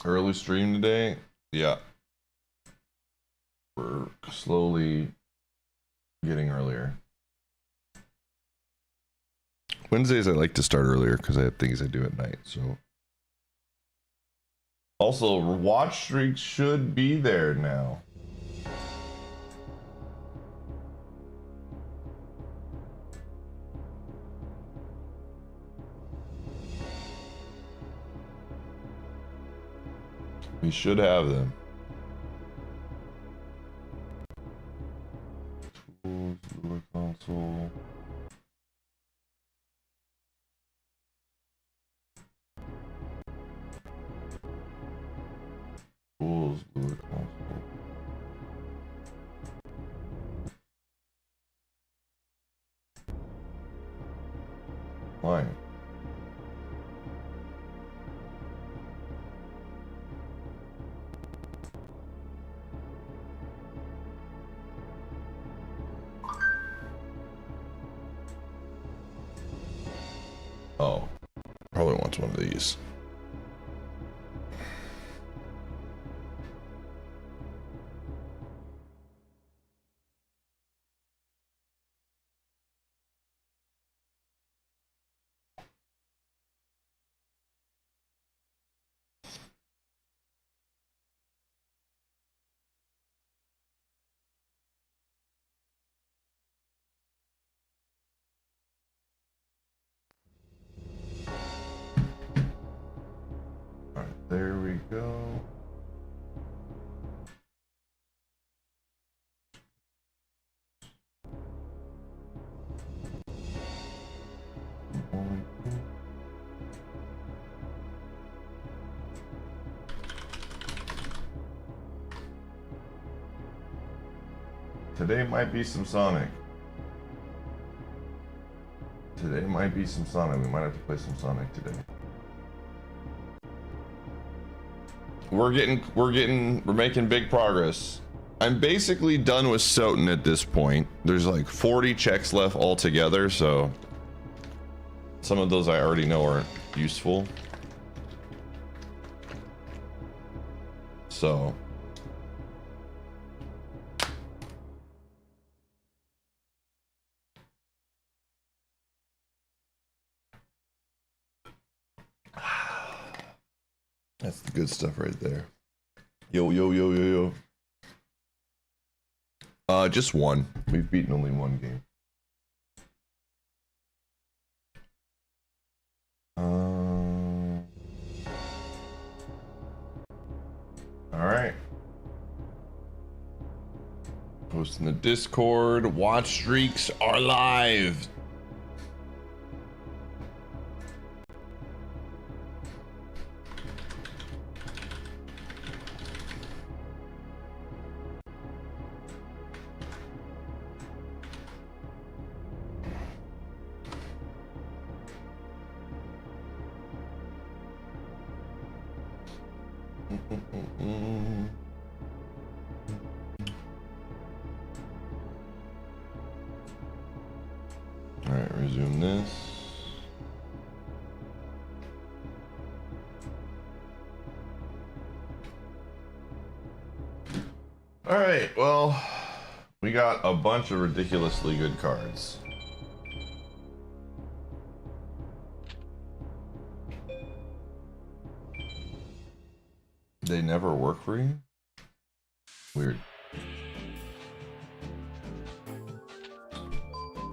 Early stream today? Yeah. We're slowly getting earlier. Wednesdays I like to start earlier because I have things I do at night, so. Also, watch streaks should be there now. We should have them. Tools, lure console. Tools, lure console. Why? Oh, probably wants one of these. All right, there we go. Today might be some Sonic. Today might be some Sonic. We might have to play some Sonic today. We're making big progress. I'm basically done with Soten at this point. There's like 40 checks left altogether, so some of those I already know are useful. So that's the good stuff right there. Yo, yo, yo, yo, yo. Just one. We've beaten only one game. All right. Post in the Discord. Watch streaks are live. All right, resume this. All right, well, we got a bunch of ridiculously good cards. They never work for you? Weird.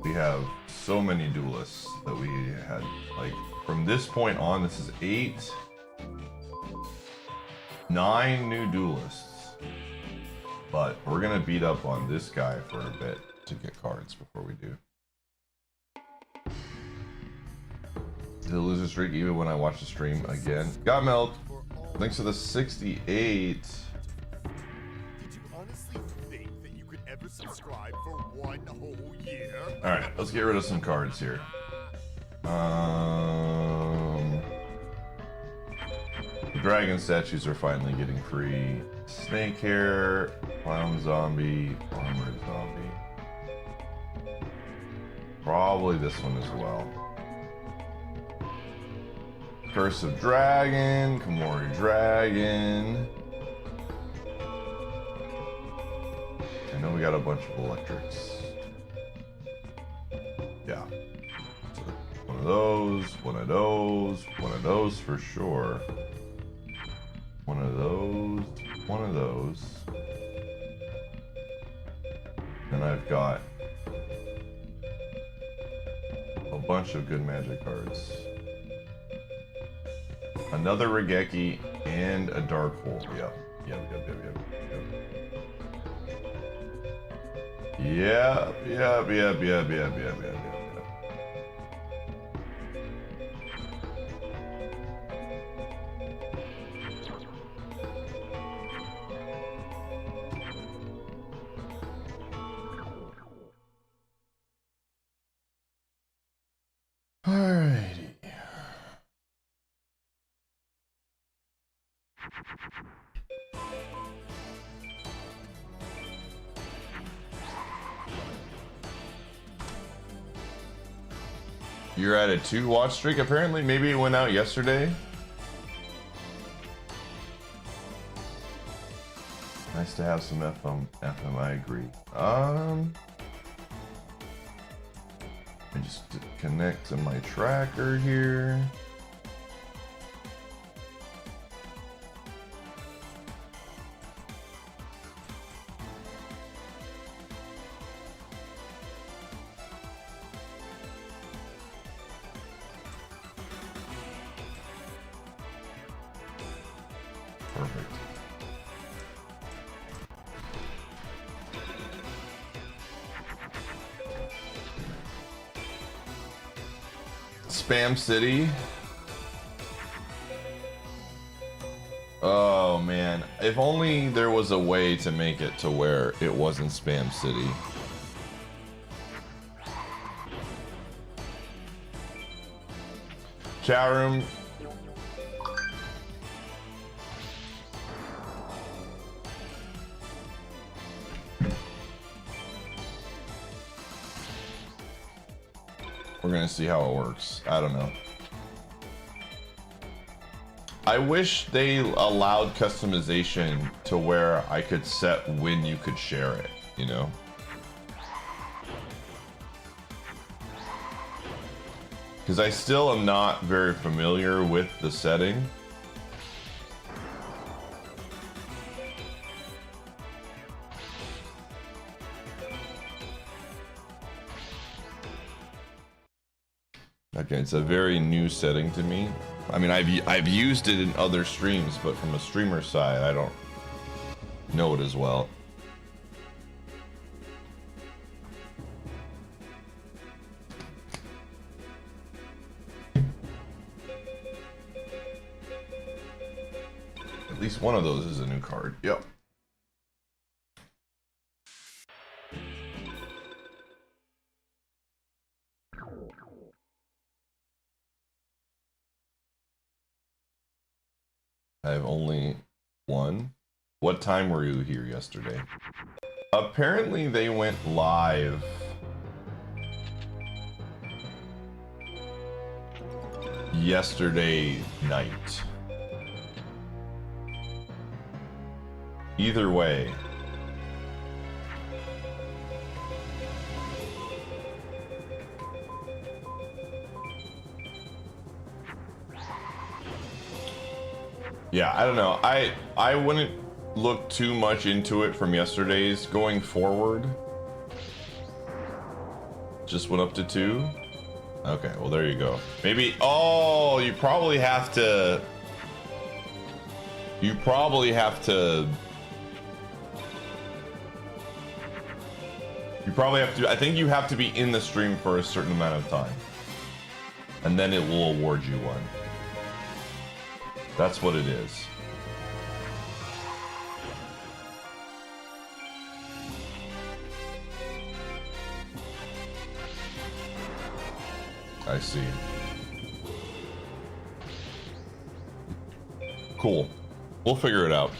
We have so many duelists that we had, like, from this point on, this is 9 new duelists. But we're gonna beat up on this guy for a bit to get cards before we do. The loser streak even when I watch the stream again. Got milk. Thanks for the 68. Did you honestly think that you could ever subscribe for 1 whole year? All right, let's get rid of some cards here. Dragon statues are finally getting free. Snake hair, clown zombie, armored zombie. Probably this one as well. Curse of Dragon, Komori Dragon. I know we got a bunch of electrics. Yeah. So one of those, one of those, one of those for sure. One of those, one of those. And I've got a bunch of good magic cards. Another Regeki and a Dark Hole. Yep. Yep. Alrighty. You're at a 2-watch streak. Apparently, maybe it went out yesterday. Nice to have some FM. I agree. I just connect to my tracker here. Perfect. Spam City. Oh man, if only there was a way to make it to where it wasn't Spam City. Chat room. We're gonna see how it works. I don't know. I wish they allowed customization to where I could set when you could share it, you know? Because I still am not very familiar with the setting. Okay, it's a very new setting to me. I mean, I've used it in other streams, but from a streamer side, I don't know it as well. At least one of those is a new card. Yep. I have only one. What time were you here yesterday? Apparently they went live yesterday night. Either way. Yeah, I don't know. I wouldn't look too much into it from yesterday's going forward. Just went up to 2. Okay, well there you go. Maybe, oh, you probably have to, I think you have to be in the stream for a certain amount of time. And then it will award you one. That's what it is. I see. Cool. We'll figure it out.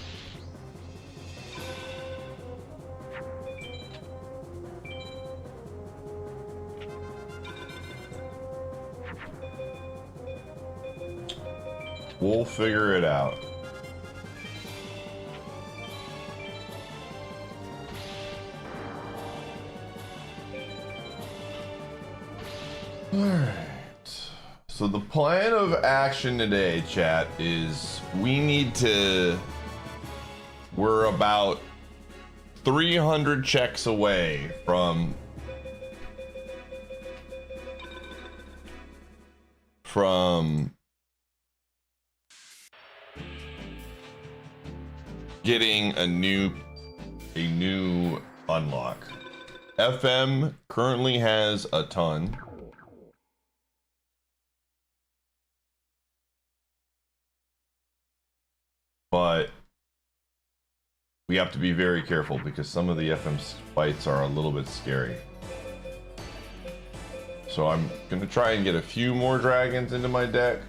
We'll figure it out. Alright. So the plan of action today, chat, is we're about 300 checks away from getting a new unlock. FM currently has a ton. But we have to be very careful because some of the FM fights are a little bit scary. So I'm gonna try and get a few more dragons into my deck.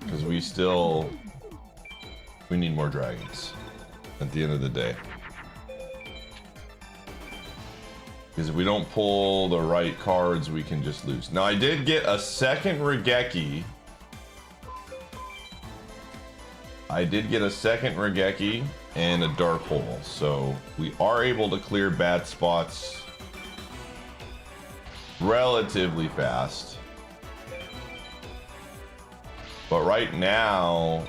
Because we need more dragons at the end of the day. Because if we don't pull the right cards, we can just lose. Now, I did get a second Regeki. And a Dark Hole. So we are able to clear bad spots relatively fast. But right now,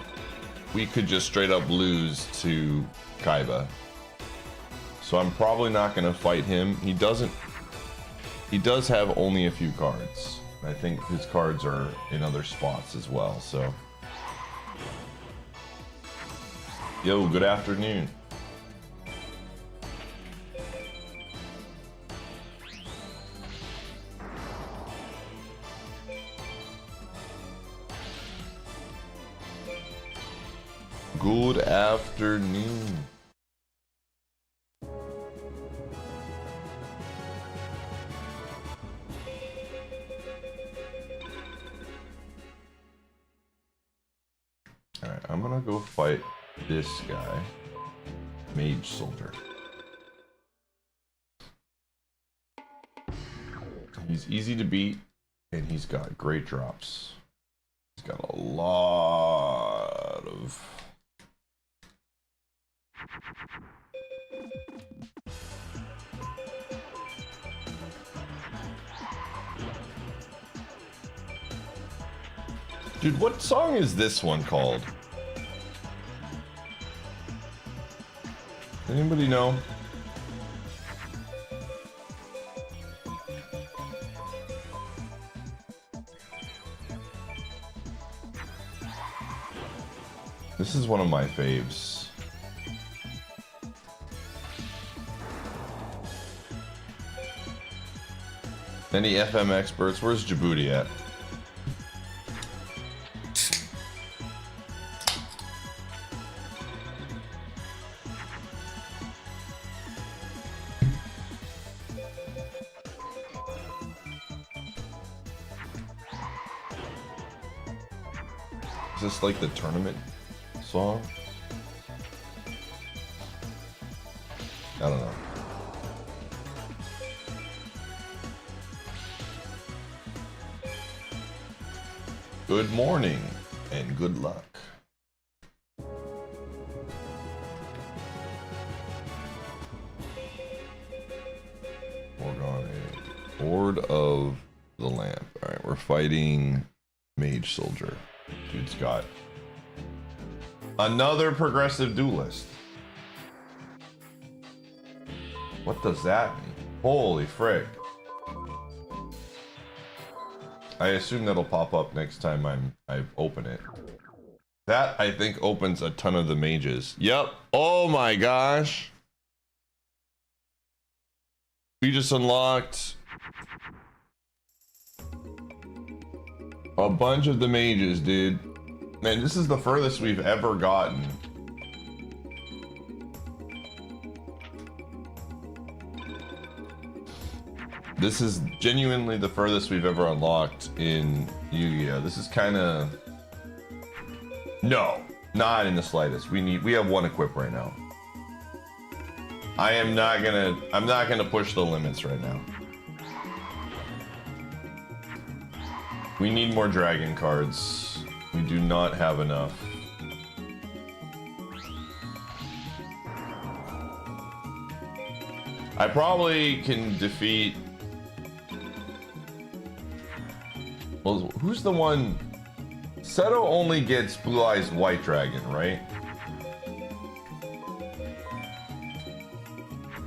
we could just straight up lose to Kaiba. So I'm probably not going to fight him. He does have only a few cards. I think his cards are in other spots as well, so. Yo, good afternoon. Good afternoon. Alright, I'm gonna go fight this guy, Mage Soldier. He's easy to beat, and he's got great drops. He's got a lot of... Dude, what song is this one called? Anybody know? This is one of my faves. Any FM experts? Where's Djibouti at? Is this like the tournament song? I don't know. Good morning and good luck. Lord of the Lamp. Alright, we're fighting Mage Soldier. Dude's got another progressive duelist. What does that mean? Holy frick. I assume that'll pop up next time I open it. That, I think, opens a ton of the mages. Yep. Oh my gosh. We just unlocked a bunch of the mages, dude. Man, this is the furthest we've ever gotten. This is genuinely the furthest we've ever unlocked in Yu-Gi-Oh! This is kind of... No, not in the slightest. We have one equip right now. I'm not gonna push the limits right now. We need more dragon cards. We do not have enough. I probably can defeat... Well, who's the one? Seto only gets Blue Eyes White Dragon, right?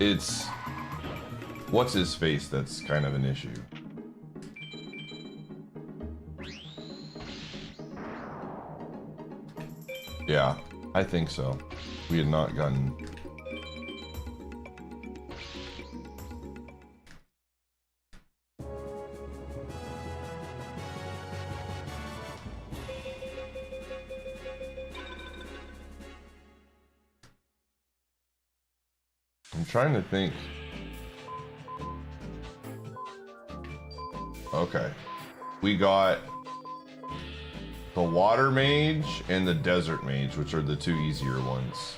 It's... What's his face that's kind of an issue. Yeah, I think so. We had not gotten... I'm trying to think. Okay. We got the Water Mage and the Desert Mage, which are the two easier ones.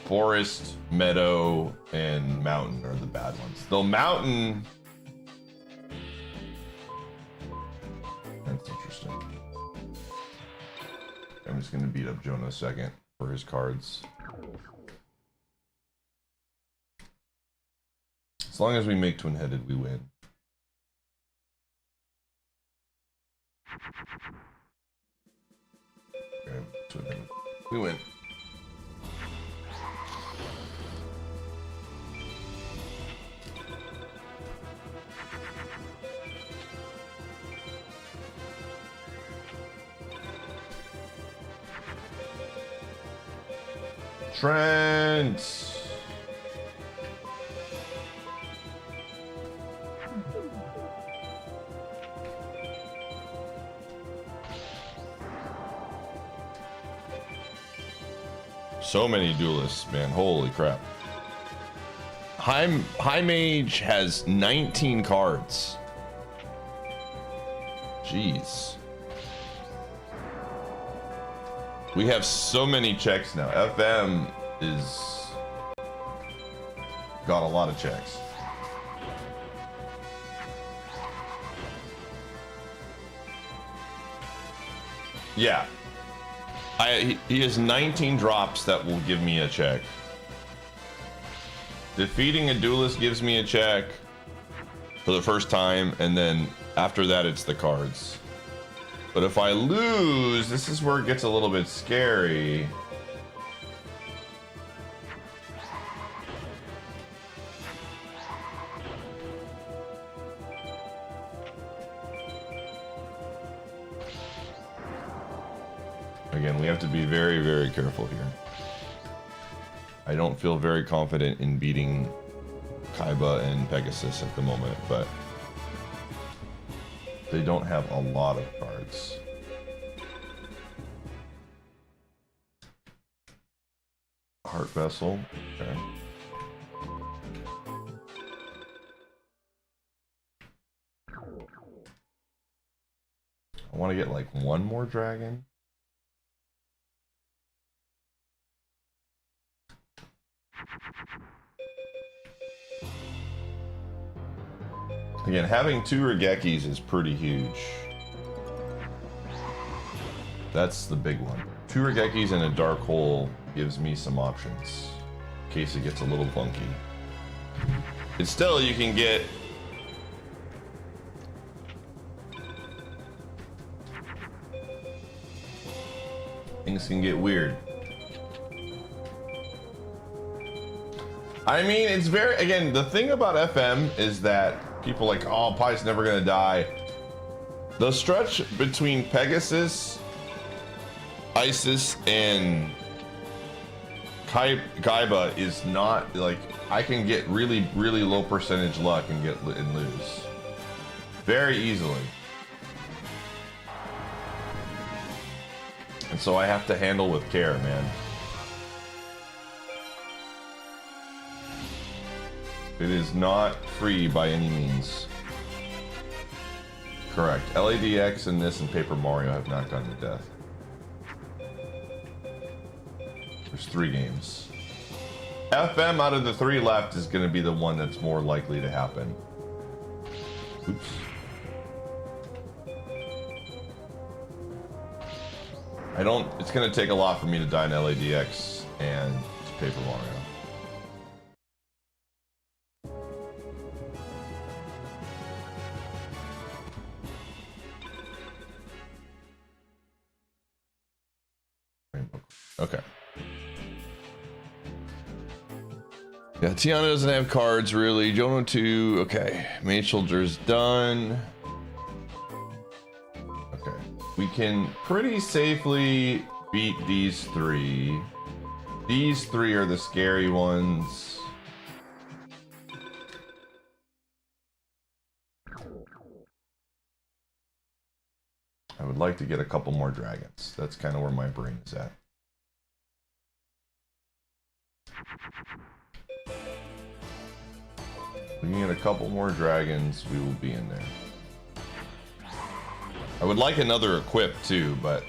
Forest, Meadow, and Mountain are the bad ones. Though Mountain... That's interesting. I'm just gonna beat up Jonah a second for his cards. As long as we make twin-headed, we win. Okay, twin-headed. We win. Trent! So many duelists, man. Holy crap. High Mage has 19 cards. Jeez. We have so many checks now. FM is got a lot of checks. Yeah. He has 19 drops that will give me a check. Defeating a duelist gives me a check for the first time, and then after that it's the cards. But if I lose, this is where it gets a little bit scary. Again, we have to be very, very careful here. I don't feel very confident in beating Kaiba and Pegasus at the moment, but they don't have a lot of cards. Heart Vessel. Okay. I want to get like one more dragon. Again, having 2 Regekis is pretty huge. That's the big one. 2 Regekis and a Dark Hole gives me some options in case it gets a little clunky. It's still, you can get... Things can get weird. I mean, it's very, again, the thing about FM is that people are like, oh, Pie's never gonna die. The stretch between Pegasus, Isis, and Kaiba is not, like, I can get really, really low percentage luck and lose. Very easily. And so I have to handle with care, man. It is not free by any means. Correct. LADX and this and Paper Mario have not gone to death. There's 3 games. FM out of the 3 left is going to be the one that's more likely to happen. Oops. It's going to take a lot for me to die in LADX and Paper Mario. Okay. Yeah, Tiana doesn't have cards really. Jono 2. Okay. Mage Soldier's done. Okay. We can pretty safely beat these 3. These 3 are the scary ones. I would like to get a couple more dragons. That's kind of where my brain is at. We can get a couple more dragons, we will be in there. I would like another equip too, but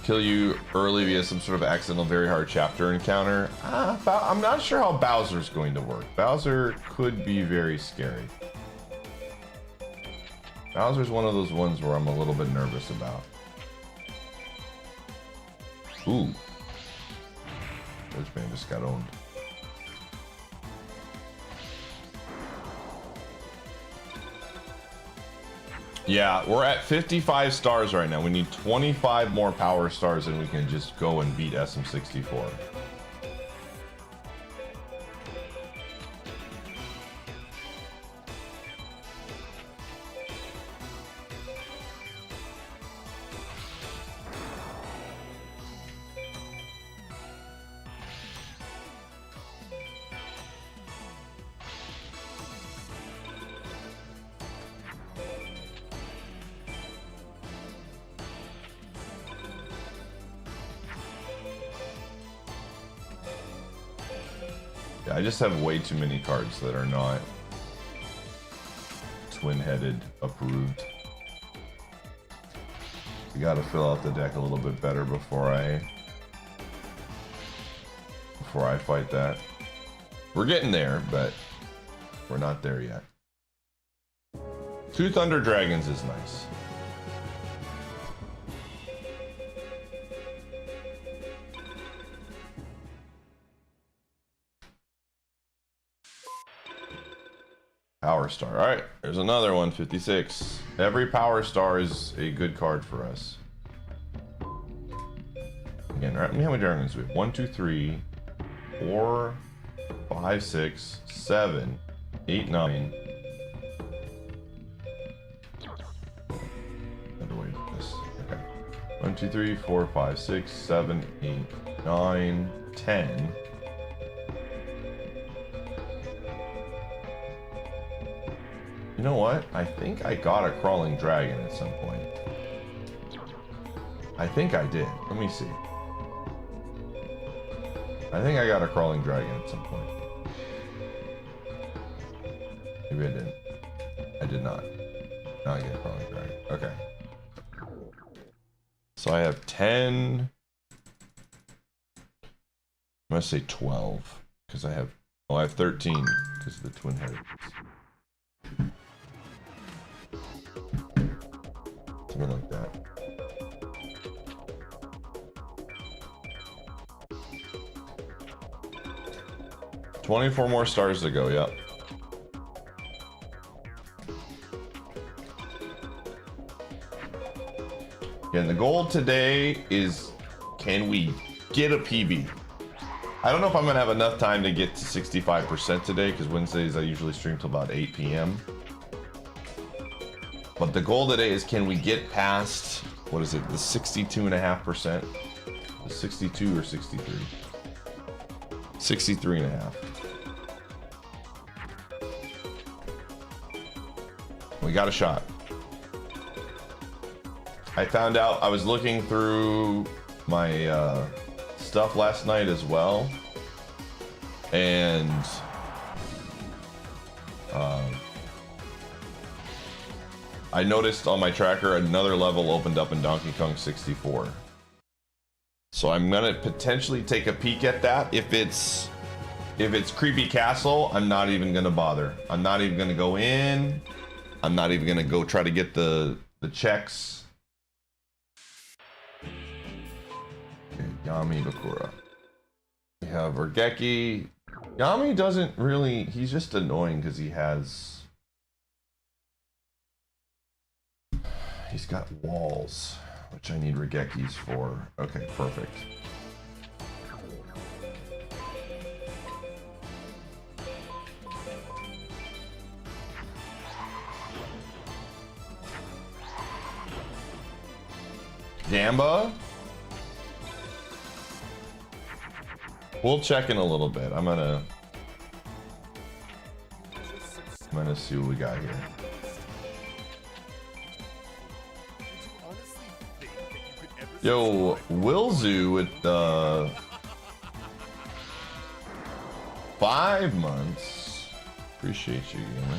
kill you early via some sort of accidental very hard chapter encounter. I'm not sure how Bowser's going to work. Bowser could be very scary. Bowser's one of those ones where I'm a little bit nervous about. Ooh. Which man just got owned. Yeah, we're at 55 stars right now. We need 25 more power stars and we can just go and beat SM64. I just have way too many cards that are not twin-headed approved. We gotta fill out the deck a little bit better before I fight that. We're getting there, but we're not there yet. 2 Thunder Dragons is nice. Power Star. All right, there's another one, 56. Every Power Star is a good card for us. Again, all right, how many dragons do we have? 1, 2, 3, 4, 5, 6, 7, 8, 9. Better way to do this. Okay. 1, 2, 3, 4, 5, 6, 7, 8, 9, 10. You know what? I think I got a crawling dragon at some point. I think I did. Let me see. I think I got a crawling dragon at some point. Maybe I didn't. I did not. Not get a crawling dragon. Okay. So I have 10. I'm gonna say 12 because I have 13 because of the twin-headed. Something like that. $24 more stars to go, yep. And the goal today is, can we get a PB? I don't know if I'm gonna have enough time to get to 65% today, because Wednesdays I usually stream till about 8 p.m. But the goal today is, can we get past, what is it, the 62.5%? The 62 or 63? 63.5. We got a shot. I found out, I was looking through my stuff last night as well, and I noticed on my tracker another level opened up in Donkey Kong 64. So I'm gonna potentially take a peek at that. If it's Creepy Castle, I'm not even gonna bother. I'm not even gonna go in. I'm not even gonna go try to get the checks. Okay, Yami Bakura. We have Urgeki. Yami doesn't really, he's just annoying because he's got walls, which I need Regekis for. Okay, perfect. Gamba? We'll check in a little bit. I'm gonna see what we got here. Yo, Willzoo with the 5 months. Appreciate you, gamer.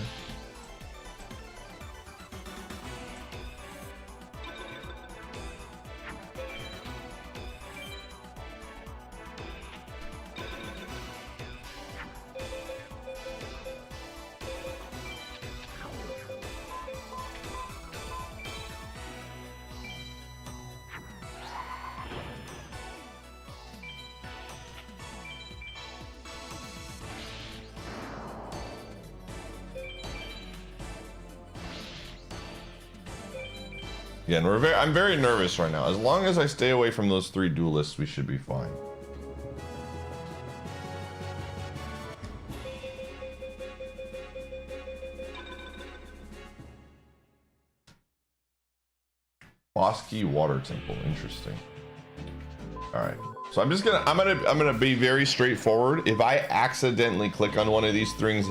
Again, I'm very nervous right now. As long as I stay away from those 3 duelists, we should be fine. Bosky Water Temple, interesting. All right, so I'm gonna be very straightforward. If I accidentally click on one of these three,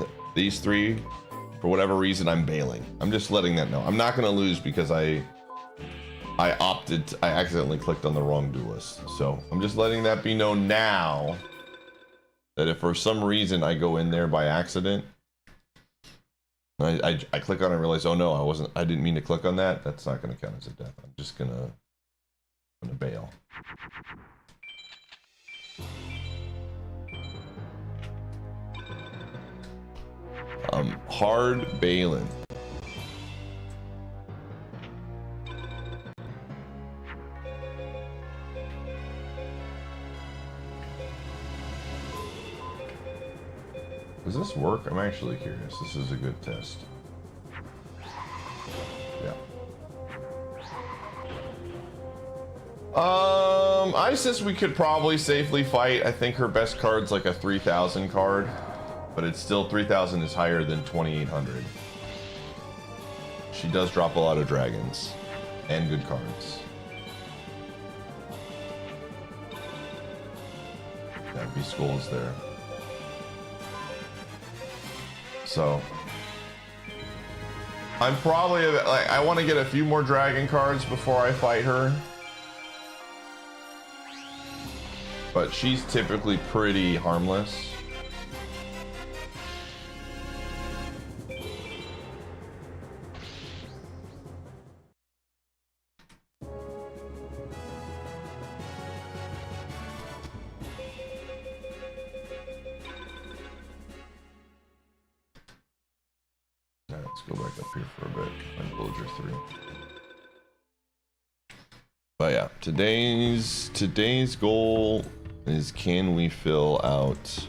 for whatever reason, I'm bailing. I'm just letting that know. I'm not gonna lose because I accidentally clicked on the wrong duelist. So I'm just letting that be known now, that if for some reason I go in there by accident, I click on it and realize, oh no, I didn't mean to click on that. That's not gonna count as a death. I'm just gonna bail. Hard bailing. Does this work? I'm actually curious. This is a good test. Yeah. Isis we could probably safely fight. I think her best card's like a 3000 card, but it's still 3000 is higher than 2800. She does drop a lot of dragons and good cards. Yeah, B-Skull is there. So I'm probably like, I want to get a few more dragon cards before I fight her, but she's typically pretty harmless. Let's go back up here for a bit. Find Villager 3. But yeah, today's goal is, can we fill out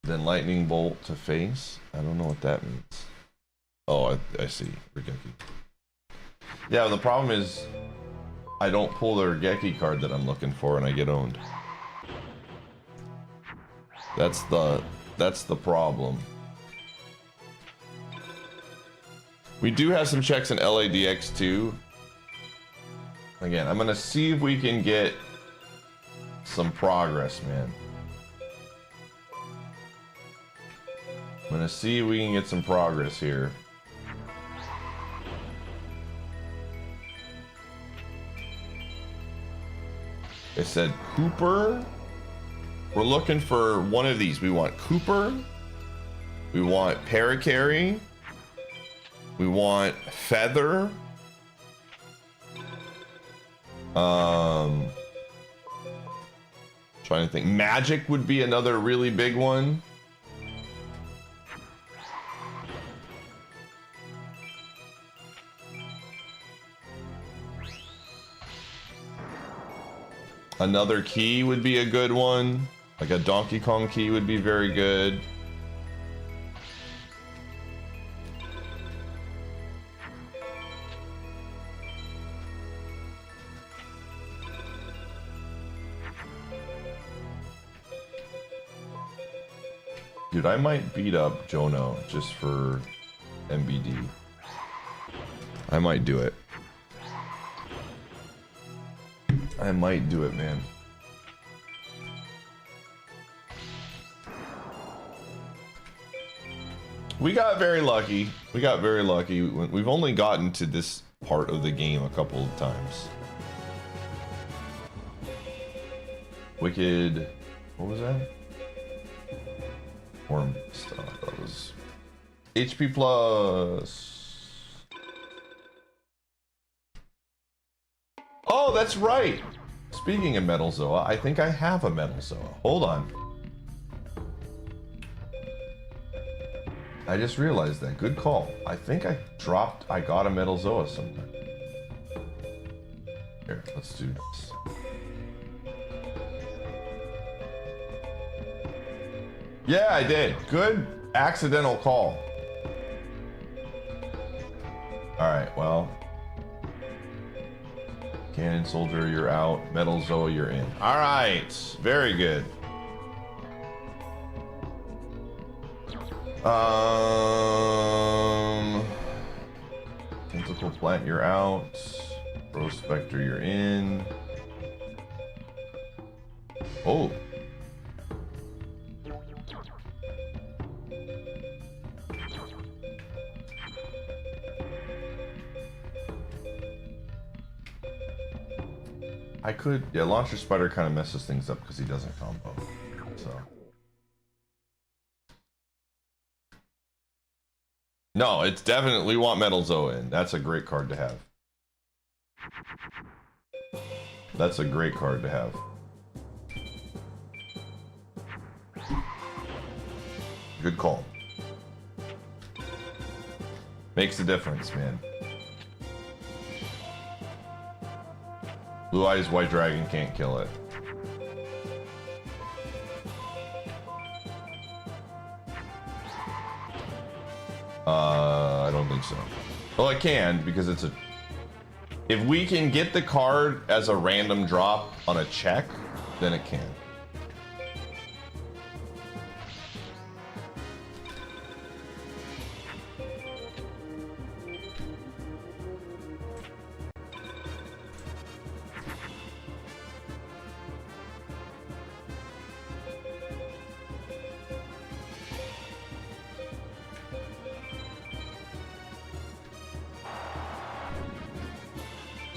then lightning bolt to face? I don't know what that means. Oh, I see. Regeki. Yeah, the problem is I don't pull the Regeki card that I'm looking for and I get owned. That's the problem. We do have some checks in LADX too. Again, I'm gonna see if we can get some progress, man. I'm gonna see if we can get some progress here. It said Cooper. We're looking for one of these. We want Cooper, We want Paracarry. We want Feather. Trying to think. Magic would be another really big one. Another key would be a good one. Like a Donkey Kong key would be very good. Dude, I might beat up Jono just for MBD. I might do it. I might do it, man. We got very lucky. We got very lucky. We've only gotten to this part of the game a couple of times. Wicked... What was that? Form stuff. That was... HP plus... Oh, that's right! Speaking of Metal Zoa, I think I have a Metal Zoa. Hold on. I just realized that. Good call. I think I got a Metal Zoa somewhere. Here, let's do this. Yeah, I did. Good accidental call. Alright, well. Cannon Soldier, you're out. Metal Zoa, you're in. Alright, very good. Tentacle Plant, you're out. Prospector, you're in. Oh. I could, yeah, Launcher Spider kind of messes things up because he doesn't combo, so. No, it's definitely want Metal Zoa in. That's a great card to have. That's a great card to have. Good call. Makes a difference, man. Blue Eyes White Dragon can't kill it. I don't think so. Well, it can, because it's a... If we can get the card as a random drop on a check, then it can.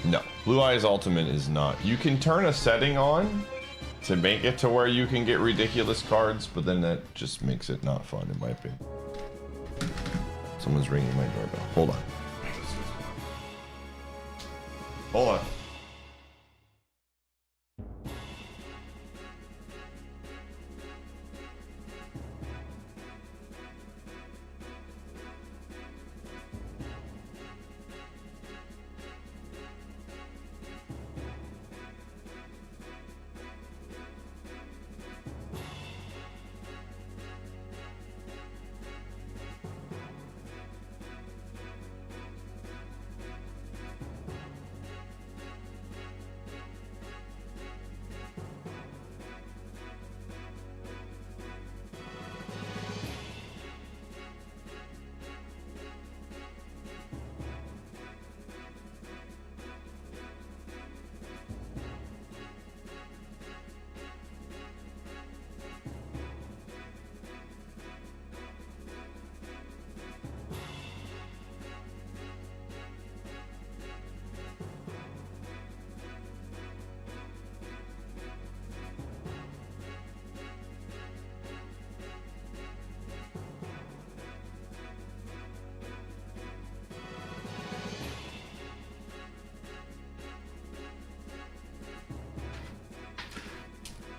No, Blue Eyes Ultimate is not. You can turn a setting on to make it to where you can get ridiculous cards, but then that just makes it not fun, in my opinion. Someone's ringing my doorbell. Hold on. Hold on.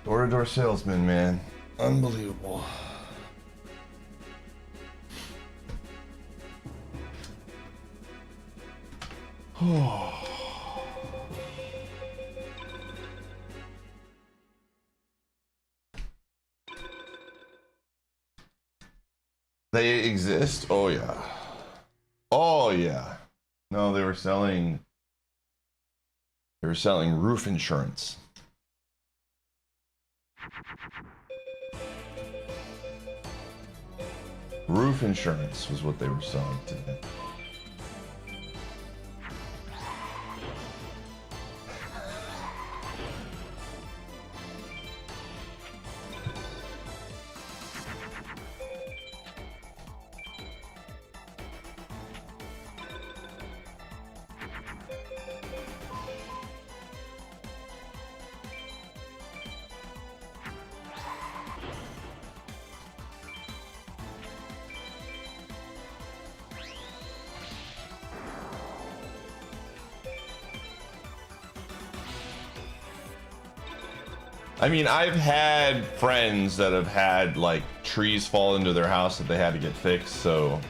Door-to-door salesman, man. Unbelievable. They exist? Oh yeah. Oh yeah. No, they were selling roof insurance. Roof insurance was what they were selling today. I mean, I've had friends that have had like trees fall into their house that they had to get fixed, so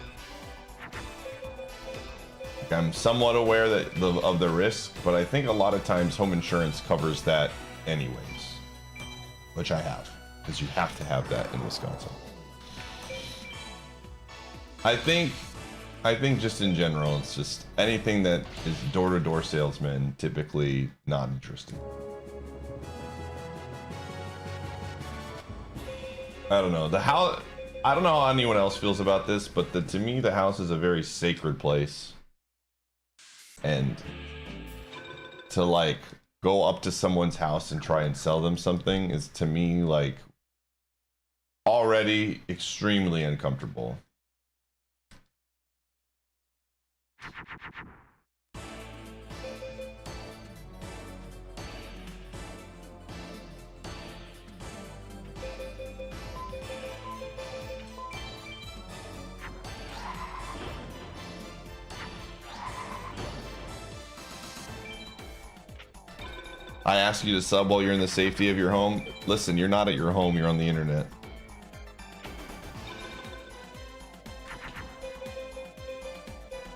like, I'm somewhat aware that of the risk, but I think a lot of times home insurance covers that anyways, which I have, because you have to have that in Wisconsin. I think just in general, it's just anything that is door-to-door salesman, typically not interesting. I don't know. The house, I don't know how anyone else feels about this, but to me, the house is a very sacred place. And to like go up to someone's house and try and sell them something is to me like already extremely uncomfortable. I ask you to sub while you're in the safety of your home. Listen, you're not at your home, you're on the internet.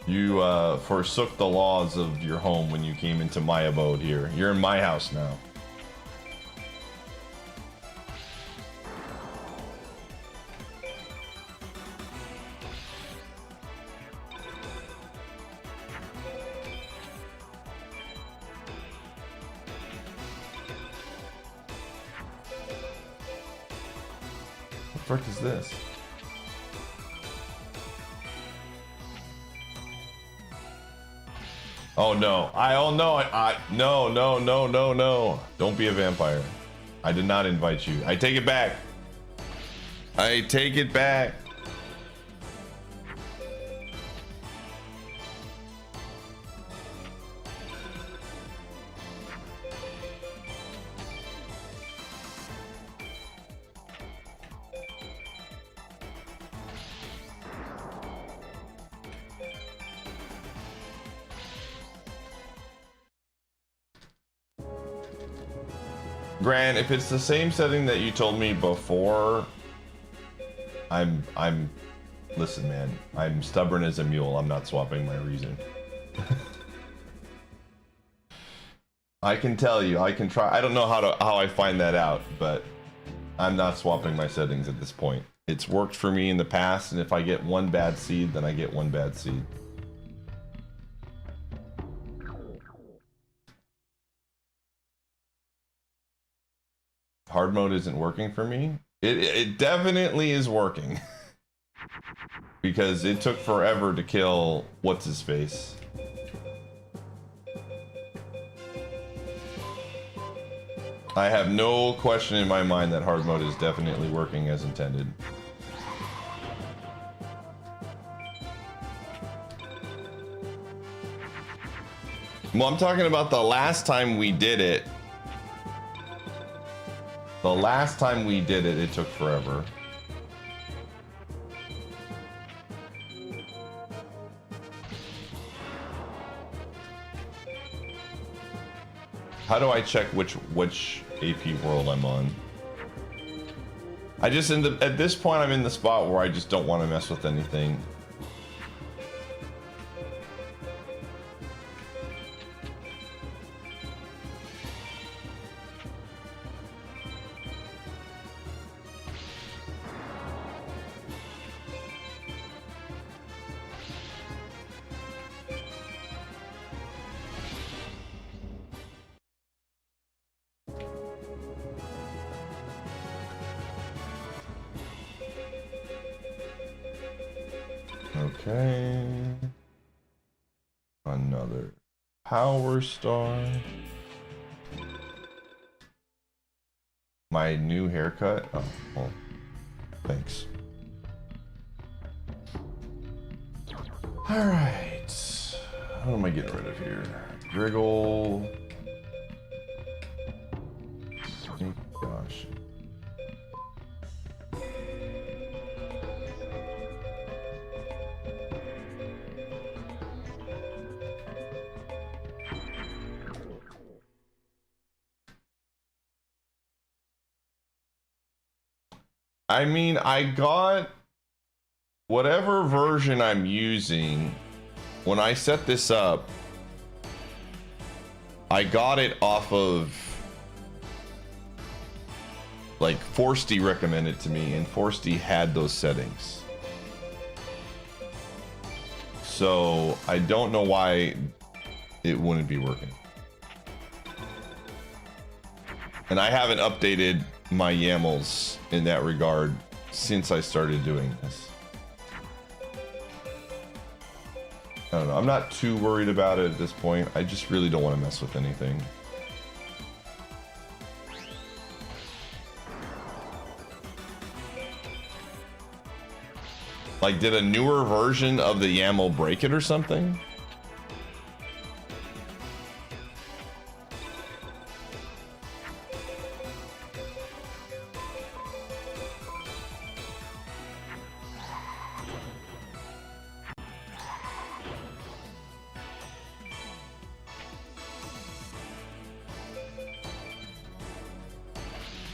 You forsook the laws of your home when you came into my abode here. You're in my house now. What the frick is this? Oh no! No! Don't be a vampire. I did not invite you. I take it back. I take it back. Grant, if it's the same setting that you told me before, listen, man, I'm stubborn as a mule. I'm not swapping my reason. I can tell you, I can try. I don't know how I find that out, but I'm not swapping my settings at this point. It's worked for me in the past, and if I get one bad seed, then I get one bad seed. Hard mode isn't working for me. It definitely is working. Because it took forever to kill what's his face. I have no question in my mind that hard mode is definitely working as intended. Well, I'm talking about the last time we did it. The last time we did it, it took forever. How do I check which AP world I'm on. I just at this point I'm in the spot where I just don't want to mess with anything. Okay. Another power star. My new haircut. Oh, well, thanks. All right. What am I getting rid of here? Griggle. Oh, gosh. I mean, I got whatever version I'm using. When I set this up, I got it off of like Forsty recommended to me, and Forsty had those settings. So I don't know why it wouldn't be working. And I haven't updated my YAMLs in that regard since I started doing this. I don't know. I'm not too worried about it at this point. I just really don't want to mess with anything. Like, did a newer version of the YAML break it or something?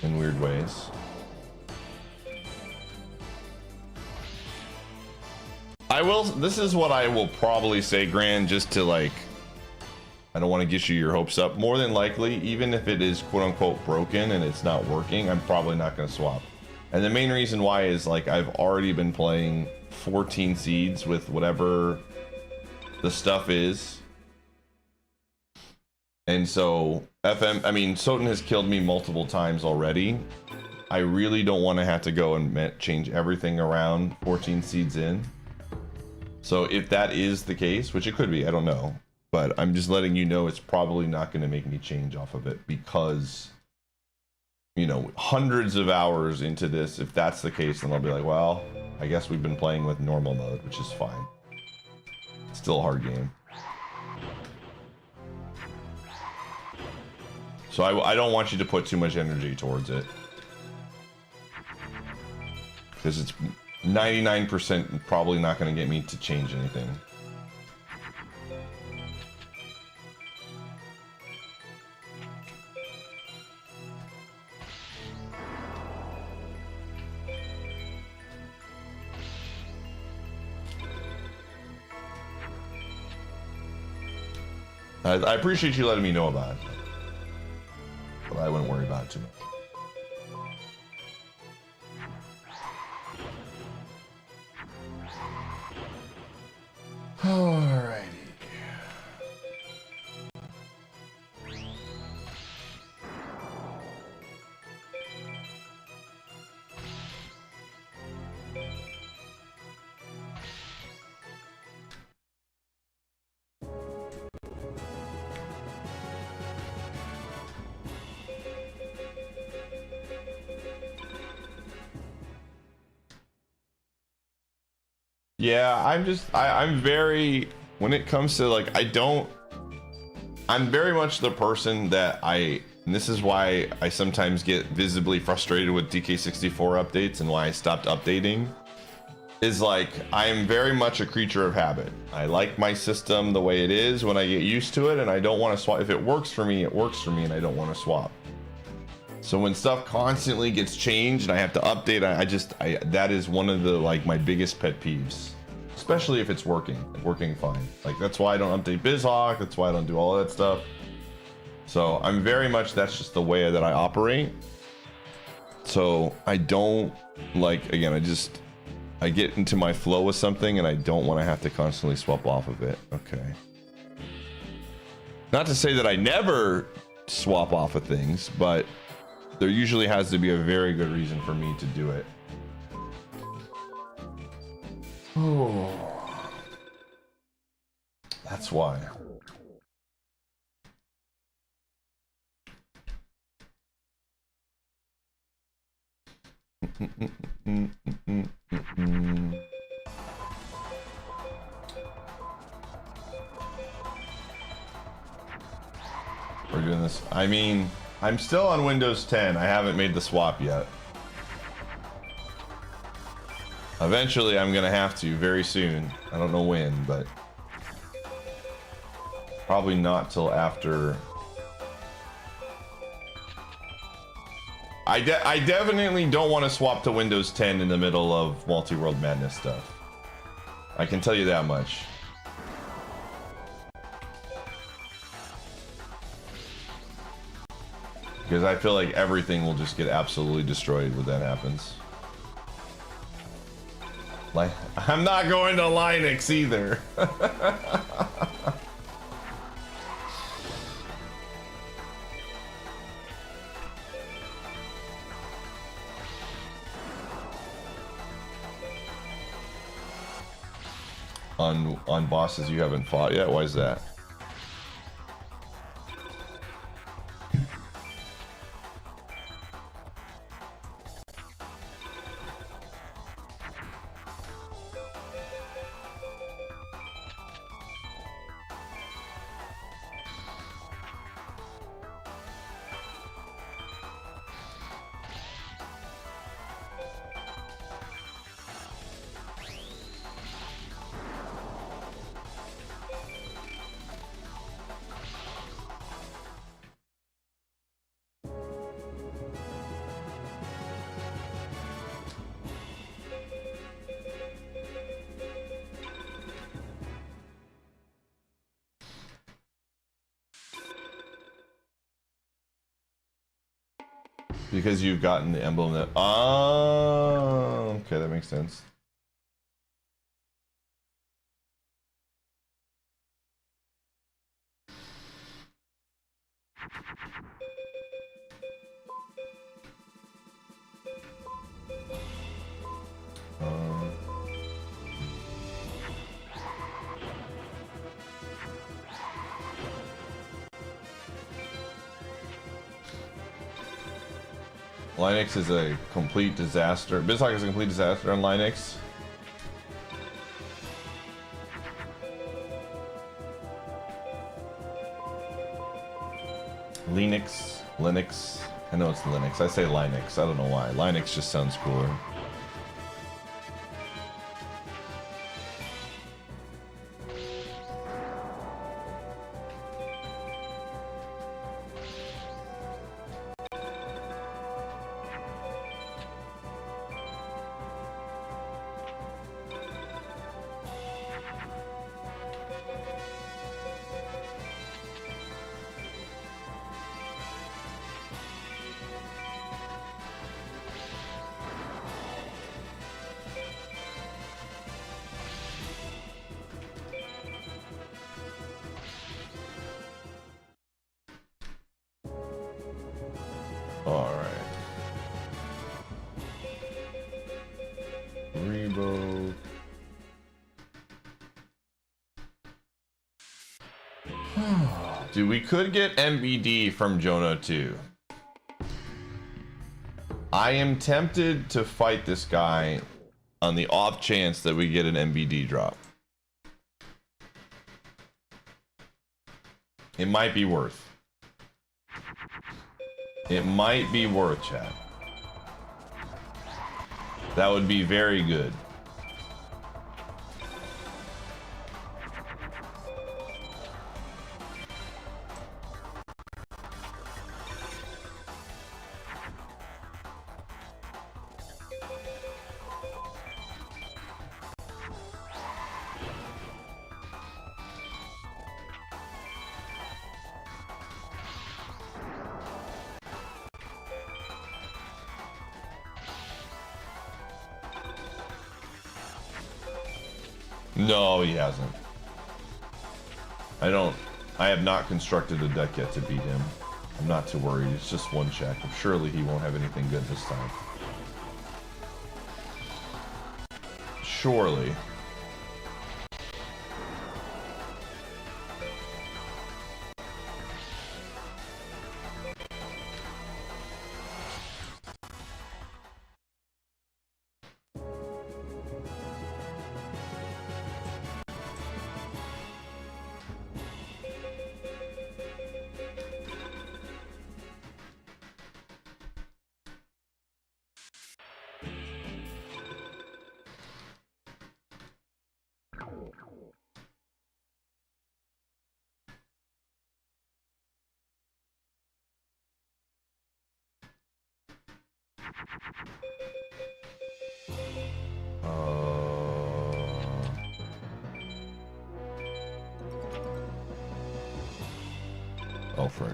In weird ways. I will, this is what I will probably say, Gran, just to like, I don't want to get you your hopes up. More than likely, even if it is quote unquote broken and it's not working, I'm probably not going to swap. And the main reason why is like, I've already been playing 14 seeds with whatever the stuff is. And so Soten has killed me multiple times already. I really don't want to have to go and change everything around 14 seeds in. So if that is the case, which it could be, I don't know, but I'm just letting you know it's probably not going to make me change off of it because, you know, hundreds of hours into this, if that's the case, then I'll be like, well, I guess we've been playing with normal mode, which is fine. Still a hard game. So I don't want you to put too much energy towards it. Because it's 99% probably not going to get me to change anything. I appreciate you letting me know about it. But I wouldn't worry about it too much. Alrighty. Yeah, I'm very, when it comes to like, I'm very much the person that and this is why I sometimes get visibly frustrated with DK64 updates and why I stopped updating, is like, I'm very much a creature of habit. I like my system the way it is when I get used to it, and I don't want to swap. If it works for me, it works for me, and I don't want to swap. So when stuff constantly gets changed and I have to update, that is one of the like my biggest pet peeves, especially if it's working fine. Like that's why I don't update BizHawk. That's why I don't do all that stuff. So I'm very much, that's just the way that I operate. So I don't like, again, I get into my flow with something and I don't want to have to constantly swap off of it. Okay. Not to say that I never swap off of things, but there usually has to be a very good reason for me to do it. Oh, that's why. We're doing this. I mean, I'm still on Windows 10. I haven't made the swap yet. Eventually, I'm gonna have to very soon. I don't know when, but probably not till after. I definitely don't want to swap to Windows 10 in the middle of Multiworld Madness stuff. I can tell you that much. Because I feel like everything will just get absolutely destroyed when that happens. Like, I'm not going to Linux either. On bosses you haven't fought yet? Why is that? Because you've gotten the emblem that... Oh, okay, that makes sense. Linux is a complete disaster. BizHawk is a complete disaster on Linux. Linux. I know it's Linux. I say Linux. I don't know why. Linux just sounds cooler. Dude, we could get MBD from Jonah too. I am tempted to fight this guy on the off chance that we get an MBD drop. It might be worth. It might be worth, chat. That would be very good. No, he hasn't. I have not constructed a deck yet to beat him. I'm not too worried. It's just one check. Surely he won't have anything good this time. Surely. Oh, frick.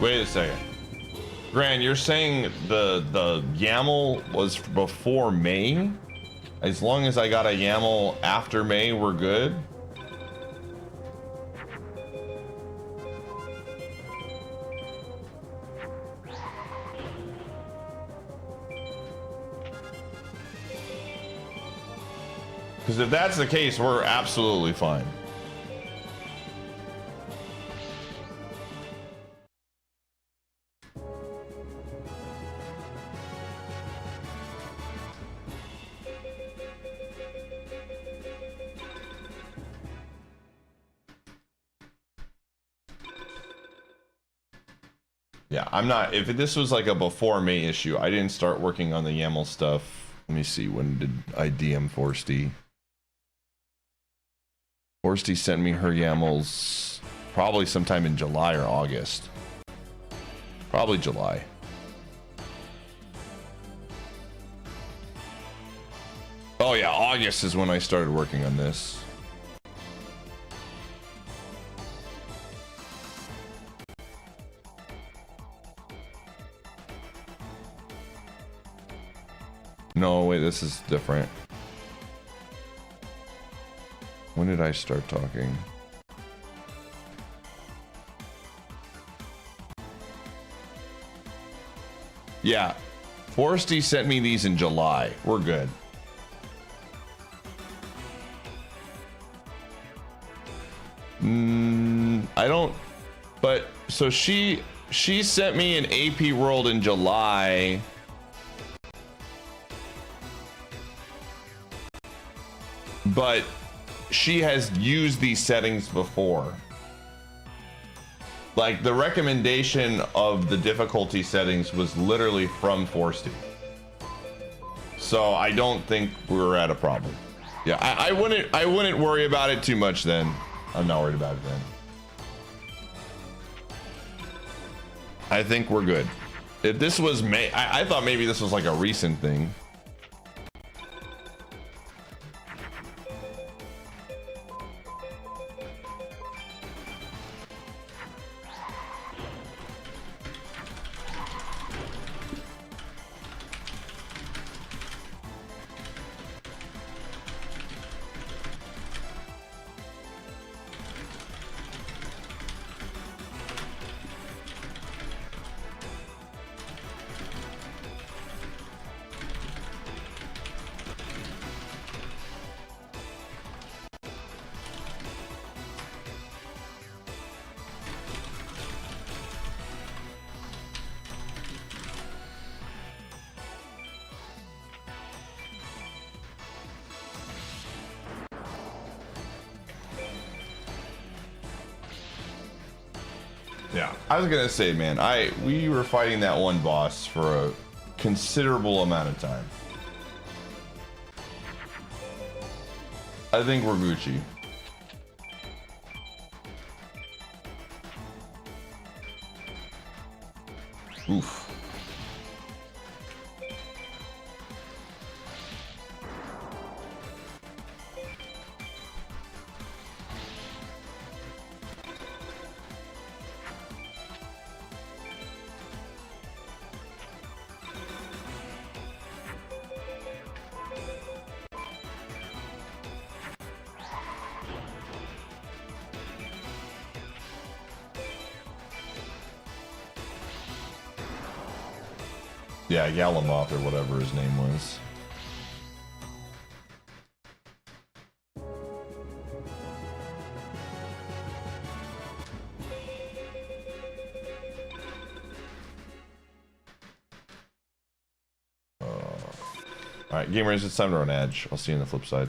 Wait a second. Gran, you're saying the YAML was before May? As long as I got a YAML after May, we're good? Because if that's the case, we're absolutely fine. Yeah, I'm not, if this was like a before May issue, I didn't start working on the YAML stuff. Let me see, when did I DM Forsty? Forsty sent me her YAMLs probably sometime in July or August. Probably July. Oh yeah, August is when I started working on this. No, wait, this is different. When did I start talking? Yeah, Forsty sent me these in July. We're good. I don't, but so she sent me an AP World in July. But she has used these settings before. Like the recommendation of the difficulty settings was literally from Forsty. So I don't think we're at a problem. Yeah, I wouldn't worry about it too much then. I'm not worried about it then. I think we're good. If this was May, I thought maybe this was like a recent thing. Yeah, I was gonna say, man, we were fighting that one boss for a considerable amount of time. I think we're Gucci. Oof. Yeah, Yalamoth or whatever his name was. Alright, gamers, it's time to run Edge. I'll see you on the flip side.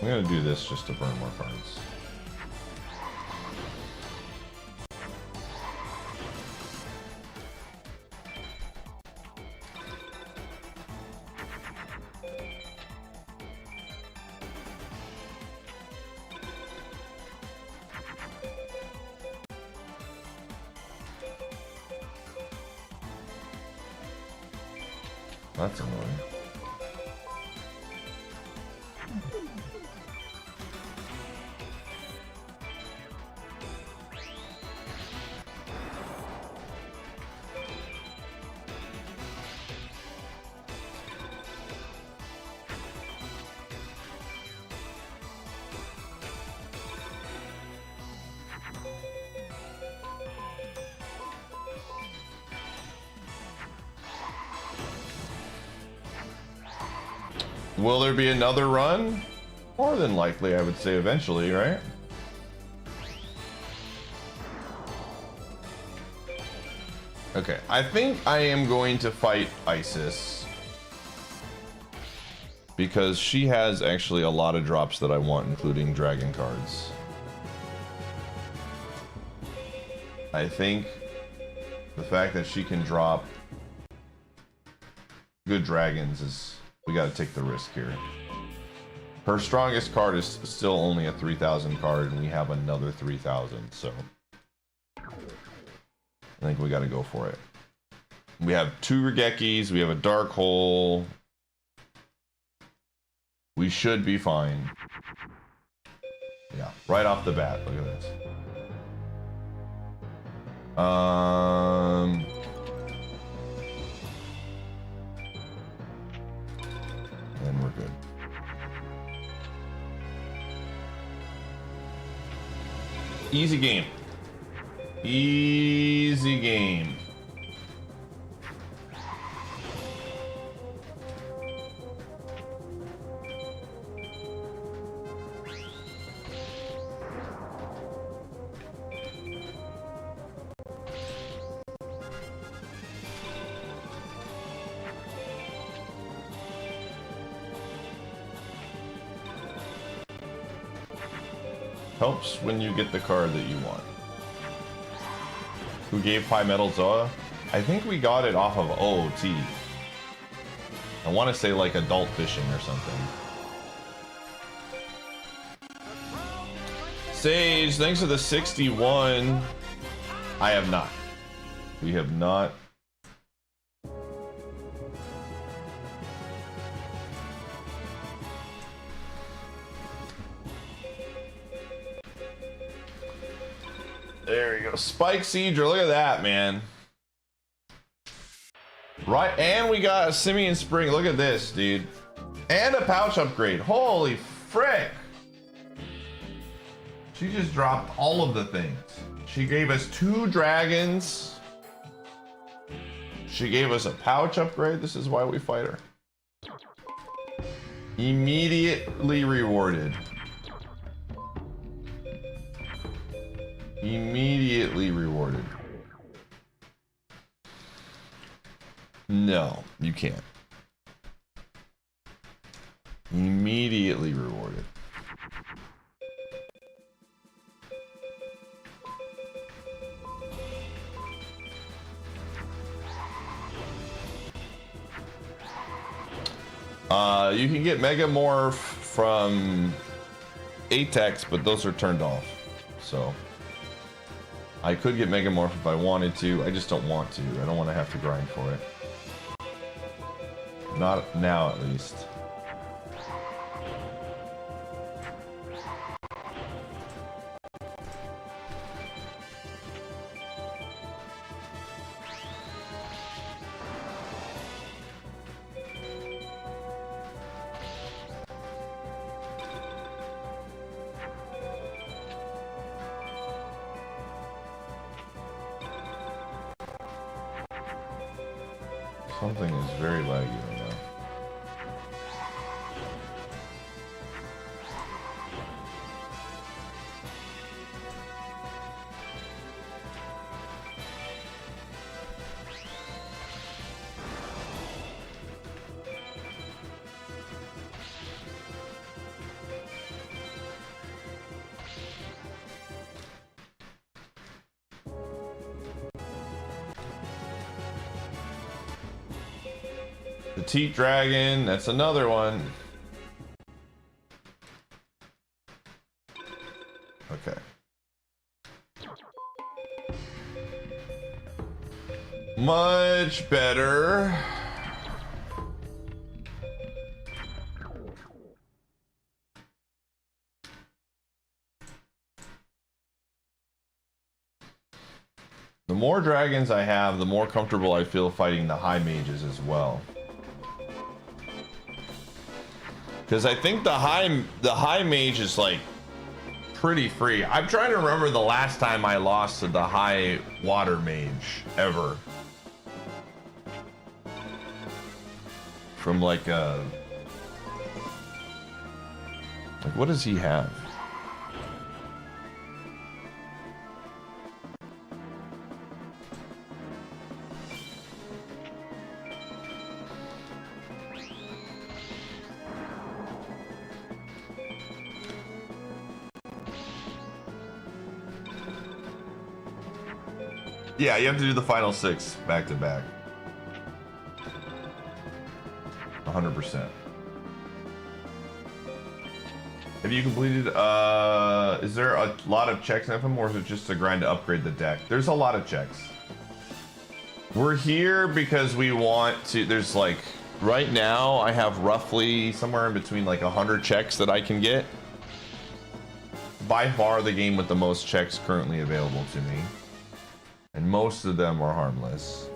I'm gonna do this just to burn more cards. That's annoying. Will there be another run? More than likely, I would say eventually, right? Okay, I think I am going to fight Isis. Because she has actually a lot of drops that I want, including dragon cards. I think the fact that she can drop good dragons is... We gotta take the risk here. Her strongest card is still only a 3,000 card, and we have another 3,000, so... I think we gotta go for it. We have 2 Regekis, we have a Dark Hole. We should be fine. Yeah, right off the bat, look at this. And we're good. Easy game. Easy game. Helps when you get the card that you want. Who gave Pi Metal Zoa? I think we got it off of OOT. I want to say like adult fishing or something. Sage, thanks for the 61. I have not. We have not. There you go. Spike Seedra, look at that, man. Right, and we got a Simian Spring. Look at this, dude. And a pouch upgrade. Holy frick. She just dropped all of the things. She gave us 2 dragons. She gave us a pouch upgrade. This is why we fight her. Immediately rewarded. Immediately rewarded. No, you can't. Immediately rewarded. You can get Megamorph from Atex, but those are turned off. So I could get Megamorph if I wanted to. I just don't want to. I don't want to have to grind for it. Not now, at least. Something is very laggy right now. Petite Dragon, that's another one. Okay. Much better. The more dragons I have, the more comfortable I feel fighting the high mages as well. Because I think the high mage is like pretty free. I'm trying to remember the last time I lost to the high water mage ever. From like what does he have? Yeah, you have to do the final 6 back to back. 100%. Have you completed, is there a lot of checks in FM, or is it just a grind to upgrade the deck? There's a lot of checks. We're here because we want to, there's like, right now I have roughly somewhere in between like 100 checks that I can get. By far the game with the most checks currently available to me. And most of them are harmless.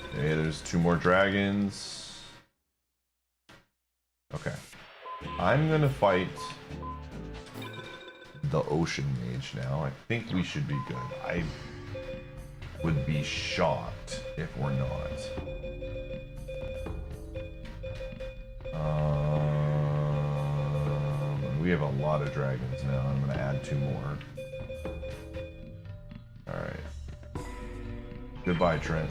Okay, there's 2 more dragons. Okay. I'm gonna fight the ocean mage now. I think we should be good. I would be shocked if we're not. We have a lot of dragons now. I'm gonna add 2 more. Alright. Goodbye, Trent.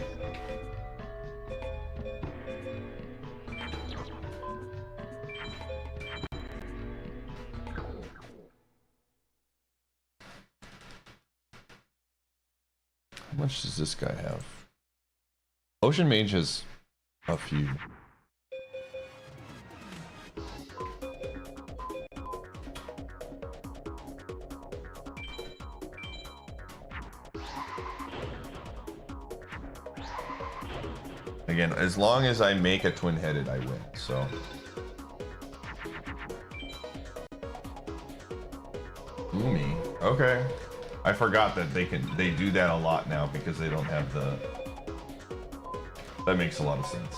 How much does this guy have? Ocean Mage has a few. Again, as long as I make a twin-headed, I win, so. Umi. Okay. I forgot that they do that a lot now because they don't have the. That makes a lot of sense.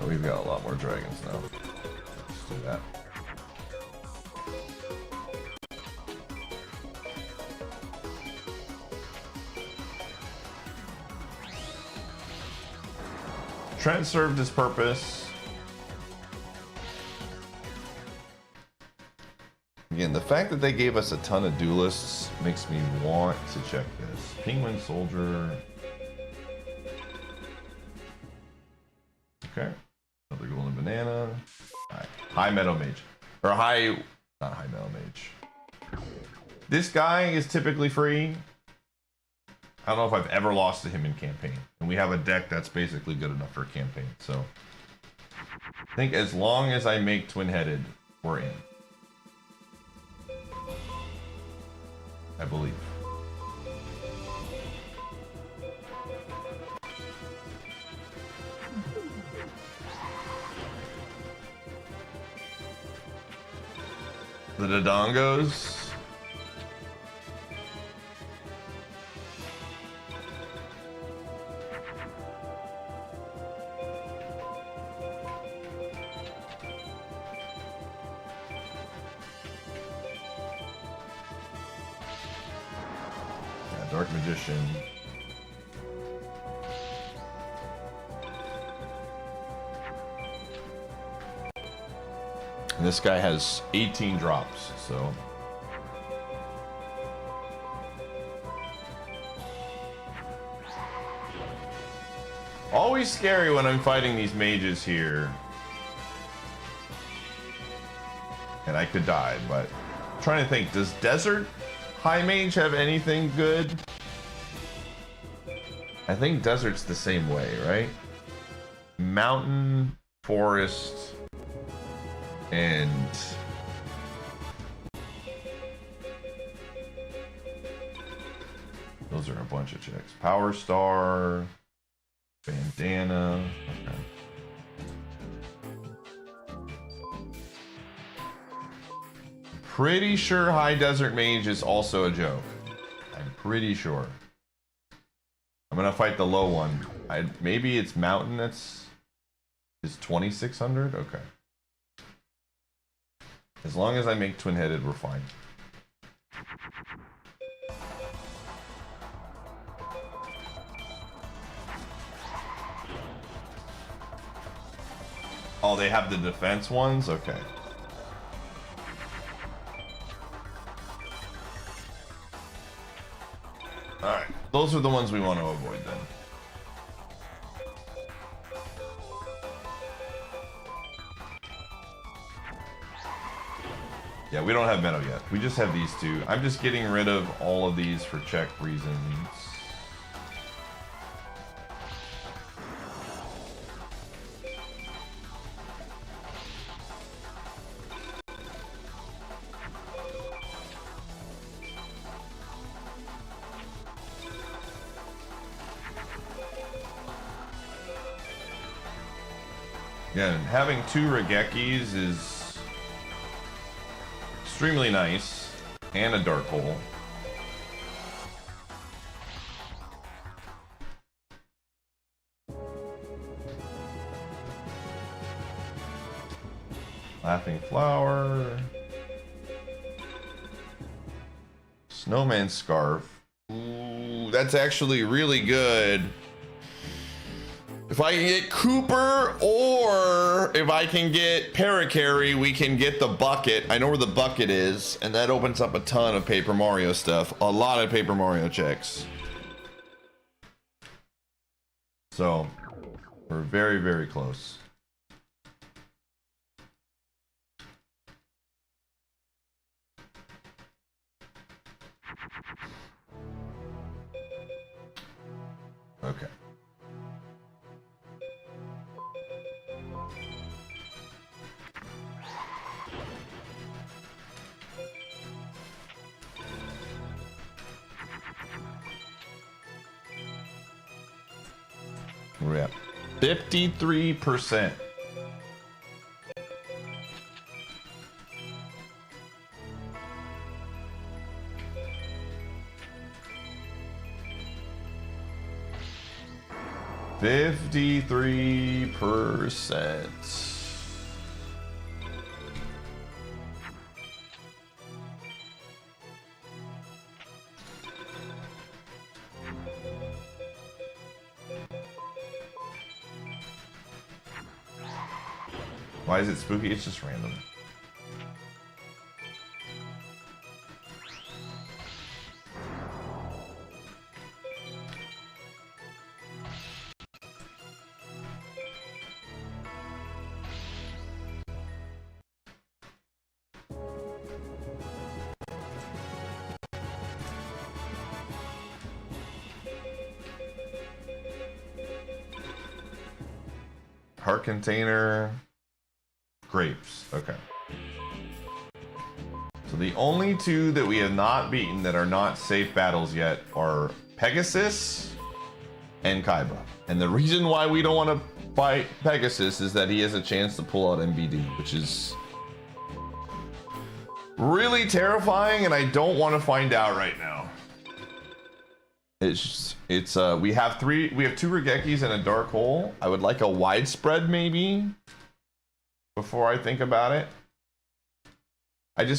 we've got a lot more dragons now. Let's do that. Trent served his purpose. Again, the fact that they gave us a ton of duelists makes me want to check this. Penguin Soldier. Okay. Another golden banana. Alright. High Meadow Mage. Or high... Not High Meadow Mage. This guy is typically free. I don't know if I've ever lost to him in campaign. And we have a deck that's basically good enough for a campaign. So I think as long as I make twin-headed, we're in. I believe. The Dodongos. Dark Magician. And this guy has 18 drops, so. Always scary when I'm fighting these mages here. And I could die, but I'm trying to think, does Desert High Mage have anything good? I think Desert's the same way, right? Mountain, Forest, and those are a bunch of checks. Power Star, Bandana. Okay. Pretty sure High Desert Mage is also a joke. I'm pretty sure. I'm gonna fight the low one. Maybe it's Mountain that's is 2600. Okay. As long as I make twin-headed, we're fine. Oh, they have the defense ones? Okay. Alright, those are the ones we want to avoid then. Yeah, we don't have Meadow yet. We just have these two. I'm just getting rid of all of these for check reasons. Again, having two Regekis is extremely nice, and a Dark Hole. Laughing Flower. Snowman Scarf. Ooh, that's actually really good. If I can get Cooper, or if I can get Parakarry, we can get the bucket. I know where the bucket is, and that opens up a ton of Paper Mario stuff. A lot of Paper Mario checks. So, we're very, very close. Okay. We're at 53%. 53%. Why is it spooky? It's just random. Heart container. Grapes. Okay. So the only two that we have not beaten that are not safe battles yet are Pegasus and Kaiba. And the reason why we don't want to fight Pegasus is that he has a chance to pull out MBD, which is really terrifying, and I don't want to find out right now. We have two Regekis and a Dark Hole. I would like a widespread maybe before I think about it.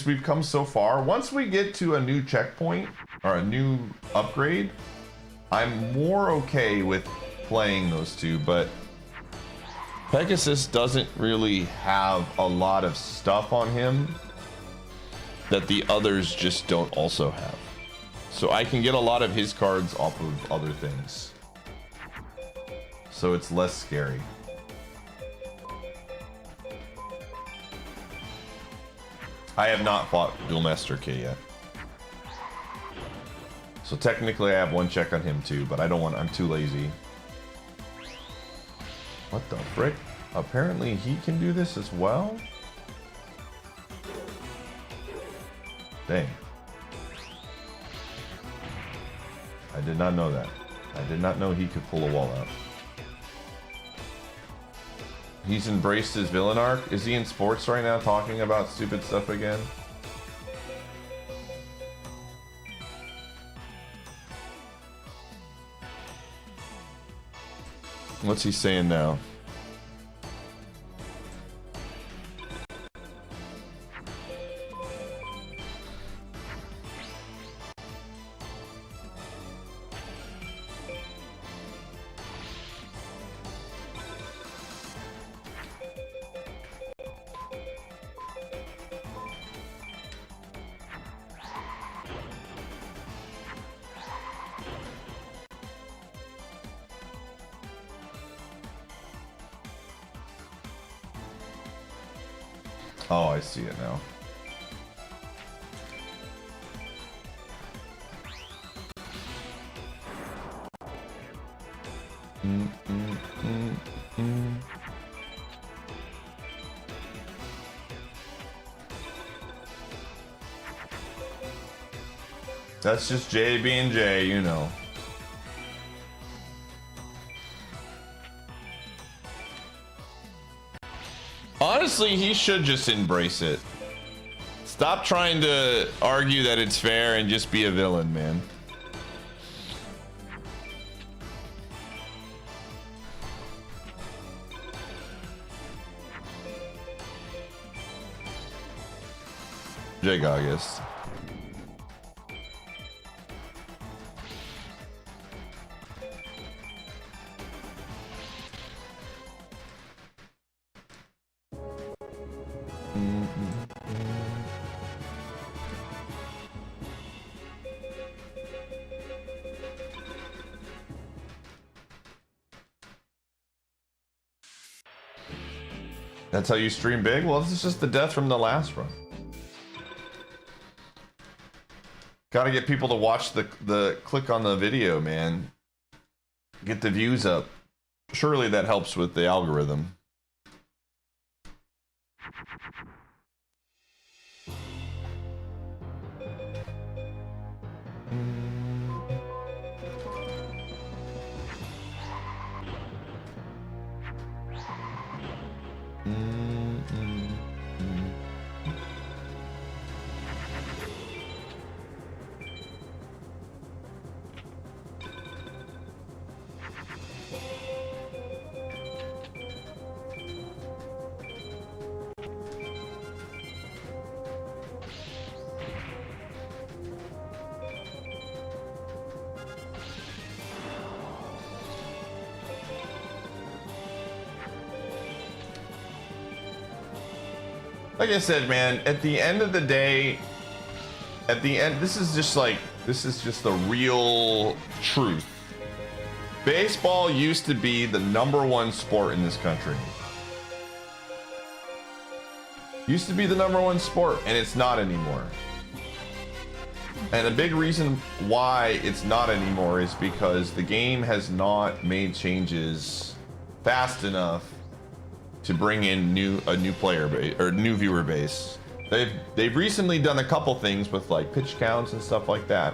We've come so far. Once we get to a new checkpoint or a new upgrade, I'm more okay with playing those two, but Pegasus doesn't really have a lot of stuff on him that the others just don't also have. So I can get a lot of his cards off of other things. So it's less scary. I have not fought Duel Master K yet. So technically I have one check on him too, but I don't want, I'm too lazy. What the frick? Apparently he can do this as well? Dang. I did not know that. I did not know he could pull a wall out. He's embraced his villain arc. Is he in sports right now talking about stupid stuff again? What's he saying now? Oh, I see it now. That's just Jay being Jay, you know. Honestly, he should just embrace it. Stop trying to argue that it's fair and just be a villain, man. Jay Goggis. That's how you stream big? Well, this is just the death from the last run. Gotta get people to watch the click on the video, man. Get the views up. Surely that helps with the algorithm. Like I said, man, at the end of the day, this is just the real truth. Baseball used to be the #1 sport in this country. Used to be the #1 sport, and it's not anymore. And a big reason why it's not anymore is because the game has not made changes fast enough to bring in a new player base or new viewer base. They've recently done a couple things with like pitch counts and stuff like that.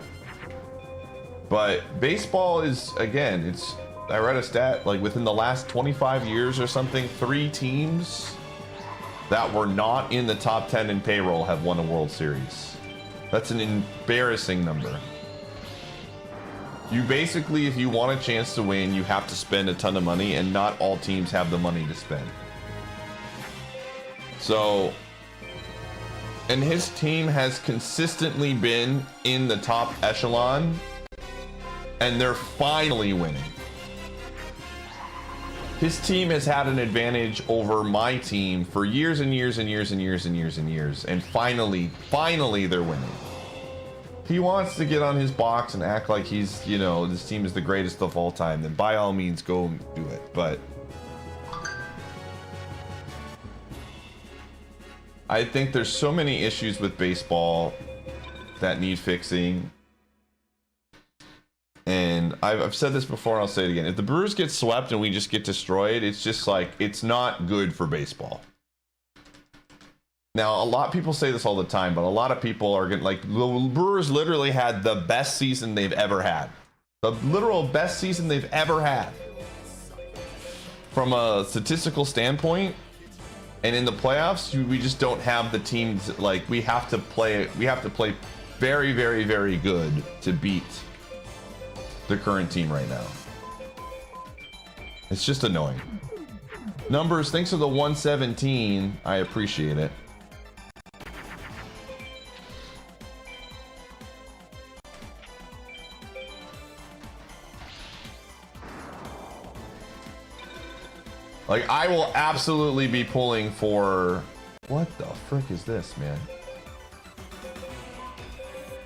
But baseball is, again, I read a stat, like within the last 25 years or something, 3 teams that were not in the top 10 in payroll have won a World Series. That's an embarrassing number. You basically, if you want a chance to win, you have to spend a ton of money, and not all teams have the money to spend. So, and his team has consistently been in the top echelon, and they're finally winning. His team has had an advantage over my team for years and years and years and years and years and years, and finally they're winning. If he wants to get on his box and act like he's, you know, this team is the greatest of all time, then by all means go do it. But I think there's so many issues with baseball that need fixing. And I've said this before and I'll say it again. If the Brewers get swept and we just get destroyed, it's just like, it's not good for baseball. Now, a lot of people say this all the time, but a lot of people are gonna, like, the Brewers literally had the best season they've ever had. The literal best season they've ever had. From a statistical standpoint, and in the playoffs, we just don't have the teams, like, we have to play very, very, very good to beat the current team right now. It's just annoying. Numbers, thanks for the 117. I appreciate it. Like, I will absolutely be pulling for... What the frick is this, man?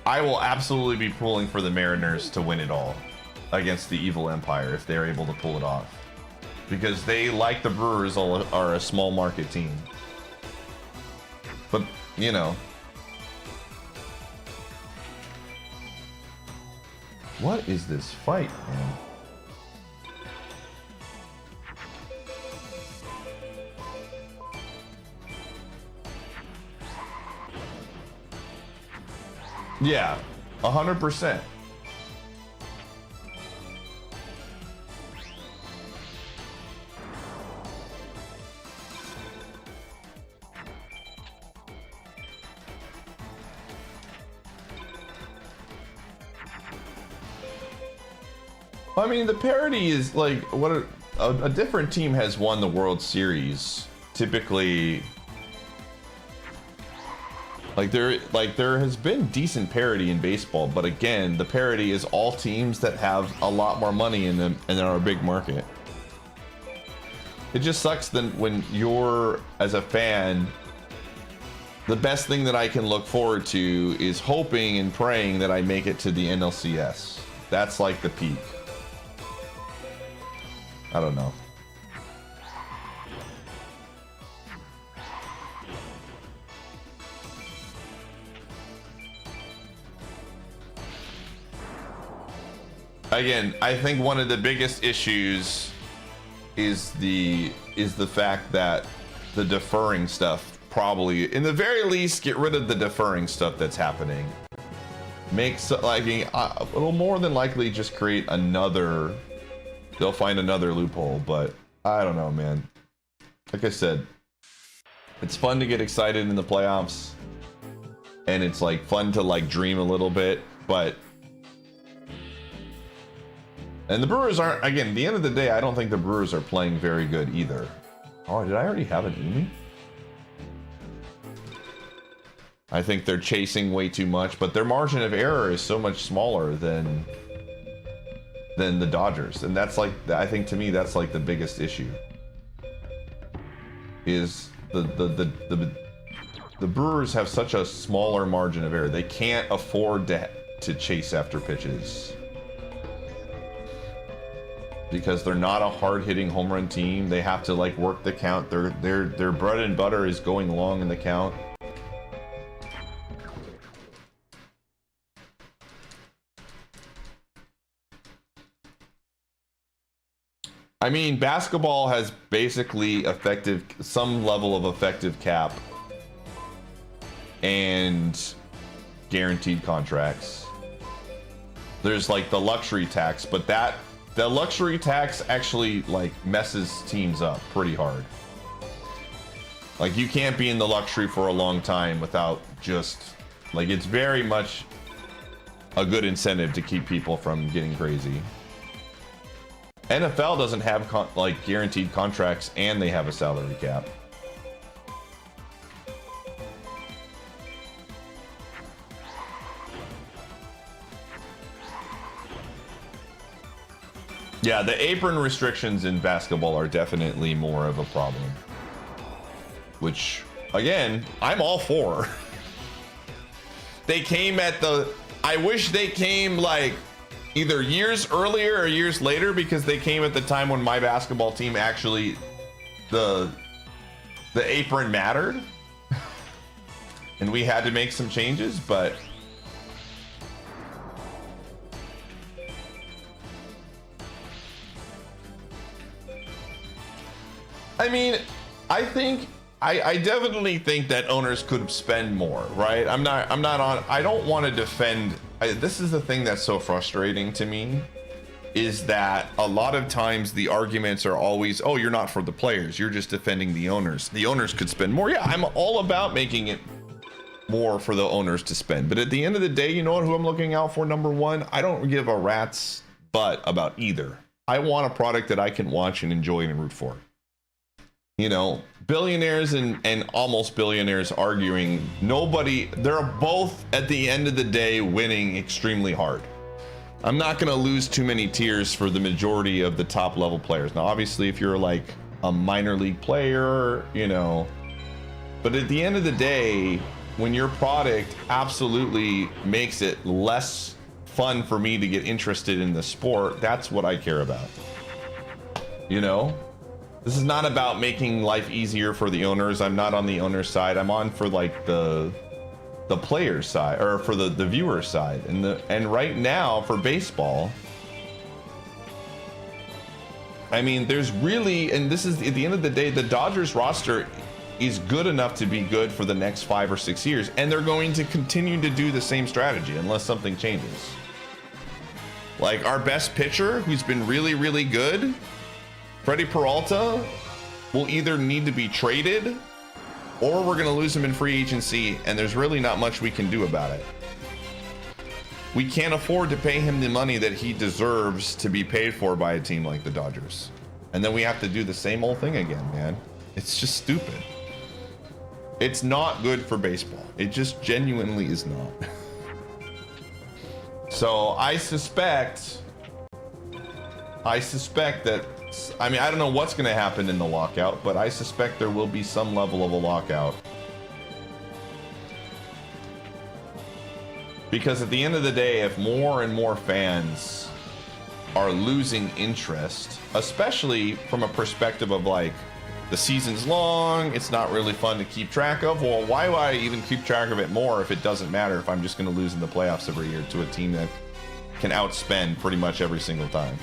I will absolutely be pulling for the Mariners to win it all against the Evil Empire if they're able to pull it off. Because they, like the Brewers, are a small market team. But, you know. What is this fight, man? Yeah, 100%. I mean, the parity is like what a different team has won the World Series. Typically, like there has been decent parity in baseball, but again, the parity is all teams that have a lot more money in them and are a big market. It just sucks then when you're, as a fan, the best thing that I can look forward to is hoping and praying that I make it to the NLCS. That's like the peak. I don't know. Again, I think one of the biggest issues is the fact that the deferring stuff probably, in the very least, get rid of the deferring stuff that's happening. Makes, like, it'll more than likely just create another, they'll find another loophole, but I don't know, man. Like I said, it's fun to get excited in the playoffs, and it's like fun to like dream a little bit, but and the Brewers aren't, again, at the end of the day, I don't think the Brewers are playing very good either. Oh, did I already have an Emi? I think they're chasing way too much, but their margin of error is so much smaller than the Dodgers. And that's like, I think to me, that's like the biggest issue. Is the the Brewers have such a smaller margin of error. They can't afford to chase after pitches. Because they're not a hard-hitting home run team. They have to like work the count. Their bread and butter is going long in the count. I mean, basketball has basically some level of effective cap and guaranteed contracts. There's like the luxury tax, but the luxury tax actually like messes teams up pretty hard. Like you can't be in the luxury for a long time without just like, it's very much a good incentive to keep people from getting crazy. NFL doesn't have like guaranteed contracts and they have a salary cap. Yeah, the apron restrictions in basketball are definitely more of a problem. Which, again, I'm all for. They came at I wish they came like either years earlier or years later, because they came at the time when my basketball team actually, the apron mattered. And we had to make some changes, but I mean, I definitely think that owners could spend more, right? I don't want to defend. This is the thing that's so frustrating to me, is that a lot of times the arguments are always, oh, you're not for the players, you're just defending the owners. The owners could spend more. Yeah, I'm all about making it more for the owners to spend. But at the end of the day, you know what, who I'm looking out for, number one, I don't give a rat's butt about either. I want a product that I can watch and enjoy and root for. You know, billionaires and almost billionaires arguing, they're both at the end of the day winning extremely hard. I'm not going to lose too many tears for the majority of the top level players. Now, obviously, if you're like a minor league player, you know, but at the end of the day, when your product absolutely makes it less fun for me to get interested in the sport, that's what I care about. You know? This is not about making life easier for the owners. I'm not on the owner's side. I'm on for like the player's side, or for the viewer's side. And right now for baseball, I mean, there's really, and this is at the end of the day, the Dodgers roster is good enough to be good for the next 5 or 6 years, and they're going to continue to do the same strategy unless something changes. Like our best pitcher, who's been really, really good, Freddie Peralta, will either need to be traded or we're going to lose him in free agency, and there's really not much we can do about it. We can't afford to pay him the money that he deserves to be paid for by a team like the Dodgers. And then we have to do the same old thing again, man. It's just stupid. It's not good for baseball. It just genuinely is not. So I suspect that, I mean, I don't know what's going to happen in the lockout, but I suspect there will be some level of a lockout. Because at the end of the day, if more and more fans are losing interest, especially from a perspective of like, the season's long, it's not really fun to keep track of. Well, why would I even keep track of it more if it doesn't matter, if I'm just going to lose in the playoffs every year to a team that can outspend pretty much every single time?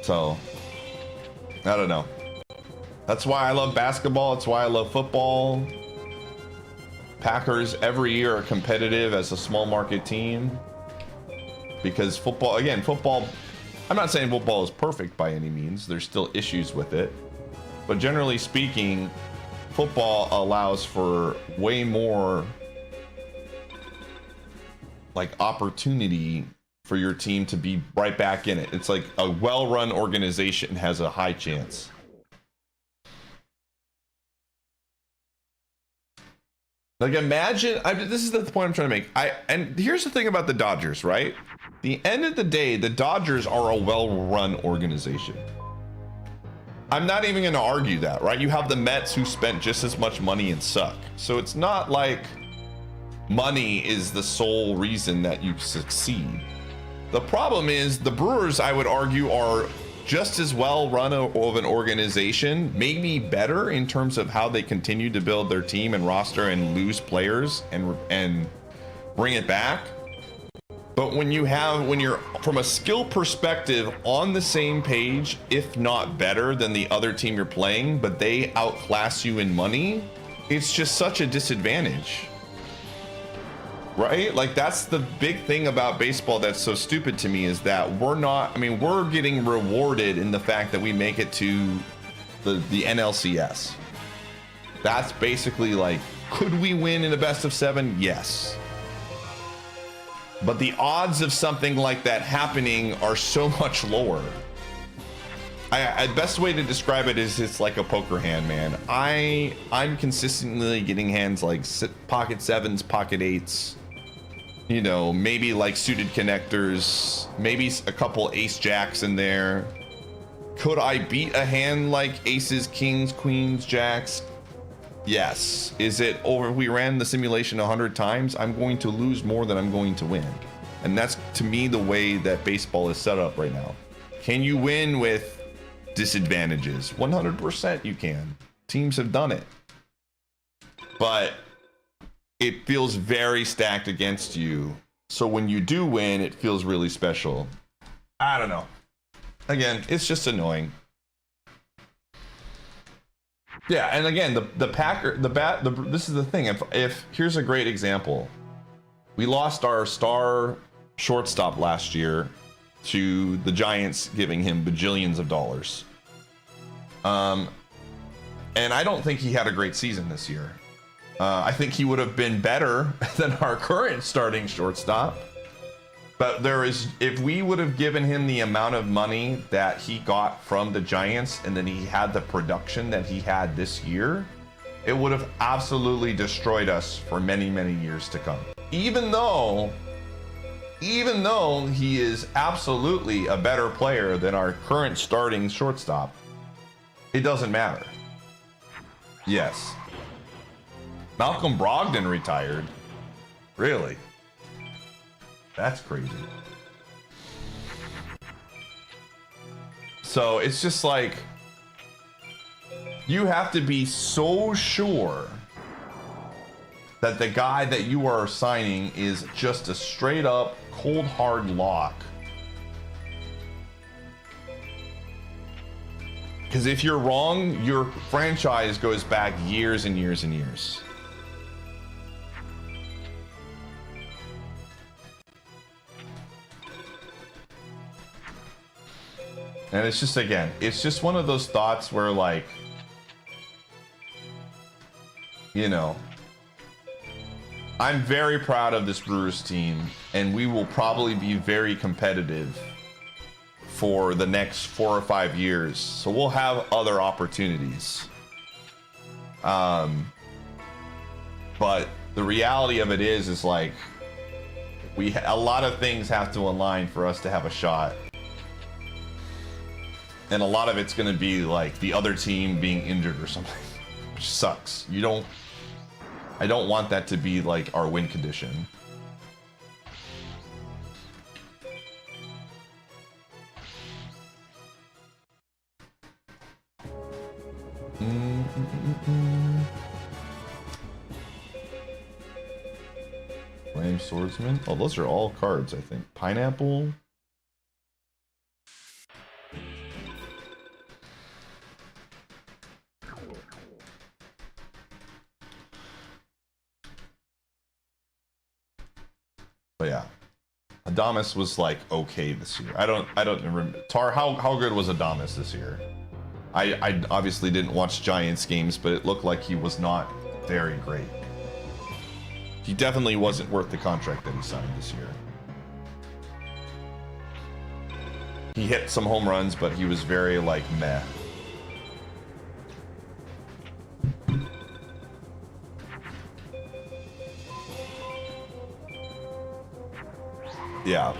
So, I don't know. That's why I love basketball. That's why I love football. Packers every year are competitive as a small market team. Because football, again, I'm not saying football is perfect by any means. There's still issues with it. But generally speaking, football allows for way more like opportunity for your team to be right back in it. It's like a well-run organization has a high chance. Like imagine, this is the point I'm trying to make. And here's the thing about the Dodgers, right? the end of the day, the Dodgers are a well-run organization. I'm not even going to argue that, right? You have the Mets who spent just as much money and suck. So it's not like money is the sole reason that you succeed. The problem is the Brewers, I would argue, are just as well run of an organization, maybe better in terms of how they continue to build their team and roster and lose players and bring it back. But when you're from a skill perspective on the same page, if not better than the other team you're playing, but they outclass you in money, it's just such a disadvantage. Right? Like, that's the big thing about baseball that's so stupid to me, is that we're getting rewarded in the fact that we make it to the NLCS. That's basically like, could we win in a best of 7? Yes. But the odds of something like that happening are so much lower. The best way to describe it is it's like a poker hand, man. I'm consistently getting hands like pocket 7s, pocket 8s. You know, maybe like suited connectors, maybe a couple ace jacks in there. Could I beat a hand like aces, kings, queens, jacks? Yes. Is it over? We ran the simulation 100 times. I'm going to lose more than I'm going to win. And that's, to me, the way that baseball is set up right now. Can you win with disadvantages? 100% you can. Teams have done it. But it feels very stacked against you. So when you do win, it feels really special. I don't know. Again, it's just annoying. Yeah, and again, this is the thing. If here's a great example. We lost our star shortstop last year to the Giants, giving him bajillions of dollars. And I don't think he had a great season this year. I think he would have been better than our current starting shortstop. But if we would have given him the amount of money that he got from the Giants, and then he had the production that he had this year, it would have absolutely destroyed us for many, many years to come. Even though he is absolutely a better player than our current starting shortstop, it doesn't matter. Yes. Malcolm Brogdon retired. Really? That's crazy. So it's just like, you have to be so sure that the guy that you are signing is just a straight up cold hard lock. Because if you're wrong, your franchise goes back years and years and years. And it's just, again, it's just one of those thoughts where, like, you know, I'm very proud of this Brewers team, and we will probably be very competitive for the next 4 or 5 years. So we'll have other opportunities. But the reality of it is like, a lot of things have to align for us to have a shot. And a lot of it's going to be like the other team being injured or something, which sucks. I don't want that to be like our win condition. Flame Swordsman. Oh, those are all cards, I think. Pineapple. But yeah, Adames was like okay this year. I don't remember. Tar, how good was Adames this year? I obviously didn't watch Giants games, but it looked like he was not very great. He definitely wasn't worth the contract that he signed this year. He hit some home runs, but he was very like meh. Yeah.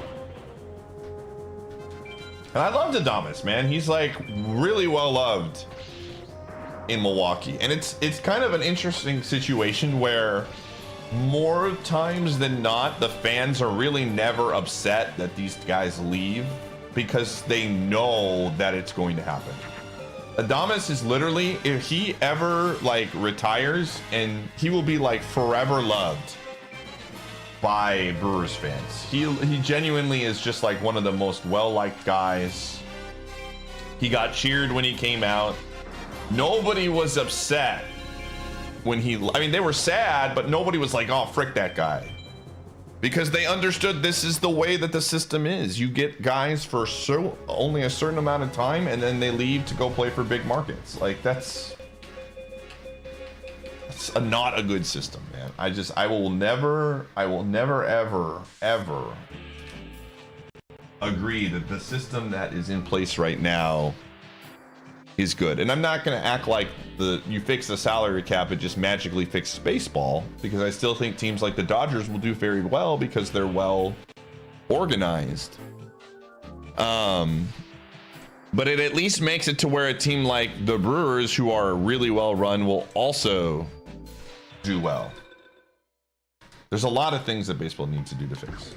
And I loved Adames, man. He's like really well loved in Milwaukee. And it's kind of an interesting situation where more times than not, the fans are really never upset that these guys leave because they know that it's going to happen. Adames is literally, if he ever like retires, and he will be like forever loved by Brewers fans. He genuinely is just like one of the most well-liked guys. He got cheered when he came out. Nobody was upset when I mean, they were sad, but nobody was like, oh, frick that guy. Because they understood this is the way that the system is. You get guys for only a certain amount of time, and then they leave to go play for big markets. Like, that's not a good system, man. I will never, ever agree that the system that is in place right now is good. And I'm not going to act like you fix the salary cap, it just magically fixes baseball, because I still think teams like the Dodgers will do very well because they're well organized. But it at least makes it to where a team like the Brewers, who are really well run, will also do well. There's a lot of things that baseball needs to do to fix.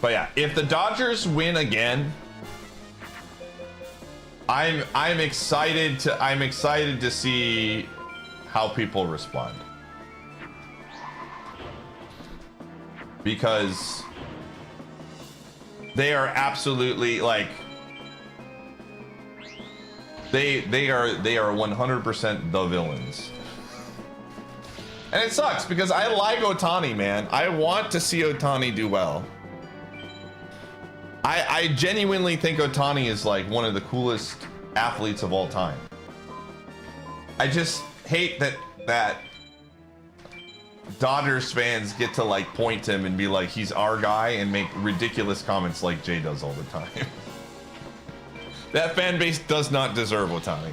But yeah, if the Dodgers win again, I'm excited to see how people respond. Because they are absolutely like they are 100% the villains. And it sucks because I like Ohtani, man. I want to see Ohtani do well. I genuinely think Ohtani is like one of the coolest athletes of all time. I just hate that Dodgers fans get to like point to him and be like, he's our guy, and make ridiculous comments like Jay does all the time. That fan base does not deserve Ohtani.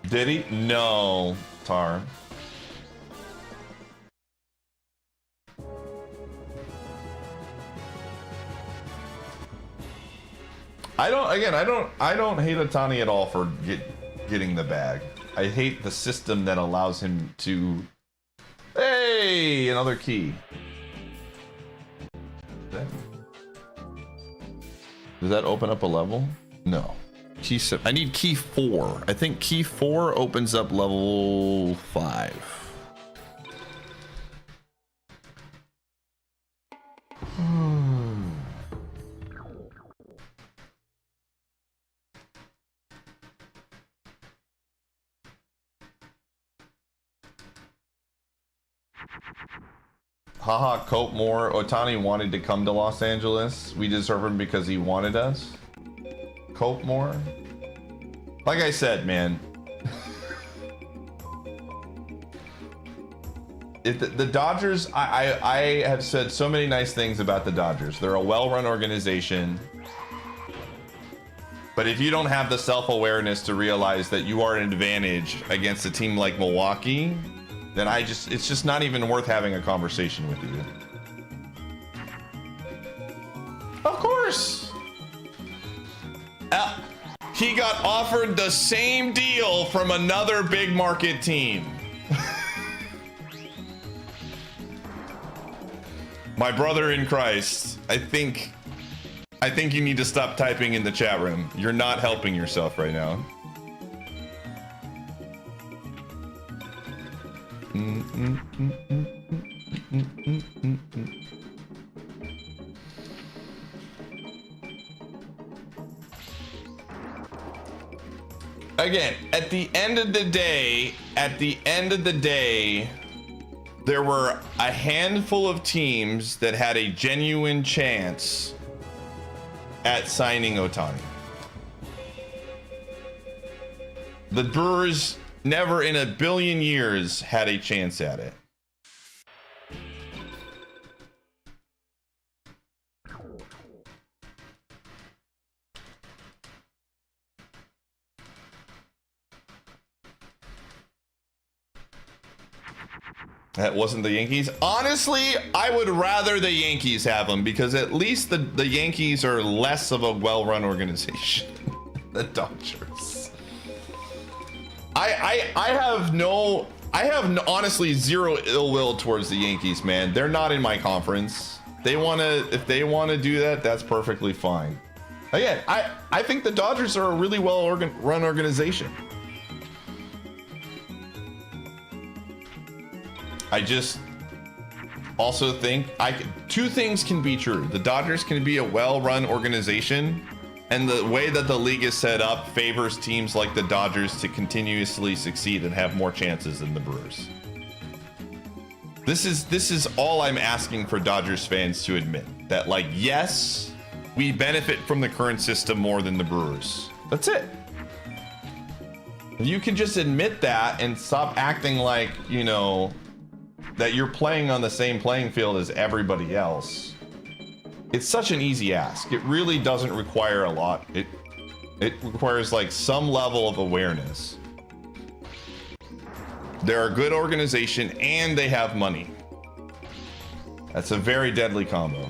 Did he? No, Tar. I don't hate Ohtani at all for getting the bag. I hate the system that allows him to. Hey, another key. Does that open up a level? No. I need key 4. I think key 4 opens up level 5. Haha, Cope Moore. Ohtani wanted to come to Los Angeles. We deserve him because he wanted us. Cope Moore. Like I said, man. The Dodgers, I have said so many nice things about the Dodgers. They're a well-run organization. But if you don't have the self-awareness to realize that you are an advantage against a team like Milwaukee, then it's just not even worth having a conversation with you. Of course. He got offered the same deal from another big market team. My brother in Christ, I think you need to stop typing in the chat room. You're not helping yourself right now. Again, at the end of the day, there were a handful of teams that had a genuine chance at signing Ohtani. The Brewers never in a billion years had a chance at it. That wasn't the Yankees. Honestly, I would rather the Yankees have them because at least the Yankees are less of a well-run organization than the Dodgers. I have honestly zero ill will towards the Yankees, man. They're not in my conference. If they wanna do that, that's perfectly fine. Again, I think the Dodgers are a really well-run organization. I just also think two things can be true. The Dodgers can be a well-run organization, and the way that the league is set up favors teams like the Dodgers to continuously succeed and have more chances than the Brewers. This is all I'm asking for Dodgers fans to admit, that like, yes, we benefit from the current system more than the Brewers. That's it. You can just admit that and stop acting like, you know, that you're playing on the same playing field as everybody else. It's such an easy ask. It really doesn't require a lot. It requires like some level of awareness. They're a good organization and they have money. That's a very deadly combo.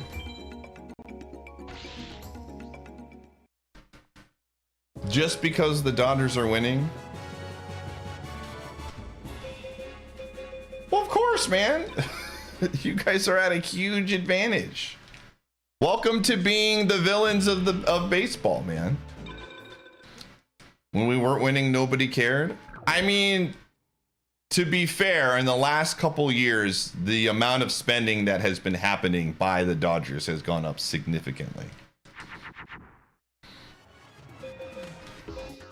Just because the Dodgers are winning? Well, of course, man. You guys are at a huge advantage. Welcome to being the villains of baseball, man. When we weren't winning, nobody cared. I mean, to be fair, in the last couple years, the amount of spending that has been happening by the Dodgers has gone up significantly.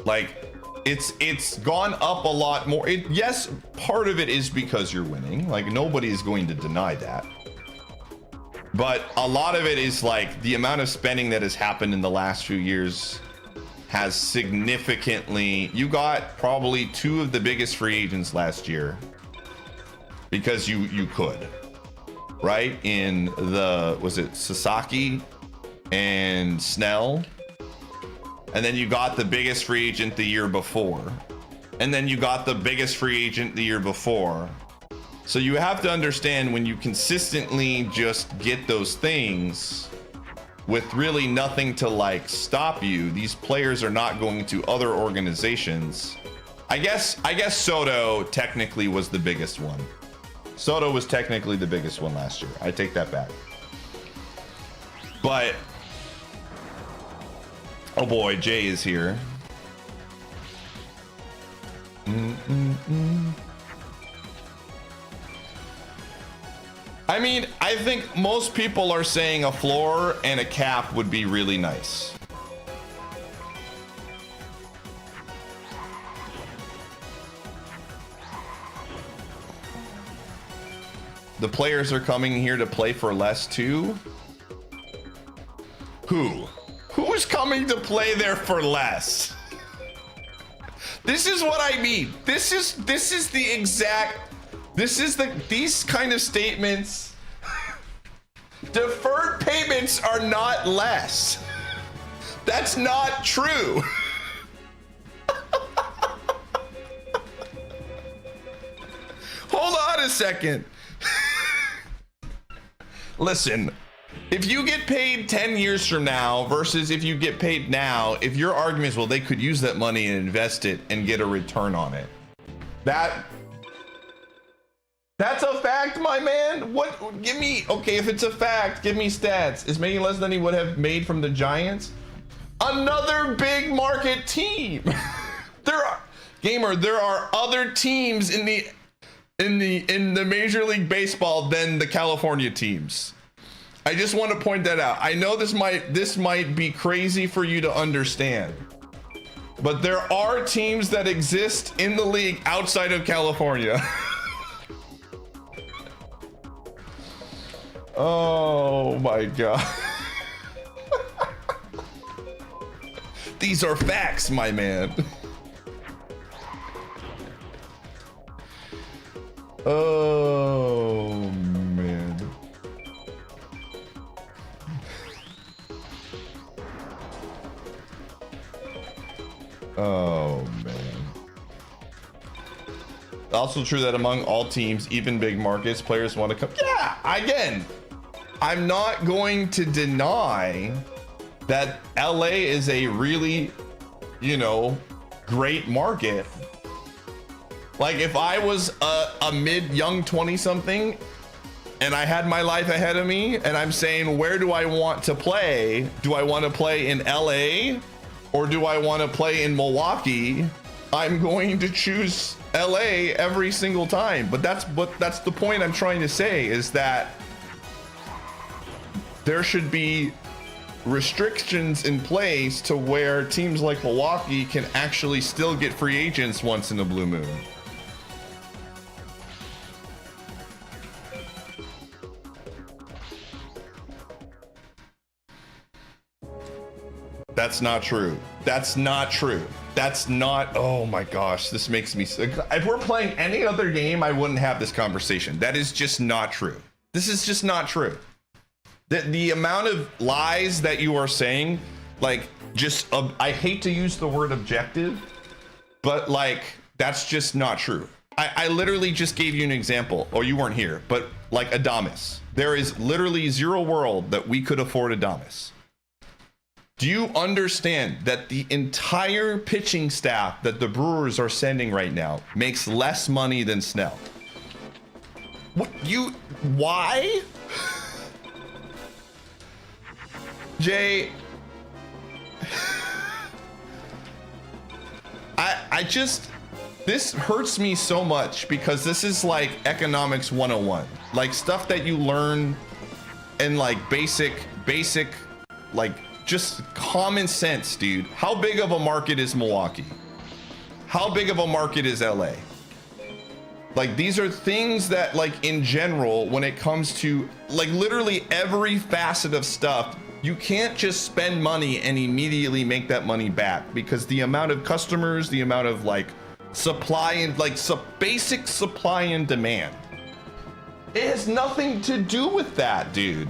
Like, it's gone up a lot more. Yes, part of it is because you're winning. Like, nobody is going to deny that. But a lot of it is like the amount of spending that has happened in the last few years has significantly. You got probably two of the biggest free agents last year because you could, right? In the, was it Sasaki and Snell? And then you got the biggest free agent the year before. And then you got the biggest free agent the year before. So you have to understand, when you consistently just get those things with really nothing to like stop you, these players are not going to other organizations. I guess Soto technically was the biggest one. Soto was technically the biggest one last year. I take that back. But oh boy, Jay is here. I mean, I think most people are saying a floor and a cap would be really nice. The players are coming here to play for less too. Who's coming to play there for less? This is what I mean. These kind of statements. Deferred payments are not less. That's not true. Hold on a second. Listen, if you get paid 10 years from now versus if you get paid now, if your argument is, well, they could use that money and invest it and get a return on it. That's a fact, my man. What? Give me, okay, if it's a fact, give me stats. Is making less than he would have made from the Giants? Another big market team. There are other teams in the Major League Baseball than the California teams. I just want to point that out. I know this might be crazy for you to understand, but there are teams that exist in the league outside of California. Oh my God. These are facts, my man. Oh man. Oh man. Also true that among all teams, even big markets, players want to come. Yeah, again, I'm not going to deny that LA is a really, you know, great market. Like if I was a young 20 something and I had my life ahead of me and I'm saying, where do I want to play? Do I want to play in LA or do I want to play in Milwaukee? I'm going to choose LA every single time. But that's the point I'm trying to say, is that there should be restrictions in place to where teams like Milwaukee can actually still get free agents once in a blue moon. That's not true. That's not true. That's not, oh my gosh, this makes me sick. If we're playing any other game, I wouldn't have this conversation. That is just not true. This is just not true. The amount of lies that you are saying, like, just, I hate to use the word objective, but like, that's just not true. I literally just gave you an example, or you weren't here, but like Adames. There is literally zero world that we could afford Adames. Do you understand that the entire pitching staff that the Brewers are sending right now makes less money than Snell? What why? Jay, I just, this hurts me so much because this is like economics 101, like stuff that you learn in like basic, like just common sense, dude. How big of a market is Milwaukee? How big of a market is LA? Like, these are things that, like, in general, when it comes to like literally every facet of stuff, you can't just spend money and immediately make that money back, because the amount of customers, the amount of like supply and like basic supply and demand, it has nothing to do with that, dude.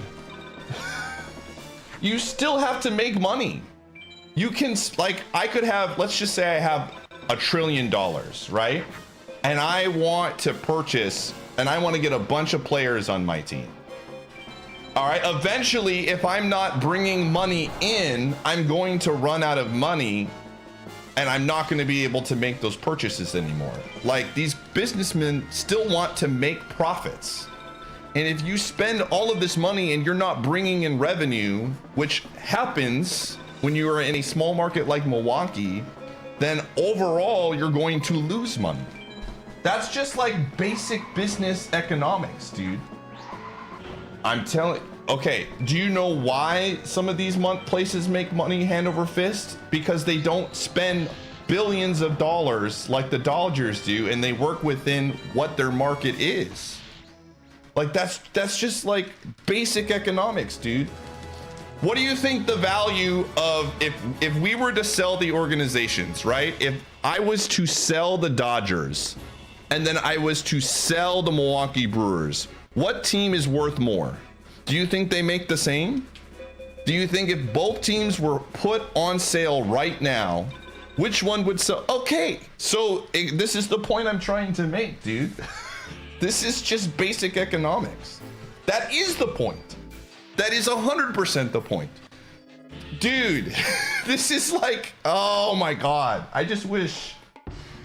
You still have to make money. You can, like, I could have, let's just say I have $1 trillion, right? And I want to purchase, and I want to get a bunch of players on my team. All right, eventually, if I'm not bringing money in, I'm going to run out of money and I'm not going to be able to make those purchases anymore. Like, these businessmen still want to make profits. And if you spend all of this money and you're not bringing in revenue, which happens when you are in a small market like Milwaukee, then overall you're going to lose money. That's just like basic business economics, dude. I'm telling, okay, do you know why some of these places make money hand over fist? Because they don't spend billions of dollars like the Dodgers do, and they work within what their market is. Like, that's just like basic economics, dude. What do you think the value of, if we were to sell the organizations, right? If I was to sell the Dodgers and then I was to sell the Milwaukee Brewers, what team is worth more? Do you think they make the same? Do you think if both teams were put on sale right now, which one would sell? Okay, so this is the point I'm trying to make, dude. This is just basic economics. That is the point. That is 100% the point. Dude, this is like, oh my God. I just wish,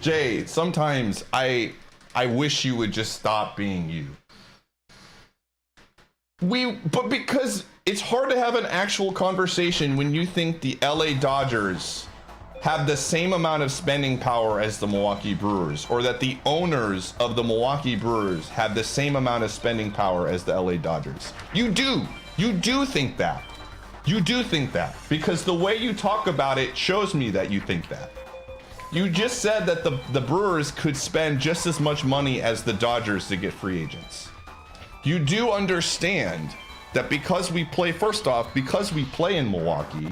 Jay, sometimes I wish you would just stop being you. But because it's hard to have an actual conversation when you think the LA Dodgers have the same amount of spending power as the Milwaukee Brewers, or that the owners of the Milwaukee Brewers have the same amount of spending power as the LA Dodgers. You do think that. You do think that, because the way you talk about it shows me that you think that. You just said that the Brewers could spend just as much money as the Dodgers to get free agents. You do understand that because we play, first off, because we play in Milwaukee,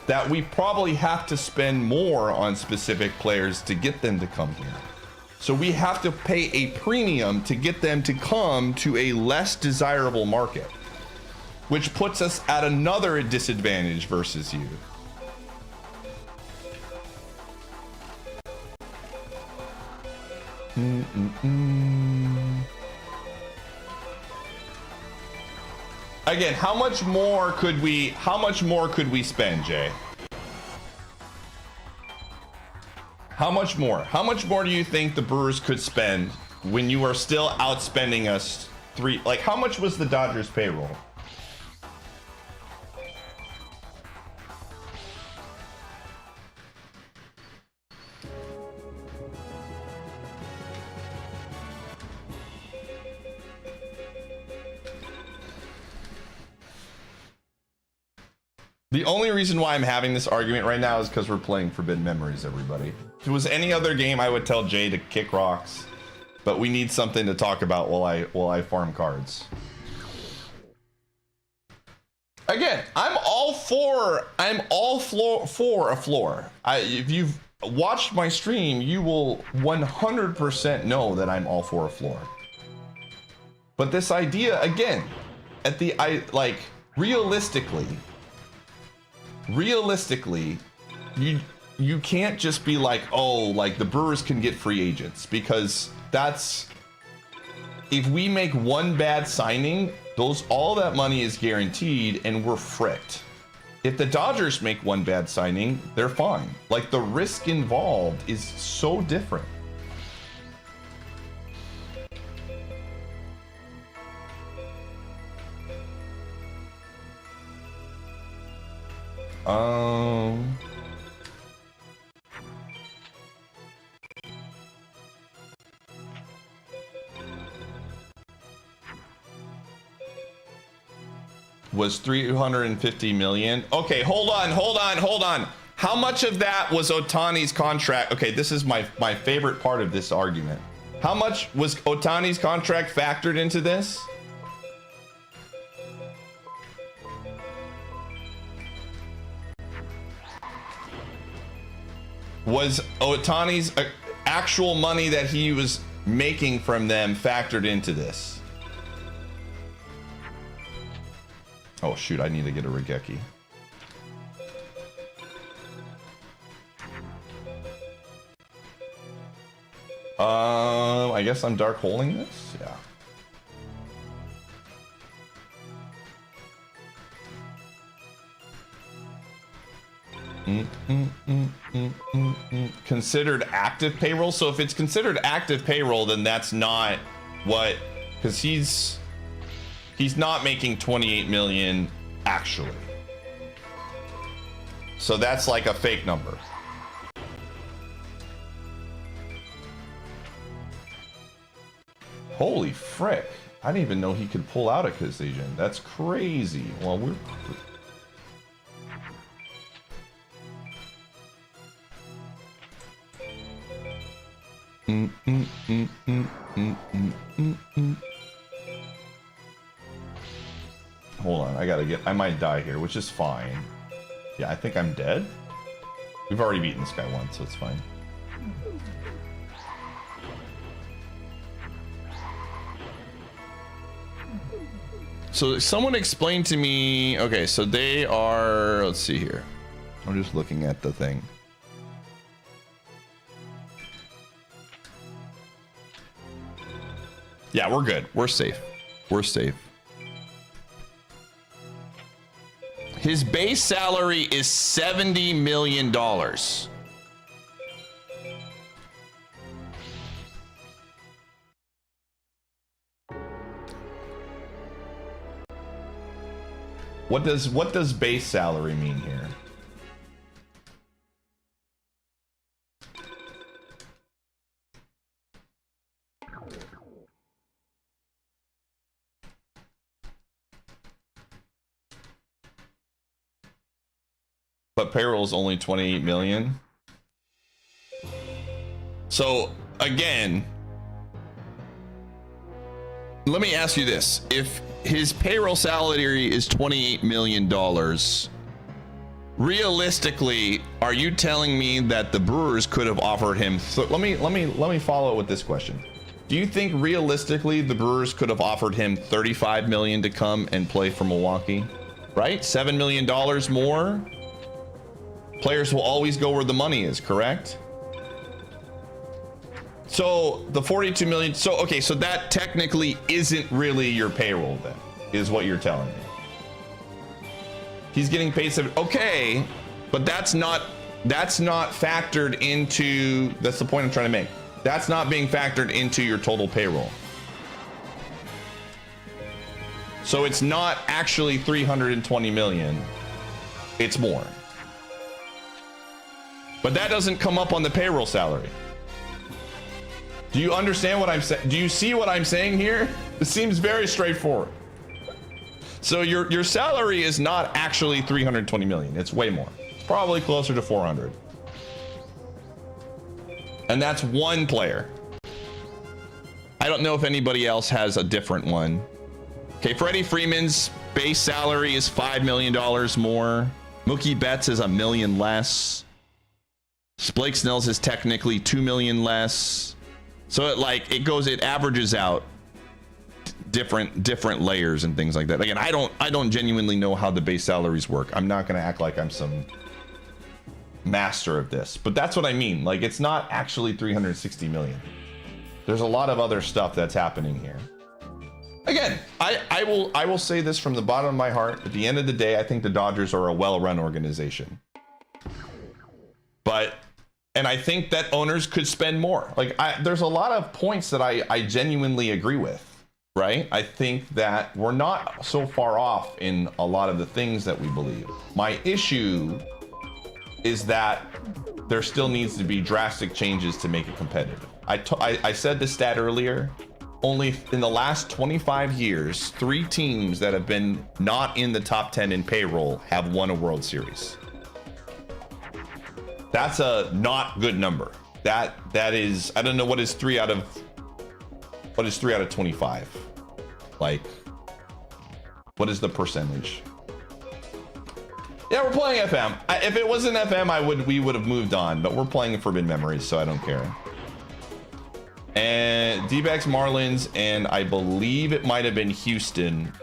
that we probably have to spend more on specific players to get them to come here. So we have to pay a premium to get them to come to a less desirable market, which puts us at another disadvantage versus you. Again, how much more could we spend, Jay? How much more? How much more do you think the Brewers could spend when you are still outspending us like how much was the Dodgers payroll? The only reason why I'm having this argument right now is because we're playing Forbidden Memories, everybody. If it was any other game, I would tell Jay to kick rocks, but we need something to talk about while I farm cards. Again, I'm all for a floor. If you've watched my stream, you will 100% know that I'm all for a floor. But this idea, again, realistically, you can't just be like, oh, like the Brewers can get free agents, because that's, if we make one bad signing, all that money is guaranteed and we're fricked. If the Dodgers make one bad signing, they're fine. Like, the risk involved is so different. Was 350 million. Okay, hold on. How much of that was Ohtani's contract? Okay, this is my favorite part of this argument. How much was Ohtani's contract factored into this? Was Ohtani's actual money that he was making from them factored into this? Oh shoot, I need to get a Regeki. I guess I'm dark holding this? Yeah. Considered active payroll. So if it's considered active payroll, then that's not what, because he's not making 28 million actually. So that's like a fake number. Holy frick. I didn't even know he could pull out a Kazajan. That's crazy. Well, we're... Hold on, I might die here, which is fine. Yeah, I think I'm dead. We've already beaten this guy once, so it's fine. So someone explained to me, okay, so they are, let's see here. I'm just looking at the thing. Yeah, we're good. We're safe. We're safe. His base salary is $70 million. What does base salary mean here? But payroll is only 28 million. So again, let me ask you this. If his payroll salary is $28 million, realistically, are you telling me that the Brewers could have offered him? Let me follow it with this question. Do you think realistically the Brewers could have offered him $35 million to come and play for Milwaukee? Right? $7 million more. Players will always go where the money is, correct? So the 42 million. So okay, so that technically isn't really your payroll then, is what you're telling me. He's getting paid okay, but that's not factored into, that's the point I'm trying to make. That's not being factored into your total payroll. So it's not actually 320 million. It's more. But that doesn't come up on the payroll salary. Do you understand what I'm saying? Do you see what I'm saying here? It seems very straightforward. So your salary is not actually 320 million. It's way more. It's probably closer to 400. And that's one player. I don't know if anybody else has a different one. Okay, Freddie Freeman's base salary is $5 million more. Mookie Betts is $1 million less. Blake Snell's is technically $2 million less. So it averages out different layers and things like that. Again, I don't genuinely know how the base salaries work. I'm not gonna act like I'm some master of this, but that's what I mean. Like, it's not actually 360 million. There's a lot of other stuff that's happening here. Again, I will say this from the bottom of my heart. At the end of the day, I think the Dodgers are a well-run organization. And I think that owners could spend more. Like, there's a lot of points that I genuinely agree with, right? I think that we're not so far off in a lot of the things that we believe. My issue is that there still needs to be drastic changes to make it competitive. I said this stat earlier. Only in the last 25 years, 3 teams that have been not in the top 10 in payroll have won a World Series. That's a not good number. That is, I don't know what is 3 out of 25. Like, what is the percentage? Yeah, we're playing FM. If it wasn't FM, we would have moved on, but we're playing Forbidden Memories, so I don't care. And D-backs, Marlins, and I believe it might have been Houston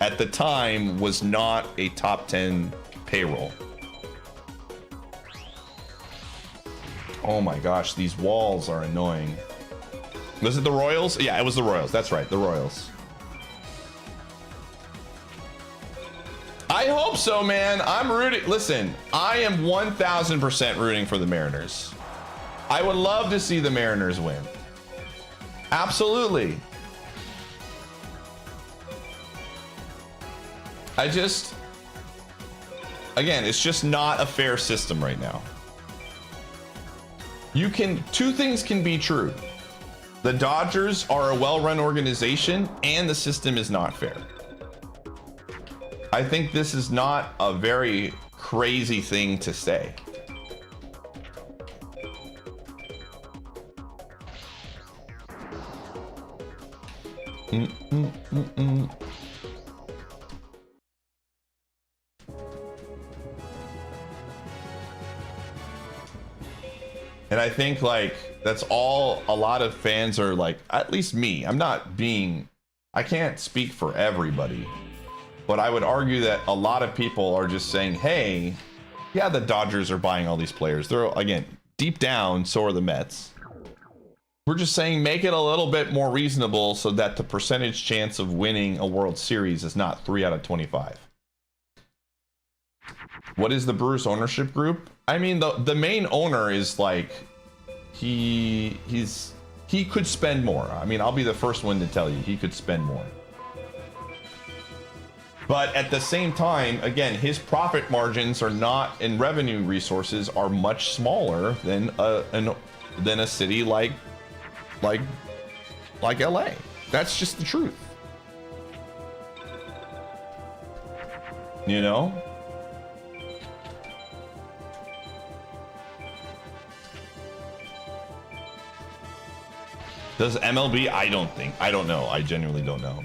at the time was not a top 10 payroll. Oh my gosh, these walls are annoying. Was it the Royals? Yeah, it was the Royals. That's right, the Royals. I hope so, man. I'm rooting. Listen, I am 1000% rooting for the Mariners. I would love to see the Mariners win. Absolutely. Again, it's just not a fair system right now. Two things can be true. The Dodgers are a well-run organization and the system is not fair. I think this is not a very crazy thing to say. And I think that's all a lot of fans are like, at least me. I can't speak for everybody, but I would argue that a lot of people are just saying, hey, yeah, the Dodgers are buying all these players. They're, again, deep down, so are the Mets. We're just saying make it a little bit more reasonable so that the percentage chance of winning a World Series is not 3 out of 25. What is the Brewers ownership group? I mean, the main owner is he could spend more. I mean, I'll be the first one to tell you he could spend more. But at the same time, again, his profit margins are not, and revenue resources are much smaller than a city like LA. That's just the truth. You know? Does MLB? I don't know. I genuinely don't know.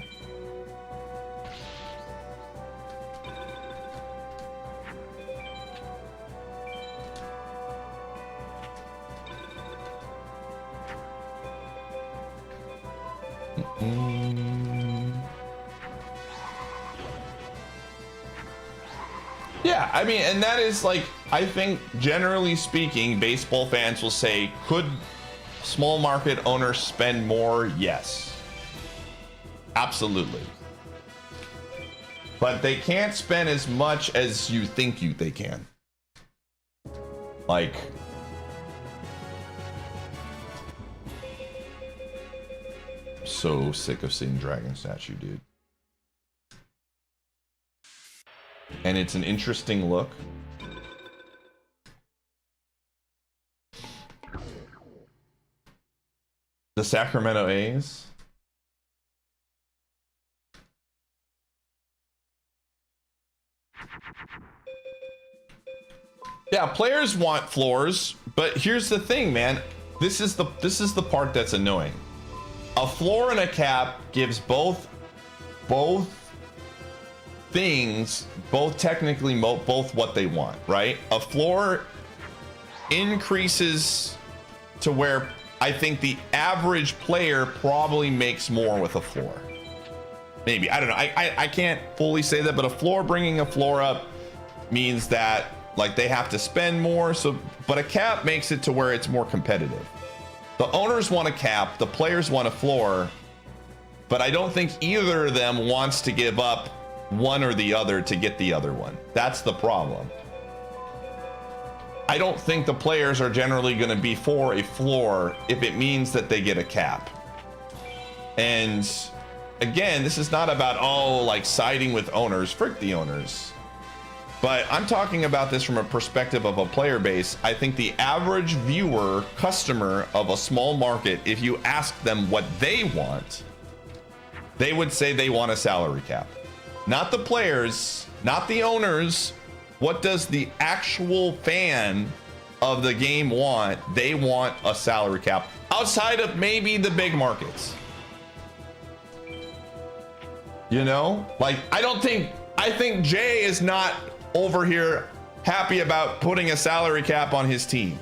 Yeah, I mean, and that is like, I think generally speaking, baseball fans will say, could small market owners spend more? Yes. Absolutely. But they can't spend as much as you think they can. Like, so sick of seeing Dragon Statue, dude. And it's an interesting look. The Sacramento A's. Yeah, players want floors, but here's the thing, man. This is the part that's annoying. A floor and a cap gives both things, both technically both what they want, right? A floor increases to where I think the average player probably makes more with a floor. Maybe, I don't know. I can't fully say that, but a floor, bringing a floor up means that like they have to spend more. So, but a cap makes it to where it's more competitive. The owners want a cap, the players want a floor, but I don't think either of them wants to give up one or the other to get the other one. That's the problem. I don't think the players are generally going to be for a floor if it means that they get a cap. And again, this is not about, oh, like siding with owners, frick the owners. But I'm talking about this from a perspective of a player base. I think the average viewer, customer of a small market, if you ask them what they want, they would say they want a salary cap. Not the players, not the owners. What does the actual fan of the game want? They want a salary cap outside of maybe the big markets. You know, like I think Jay is not over here happy about putting a salary cap on his team.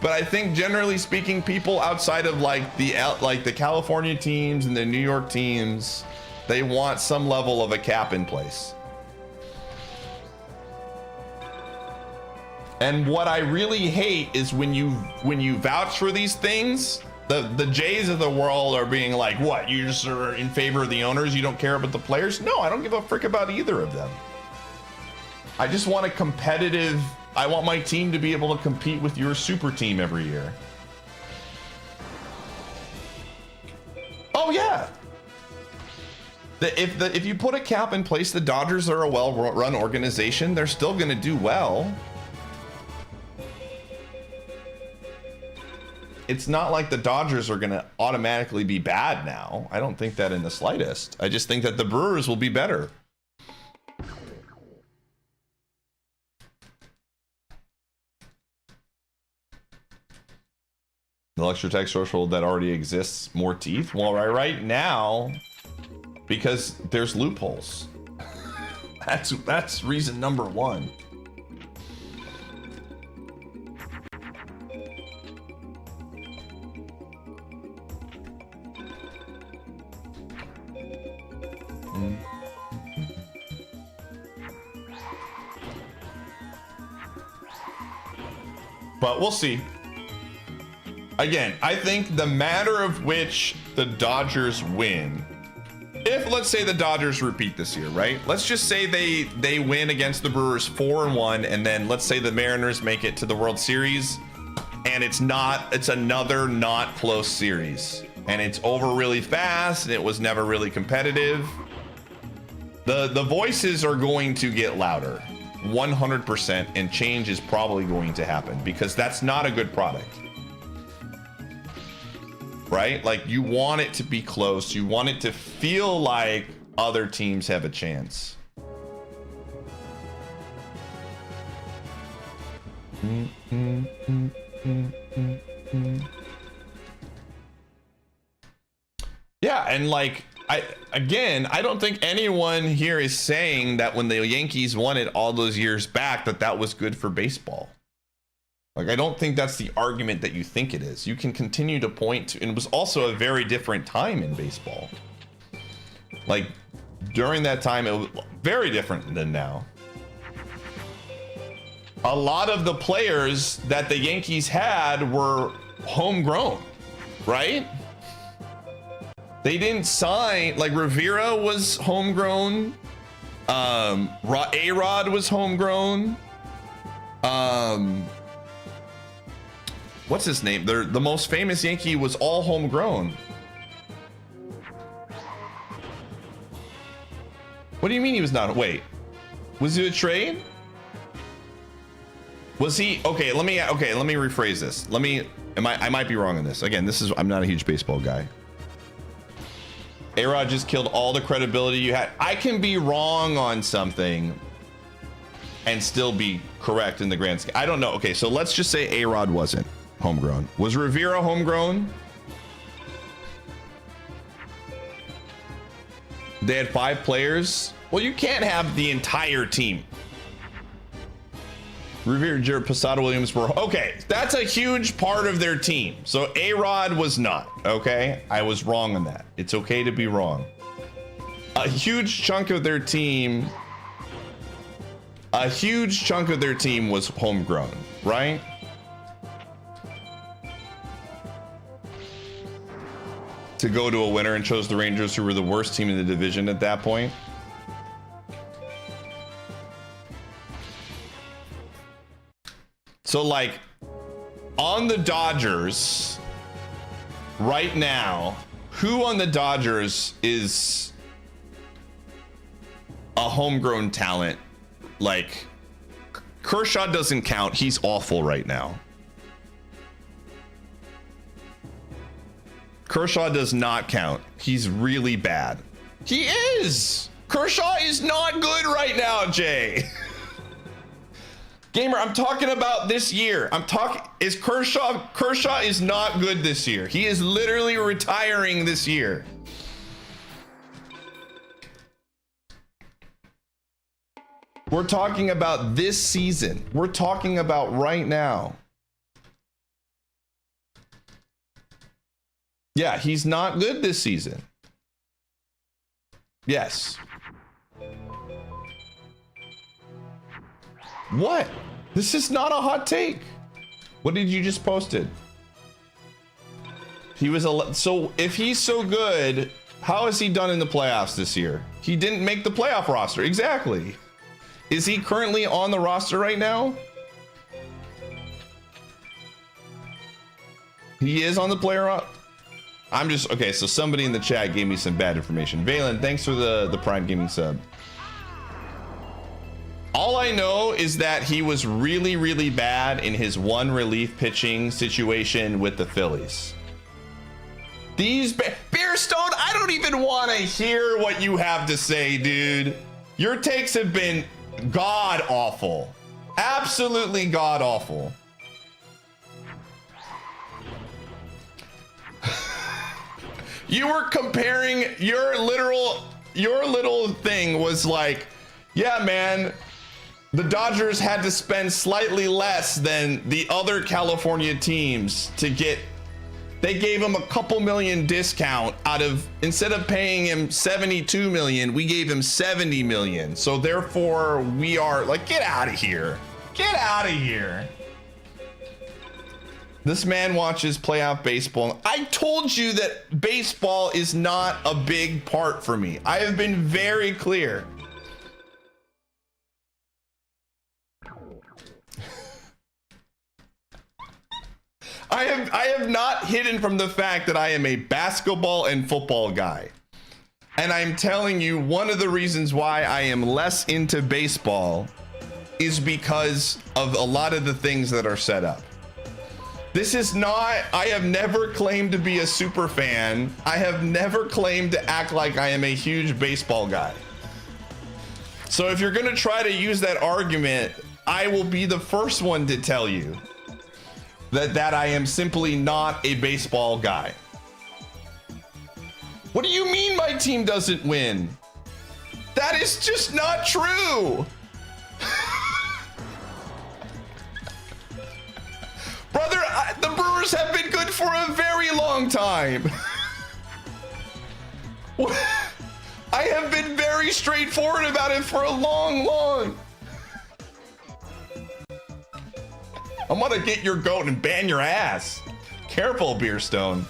But I think generally speaking, people outside of like the California teams and the New York teams, they want some level of a cap in place. And what I really hate is when you vouch for these things, the Jays of the world are being like, what, you just are in favor of the owners, you don't care about the players? No, I don't give a frick about either of them. I just want a competitive, I want my team to be able to compete with your super team every year. Oh yeah. If you put a cap in place, the Dodgers are a well-run organization. They're still going to do well. It's not like the Dodgers are going to automatically be bad now. I don't think that in the slightest. I just think that the Brewers will be better. The lecture text social that already exists, more teeth. Well, right now, because there's loopholes. That's reason number one. But we'll see. Again, I think the matter of which the Dodgers win, if let's say the Dodgers repeat this year, right? Let's just say they win against the Brewers 4-1, and then let's say the Mariners make it to the World Series, and it's another not close series, and it's over really fast, and it was never really competitive. The voices are going to get louder, 100%, and change is probably going to happen because that's not a good product. Right? Like, you want it to be close. You want it to feel like other teams have a chance. Yeah, and like, I don't think anyone here is saying that when the Yankees won it all those years back, that was good for baseball. Like, I don't think that's the argument that you think it is. You can continue to point to, and it was also a very different time in baseball. Like, during that time, it was very different than now. A lot of the players that the Yankees had were homegrown, right? They didn't sign, like Rivera was homegrown. A-Rod was homegrown. What's his name? The most famous Yankee was all homegrown. What do you mean he was not? Wait, was it a trade? Was he? Okay, let me rephrase this. I might be wrong on this. Again, I'm not a huge baseball guy. A-Rod just killed all the credibility you had. I can be wrong on something and still be correct in the grand scheme. I don't know. Okay, so let's just say A-Rod wasn't homegrown. Was Rivera homegrown? They had 5 players. Well, you can't have the entire team. Rivera, Jared, Posada, Williams were okay. That's a huge part of their team. So A-Rod was not. Okay, I was wrong on that. It's okay to be wrong. A huge chunk of their team. Was homegrown, right? To go to a winner and chose the Rangers, who were the worst team in the division at that point. So, like, on the Dodgers right now, who on the Dodgers is a homegrown talent? Like, Kershaw doesn't count. He's awful right now. Kershaw does not count. He's really bad. He is. Kershaw is not good right now, Jay. Gamer, I'm talking about this year. Is Kershaw is not good this year. He is literally retiring this year. We're talking about this season. We're talking about right now. Yeah, he's not good this season. Yes. What? This is not a hot take. What did you just posted? So if he's so good, how has he done in the playoffs this year? He didn't make the playoff roster. Exactly. Is he currently on the roster right now? He is on the player. Okay, so somebody in the chat gave me some bad information. Valen, thanks for the Prime Gaming sub. All I know is that he was really, really bad in his one relief pitching situation with the Phillies. Beerstone, I don't even want to hear what you have to say, dude. Your takes have been god awful. Absolutely god awful. You were comparing your little thing was like, yeah, man, the Dodgers had to spend slightly less than the other California teams to get. They gave him a couple million discount instead of paying him 72 million, we gave him 70 million. So therefore we are like, get out of here. Get out of here. This man watches playoff baseball. I told you that baseball is not a big part for me. I have been very clear. I have not hidden from the fact that I am a basketball and football guy. And I'm telling you, one of the reasons why I am less into baseball is because of a lot of the things that are set up. This is not, I have never claimed to be a super fan. I have never claimed to act like I am a huge baseball guy. So if you're gonna try to use that argument, I will be the first one to tell you that I am simply not a baseball guy. What do you mean my team doesn't win? That is just not true. Brewers have been good for a very long time. I have been very straightforward about it for a long. I'm gonna get your goat and ban your ass. Careful, Beerstone.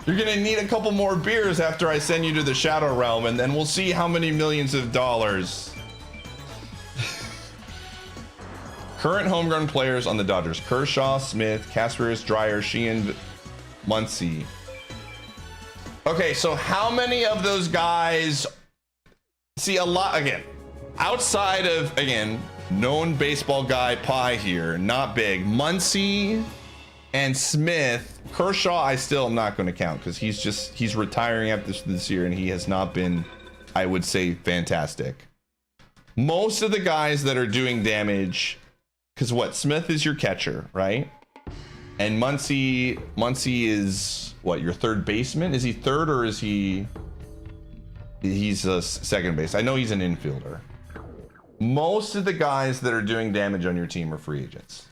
You're gonna need a couple more beers after I send you to the Shadow Realm, and then we'll see how many millions of dollars. Current homegrown players on the Dodgers: Kershaw, Smith, Casperis, Dreyer, Sheehan, Muncy. Okay, so how many of those guys? See, a lot, again, outside of, again, known baseball guy Pie here, not big. Muncy and Smith. Kershaw, I still am not going to count because he's retiring after this year, and he has not been, I would say, fantastic. Most of the guys that are doing damage, because what, Smith is your catcher, right? And Muncy is what, your third baseman? Is he third or is he's a second base? I know he's an infielder. Most of the guys that are doing damage on your team are free agents.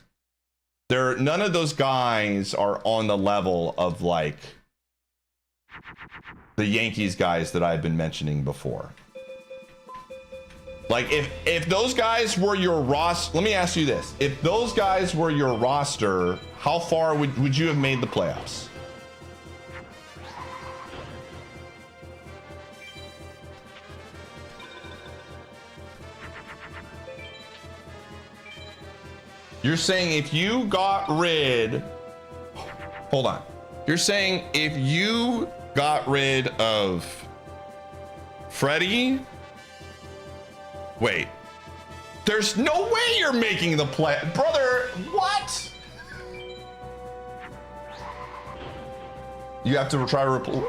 None of those guys are on the level of like the Yankees guys that I've been mentioning before. Like if those guys were your roster, let me ask you this. If those guys were your roster, how far would you have made the playoffs? You're saying if you got rid, hold on. You're saying if you got rid of Freddie, wait, there's no way you're making the play, brother. What? You have to try to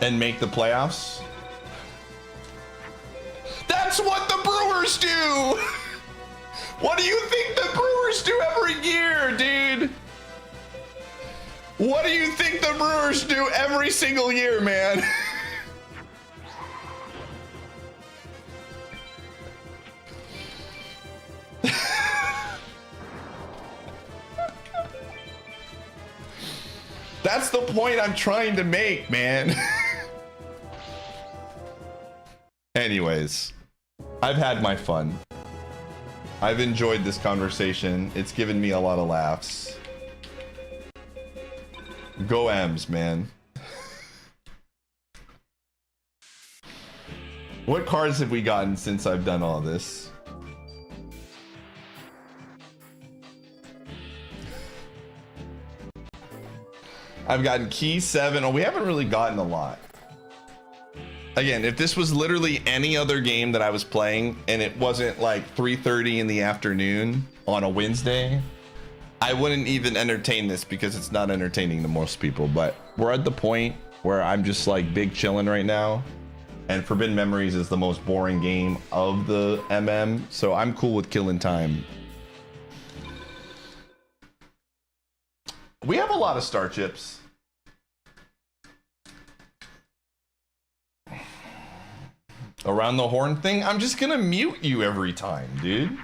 and make the playoffs. That's what the Brewers do. What do you think the Brewers do every year, dude? What do you think the Brewers do every single year, man? That's the point I'm trying to make, man. Anyways, I've had my fun. I've enjoyed this conversation. It's given me a lot of laughs. Go M's, man. What cards have we gotten since I've done all this? I've gotten key 7. Oh, we haven't really gotten a lot. Again, if this was literally any other game that I was playing and it wasn't like 3:30 in the afternoon on a Wednesday, I wouldn't even entertain this because it's not entertaining to most people. But we're at the point where I'm just like big chilling right now, and Forbidden Memories is the most boring game of the MM, so I'm cool with killing time. We have a lot of star chips. Around the horn thing, I'm just gonna mute you every time, dude.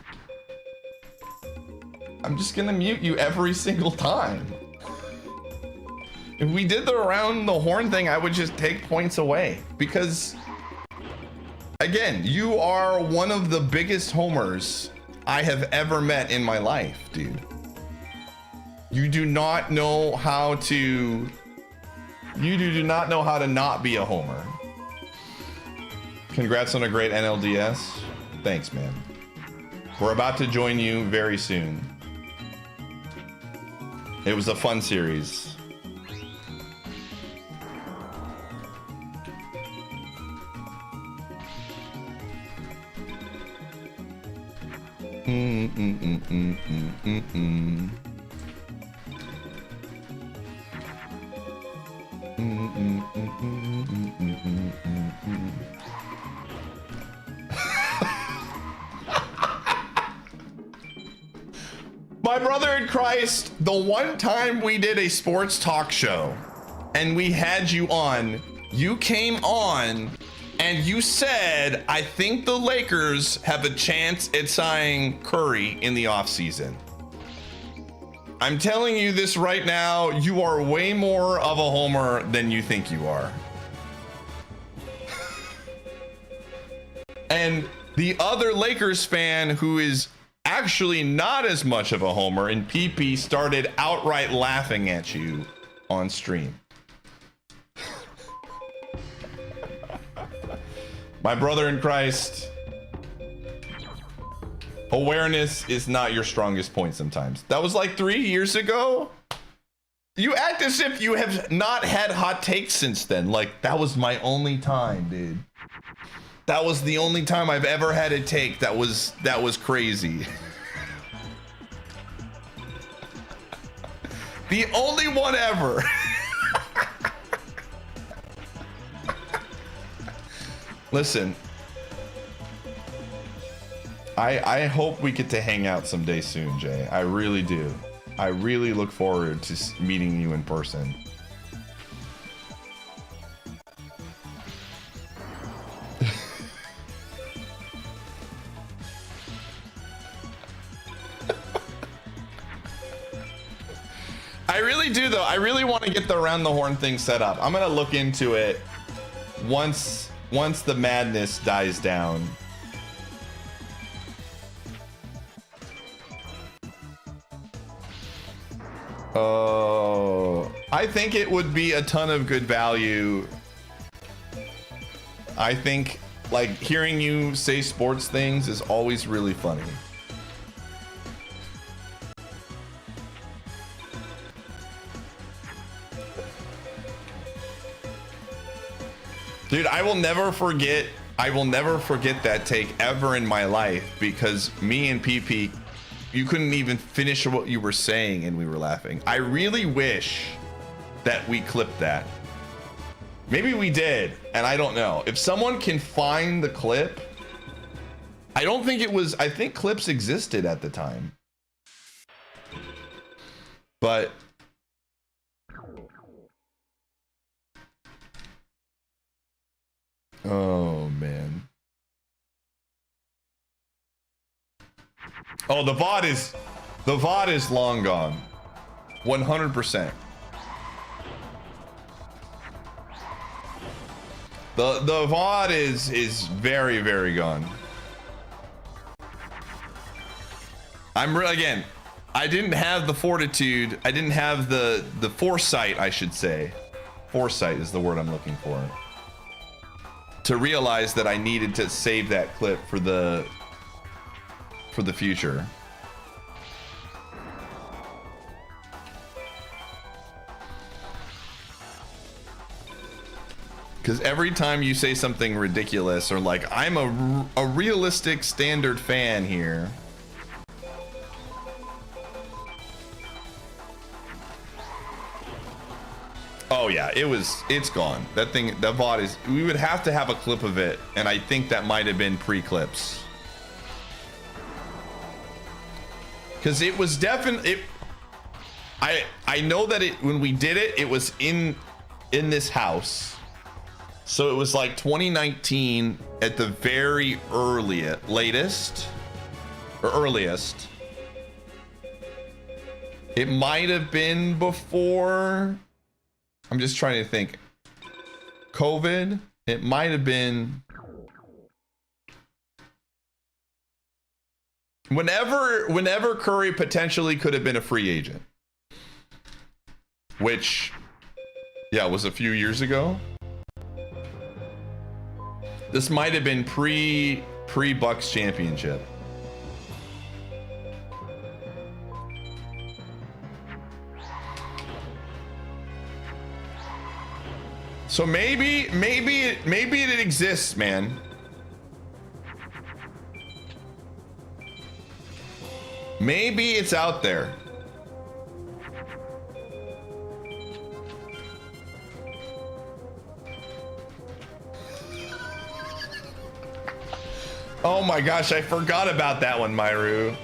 I'm just gonna mute you every single time. If we did the around the horn thing, I would just take points away. Because, again, you are one of the biggest homers I have ever met in my life, dude. You do not know how to... You do not know how to not be a homer. Congrats on a great NLDS. Thanks, man. We're about to join you very soon. It was a fun series. My brother in Christ, the one time we did a sports talk show and we had you on, You came on and you said, I think the Lakers have a chance at signing Curry in the offseason. I'm telling you this right now, you are way more of a homer than you think you are. And the other Lakers fan who is actually not as much of a homer and PP started outright laughing at you on stream. My brother in Christ, awareness is not your strongest point sometimes. That was like 3 years ago. You act as if you have not had hot takes since then. Like, that was my only time, dude. That was the only time I've ever had a take that was crazy. The only one ever. Listen, I hope we get to hang out someday soon, Jay. I really do. I really look forward to meeting you in person. I really do, though. I really want to get the around the horn thing set up. I'm gonna look into it once the madness dies down. Oh, I think it would be a ton of good value. I think, like, hearing you say sports things is always really funny. Dude, I will never forget that take ever in my life, because me and PP, you couldn't even finish what you were saying and we were laughing. I really wish that we clipped that. Maybe we did, and I don't know. If someone can find the clip, I think clips existed at the time. But oh man. Oh, the VOD is long gone. 100%. The VOD is very, very gone. Again, I didn't have the fortitude, I didn't have the foresight, I should say. Foresight is the word I'm looking for. To realize that I needed to save that clip for the future. Because every time you say something ridiculous or like, I'm a realistic standard fan here. Oh yeah, it's gone. That VOD is, we would have to have a clip of it, and I think that might have been pre-clips. Because it was definitely, I know that when we did it, it was in this house. So it was like 2019 at the very earliest. It might have been before, I'm just trying to think, COVID. It might have been whenever Curry potentially could have been a free agent, which, yeah, was a few years ago. This might have been pre-Bucks championship. So maybe it exists, man. Maybe it's out there. Oh my gosh, I forgot about that one, Myru.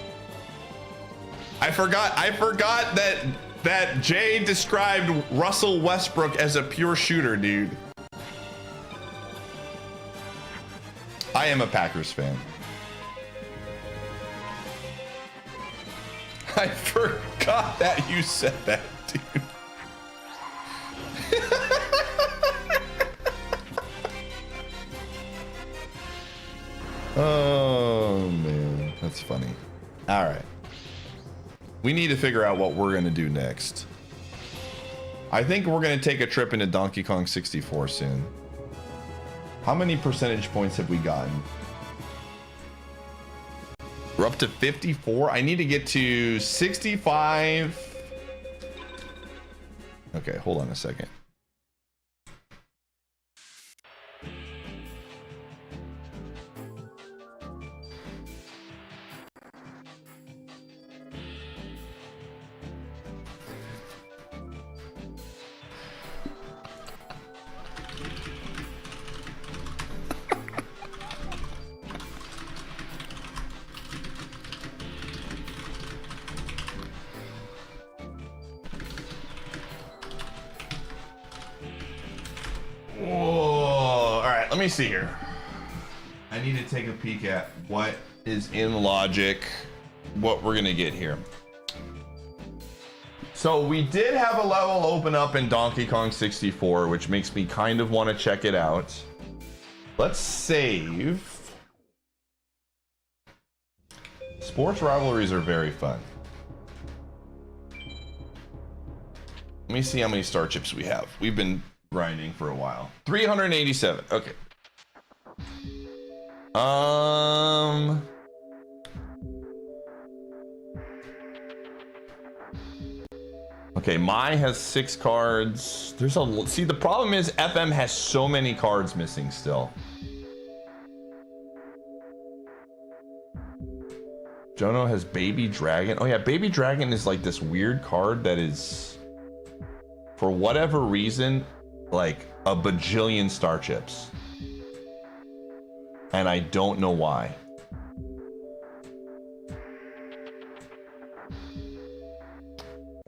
I forgot that Jay described Russell Westbrook as a pure shooter, dude. I am a Packers fan. I forgot that you said that, dude. Oh man, that's funny. All right, we need to figure out what we're gonna do next. I think we're gonna take a trip into Donkey Kong 64 soon. How many percentage points have we gotten? We're up to 54. I need to get to 65. Okay, hold on a second. Let me see here. I need to take a peek at what is in logic, what we're gonna get here. So we did have a level open up in Donkey Kong 64, which makes me kind of want to check it out. Let's save. Sports rivalries are very fun. Let me see how many star chips we have. We've been grinding for a while. 387. Okay. Okay, Mai has 6 cards. There's a see. The problem is FM has so many cards missing still. Jono has Baby Dragon. Oh yeah, Baby Dragon is like this weird card that is, for whatever reason, like a bajillion star chips. And I don't know why.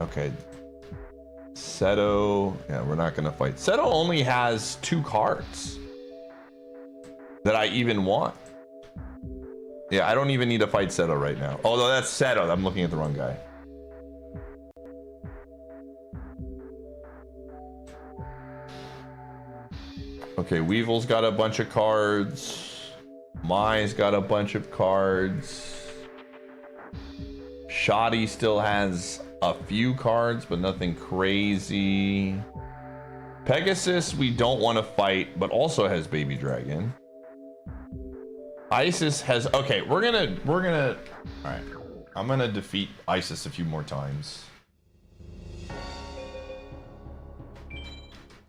Okay. Seto. Yeah, we're not gonna fight. Seto only has 2 cards that I even want. Yeah, I don't even need to fight Seto right now. Although that's Seto. I'm looking at the wrong guy. Okay, Weevil's got a bunch of cards. Mai's got a bunch of cards. Shoddy still has a few cards, but nothing crazy. Pegasus, we don't want to fight, but also has Baby Dragon. Isis has, okay, we're gonna, all right. I'm gonna defeat Isis a few more times.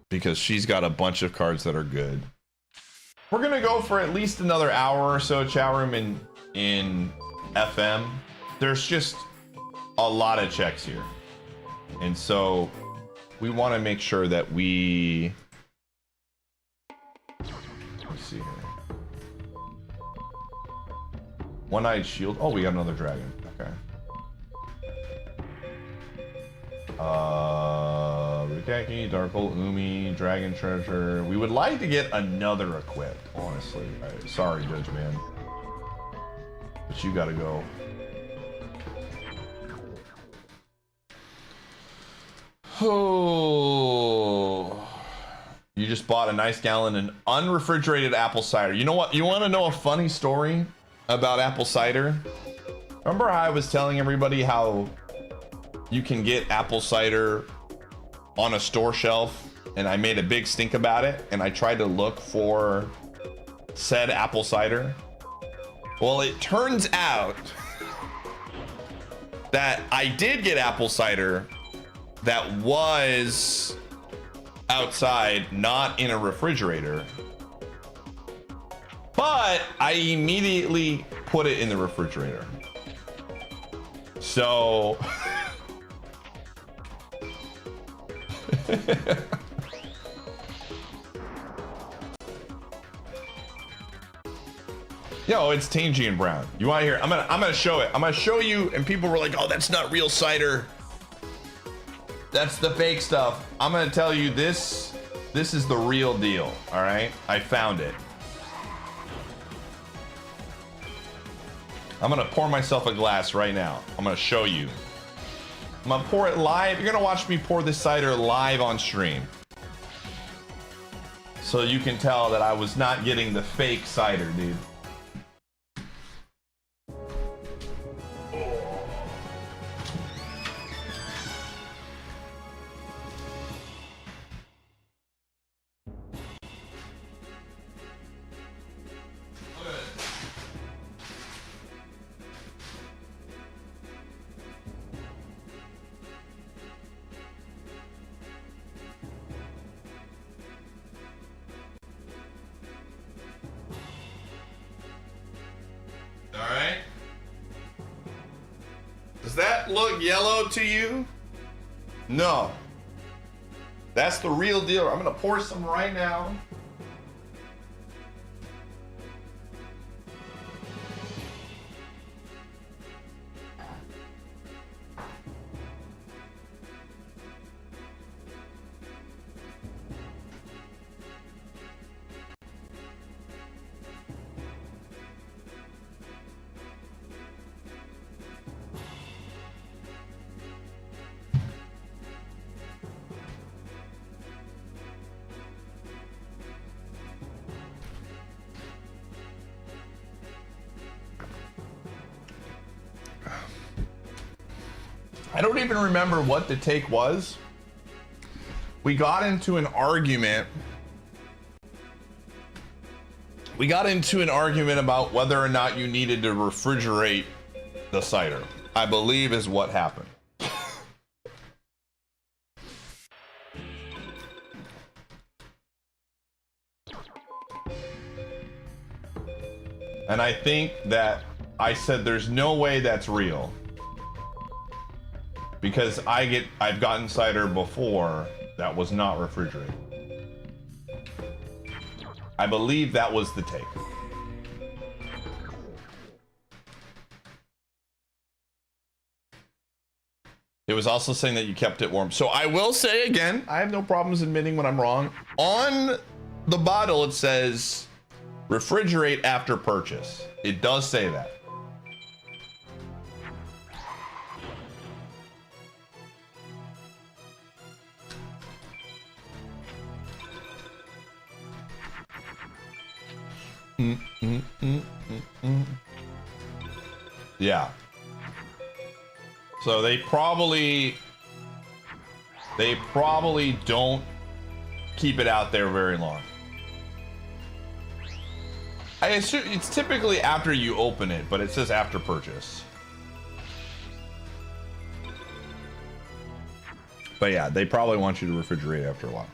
Because she's got a bunch of cards that are good. We're gonna go for at least another hour or so, chat room, in FM. There's just a lot of checks here. And so we want to make sure that we, let's see here. One-Eyed Shield. Oh, we got another dragon. Okay. Rikaki, Darkle, Umi, Dragon Treasure. We would like to get another equipped, honestly. Right. Sorry, Judge Man. But you gotta go. Oh. You just bought a nice gallon of unrefrigerated apple cider. You know what? You want to know a funny story about apple cider? Remember how I was telling everybody how you can get apple cider on a store shelf, and I made a big stink about it, and I tried to look for said apple cider? Well, it turns out that I did get apple cider that was outside, not in a refrigerator, but I immediately put it in the refrigerator. So yo, it's Tangy and Brown. You want to hear? I'm gonna show it. I'm gonna show you, and people were like, "Oh, that's not real cider. That's the fake stuff." I'm gonna tell you this is the real deal. All right, I found it. I'm gonna pour myself a glass right now. I'm gonna show you. I'm gonna pour it live. You're gonna watch me pour this cider live on stream. So you can tell that I was not getting the fake cider, dude. Alright. Does that look yellow to you? No. That's the real deal. I'm gonna pour some right now. I don't even remember what the take was. We got into an argument. We got into an argument about whether or not you needed to refrigerate the cider, I believe is what happened. And I think that I said there's no way that's real. Because I've gotten cider before that was not refrigerated. I believe that was the take. It was also saying that you kept it warm. So I will say again, I have no problems admitting when I'm wrong. On the bottle, it says refrigerate after purchase. It does say that. Yeah. So they probably don't keep it out there very long. I assume it's typically after you open it, but it says after purchase. But yeah, they probably want you to refrigerate after a while.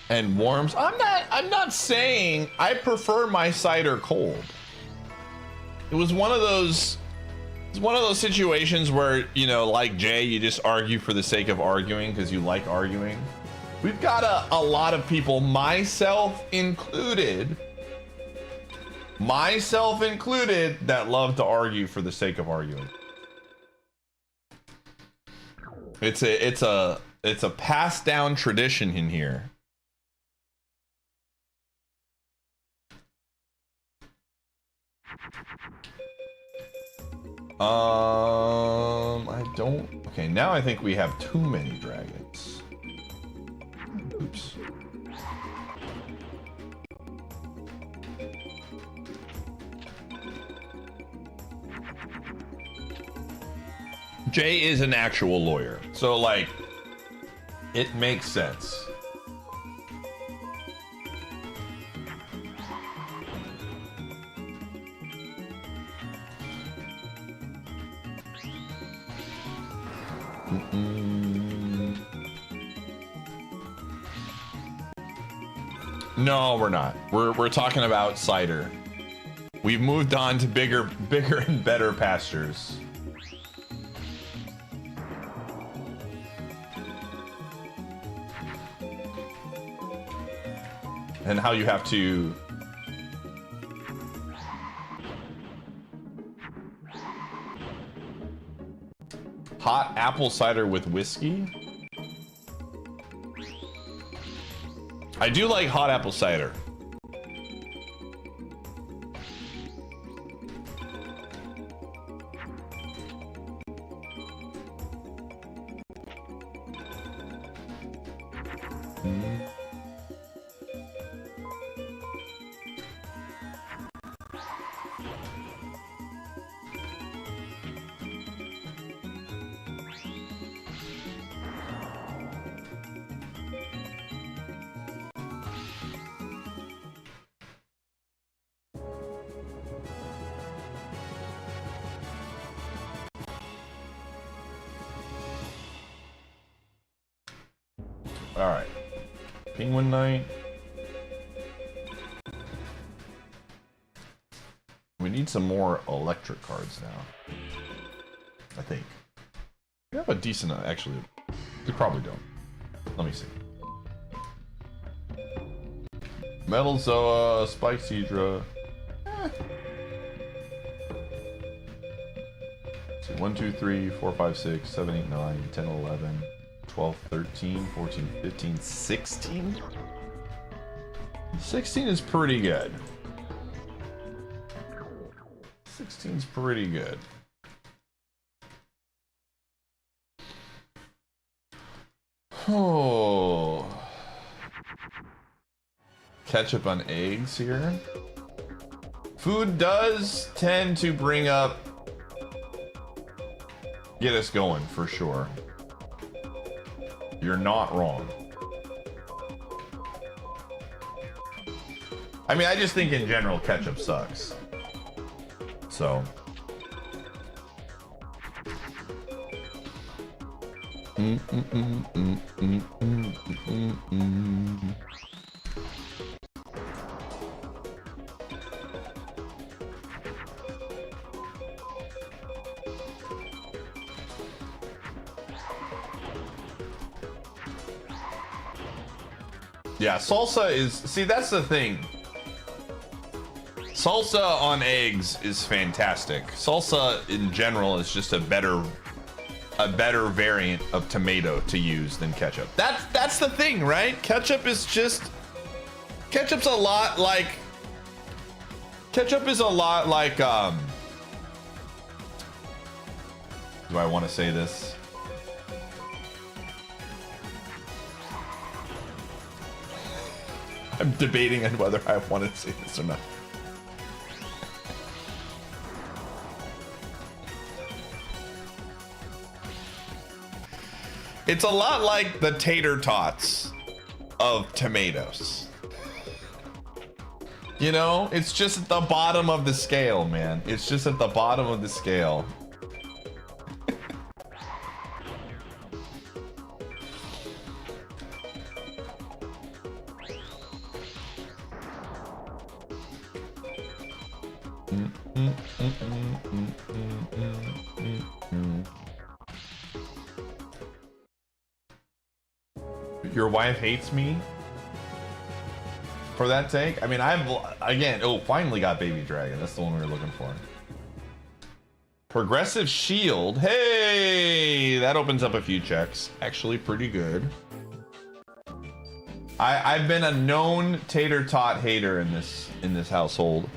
And warms. I'm not saying I prefer my cider cold. It was one of those situations where, you know, like Jay, you just argue for the sake of arguing because you like arguing. We've got a lot of people, myself included, that love to argue for the sake of arguing. It's a passed down tradition in here. I don't. Okay, now I think we have too many dragons. Oops. Jay is an actual lawyer, so like, it makes sense. No, we're not. We're talking about cider. We've moved on to bigger and better pastures. And how you have to Hot apple cider with whiskey. I do like hot apple cider. All right, Penguin Night. We need some more electric cards now. I think we have a decent. Actually, we probably don't. Let me see. Metal Zoa, Spike Seadra. So 1, 2, 3, 4, 5, 6, 7, 8, 9, 10, 11. 12, 13, 14, 15, 16? 16 is pretty good. 16's pretty good. Oh. Ketchup on eggs here. Food does tend to bring up... get us going, for sure. You're not wrong. I mean, I just think in general ketchup sucks. So. Yeah, salsa is... see, that's the thing. Salsa on eggs is fantastic. Salsa in general is just a better variant of tomato to use than ketchup. That's the thing, right? Ketchup is just... ketchup's a lot like... ketchup is a lot like, do I want to say this? I'm debating on whether I want to say this or not. It's a lot like the tater tots of tomatoes. You know, it's just at the bottom of the scale, man. It's just at the bottom of the scale. Your wife hates me for that take? I mean, again, oh, finally got Baby Dragon. That's the one we were looking for. Progressive Shield. Hey, that opens up a few checks. Actually, pretty good. I've been a known tater tot hater in this household.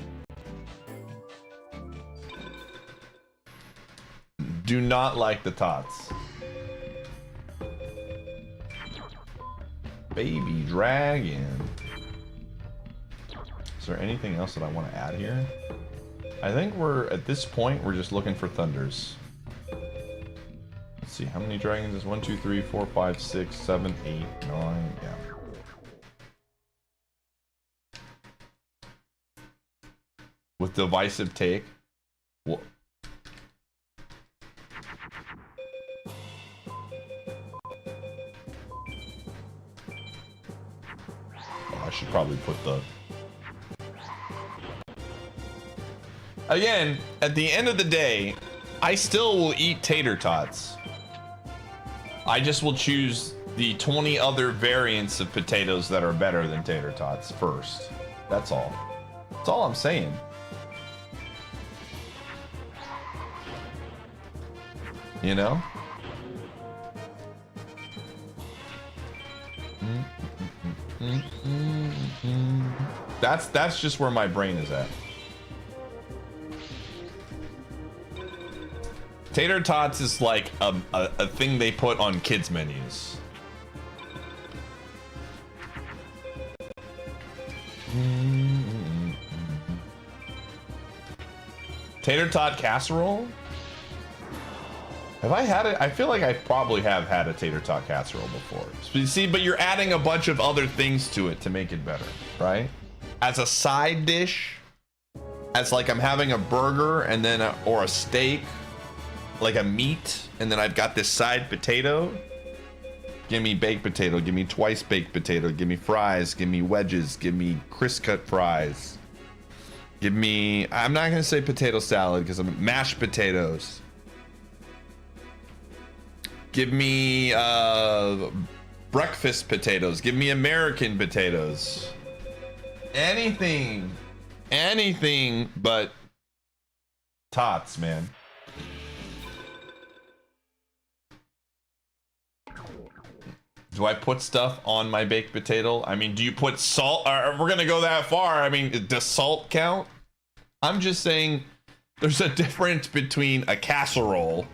Do not like the tots. Baby Dragon. Is there anything else that I want to add here? I think we're, at this point, we're just looking for thunders. Let's see, how many dragons is 1, 2, 3, 4, 5, 6, 7, 8, 9, yeah. With divisive take. Well, I should probably put the... Again, at the end of the day, I still will eat tater tots. I just will choose the 20 other variants of potatoes that are better than tater tots first. That's all. That's all I'm saying. You know? That's just where my brain is at. Tater tots is like a thing they put on kids menus. Tater tot casserole? Have I had it? I feel like I probably have had a tater tot casserole before. See, but you're adding a bunch of other things to it to make it better, right? As a side dish, as like I'm having a burger and then or a steak, like a meat, and then I've got this side potato. Give me baked potato, give me twice baked potato, give me fries, give me wedges, give me crisp cut fries. Give me, I'm not gonna say potato salad because I'm mashed potatoes. Give me breakfast potatoes. Give me American potatoes. Anything but tots, man. Do I put stuff on my baked potato? I mean, do you put salt? Or we're gonna go that far. I mean, does salt count? I'm just saying there's a difference between a casserole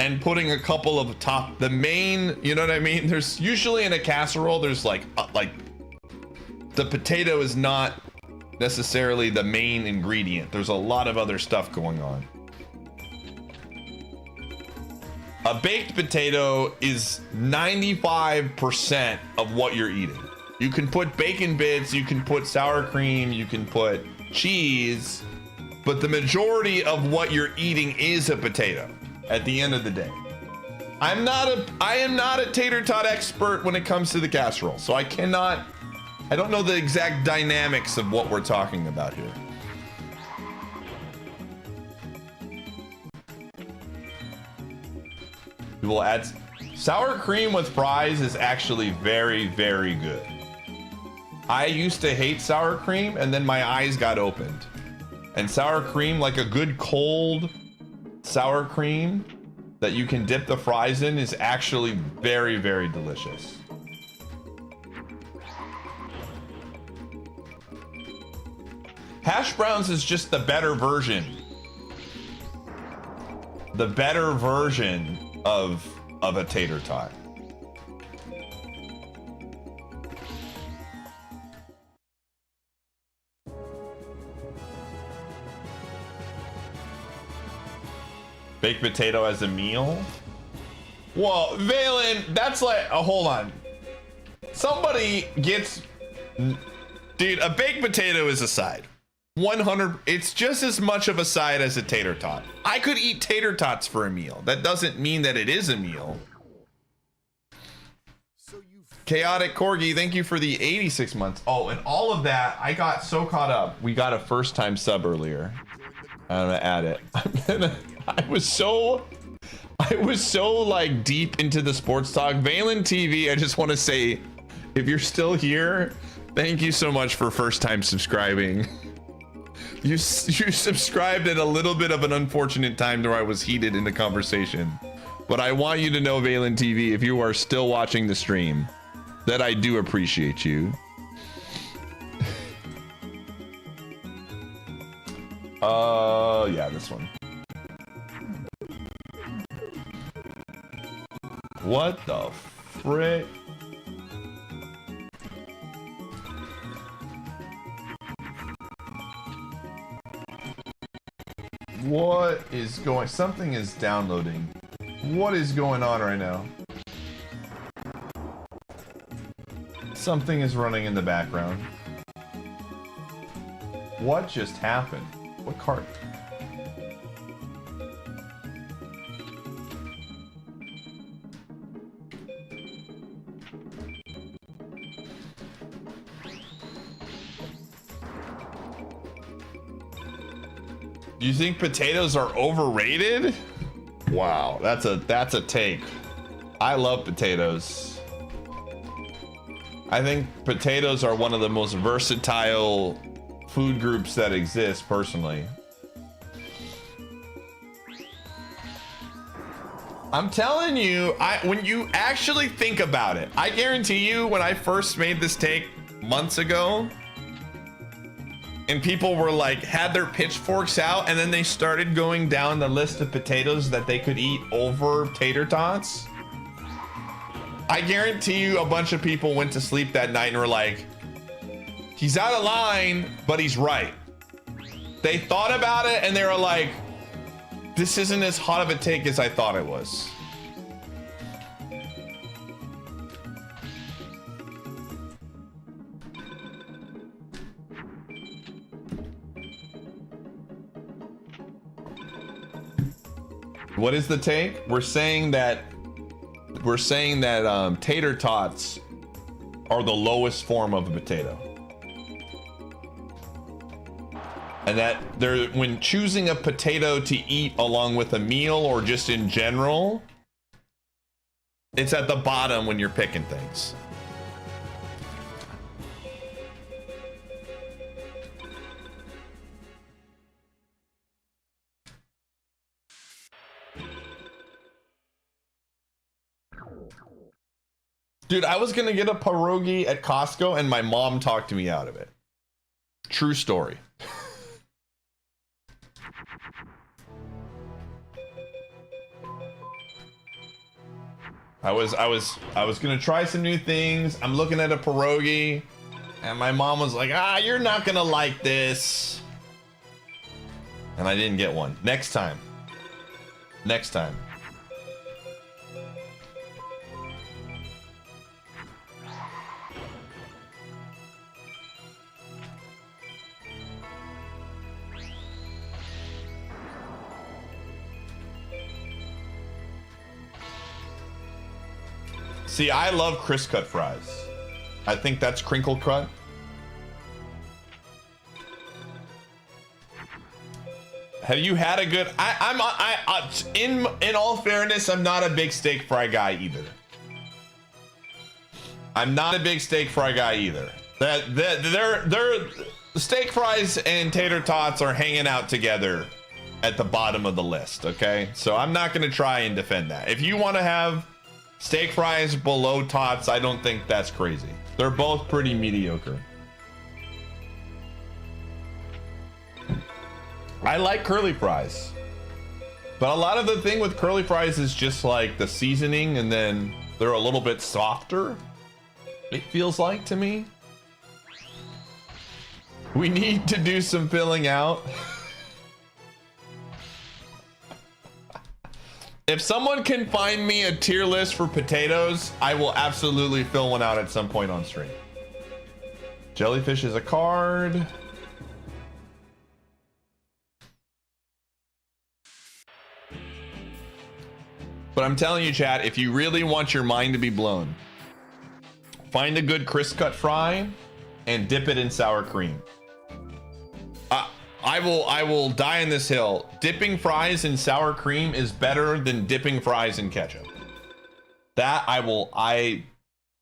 and putting a couple of the main, you know what I mean? There's usually in a casserole, there's like the potato is not necessarily the main ingredient. There's a lot of other stuff going on. A baked potato is 95% of what you're eating. You can put bacon bits, you can put sour cream, you can put cheese, but the majority of what you're eating is a potato at the end of the day. I am not a tater tot expert when it comes to the casserole, so I don't know the exact dynamics of what we're talking about here. We'll add sour cream with fries is actually very, very good. I used to hate sour cream and then my eyes got opened. And sour cream, like a good cold sour cream that you can dip the fries in, is actually very, very delicious. Hash browns is just the better version. The better version of a tater tot. Baked potato as a meal? Well, Valen, that's like, oh, hold on. Somebody gets, dude, a baked potato is a side. 100, it's just as much of a side as a tater tot. I could eat tater tots for a meal. That doesn't mean that it is a meal. Chaotic Corgi, thank you for the 86 months. Oh, and all of that, I got so caught up. We got a first time sub earlier. I'm gonna add it. I was so like deep into the sports talk. Valen TV, I just want to say, if you're still here, thank you so much for first time subscribing. You subscribed at a little bit of an unfortunate time where I was heated in the conversation. But I want you to know, Valen TV, if you are still watching the stream, that I do appreciate you. Yeah, this one. What the frick? What is going? Something is downloading. What is going on right now? Something is running in the background. What just happened? What cart? Do you think potatoes are overrated? Wow, that's a take. I love potatoes. I think potatoes are one of the most versatile food groups that exist, personally. I'm telling you, when you actually think about it, I guarantee you when I first made this take months ago, and people were like, had their pitchforks out, and then they started going down the list of potatoes that they could eat over tater tots. I guarantee you a bunch of people went to sleep that night and were like, he's out of line, but he's right. They thought about it and they were like, this isn't as hot of a take as I thought it was. What is the take? We're saying that tater tots are the lowest form of a potato. And that when choosing a potato to eat along with a meal or just in general, it's at the bottom when you're picking things. Dude, I was gonna get a pierogi at Costco and my mom talked me out of it. True story. I was gonna try some new things. I'm looking at a pierogi and my mom was like, you're not gonna like this. And I didn't get one. Next time. Next time. See, I love crisp cut fries. I think that's crinkle cut. Have you had a good? In all fairness, I'm not a big steak fry guy either. I'm not a big steak fry guy either. They're steak fries and tater tots are hanging out together at the bottom of the list. Okay, so I'm not gonna try and defend that. If you want to have steak fries below tots, I don't think that's crazy. They're both pretty mediocre. I like curly fries, but a lot of the thing with curly fries is just like the seasoning, and then they're a little bit softer, it feels like to me. We need to do some filling out. If someone can find me a tier list for potatoes, I will absolutely fill one out at some point on stream. Jellyfish is a card. But I'm telling you, chat, if you really want your mind to be blown, find a good crisp cut fry and dip it in sour cream. I will die on this hill. Dipping fries in sour cream is better than dipping fries in ketchup. That I will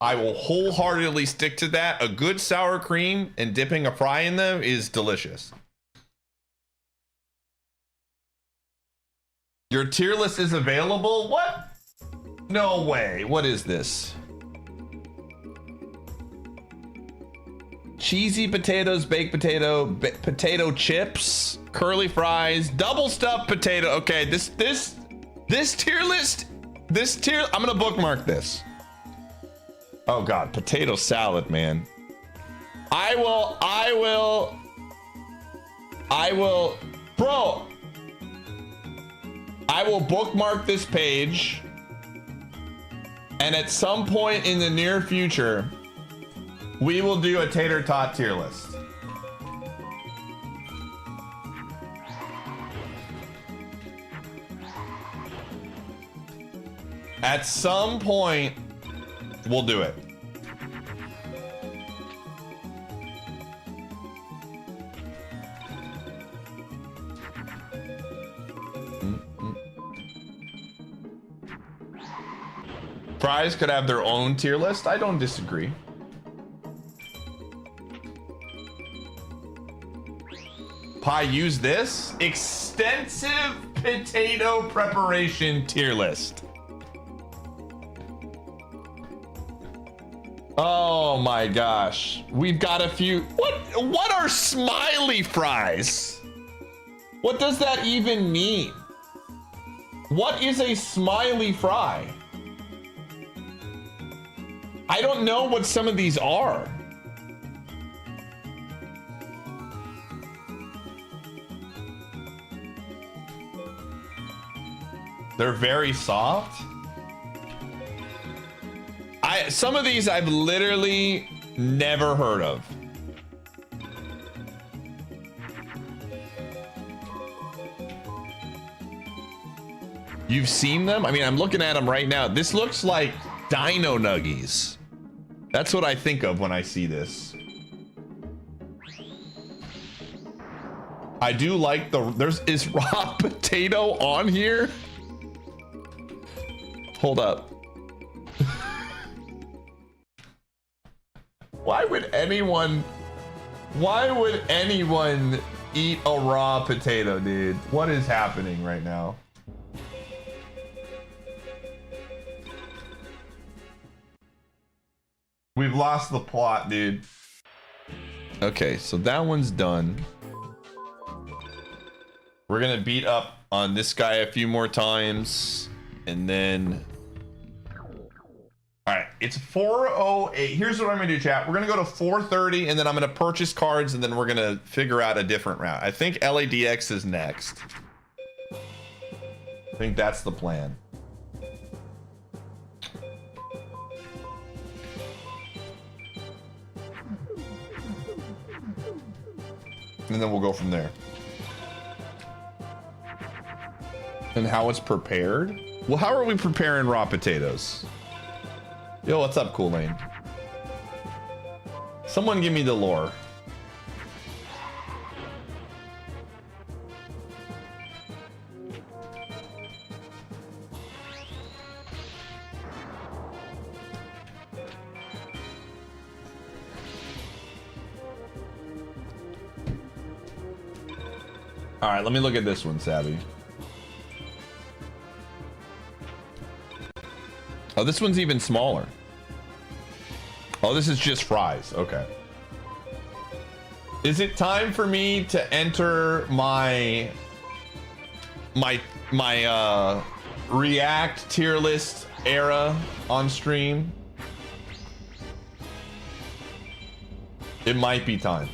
wholeheartedly stick to that. A good sour cream and dipping a fry in them is delicious. Your tier list is available? What? No way. What is this? Cheesy potatoes, baked potato, potato chips, curly fries, double stuffed potato. Okay, this tier list, I'm gonna bookmark this. Oh God, potato salad, man. I will bookmark this page, and at some point in the near future, we will do a tater tot tier list. At some point, we'll do it. Fries could have their own tier list. I don't disagree. Pie, use this extensive potato preparation tier list. Oh my gosh. We've got a few. What are smiley fries? What does that even mean? What is a smiley fry? I don't know what some of these are. They're very soft. Some of these I've literally never heard of. You've seen them? I mean, I'm looking at them right now. This looks like Dino Nuggies. That's what I think of when I see this. I do like is raw potato on here? Hold up. Why would anyone eat a raw potato, dude? What is happening right now? We've lost the plot, dude. Okay, so that one's done. We're gonna beat up on this guy a few more times, and then... All right, it's 4:08. Here's what I'm gonna do, chat. We're gonna go to 4:30, and then I'm gonna purchase cards, and then we're gonna figure out a different route. I think LADX is next. I think that's the plan. And then we'll go from there. And how it's prepared? Well, how are we preparing raw potatoes? Yo, what's up, Cool Lane? Someone give me the lore. All right, let me look at this one, Savvy. Oh, this one's even smaller. Oh, this is just fries. Okay. Is it time for me to enter my React tier list era on stream? It might be time.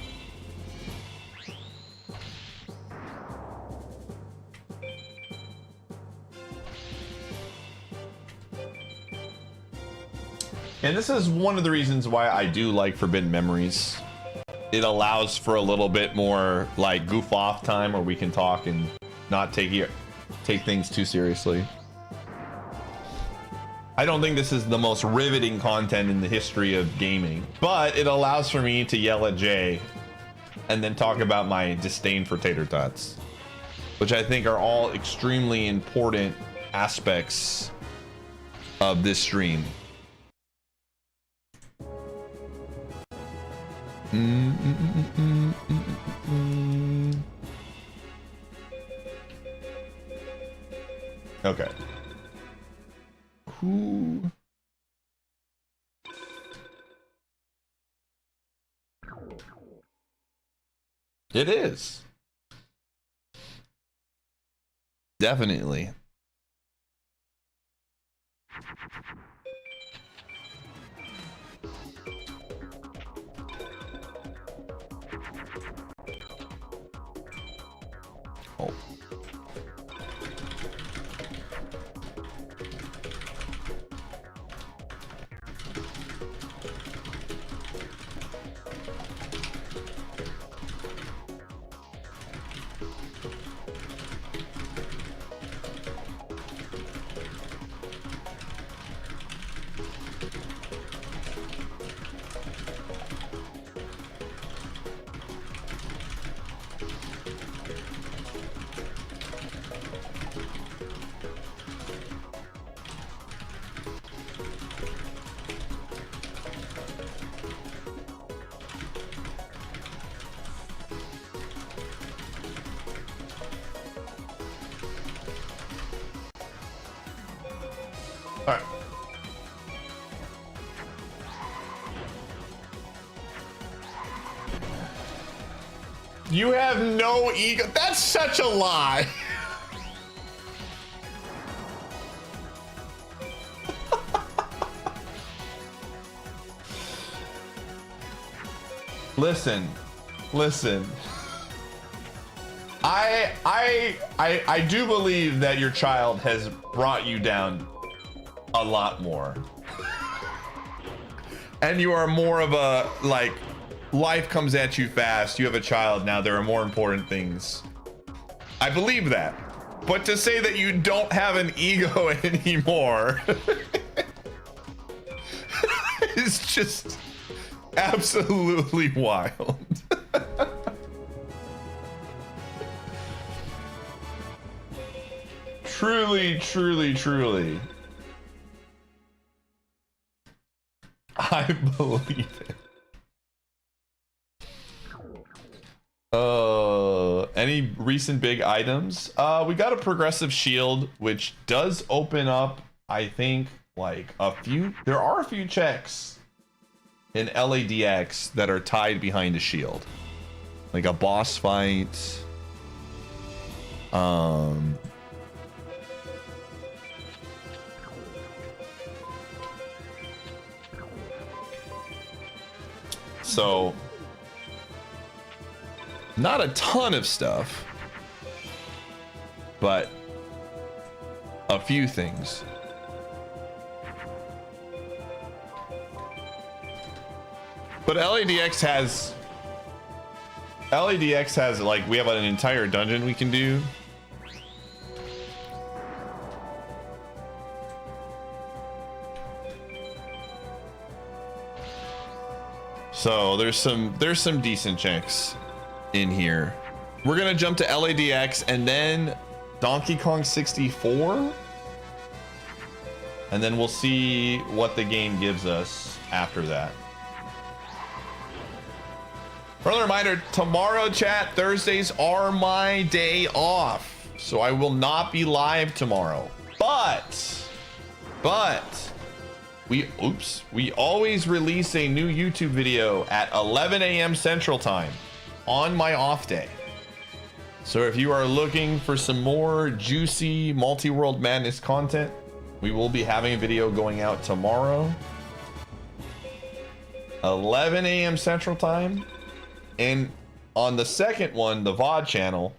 And this is one of the reasons why I do like Forbidden Memories. It allows for a little bit more like goof off time where we can talk and not take things too seriously. I don't think this is the most riveting content in the history of gaming, but it allows for me to yell at Jay and then talk about my disdain for tater tots, which I think are all extremely important aspects of this stream. Okay. Who? It is. Definitely. Oh. You have no ego. That's such a lie. Listen. I do believe that your child has brought you down a lot more. And you are more of a, like, life comes at you fast. You have a child now. There are more important things. I believe that. But to say that you don't have an ego anymore is just absolutely wild. Truly. I believe it. Any recent big items? We got a progressive shield, which does open up, I think, like there are a few checks in LADX that are tied behind a shield. Like a boss fight. So, not a ton of stuff, but a few things. But LADX has like, we have an entire dungeon we can do. So there's some decent checks in here. We're gonna jump to LADX and then Donkey Kong 64, and then we'll see what the game gives us after that. Another reminder, tomorrow, chat, Thursdays are my day off, so I will not be live tomorrow. But we always release a new YouTube video at 11 a.m. Central Time on my off day. So if you are looking for some more juicy Multiworld Madness content, we will be having a video going out tomorrow, 11 a.m. Central Time. And on the second one, the VOD channel,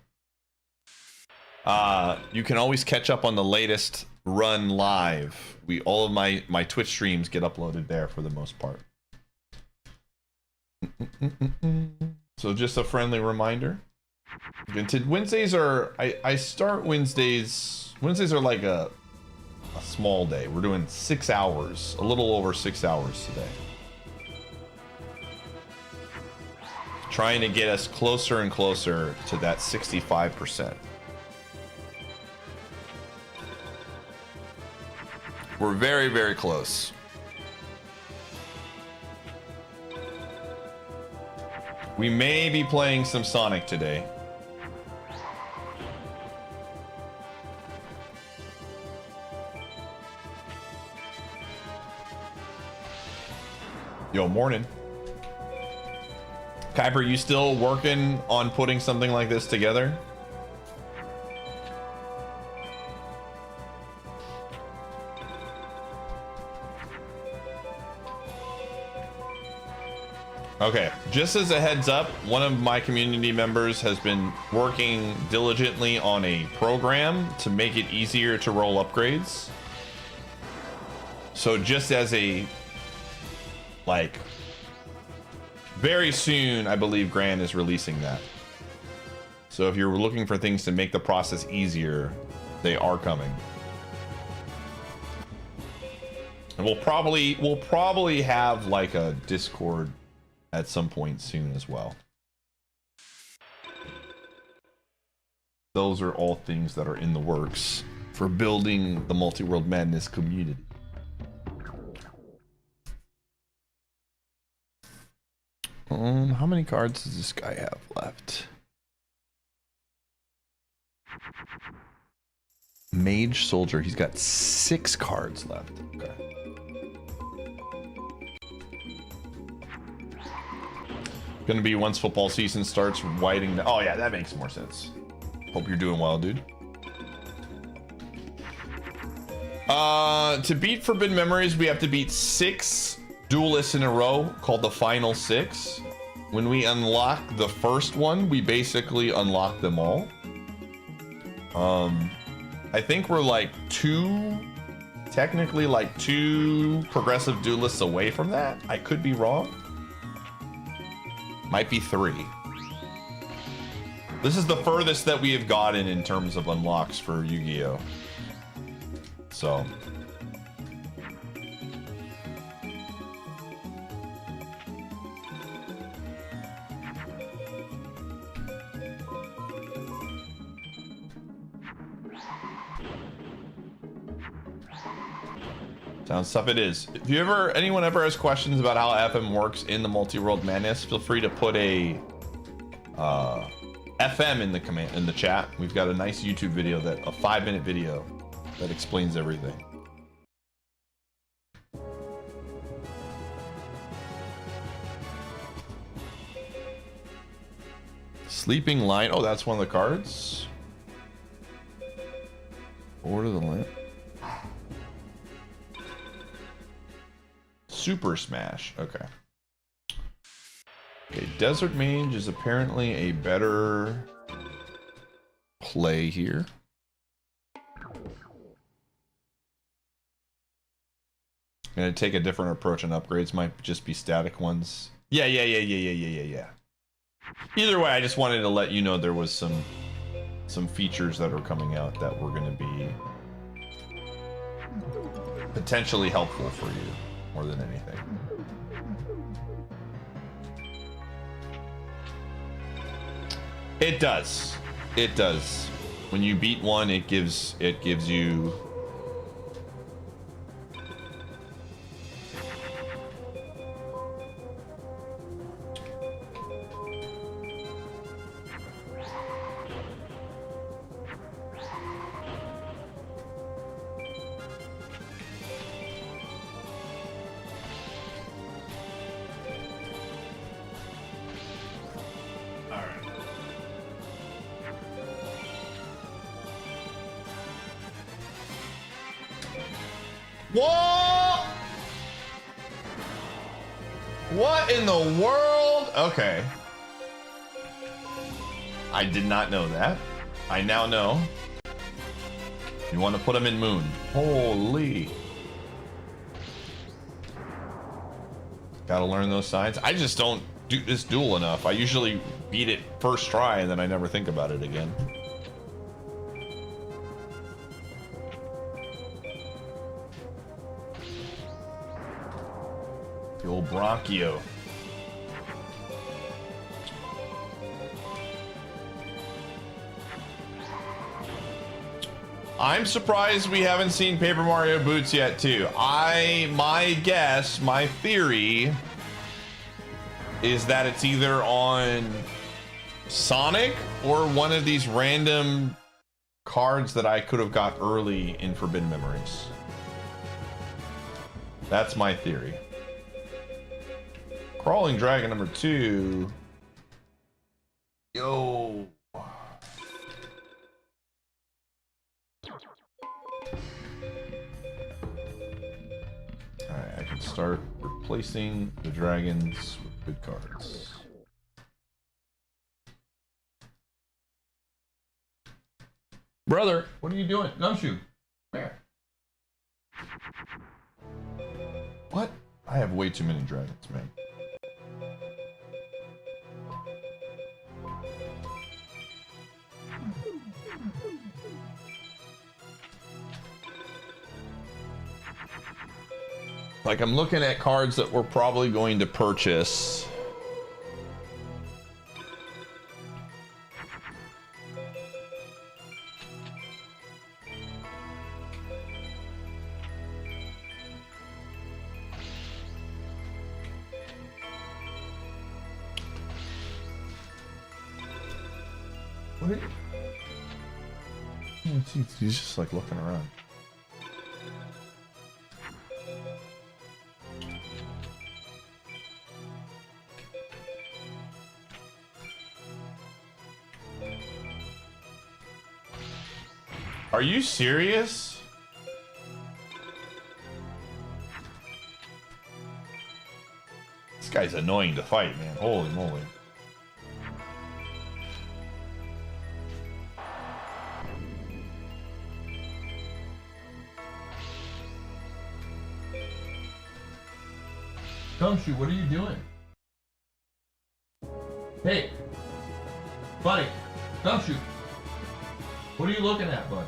you can always catch up on the latest run live. All of my Twitch streams get uploaded there for the most part. So just a friendly reminder. Wednesdays are, I start Wednesdays are like a small day. We're doing 6 hours, a little over 6 hours today. Trying to get us closer and closer to that 65%. We're very, very close. We may be playing some Sonic today. Yo, morning. Kuiper, you still working on putting something like this together? Okay, just as a heads up, one of my community members has been working diligently on a program to make it easier to roll upgrades. So just as a, like, very soon, I believe Gran is releasing that. So if you're looking for things to make the process easier, they are coming. And we'll probably have like a Discord at some point soon as well. Those are all things that are in the works for building the Multiworld Madness community. How many cards does this guy have left? Mage Soldier, he's got 6 cards left. Okay. Gonna be once football season starts, whiting. Oh yeah, that makes more sense. Hope you're doing well, dude. To beat Forbidden Memories, we have to beat 6 duelists in a row, called the Final 6. When we unlock the first one, we basically unlock them all. I think we're like technically like 2 progressive duelists away from that. I could be wrong. Might be 3. This is the furthest that we have gotten in terms of unlocks for Yu-Gi-Oh! So. Sounds tough. It is. If anyone ever has questions about how FM works in the Multiworld Madness, feel free to put a FM in the chat. We've got a nice YouTube video, a 5-minute video that explains everything. Sleeping Lion. Oh, that's one of the cards. Order the Lamp. Super Smash. Okay. Okay, Desert Mage is apparently a better play here. Gonna take a different approach on upgrades. Might just be static ones. Yeah. Either way, I just wanted to let you know there was some features that are coming out that were gonna be potentially helpful for you more than anything. It does. It does. When you beat one, it gives you What? What in the world? Okay. I did not know that. I now know. You want to put him in Moon. Holy. Gotta learn those signs. I just don't do this duel enough. I usually beat it first try and then I never think about it again. The old Bronchio. I'm surprised we haven't seen Paper Mario Boots yet too. My guess, my theory is that it's either on Sonic or one of these random cards that I could have got early in Forbidden Memories. That's my theory. Crawling Dragon number 2. Yo. Alright, I can start replacing the dragons with good cards. Brother, what are you doing? Gumshoe, come here. What? I have way too many dragons, man. Like, I'm looking at cards that we're probably going to purchase. What are you? He's just like looking around. Are you serious? This guy's annoying to fight, man. Holy moly. Gumshoe, what are you doing? Hey, buddy, Gumshoe, what are you looking at, bud?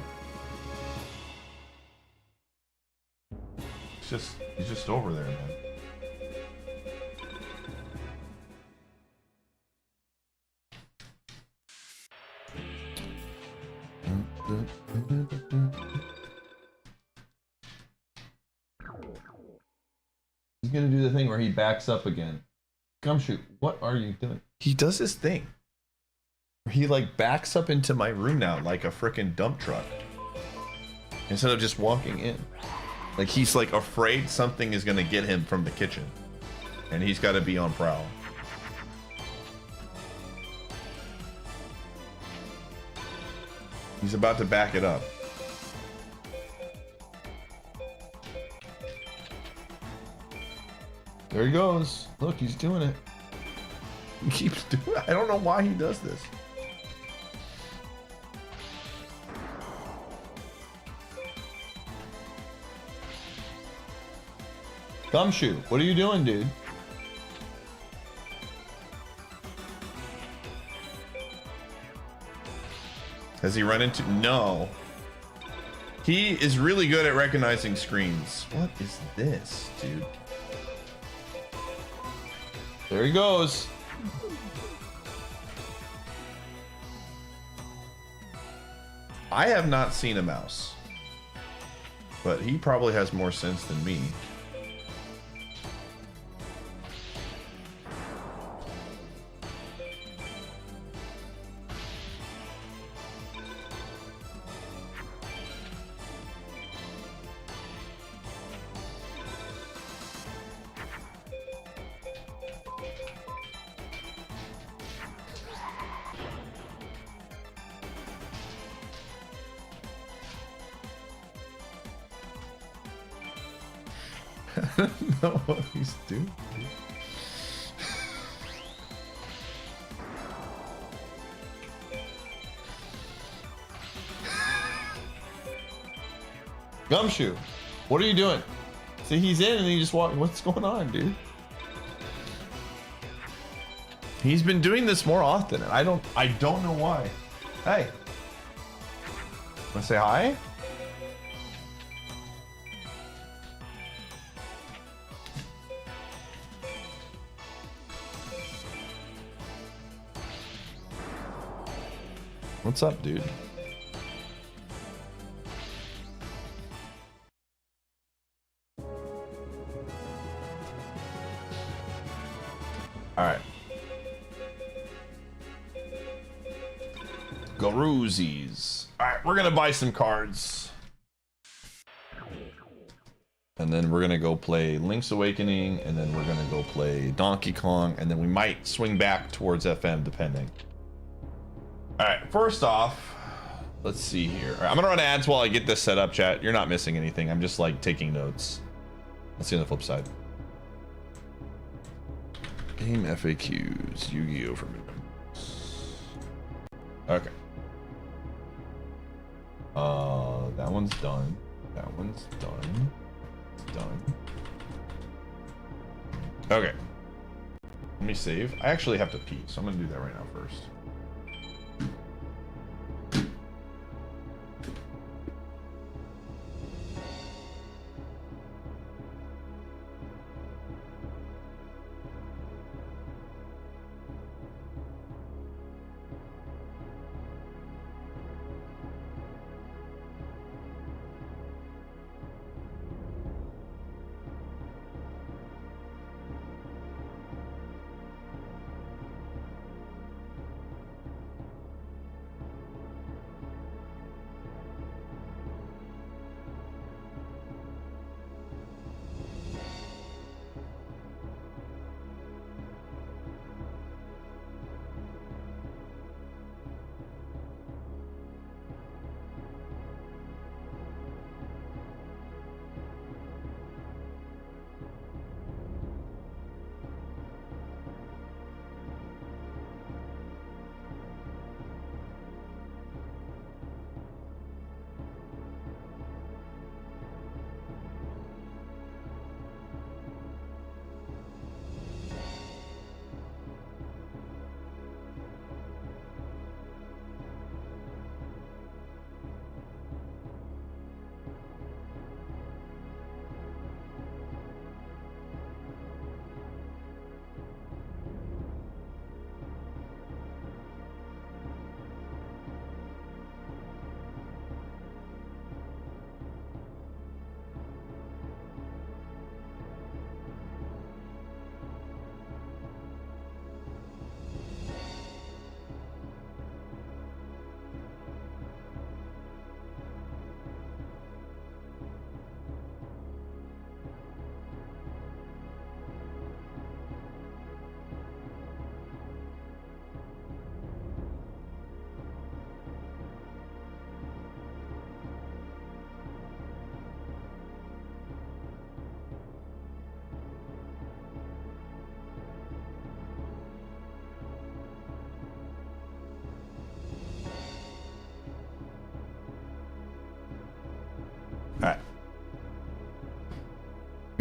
He's just over there, man. He's gonna do the thing where he backs up again. Gumshoe, what are you doing? He does this thing. He like backs up into my room now like a freaking dump truck. Instead of just walking in. Like he's like afraid something is gonna get him from the kitchen. And he's gotta be on prowl. He's about to back it up. There he goes. Look, he's doing it. He keeps doing it. I don't know why he does this. Gumshoe, what are you doing, dude? Has he run into? No. He is really good at recognizing screens. What is this, dude? There he goes. I have not seen a mouse, but he probably has more sense than me. I don't know what he's doing. Gumshoe, what are you doing? See, he's in and he just walked. What's going on, dude? He's been doing this more often, and I don't know why. Hey, wanna say hi? What's up, dude? All right. Garoozies. All right, we're gonna buy some cards. And then we're gonna go play Link's Awakening, and then we're gonna go play Donkey Kong, and then we might swing back towards FM depending. All right, first off, let's see here. All right, I'm gonna run ads while I get this set up, chat. You're not missing anything. I'm just like taking notes. Let's see on the flip side. Game FAQs, Yu-Gi-Oh! For minutes. Okay. That one's done. That one's done. It's done. Okay. Let me save. I actually have to pee, so I'm gonna do that right now first.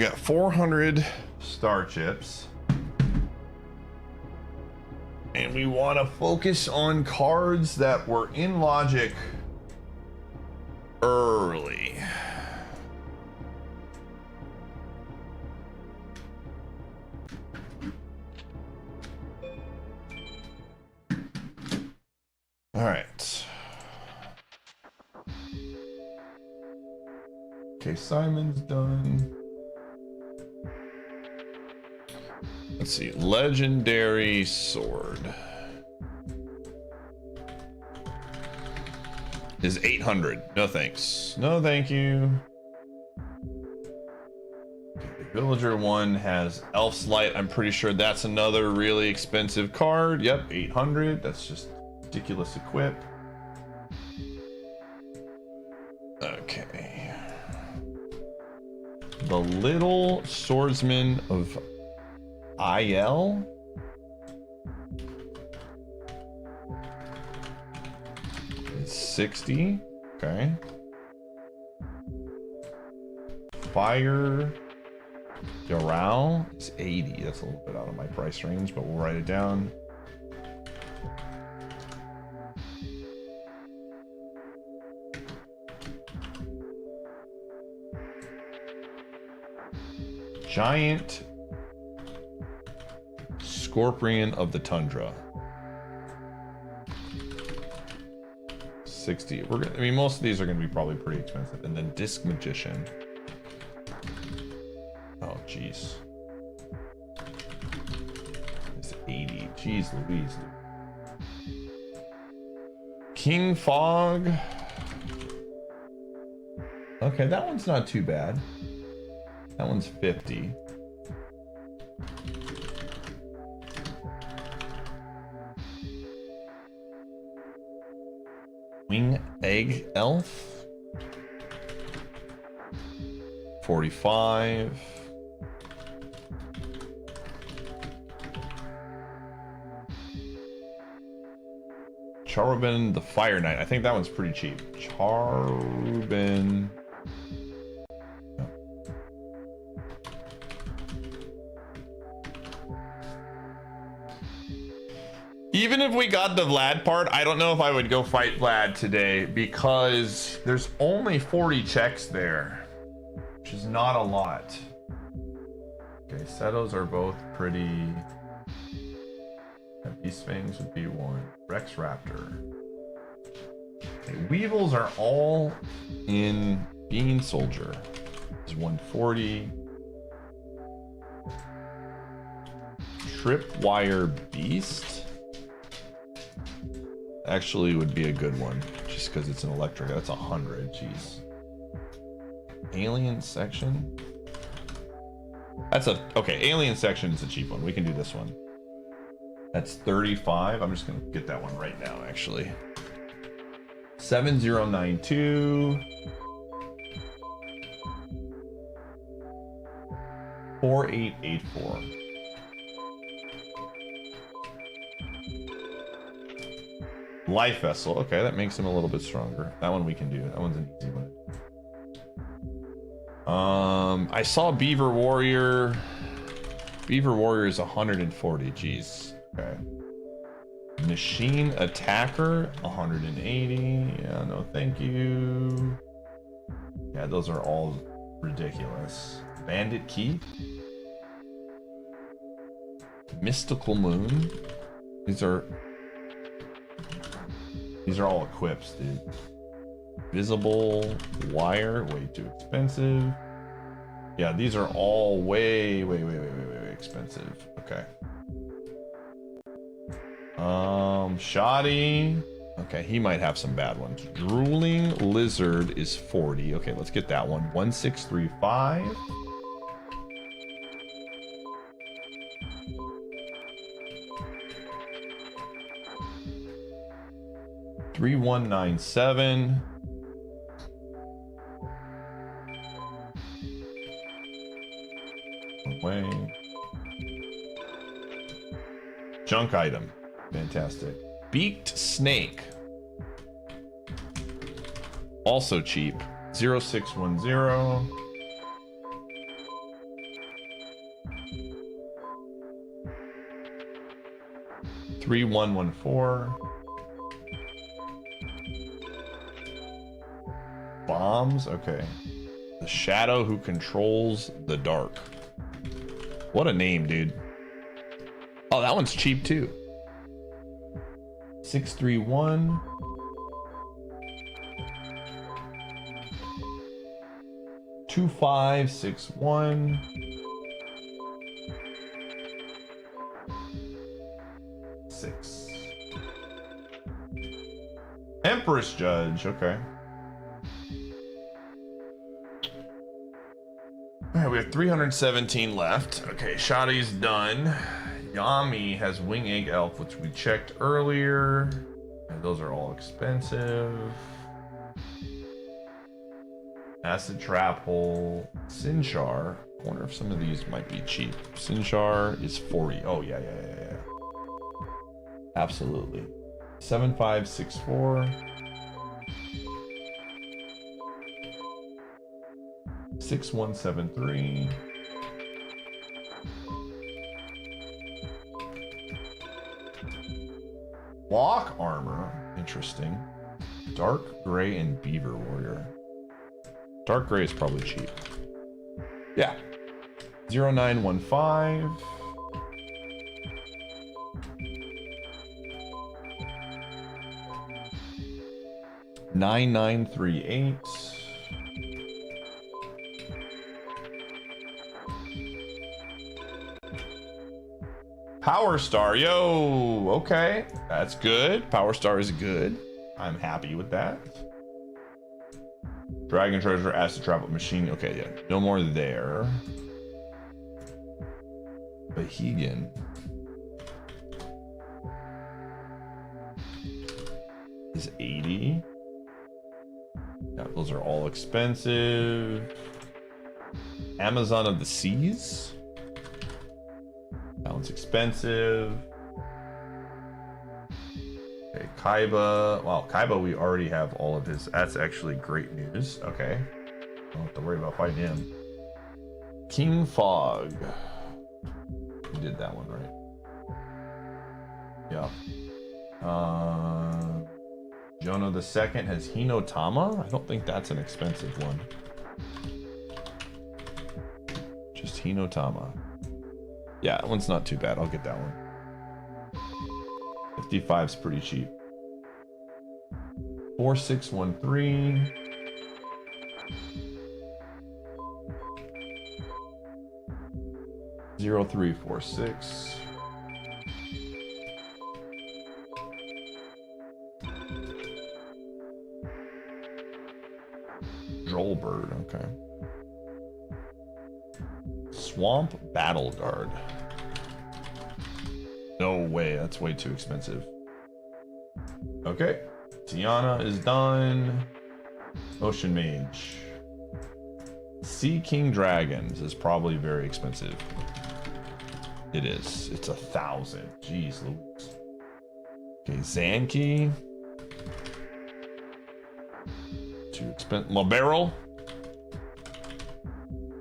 We got 400 star chips. And we want to focus on cards that were in Logic early. All right. Okay, Simon's done. Let's see, legendary sword is 800. No thanks. No thank you. Okay, Villager 1 has Elf's Light. I'm pretty sure that's another really expensive card. Yep, 800. That's just ridiculous equip. Okay. The Little Swordsman of IL? It's 60. Okay. Fire Doral is 80. That's a little bit out of my price range, but we'll write it down. Giant Scorpion of the Tundra. 60. I mean, most of these are gonna be probably pretty expensive. And then Disc Magician. Oh, jeez. It's 80. Jeez Louise. King Fog. Okay, that one's not too bad. That one's 50. Wing Egg Elf. 45. Charubin the Fire Knight. I think that one's pretty cheap. Charubin. Even if we got the Vlad part, I don't know if I would go fight Vlad today because there's only 40 checks there, which is not a lot. Okay, Setos are both pretty. Beast Fangs would be one. Rex Raptor. Okay, Weevils are all in Bean Soldier. Is 140. Tripwire Beast actually would be a good one, just because it's an electric. That's 100. Jeez. Alien Section. That's a okay. Alien Section is a cheap one. We can do this one. That's 35. I'm just gonna get that one right now, actually. 7092. 4884. Life Vessel. Okay, that makes him a little bit stronger. That one we can do. That one's an easy one. I saw Beaver Warrior. Beaver Warrior is 140. Jeez. Okay. Machine Attacker 180. Yeah, no thank you. Yeah, those are all ridiculous. Bandit Key. Mystical Moon. These are all equips, dude. Visible Wire, way too expensive. Yeah, these are all way expensive. Okay. Shoddy. Okay, he might have some bad ones. Drooling Lizard is 40. Okay, let's get that one. 1635. $3197. Away. Junk item. Fantastic. Beaked Snake. Also cheap. 0610. 3114. Bombs, okay. The shadow who controls the dark. What a name, dude. Oh, that one's cheap too. 631. Two, 5, 6, 1. Six. Empress Judge, okay. All right, we have 317 left. Okay, Shadi's done. Yami has Wing Egg Elf, which we checked earlier. And those are all expensive. Acid Trap Hole. Sinchar. I wonder if some of these might be cheap. Sinchar is 40. Oh, yeah. Absolutely. 7564. 6173. Walk armor, interesting. Dark gray and beaver warrior. Dark gray is probably cheap. Yeah. 0915. $9938. Power Star, yo, okay, that's good. Power Star is good. I'm happy with that. Dragon Treasure, Acid Travel Machine. Okay, yeah, no more there. Bahegan is 80. Yeah, those are all expensive. Amazon of the Seas. That one's expensive. Okay, Kaiba. Wow, Kaiba, we already have all of his. That's actually great news. Okay. Don't have to worry about fighting him. King Fog. We did that one, right? Yeah. Jonah the Second has Hinotama. I don't think that's an expensive one. Just Hinotama. Yeah, that one's not too bad. I'll get that one. 55's pretty cheap. 4613. Zero 0346. Drollbird, okay. Swamp Battle Guard. No way, that's way too expensive. Okay, Tiana is done. Ocean Mage. Sea King Dragons is probably very expensive. It is. It's 1,000. Jeez Louise. Okay, Zanki. Too expensive. Barrel.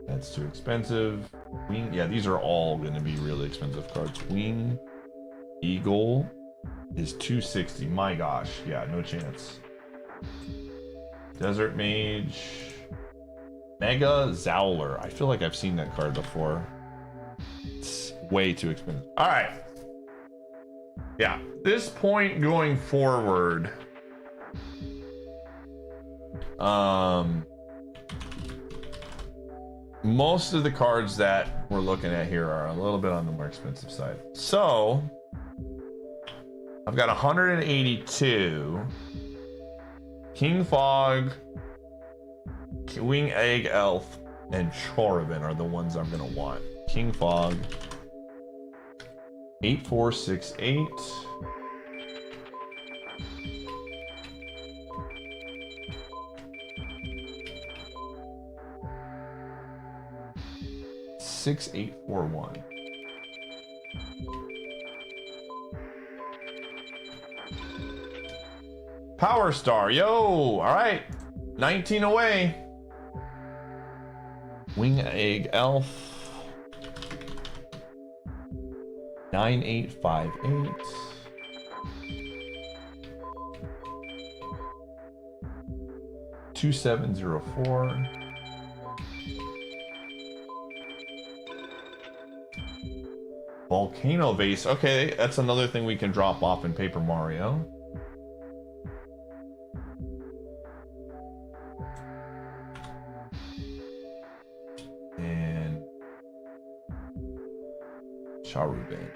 That's too expensive. Wing. Yeah, these are all going to be really expensive cards. Wing Eagle is 260. My gosh. Yeah, no chance. Desert Mage. Mega Zowler. I feel like I've seen that card before. It's way too expensive. All right. Yeah, this point going forward. Most of the cards that we're looking at here are a little bit on the more expensive side. So I've got 182. King Fog, Wing Egg Elf, and Chorvin are the ones I'm gonna want. King Fog. 8468. $6,841. Power Star, yo! All right, 19 away. Wing Egg Elf. 9858. 2704. Volcano vase. Okay, that's another thing we can drop off in Paper Mario. And Charuban.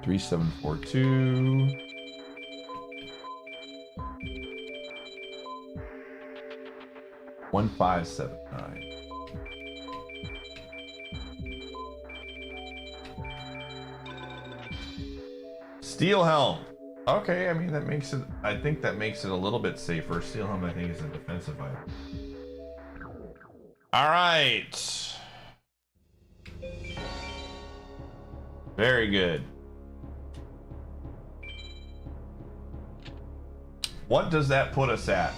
Three, 742. One, 579. Steel helm. Okay, I mean that makes it. I think that makes it a little bit safer. Steel helm, I think, is a defensive item. All right. Very good. What does that put us at?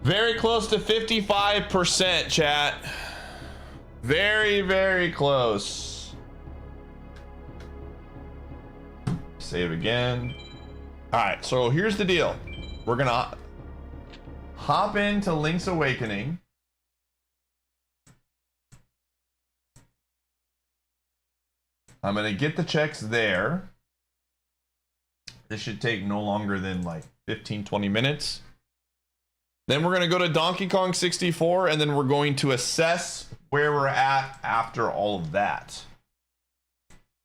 Very close to 55%, chat. Very, very close. Save again. All right, so here's the deal. We're gonna hop into Link's Awakening. I'm gonna get the checks there. This should take no longer than like 15-20 minutes. Then we're gonna go to Donkey Kong 64, and then we're going to assess where we're at after all of that,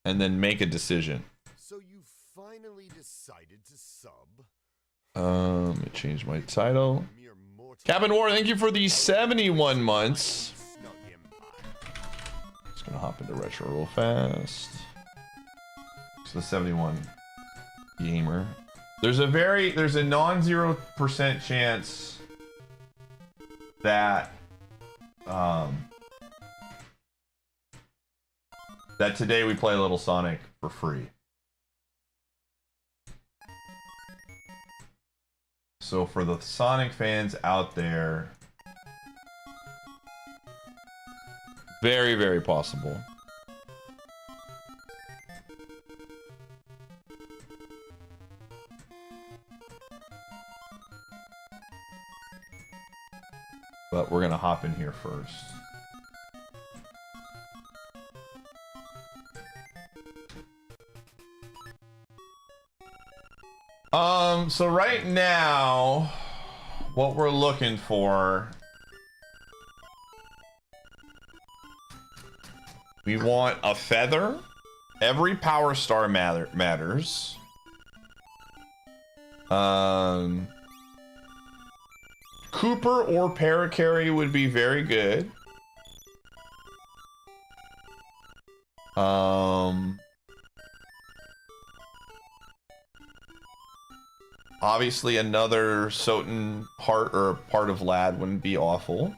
and then make a decision. So you finally decided to sub? Let me change my title. Cabin War, thank you for the 71 months. Just gonna hop into retro real fast. So the 71 gamer. There's a non-0% chance that that today we play a little Sonic for free. So for the Sonic fans out there, very, very possible. But we're gonna hop in here first. So right now, what we're looking for, we want a feather. Every power star matters. Cooper or Paracarry would be very good. Obviously another Soten heart or part of Lad wouldn't be awful.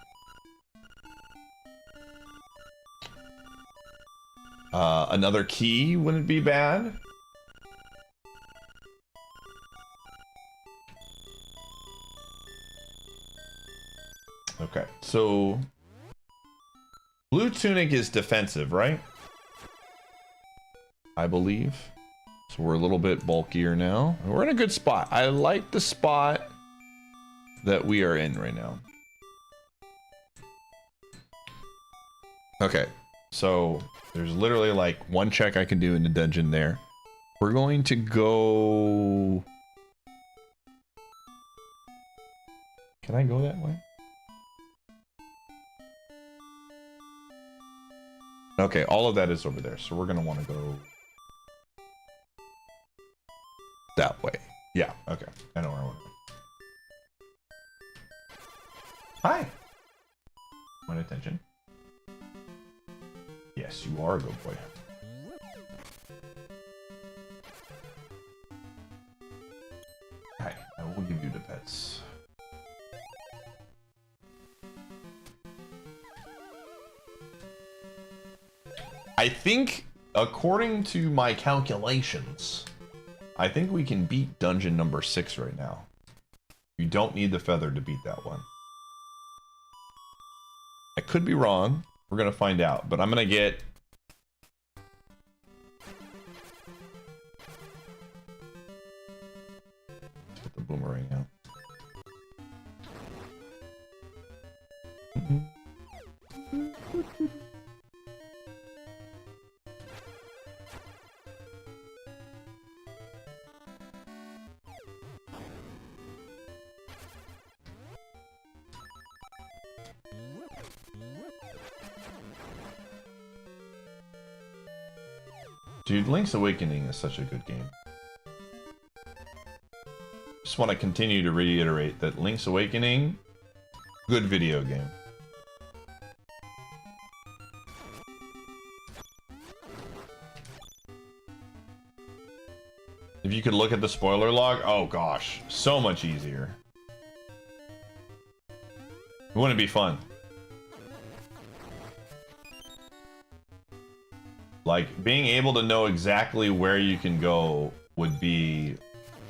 Another key wouldn't be bad. Okay, so blue tunic is defensive, right? I believe. So we're a little bit bulkier now. We're in a good spot. I like the spot that we are in right now. Okay, so there's literally like one check I can do in the dungeon there. We're going to go... Can I go that way? Okay, all of that is over there, so we're gonna want to go that way. Yeah, okay. I know where I want to go. Hi! Want attention? Yes, you are a good boy. Hi, I will give you the pets. I think, according to my calculations, I think we can beat dungeon number 6 right now. You don't need the feather to beat that one. I could be wrong. We're gonna find out, but I'm gonna get the boomerang out. Dude, Link's Awakening is such a good game. Just want to continue to reiterate that Link's Awakening, good video game. If you could look at the spoiler log, oh gosh, so much easier. Wouldn't it be fun? Like, being able to know exactly where you can go would be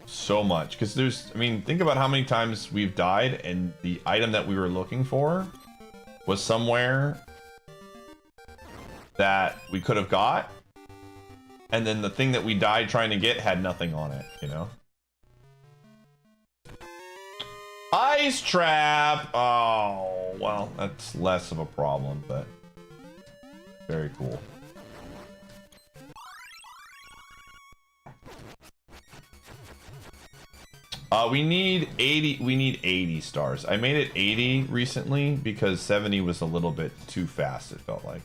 so much. Because there's, I mean, think about how many times we've died and the item that we were looking for was somewhere that we could have got. And then the thing that we died trying to get had nothing on it, you know? Ice trap! Oh, well, that's less of a problem, but very cool. We need 80 stars. I made it 80 recently because 70 was a little bit too fast, it felt like.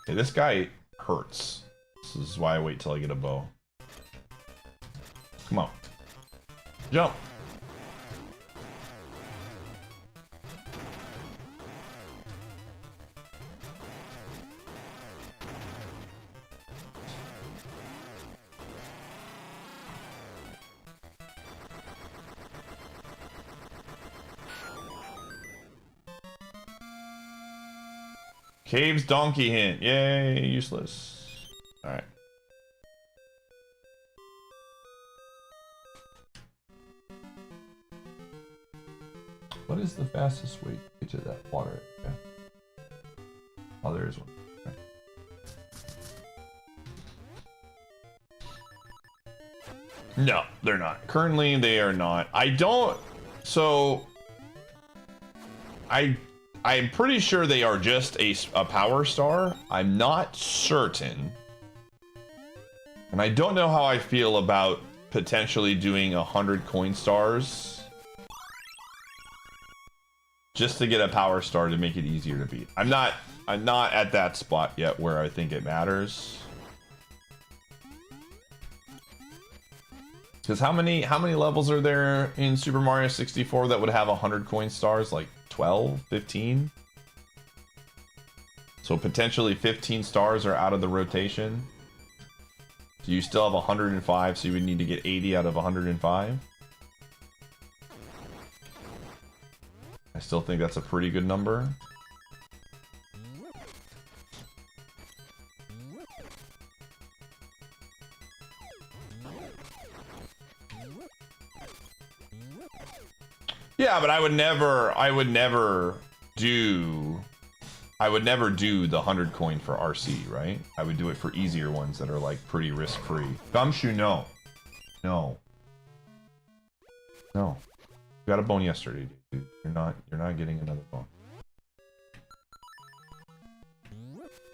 Okay, this guy hurts. This is why I wait till I get a bow. Come on. Jump. Cave's donkey hint. Yay, useless. Alright. What is the fastest way to get to that water? Okay. Oh, there is one. Okay. No, they're not. Currently, they are not. I don't... So... I'm pretty sure they are just a power star. I'm not certain. And I don't know how I feel about potentially doing 100 coin stars just to get a power star to make it easier to beat. I'm not at that spot yet where I think it matters. Because how many levels are there in Super Mario 64 that would have 100 coin stars? Like 12, 15? So potentially 15 stars are out of the rotation. So you still have 105, so you would need to get 80 out of 105. I still think that's a pretty good number. Yeah, but I would never do the 100 coin for RC, right? I would do it for easier ones that are like pretty risk-free. Gumshoe, no. No. No. You got a bone yesterday, dude. You're not getting another bone.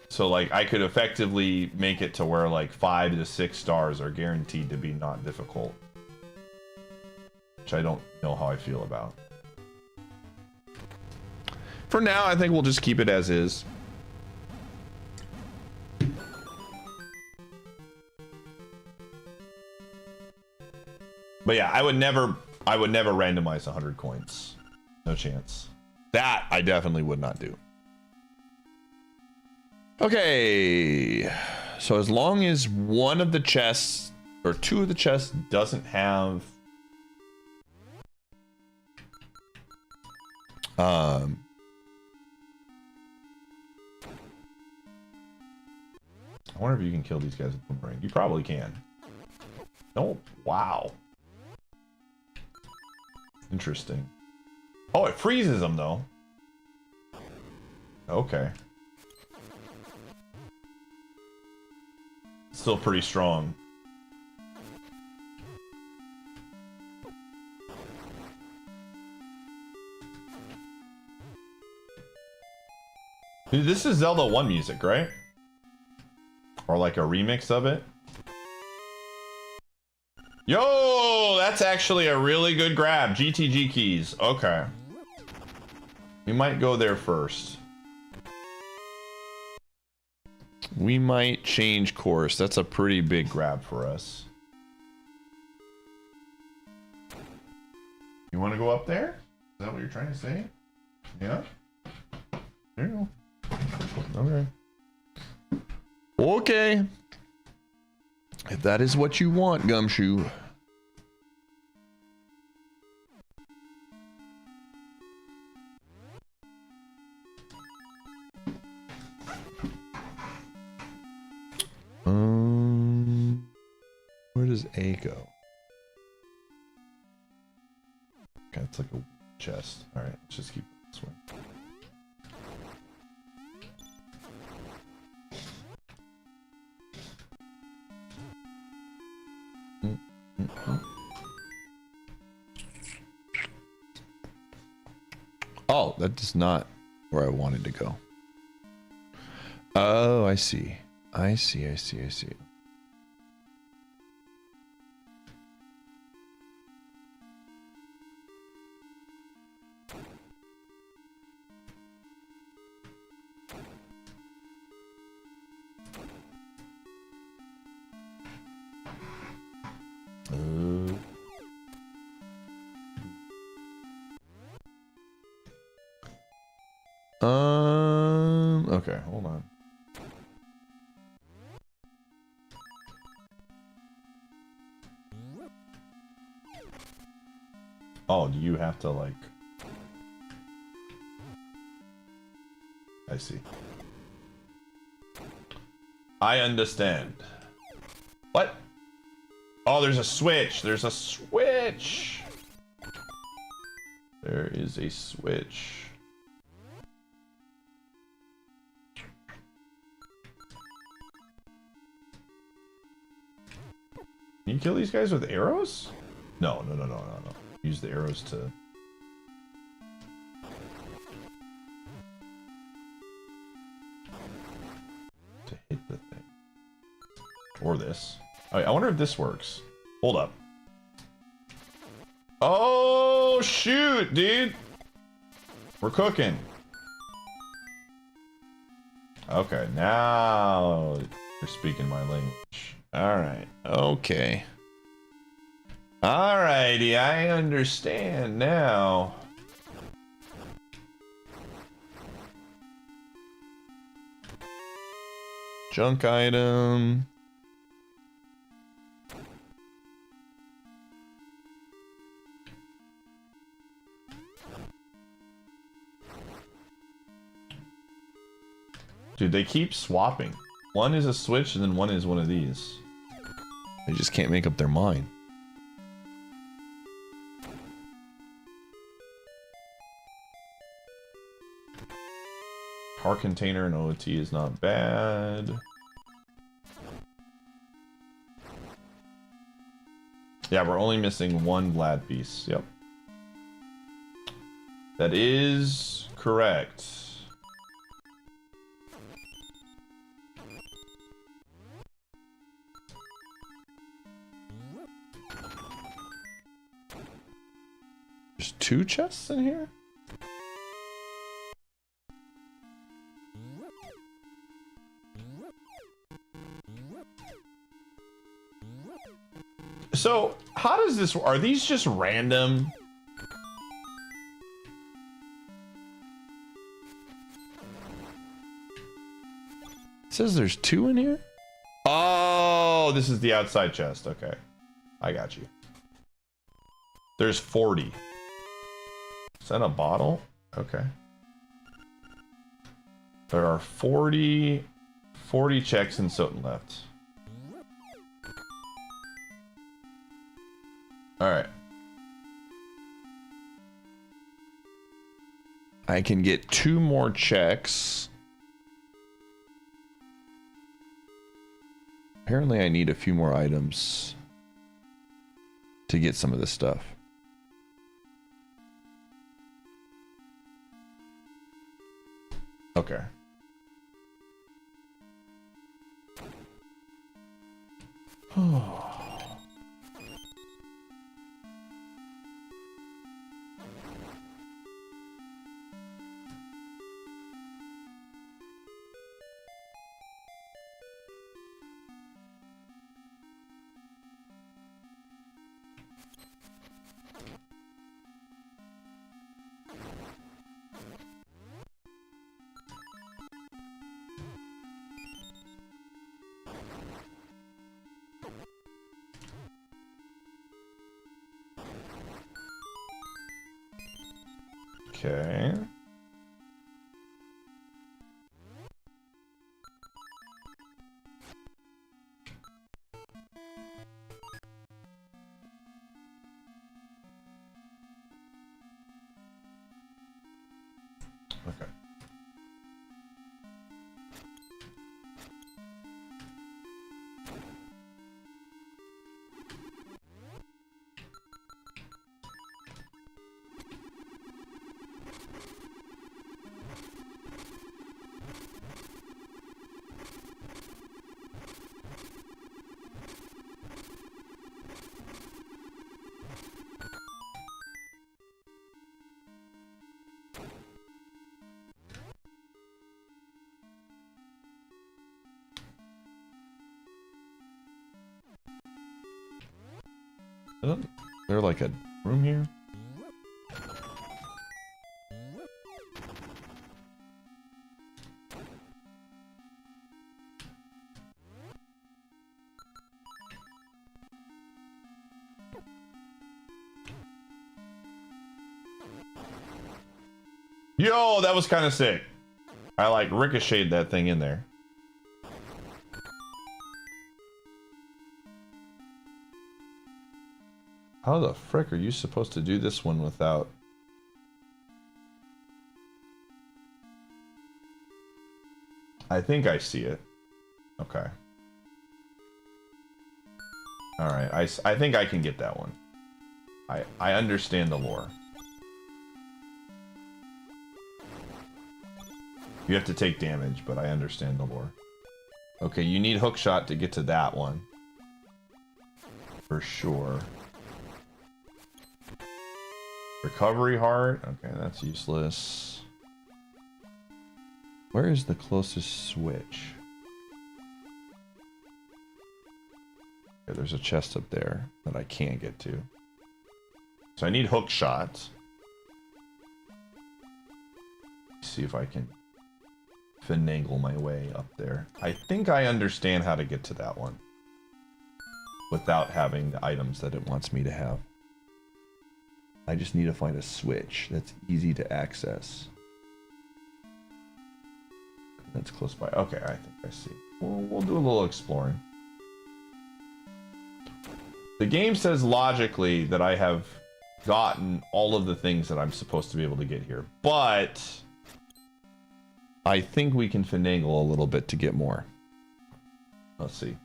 So like I could effectively make it to where like 5 to 6 stars are guaranteed to be not difficult. Which I don't know how I feel about. For now, I think we'll just keep it as is. But yeah, I would never randomize 100 coins. No chance. That I definitely would not do. Okay. So as long as one of the chests or two of the chests doesn't have I wonder if you can kill these guys with boomerang. You probably can. Oh, wow. Interesting. Oh, it freezes them though. Okay. Still pretty strong. This is Zelda 1 music, right? Or like a remix of it? Yo, that's actually a really good grab. GTG keys. Okay. We might go there first. We might change course. That's a pretty big grab for us. You want to go up there? Is that what you're trying to say? Yeah? There you go. Okay. Okay. If that is what you want, Gumshoe. Where does A go? Okay, it's like a chest. All right, let's just keep it this way. Oh, that is not where I wanted to go. Oh, I see. I see. Okay, hold on. Oh, do you have to like... I see. I understand. What? Oh, there's a switch. There's a switch. There is a switch. Can you kill these guys with arrows? No. Use the arrows to... hit the thing. Or this. I wonder if this works. Hold up. Oh, shoot, dude. We're cooking. Okay, now you're speaking my language. Alright, okay. Alrighty, I understand now. Junk item. Dude, they keep swapping. One is a switch and then one is one of these. They just can't make up their mind. Car container and OT is not bad. Yeah, we're only missing one Vlad piece. Yep. That is correct. There's 2 chests in here? So, how does this... Are these just random? It says there's 2 in here? Oh, this is the outside chest. Okay. I got you. There's 40. Is that a bottle? Okay. There are 40 checks in Soten left. Alright. I can get 2 more checks. Apparently I need a few more items to get some of this stuff. Okay. Okay. Okay. Isn't there like a room here? Yo, that was kind of sick. I like ricocheted that thing in there. How the frick are you supposed to do this one without... I think I see it. Okay. Alright, I think I can get that one. I understand the lore. You have to take damage, but I understand the lore. Okay, you need hookshot to get to that one. For sure. Recovery heart. Okay, that's useless. Where is the closest switch? Okay, there's a chest up there that I can't get to. So I need hookshot. See if I can finagle my way up there. I think I understand how to get to that one without having the items that it wants me to have. I just need to find a switch that's easy to access. That's close by. Okay, I think I see. We'll do a little exploring. The game says logically that I have gotten all of the things that I'm supposed to be able to get here, but I think we can finagle a little bit to get more. Let's see.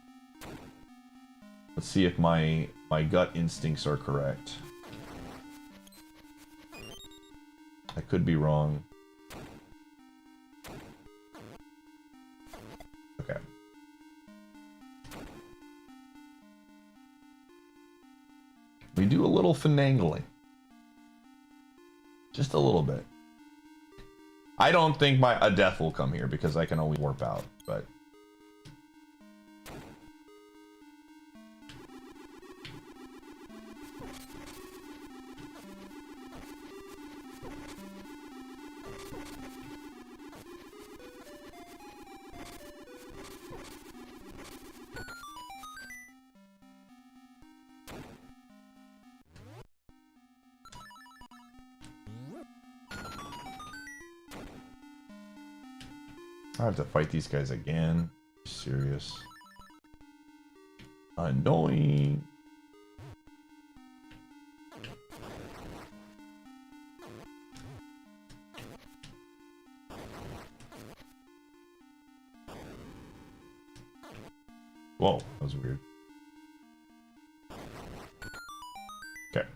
Let's see if my gut instincts are correct. I could be wrong. Okay. We do a little finagling. Just a little bit. I don't think a death will come here because I can always warp out, but... I have to fight these guys again. Serious. Annoying. Whoa, that was weird. Okay.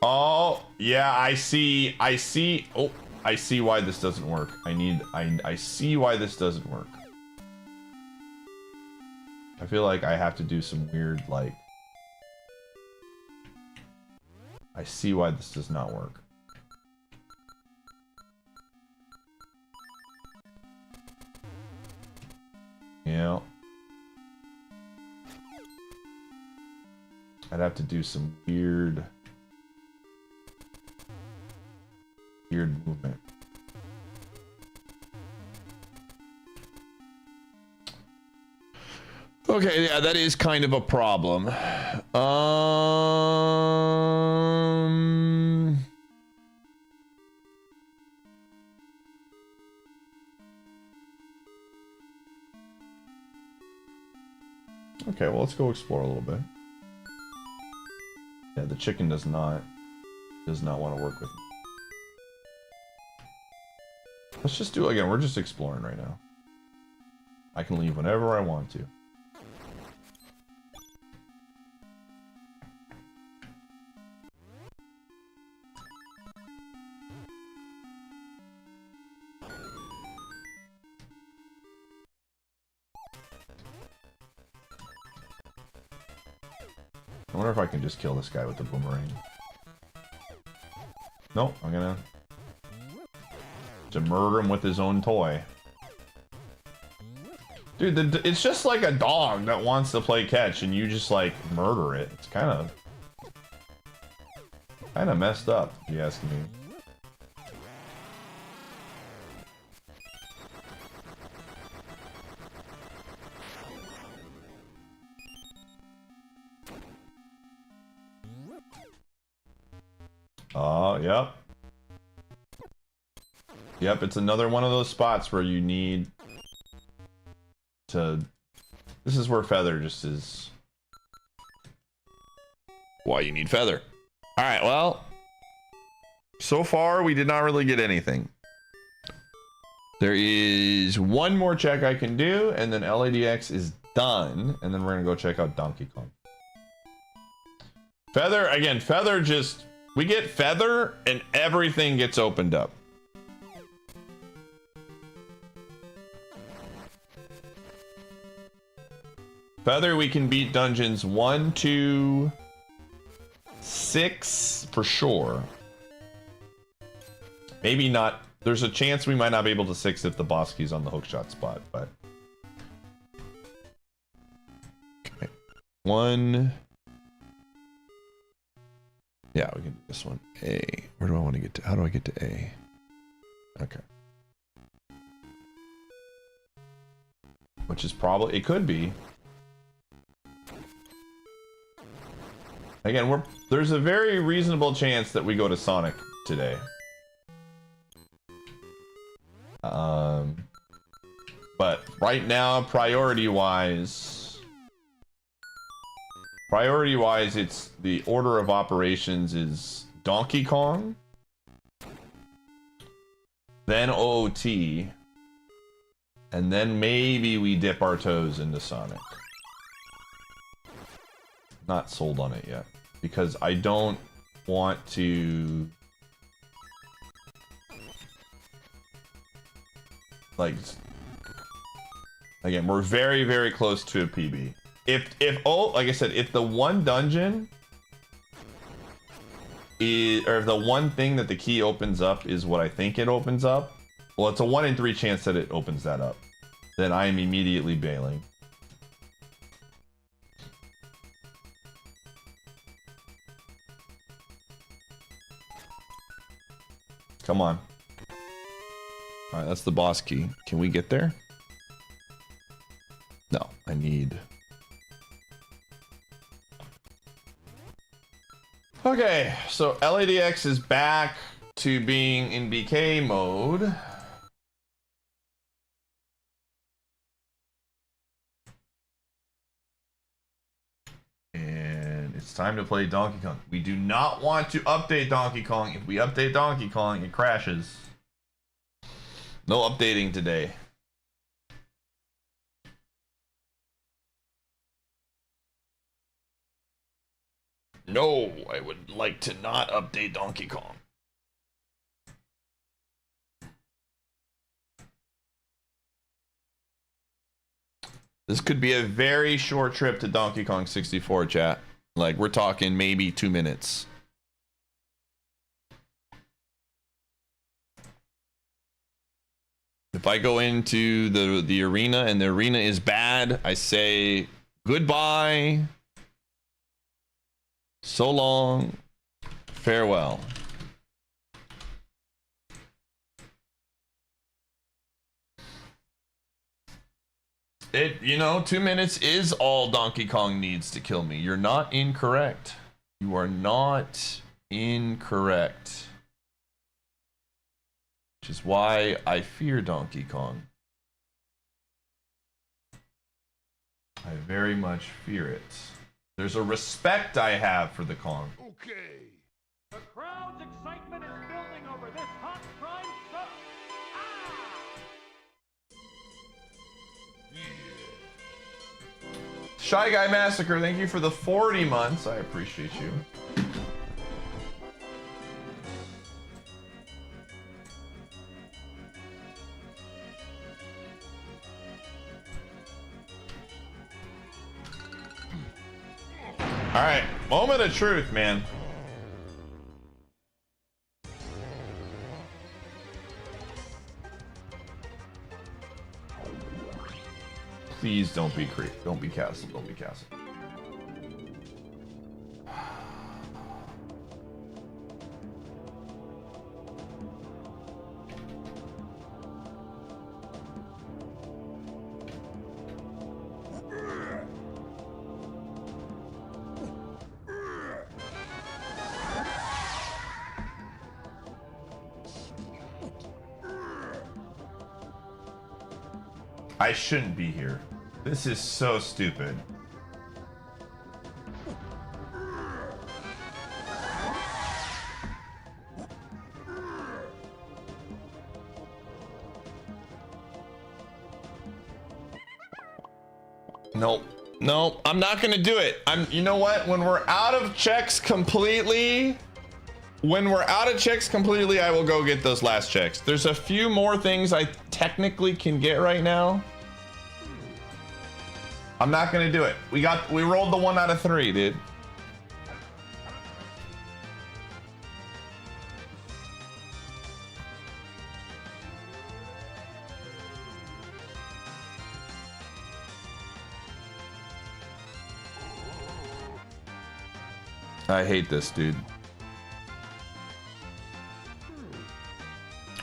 Oh, yeah, I see. Oh, I see why this doesn't work. I see why this doesn't work. I feel like I have to do some weird, like... I see why this does not work. Yeah. I'd have to do some weird movement. Okay, yeah, that is kind of a problem. Okay, well, let's go explore a little bit. Yeah, the chicken does not want to work with me. Let's just do it again. We're just exploring right now. I can leave whenever I want to. I wonder if I can just kill this guy with the boomerang. Nope, I'm gonna to murder him with his own toy. Dude, it's just like a dog that wants to play catch and you just like murder it. It's kind of messed up, if you ask me. Oh, yep. Yep, it's another one of those spots where you need to... This is where Feather just is... Why you need Feather. Alright, well... So far, we did not really get anything. There is one more check I can do, and then LADX is done, and then we're gonna go check out Donkey Kong. Feather, again, Feather just... We get Feather, and everything gets opened up. Feather, we can beat dungeons 1, 2, 6 for sure. Maybe not. There's a chance we might not be able to 6 if the boss key's on the hookshot spot, but... Okay. 1... Yeah, we can do this one. A. Where do I want to get to? How do I get to A? Okay. Which is probably... It could be. Again, there's a very reasonable chance that we go to Sonic today. But right now, priority-wise, it's the order of operations is Donkey Kong, then OT, and then maybe we dip our toes into Sonic. Not sold on it yet, because I don't want to... Like... Again, we're very, very close to a PB. Like I said, if the one dungeon is, or if the one thing that the key opens up is what I think it opens up, well, it's a 1 in 3 chance that it opens that up. Then I am immediately bailing. Come on. Alright, that's the boss key. Can we get there? No, I need... Okay, so LADX is back to being in BK mode. It's time to play Donkey Kong. We do not want to update Donkey Kong. If we update Donkey Kong, it crashes. No updating today. No, I would like to not update Donkey Kong. This could be a very short trip to Donkey Kong 64, chat. Like, we're talking maybe 2 minutes. If I go into the arena and the arena is bad, I say goodbye, so long, farewell. You know, 2 minutes is all Donkey Kong needs to kill me. You're not incorrect. You are not incorrect. Which is why I fear Donkey Kong. I very much fear it. There's a respect I have for the Kong. Okay. The crowd's excitement is building over this hot crime stuff. Shy Guy Massacre, thank you for the 40 months. I appreciate you. All right, moment of truth, man. Please don't be creep. Don't be castle. Don't be castle. I shouldn't be here. This is so stupid. Nope. Nope. I'm not gonna do it. You know what? When we're out of checks completely, I will go get those last checks. There's a few more things I technically can get right now. I'm not gonna do it. We rolled the 1 out of 3, dude. I hate this, dude.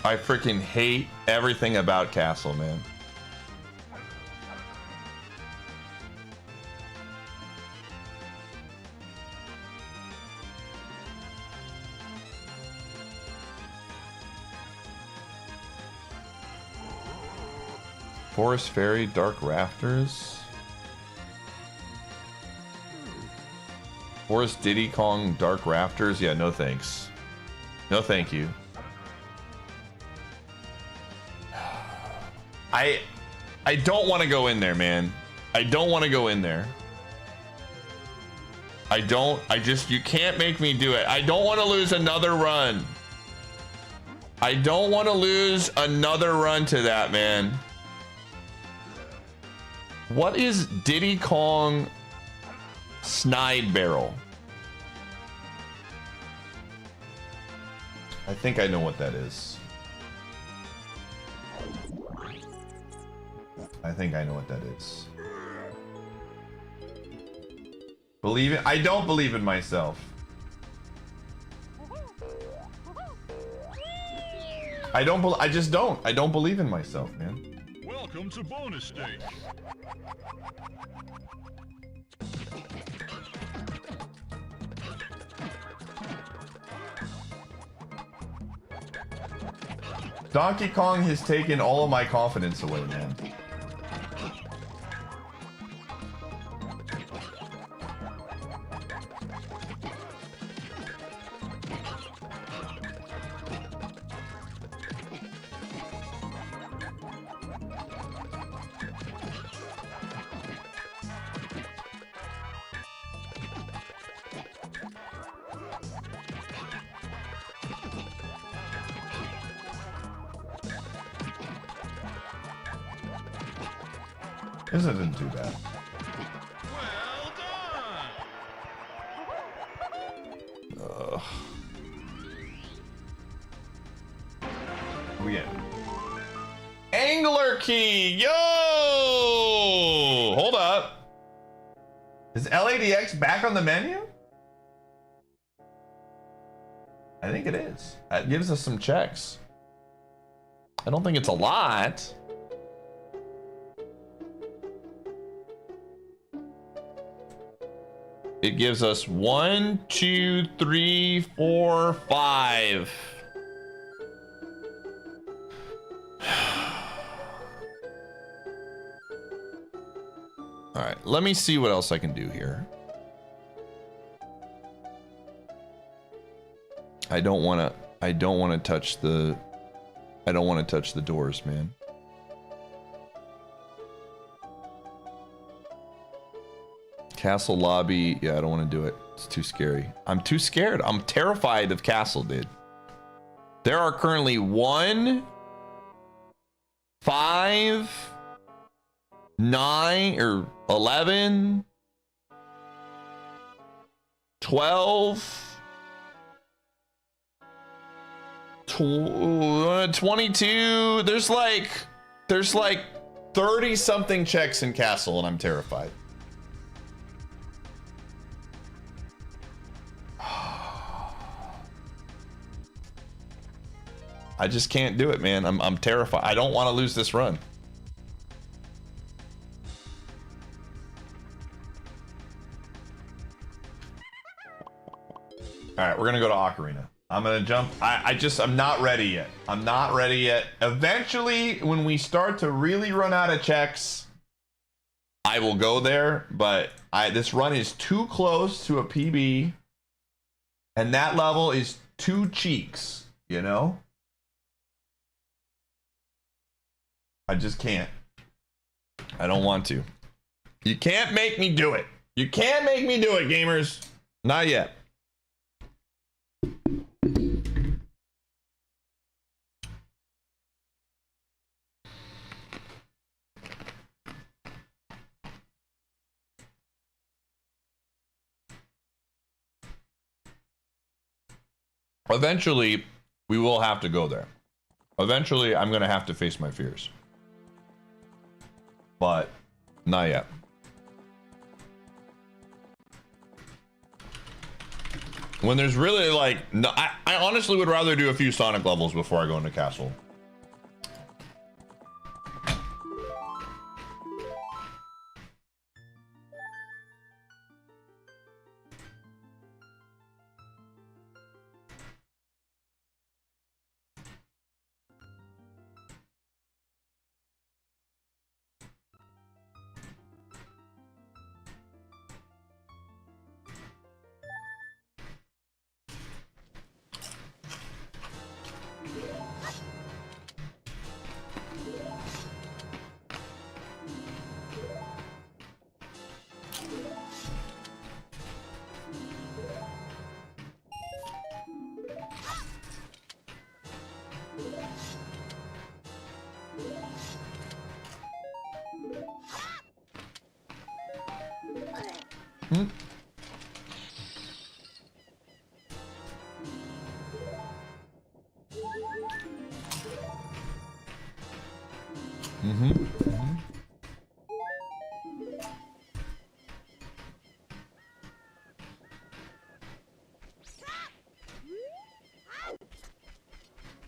I freaking hate everything about Castle, man. Forest Fairy, Dark Rafters. Forest Diddy Kong, Dark Rafters. Yeah, no thanks. No thank you. I don't want to go in there, man. I don't want to go in there. You can't make me do it. I don't want to lose another run. I don't want to lose another run to that, man. What is Diddy Kong Snide Barrel? I think I know what that is. I think I know what that is. Believe it? I don't believe in myself. I just don't. I don't believe in myself, man. Welcome to bonus stage. Donkey Kong has taken all of my confidence away, man. This isn't too bad. Well done. Ugh. What we get? Angler key! Yo! Hold up. Is LADX back on the menu? I think it is. That gives us some checks. I don't think it's a lot. It gives us 1, 2, 3, 4, 5. All right, let me see what else I can do here. I don't want to touch the doors, man. Castle lobby. Yeah, I don't want to do it. It's too scary. I'm too scared. I'm terrified of castle, dude. There are currently 1, 5, 9 or 11, 12, 22. There's like 30 something checks in castle, and I'm terrified. I just can't do it, man. I'm terrified. I don't want to lose this run. All right, we're gonna go to Ocarina. I'm gonna jump. I'm not ready yet. I'm not ready yet. Eventually, when we start to really run out of checks, I will go there. But this run is too close to a PB, and that level is 2 cheeks. You know. I just can't. I don't want to. You can't make me do it. You can't make me do it, gamers. Not yet. Eventually, we will have to go there. Eventually, I'm going to have to face my fears. But not yet. When there's really like, no, I honestly would rather do a few Sonic levels before I go into Castle.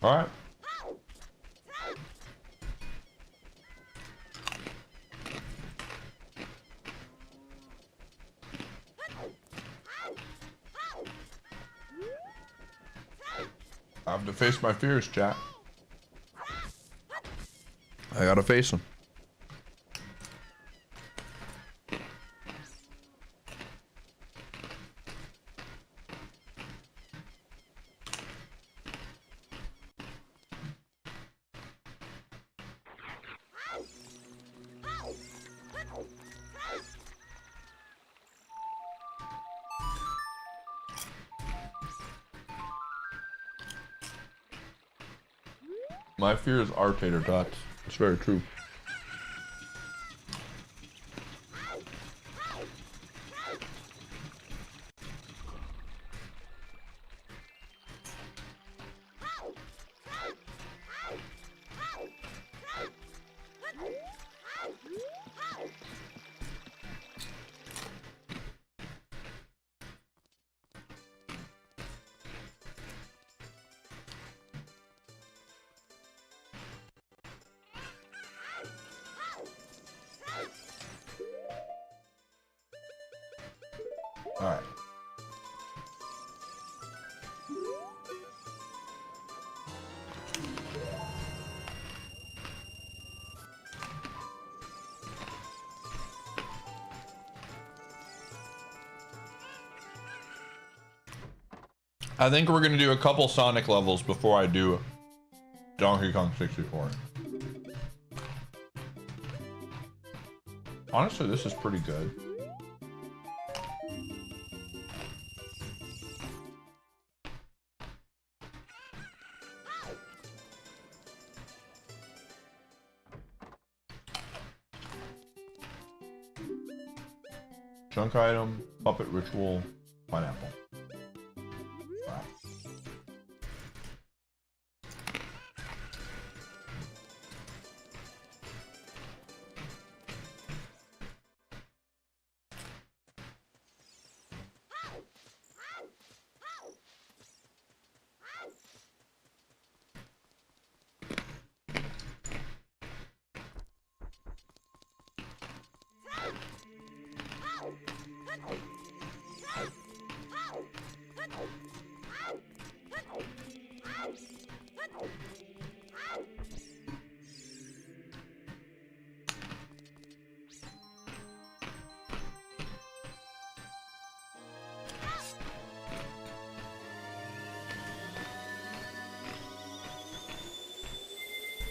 All right. I have to face my fears, chat. I gotta face them. My fears are tater tots. It's very true. All right. I think we're gonna do a couple Sonic levels before I do Donkey Kong 64. Honestly, this is pretty good. Junk item, puppet ritual, pineapple. Wow.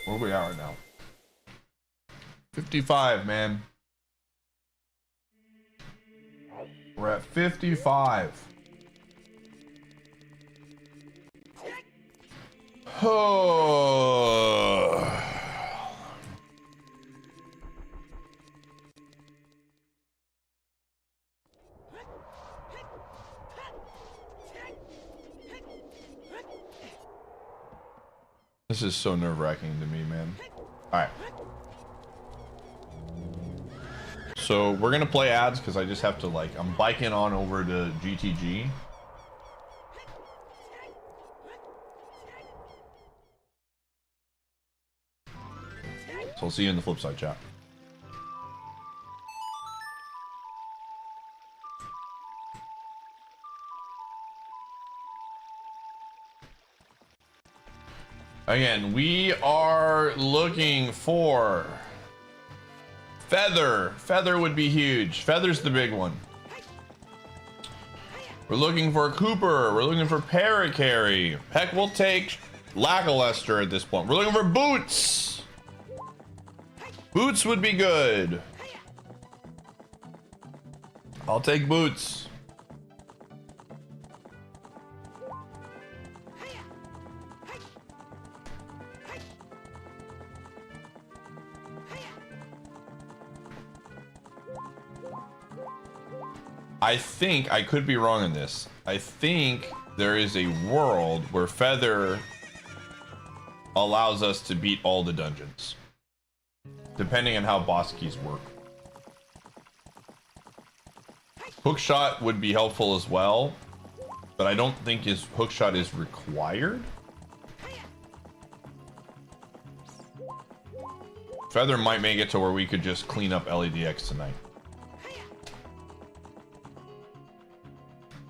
Where are we at right now? 55, man. We're at 55. Oh. This is so nerve-wracking to me, man. All right. So we're gonna play ads because I just have to like, I'm biking on over to GTG. So I'll see you in the flip side, chat. Again, we are looking for Feather. Feather would be huge. Feather's the big one. We're looking for Cooper. We're looking for Paracarry. Heck, we'll take Lackluster at this point. We're looking for Boots. Boots would be good. I'll take Boots. I think, I could be wrong on this. I think there is a world where Feather allows us to beat all the dungeons, depending on how boss keys work. Hookshot would be helpful as well, but I don't think his hookshot is required. Feather might make it to where we could just clean up LEDX tonight.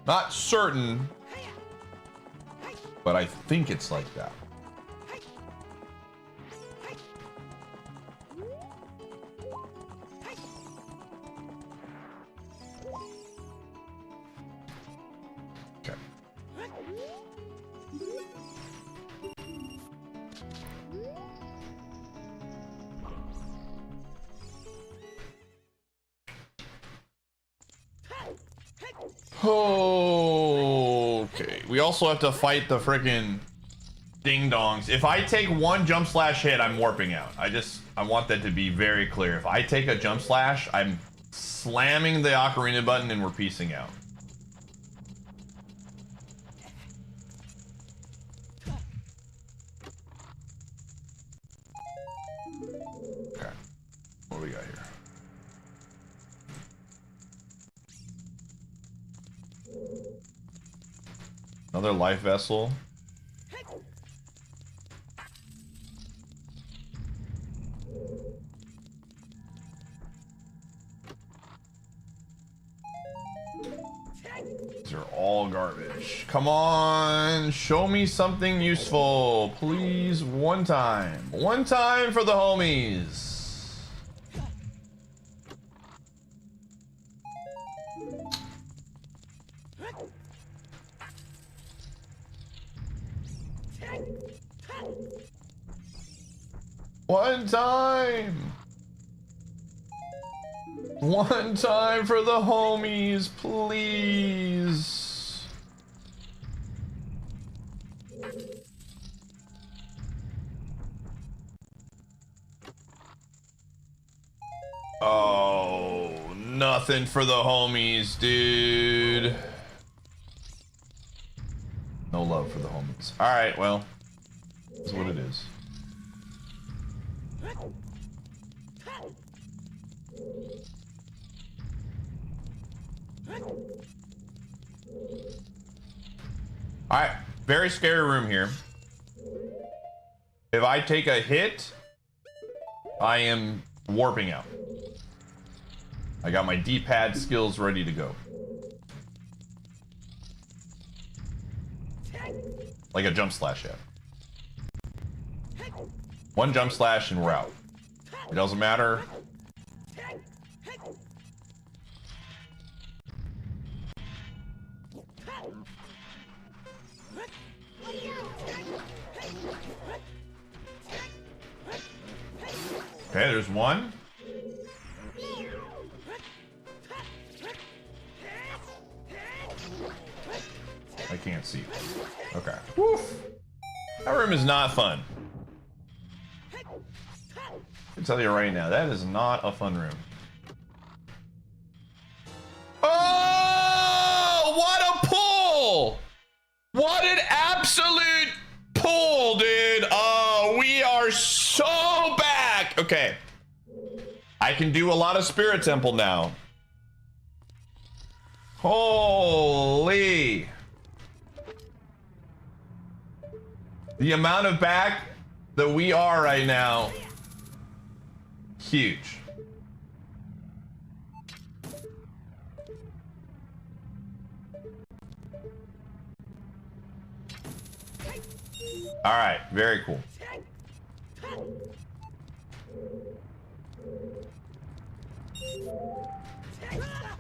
Not certain, but I think it's like that. Okay. Okay. We also have to fight the freaking ding-dongs. If I take one jump slash hit, I'm warping out. I want that to be very clear. If I take a jump slash, I'm slamming the ocarina button and we're peacing out. Okay. What do we got here? Another life vessel. These are all garbage. Come on, show me something useful, please. One time for the homies. One time. One time for the homies, please. Oh, nothing for the homies, dude. No love for the homies. All right, well, that's what it is. All right, very scary room here. If I take a hit, I am warping out. I got my D-pad skills ready to go. Like a jump slash hit. One jump slash and we're out. It doesn't matter. Okay, there's one. I can't see. Okay. Woof. That room is not fun. I can tell you right now, that is not a fun room. Oh, what a pull! What an absolute pull, dude. Oh, we are so back. Okay. I can do a lot of Spirit Temple now. Holy. The amount of back that we are right now. Huge. All right, very cool.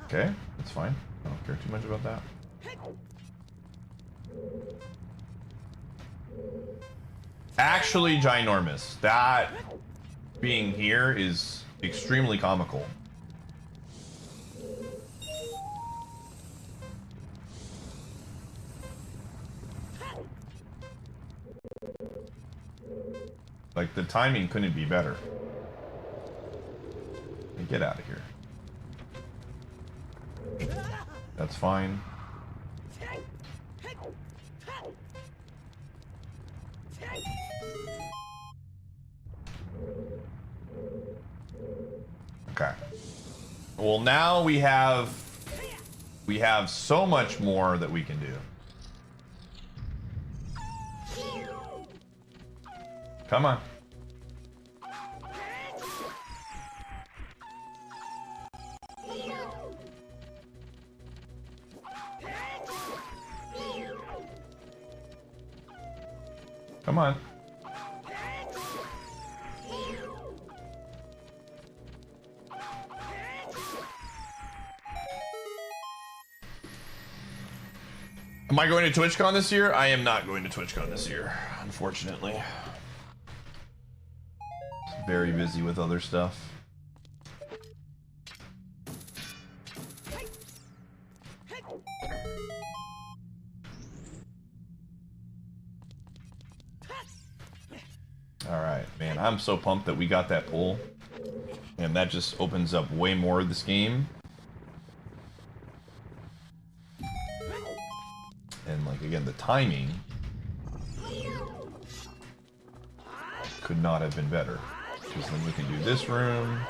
Okay, that's fine. I don't care too much about that. Actually ginormous. That being here is extremely comical. Like, the timing couldn't be better. Hey, get out of here. That's fine. Okay. Well, now we have so much more that we can do. Come on. Come on. Am I going to TwitchCon this year? I am not going to TwitchCon this year, unfortunately. Very busy with other stuff. Alright, man, I'm so pumped that we got that pull. And that just opens up way more of this game. And, like, again, the timing could not have been better. Because then we can do this room.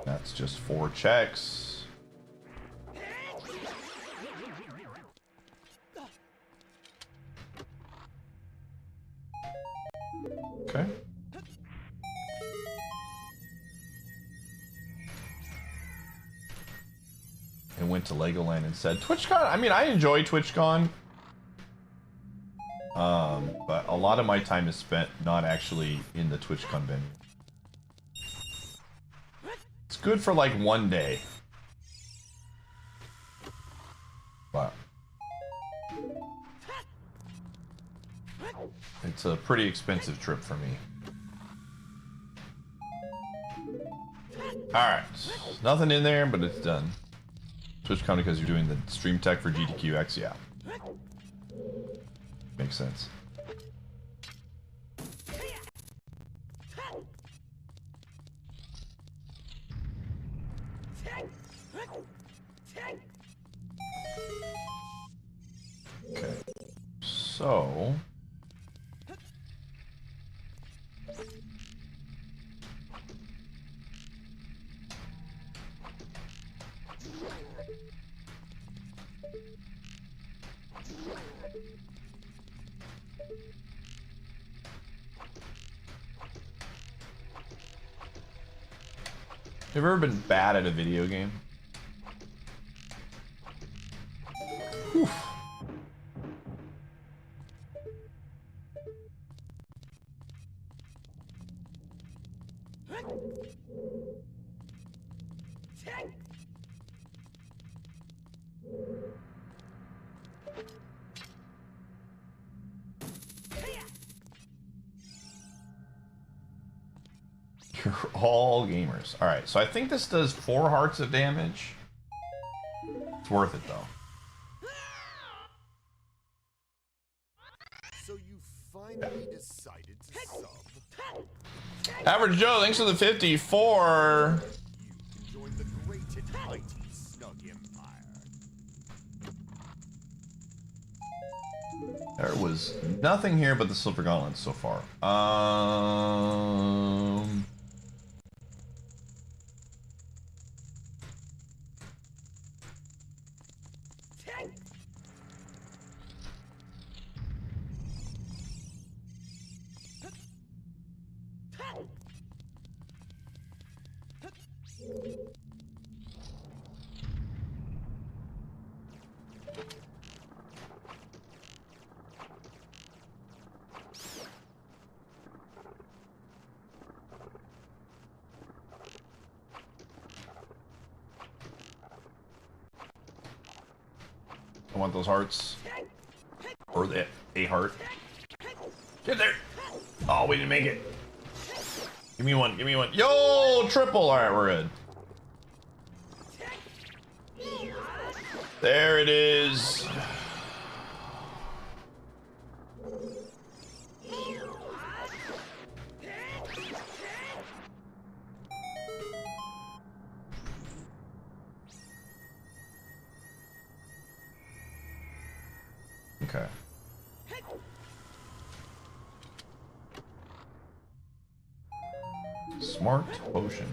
That's just 4 checks. Okay. And went to Legoland instead. TwitchCon, I mean, I enjoy TwitchCon. But a lot of my time is spent not actually in the TwitchCon venue. It's good for like one day. But it's a pretty expensive trip for me. Alright, nothing in there, but it's done. TwitchCon because you're doing the stream tech for GTQX, yeah. Makes sense. Okay, so... Have you ever been bad at a video game? Whew. You're all gamers. Alright, so I think this does 4 hearts of damage. It's worth it though. So you finally decided to sub. Average Joe, thanks for the 54. You can join the great and mighty Snug Empire. There was nothing here but the silver gauntlets so far. I want those hearts. Or the a heart. Get there! Oh, we didn't make it. Give me one, give me one. Yo, triple! Alright, we're good. There it is. Okay. Smart potion.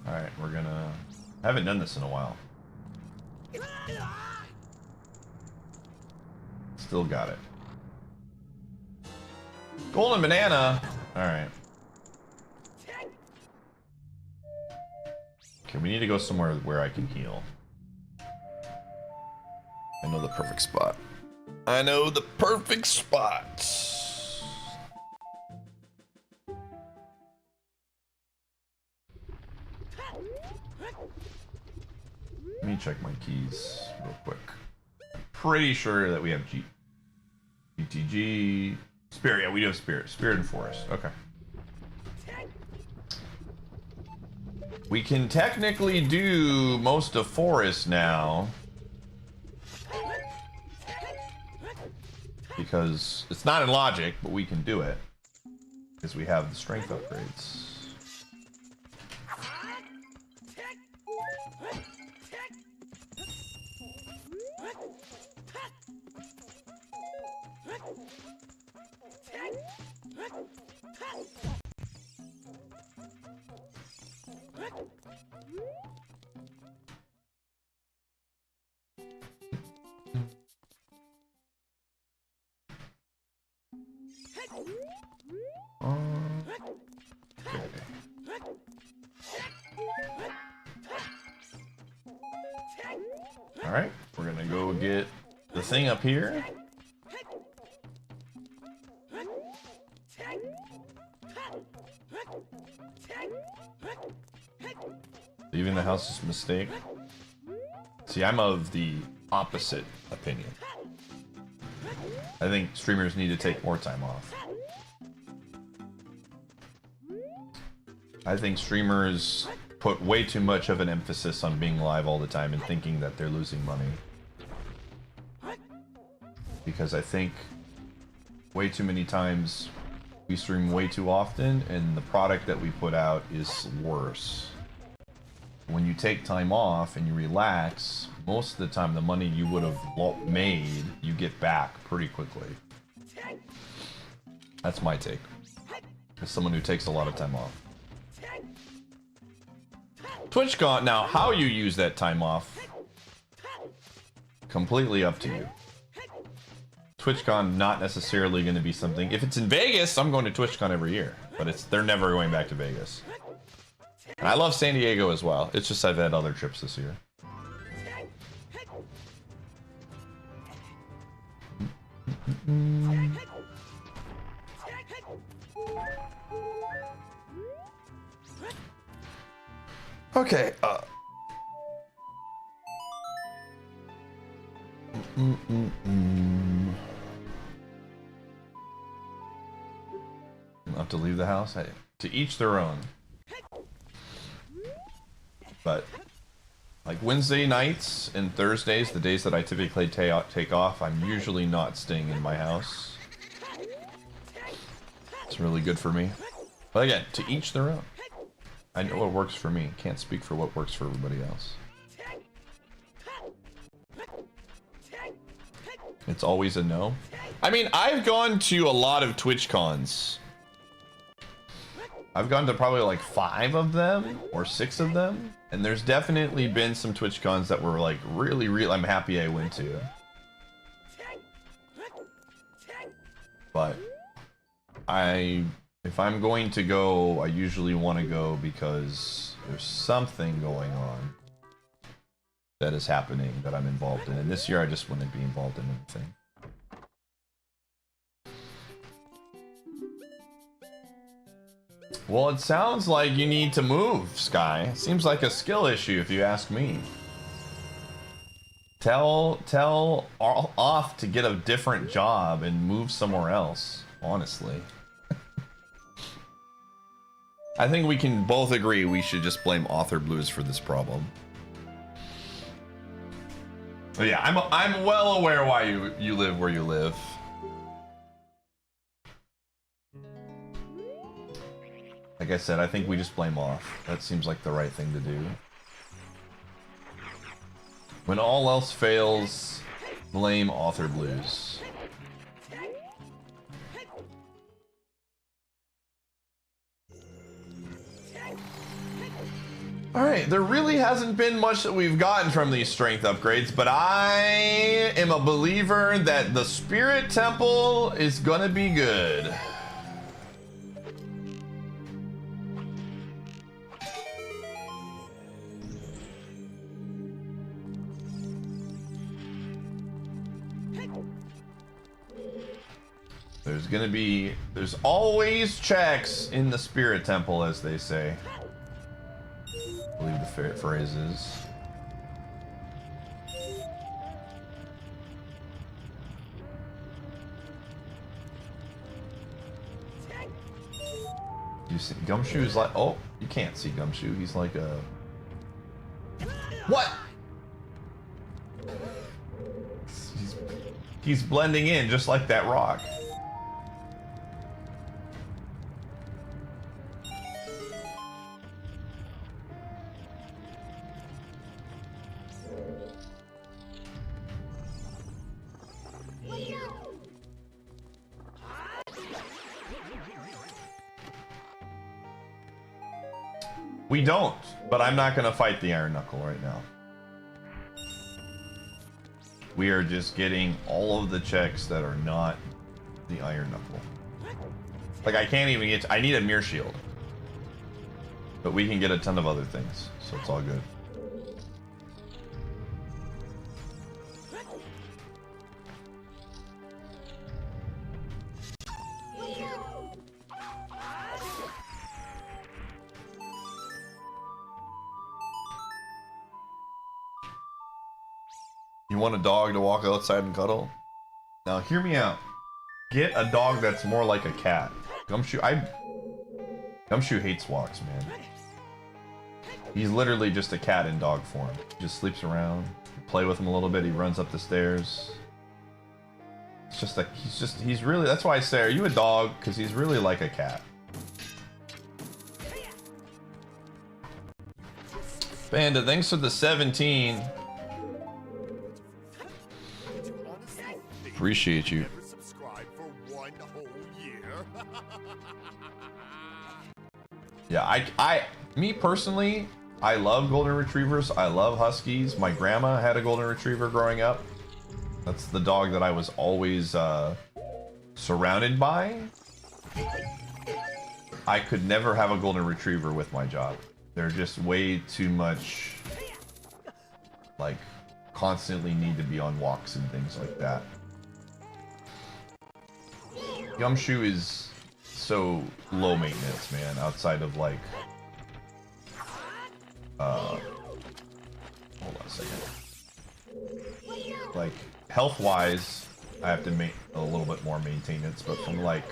Alright, we're gonna... I haven't done this in a while. Still got it. Golden banana! Alright. Okay, we need to go somewhere where I can heal. I know the perfect spot. I know the perfect spot. Let me check my keys real quick. Pretty sure that we have GTG. Spirit, yeah, we do have Spirit. Spirit and Forest, okay. We can technically do most of Forest now. Because it's not in logic, but we can do it. Because we have the strength upgrades. Okay. Alright, we're gonna go get the thing up here. Leaving the house is a mistake. See, I'm of the opposite opinion. I think streamers need to take more time off. I think streamers put way too much of an emphasis on being live all the time and thinking that they're losing money. Because I think way too many times we stream way too often and the product that we put out is worse. When you take time off and you relax, most of the time the money you would have made, you get back pretty quickly. That's my take. As someone who takes a lot of time off. TwitchCon, now how you use that time off, completely up to you. TwitchCon not necessarily going to be something. If it's in Vegas, I'm going to TwitchCon every year, but they're never going back to Vegas. And I love San Diego as well. It's just I've had other trips this year. Okay, I'll have to leave the house. Hey, to each their own. But like Wednesday nights and Thursdays, the days that I typically take off, I'm usually not staying in my house. It's really good for me. But again, to each their own. I know what works for me. Can't speak for what works for everybody else. It's always a no. I mean, I've gone to a lot of TwitchCons. I've gone to probably like 5 of them or 6 of them. And there's definitely been some TwitchCons that were like really, I'm happy I went to. But if I'm going to go, I usually want to go because there's something going on that is happening that I'm involved in. And this year I just wouldn't be involved in anything. Well, it sounds like you need to move, Sky. Seems like a skill issue if you ask me. Tell off to get a different job and move somewhere else, honestly. I think we can both agree we should just blame Author Blues for this problem. But yeah, I'm well aware why you live where you live. Like I said, I think we just blame off. That seems like the right thing to do. When all else fails, blame Author Blues. Alright, there really hasn't been much that we've gotten from these strength upgrades, but I am a believer that the Spirit Temple is gonna be good. There's always checks in the Spirit Temple, as they say. I believe the phrase is. You see Gumshoe's like, oh, you can't see Gumshoe. He's like a... What? He's blending in just like that rock. We don't, but I'm not going to fight the Iron Knuckle right now. We are just getting all of the checks that are not the Iron Knuckle. Like, I can't even get... I need a Mirror Shield. But we can get a ton of other things, so it's all good. want a dog to walk outside and cuddle? Now, hear me out. Get a dog that's more like a cat. Gumshoe hates walks, man. He's literally just a cat in dog form. He just sleeps around. You play with him a little bit. He runs up the stairs. It's just like he's really. That's why I say, are you a dog? Because he's really like a cat. Panda, thanks for the 17. Appreciate you. Never subscribe for 1 whole year. Yeah, me personally, I love golden retrievers. I love huskies. My grandma had a golden retriever growing up. That's the dog that I was always surrounded by. I could never have a golden retriever with my job. They're just way too much, like, constantly need to be on walks and things like that. Gumshoe is so low maintenance, man, outside of, like, hold on a second. Like, health-wise, I have to make a little bit more maintenance, but from, like,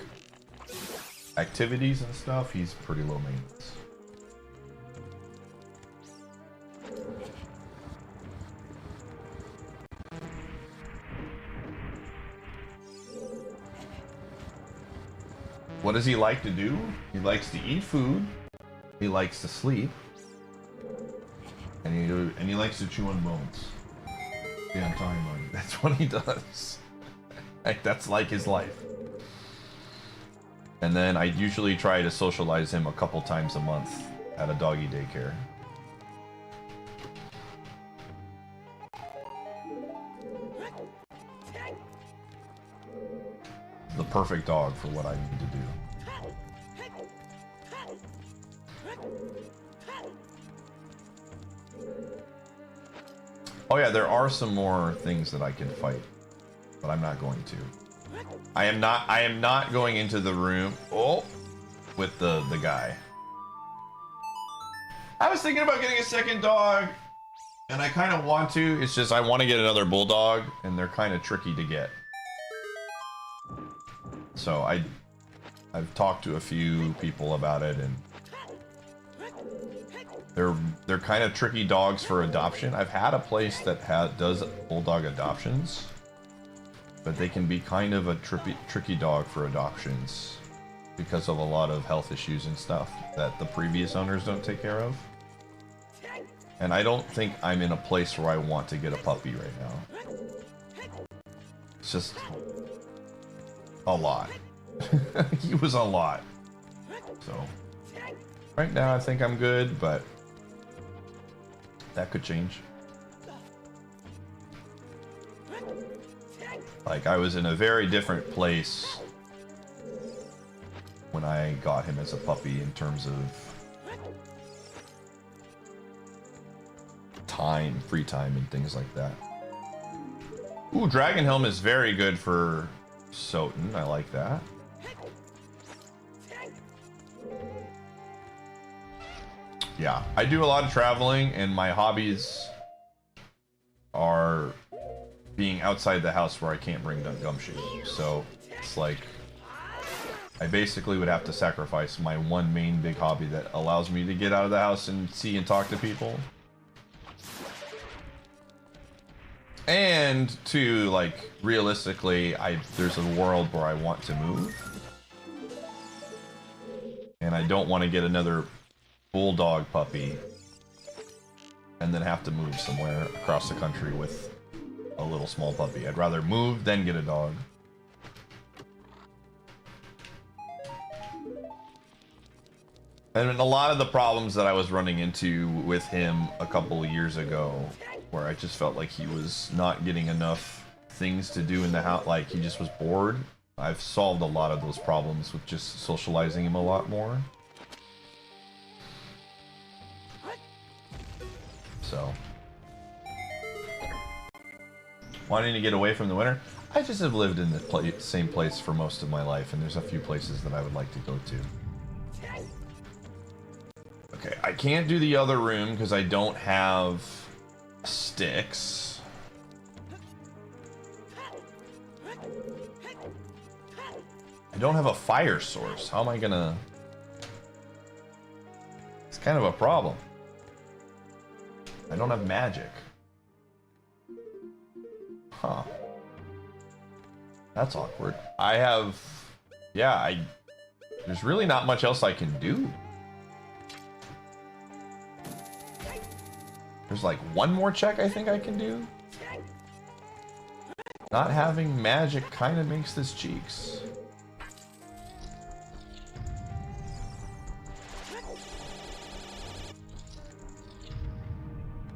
activities and stuff, he's pretty low maintenance. What does he like to do? He likes to eat food. He likes to sleep. And he likes to chew on bones. Yeah, I'm talking about it. That's what he does. Like, that's like his life. And then I usually try to socialize him a couple times a month at a doggy daycare. The perfect dog for what I need to do. Oh yeah, there are some more things that I can fight, but I'm not going to. I am not going into the room with the guy. I was thinking about getting a second dog, and I kind of want to. It's just I want to get another bulldog, and they're kind of tricky to get. So I've talked to a few people about it, and they're kind of tricky dogs for adoption. I've had a place that does bulldog adoptions, but they can be kind of a tricky dog for adoptions because of a lot of health issues and stuff that the previous owners don't take care of. And I don't think I'm in a place where I want to get a puppy right now. It's just a lot. He was a lot. So right now I think I'm good, but that could change. Like, I was in a very different place when I got him as a puppy in terms of time, free time, and things like that. Ooh, Dragon Helm is very good for Soten. I like that. Yeah, I do a lot of traveling, and my hobbies are being outside the house where I can't bring Gumshoe. So it's like I basically would have to sacrifice my one main big hobby that allows me to get out of the house and see and talk to people. And to, like, realistically, there's a world where I want to move. And I don't want to get another bulldog puppy and then have to move somewhere across the country with a little small puppy. I'd rather move than get a dog. And a lot of the problems that I was running into with him a couple of years ago, where I just felt like he was not getting enough things to do in the house, like he just was bored. I've solved a lot of those problems with just socializing him a lot more. So, wanting to get away from the winter, I just have lived in the same place for most of my life, and there's a few places that I would like to go to. Okay, I can't do the other room because I don't have sticks. I don't have a fire source. How am I gonna... It's kind of a problem. I don't have magic. Huh. That's awkward. I have... Yeah, there's really not much else I can do. There's like one more check I think I can do. Not having magic kind of makes this cheeks.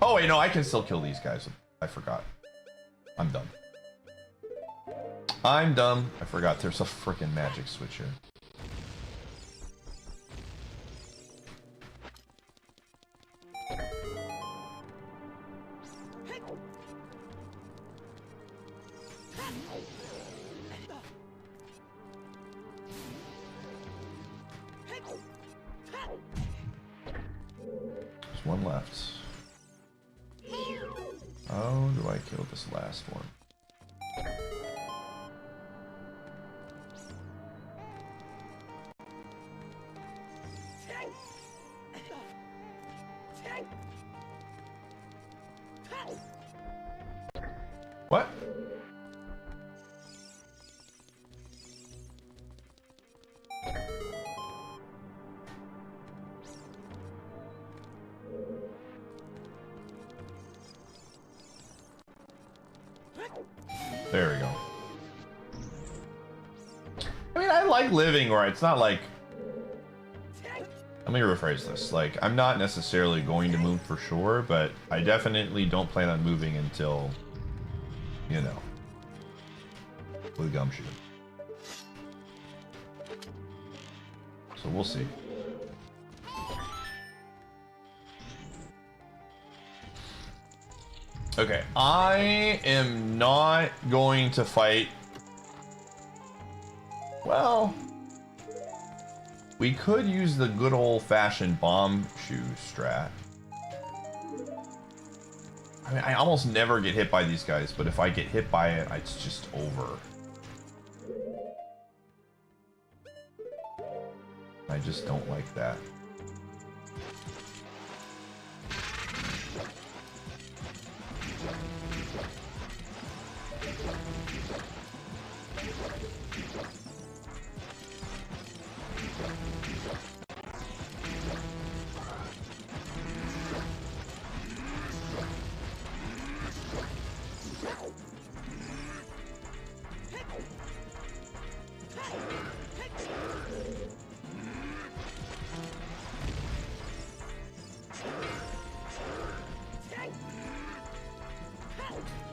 Oh wait, no, I can still kill these guys. I forgot. I'm dumb. I'm dumb. I forgot there's a freaking magic switch here. There's one left. How do I kill this last one? What? There we go. I mean, I like living where it's not like... Let me rephrase this. Like, I'm not necessarily going to move for sure, but I definitely don't plan on moving until, you know, with gumshoe. So we'll see. Okay, I am not going to fight. Well, we could use the good old-fashioned bomb shoe strat. I mean, I almost never get hit by these guys, but if I get hit by it, it's just over. I just don't like that.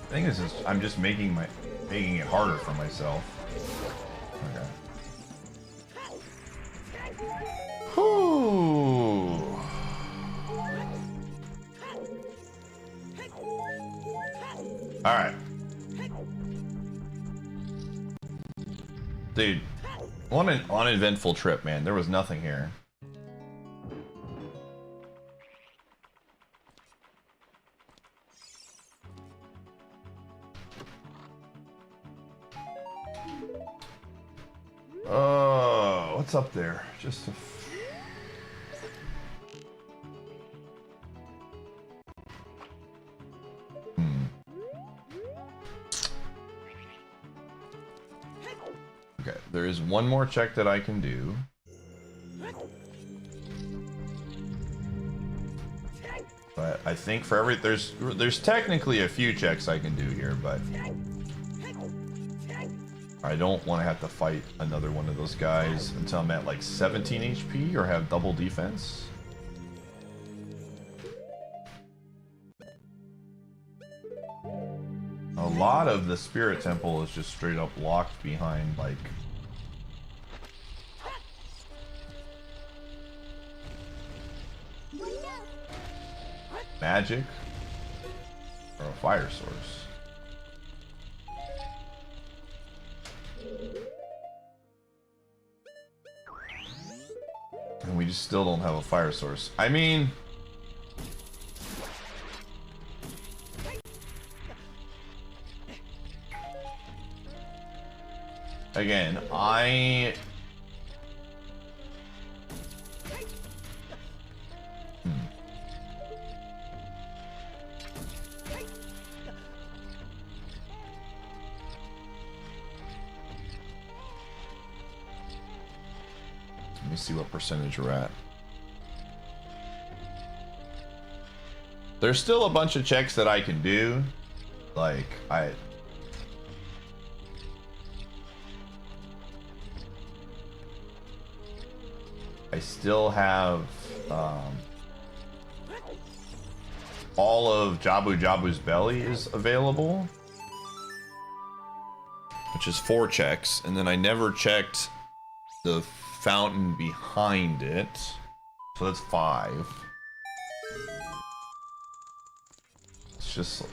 The thing is, I'm just making it harder for myself. Okay. Whew. All right. Dude, what an uneventful trip, man. There was nothing here. Oh, what's up there? Just a... Okay, there is one more check that I can do. But I think for every... There's technically a few checks I can do here, but... I don't want to have to fight another one of those guys until I'm at like 17 HP or have double defense. A lot of the Spirit Temple is just straight up locked behind like... magic or a fire source. And we just still don't have a fire source. I mean... Again, I... Let me see what percentage we're at. There's still a bunch of checks that I can do. Like, I still have all of Jabu Jabu's belly is available, which is 4 checks, and then I never checked the fountain behind it, so that's 5. It's just,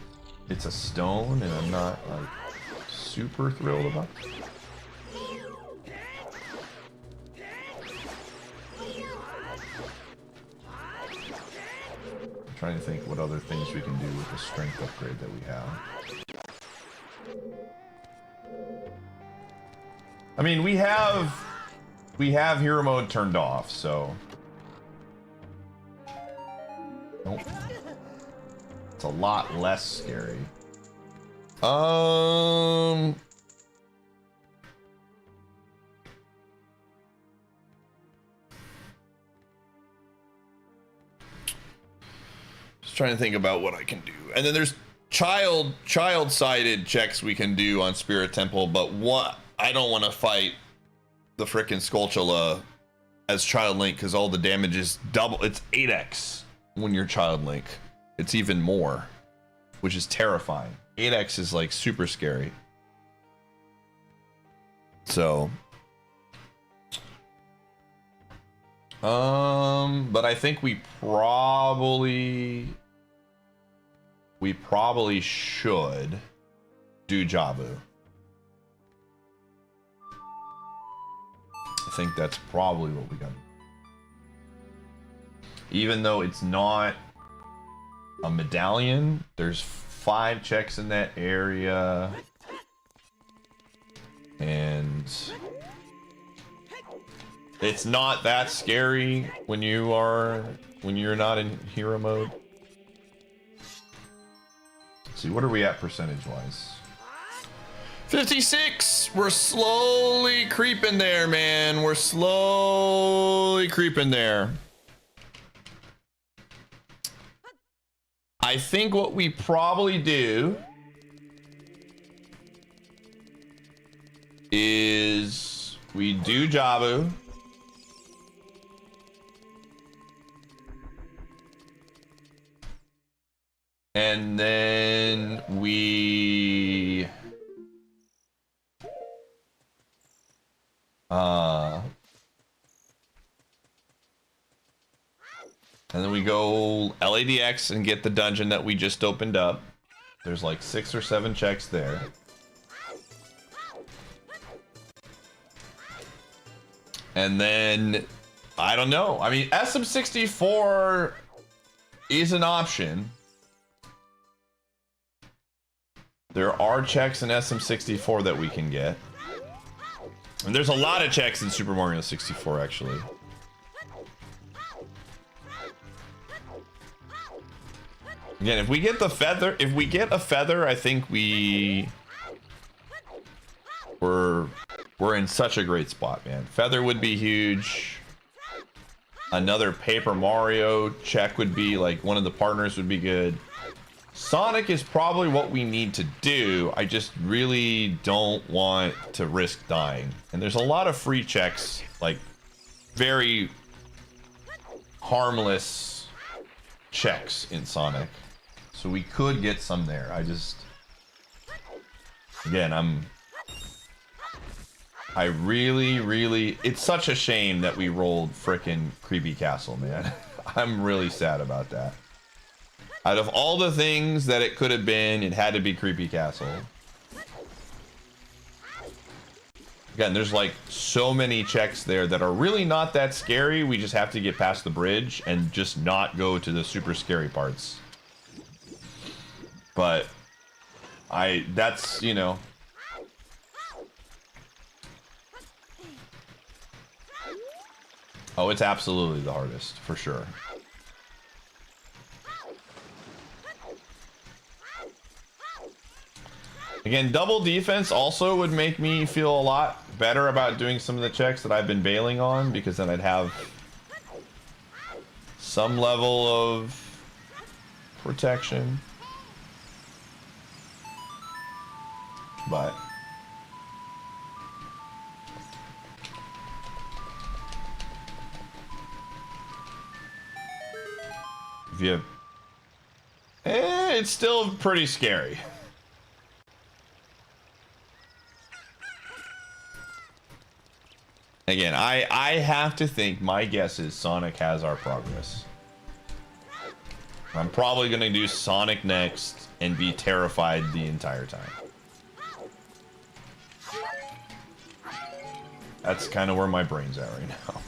it's a stone, and I'm not like super thrilled about it. I'm trying to think what other things we can do with the strength upgrade that we have. I mean, we have hero mode turned off, so nope. It's a lot less scary. Just trying to think about what I can do. And then there's child-sided checks we can do on Spirit Temple, but what I don't want to fight the frickin' Skulltula as Child Link because all the damage is double. It's 8x when you're Child Link. It's even more, which is terrifying. 8x is like super scary. So, but I think we probably should do Jabu. I think that's probably what we got. Even though it's not a medallion, there's 5 checks in that area, and it's not that scary when you're not in hero mode. Let's see, what are we at percentage wise? 56. We're slowly creeping there, man. We're slowly creeping there. I think what we probably do is we do Jabu. And then we and then we go LADX and get the dungeon that we just opened up. There's like 6 or 7 checks there. And then, I don't know. I mean, SM64 is an option. There are checks in SM64 that we can get. And there's a lot of checks in Super Mario 64, actually. Again, if we get the feather, if we get a feather, I think we're in such a great spot, man. Feather would be huge. Another Paper Mario check would be like, one of the partners would be good. Sonic is probably what we need to do. I just really don't want to risk dying. And there's a lot of free checks, like very harmless checks in Sonic. So we could get some there. I just, again, I really, it's such a shame that we rolled frickin' Creepy Castle, man. I'm really sad about that. Out of all the things that it could have been, it had to be Creepy Castle. Again, there's like so many checks there that are really not that scary. We just have to get past the bridge and just not go to the super scary parts. But that's, you know, Oh, it's absolutely the hardest, for sure. Again, double defense also would make me feel a lot better about doing some of the checks that I've been bailing on, because then I'd have some level of protection. But if you have, it's still pretty scary. Again, I have to think, my guess is Sonic has our progress. I'm probably gonna do Sonic next and be terrified the entire time. That's kind of where my brain's at right now.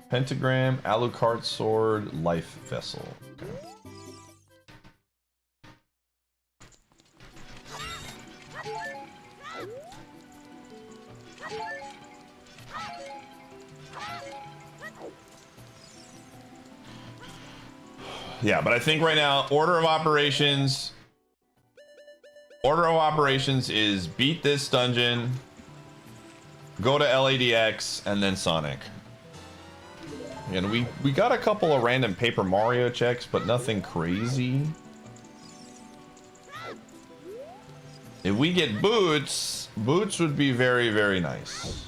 Pentagram, Alucard sword, life vessel. Okay. Yeah, but I think right now, order of operations is beat this dungeon, go to LADX, and then Sonic. And we got a couple of random Paper Mario checks, but nothing crazy. If we get boots would be very, very nice.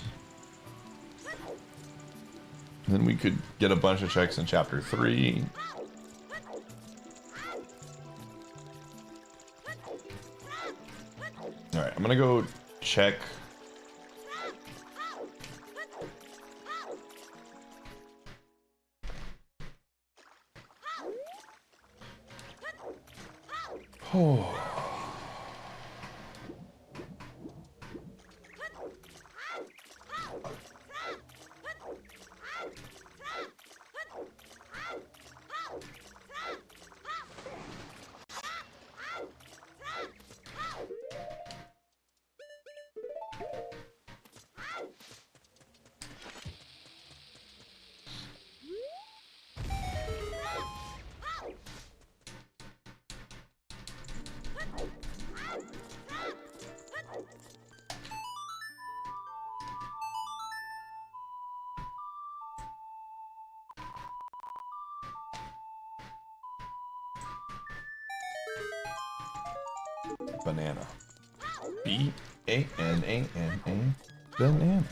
Then we could get a bunch of checks in Chapter 3. Alright, I'm gonna go check. Oh. Banana. B-A-N-A-N-A. Banana.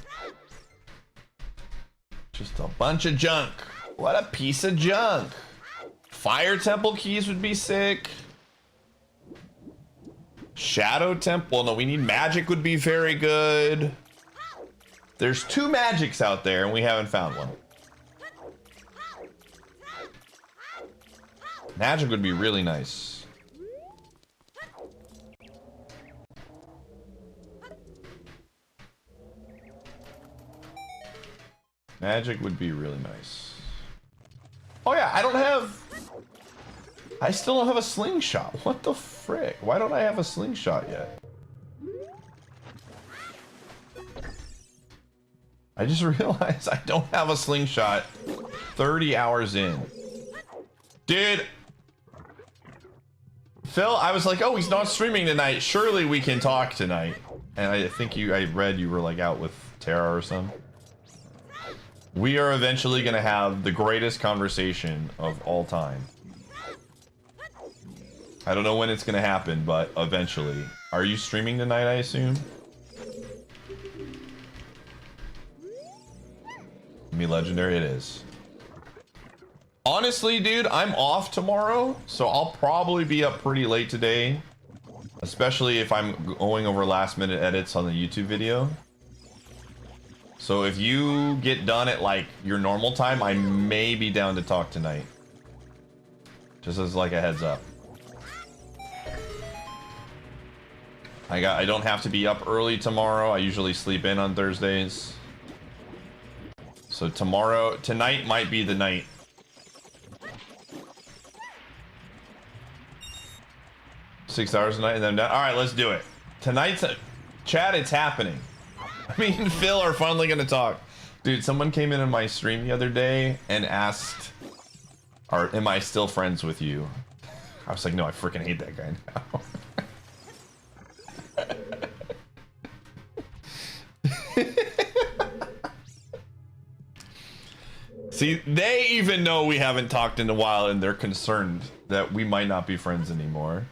Just a bunch of junk. What a piece of junk. Fire Temple keys would be sick. Shadow Temple. No, we need magic would be very good. There's 2 magics out there and we haven't found one. Magic would be really nice. Magic would be really nice. Oh yeah, I still don't have a slingshot. What the frick? Why don't I have a slingshot yet? I just realized I don't have a slingshot 30 hours in. Dude. Phil, I was like, oh, he's not streaming tonight. Surely we can talk tonight. And I think I read you were like out with Tara or something. We are eventually going to have the greatest conversation of all time. I don't know when it's going to happen, but eventually. Are you streaming tonight, I assume? Me legendary it is. Honestly, dude, I'm off tomorrow, so I'll probably be up pretty late today. Especially if I'm going over last minute edits on the YouTube video. So if you get done at like your normal time, I may be down to talk tonight. Just as like a heads up. I don't have to be up early tomorrow. I usually sleep in on Thursdays. So tonight might be the night. $6 a night and then all right, let's do it. Tonight's chat, it's happening. Me and Phil are finally gonna talk. Dude, someone came in on my stream the other day and asked, am I still friends with you? I was like, no, I freaking hate that guy now. See, they even know we haven't talked in a while and they're concerned that we might not be friends anymore.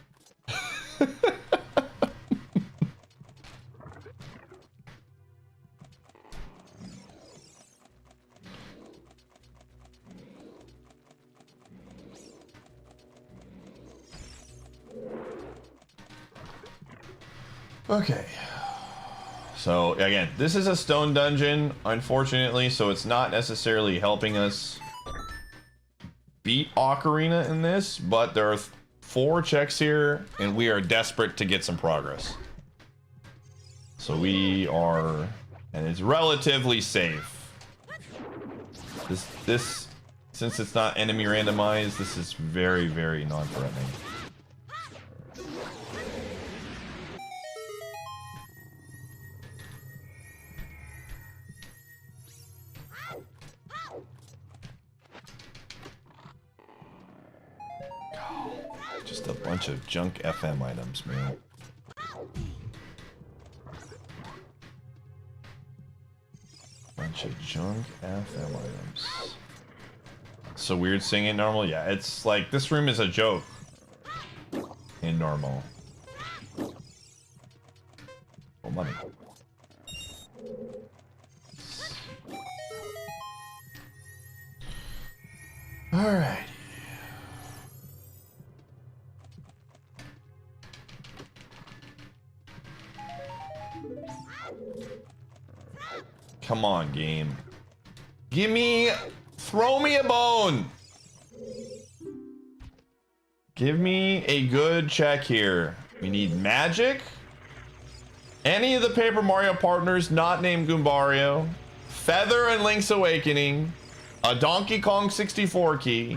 Okay. So again, this is a stone dungeon, unfortunately, so it's not necessarily helping us beat Ocarina in this, but there are 4 checks here, and we are desperate to get some progress. So we are, and it's relatively safe. This, since it's not enemy randomized, this is very, very non-threatening. Just a bunch of junk FM items, man. Bunch of junk FM items. So weird singing normal? Yeah, it's like this room is a joke in normal. Oh, money. Alright. Come on, game. Throw me a bone. Give me a good check here. We need magic. Any of the Paper Mario partners not named Goombario. Feather and Link's Awakening. A Donkey Kong 64 key.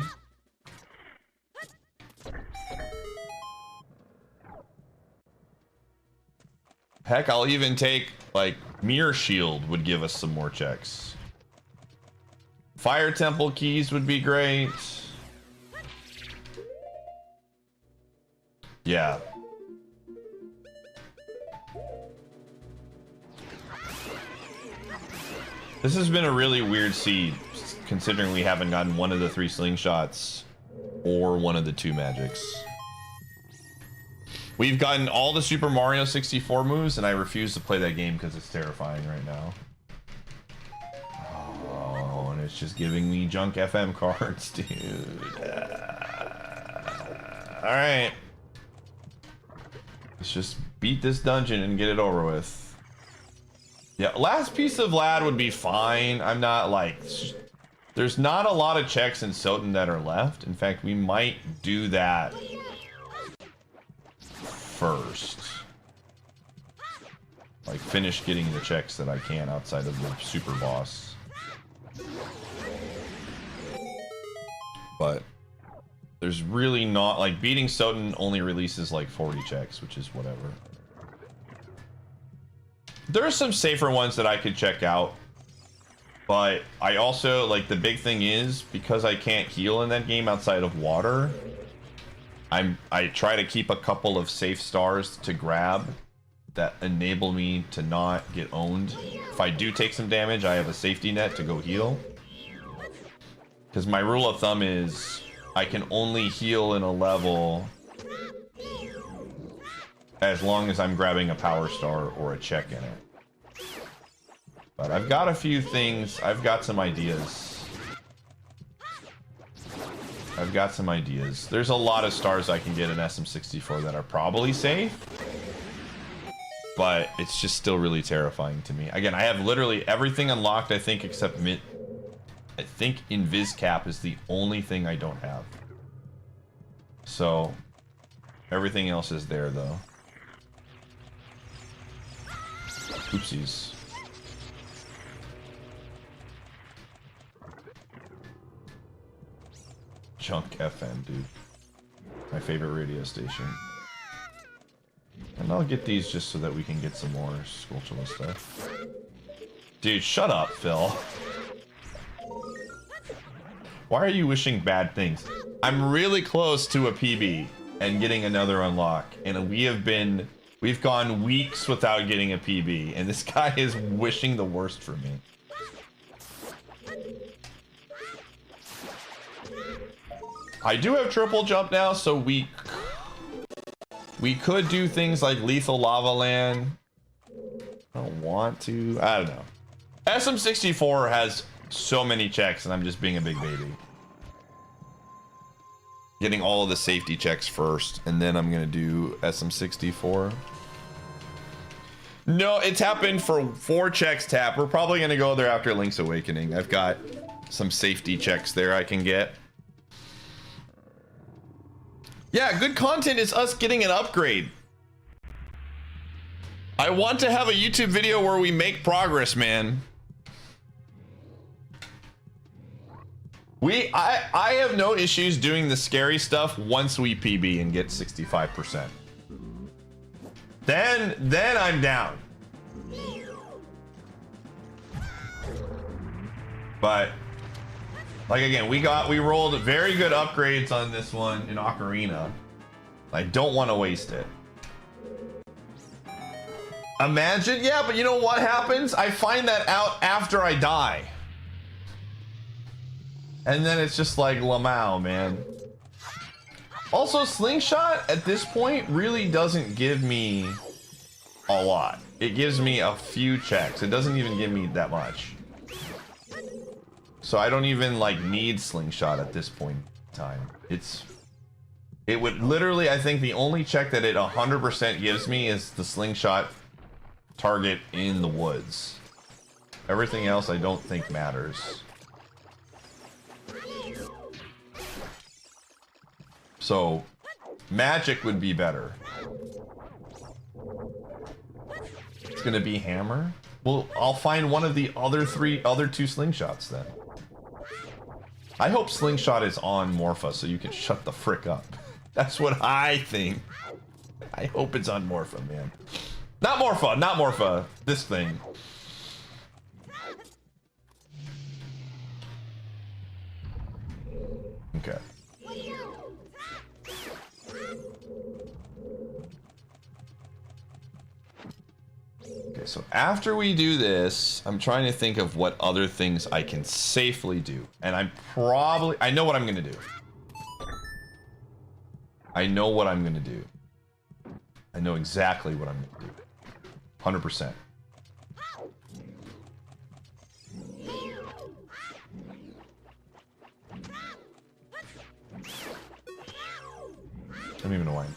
Heck, I'll even take, like, Mirror Shield would give us some more checks. Fire Temple keys would be great. Yeah. This has been a really weird seed, considering we haven't gotten one of the 3 slingshots or one of the 2 magics. We've gotten all the Super Mario 64 moves, and I refuse to play that game because it's terrifying right now. Oh, and it's just giving me junk FM cards, dude. Alright. Let's just beat this dungeon and get it over with. Yeah, last piece of Lad would be fine. I'm not like... There's not a lot of checks in Soten that are left. In fact, we might do that first. Like, finish getting the checks that I can outside of the super boss. But there's really not, like, beating Soten only releases like 40 checks, which is whatever. There are some safer ones that I could check out, but I also, like, the big thing is, because I can't heal in that game outside of water, I try to keep a couple of safe stars to grab that enable me to not get owned. If I do take some damage, I have a safety net to go heal. Because my rule of thumb is I can only heal in a level as long as I'm grabbing a power star or a check in it. But I've got a few things. I've got some ideas. There's a lot of stars I can get in SM64 that are probably safe, but it's just still really terrifying to me. Again, I have literally everything unlocked, I think, except I think Invis Cap is the only thing I don't have. So everything else is there, though. Oopsies. Junk FM, dude. My favorite radio station. And I'll get these just so that we can get some more Skulltula stuff. Dude, shut up, Phil. Why are you wishing bad things? I'm really close to a PB and getting another unlock, and we've gone weeks without getting a PB, and this guy is wishing the worst for me. I do have triple jump now, so we could do things like lethal lava land. I don't want to. I don't know. SM64 has so many checks, and I'm just being a big baby. Getting all of the safety checks first, and then I'm gonna do SM64. No, it's happened for 4 checks tap. We're probably gonna go there after Link's Awakening. I've got some safety checks there I can get. Yeah, good content is us getting an upgrade. I want to have a YouTube video where we make progress, man. I have no issues doing the scary stuff once we PB and get 65%. Then I'm down. But like again, we rolled very good upgrades on this one in Ocarina. I don't want to waste it. Imagine, yeah, but you know what happens? I find that out after I die. And then it's just like Lamau, man. Also, Slingshot at this point really doesn't give me a lot. It gives me a few checks. It doesn't even give me that much. So I don't even like need Slingshot at this point in time. It would literally, I think the only check that it 100% gives me is the Slingshot target in the woods. Everything else I don't think matters. So magic would be better. It's gonna be hammer? Well, I'll find one of the other two slingshots then. I hope slingshot is on Morpha so you can shut the frick up. That's what I think. I hope it's on Morpha, man. Not Morpha, not Morpha. This thing. Okay. Okay, so after we do this, I'm trying to think of what other things I can safely do. And I know what I'm gonna do. I know what I'm gonna do. I know exactly what I'm gonna do. 100%. I don't even know why.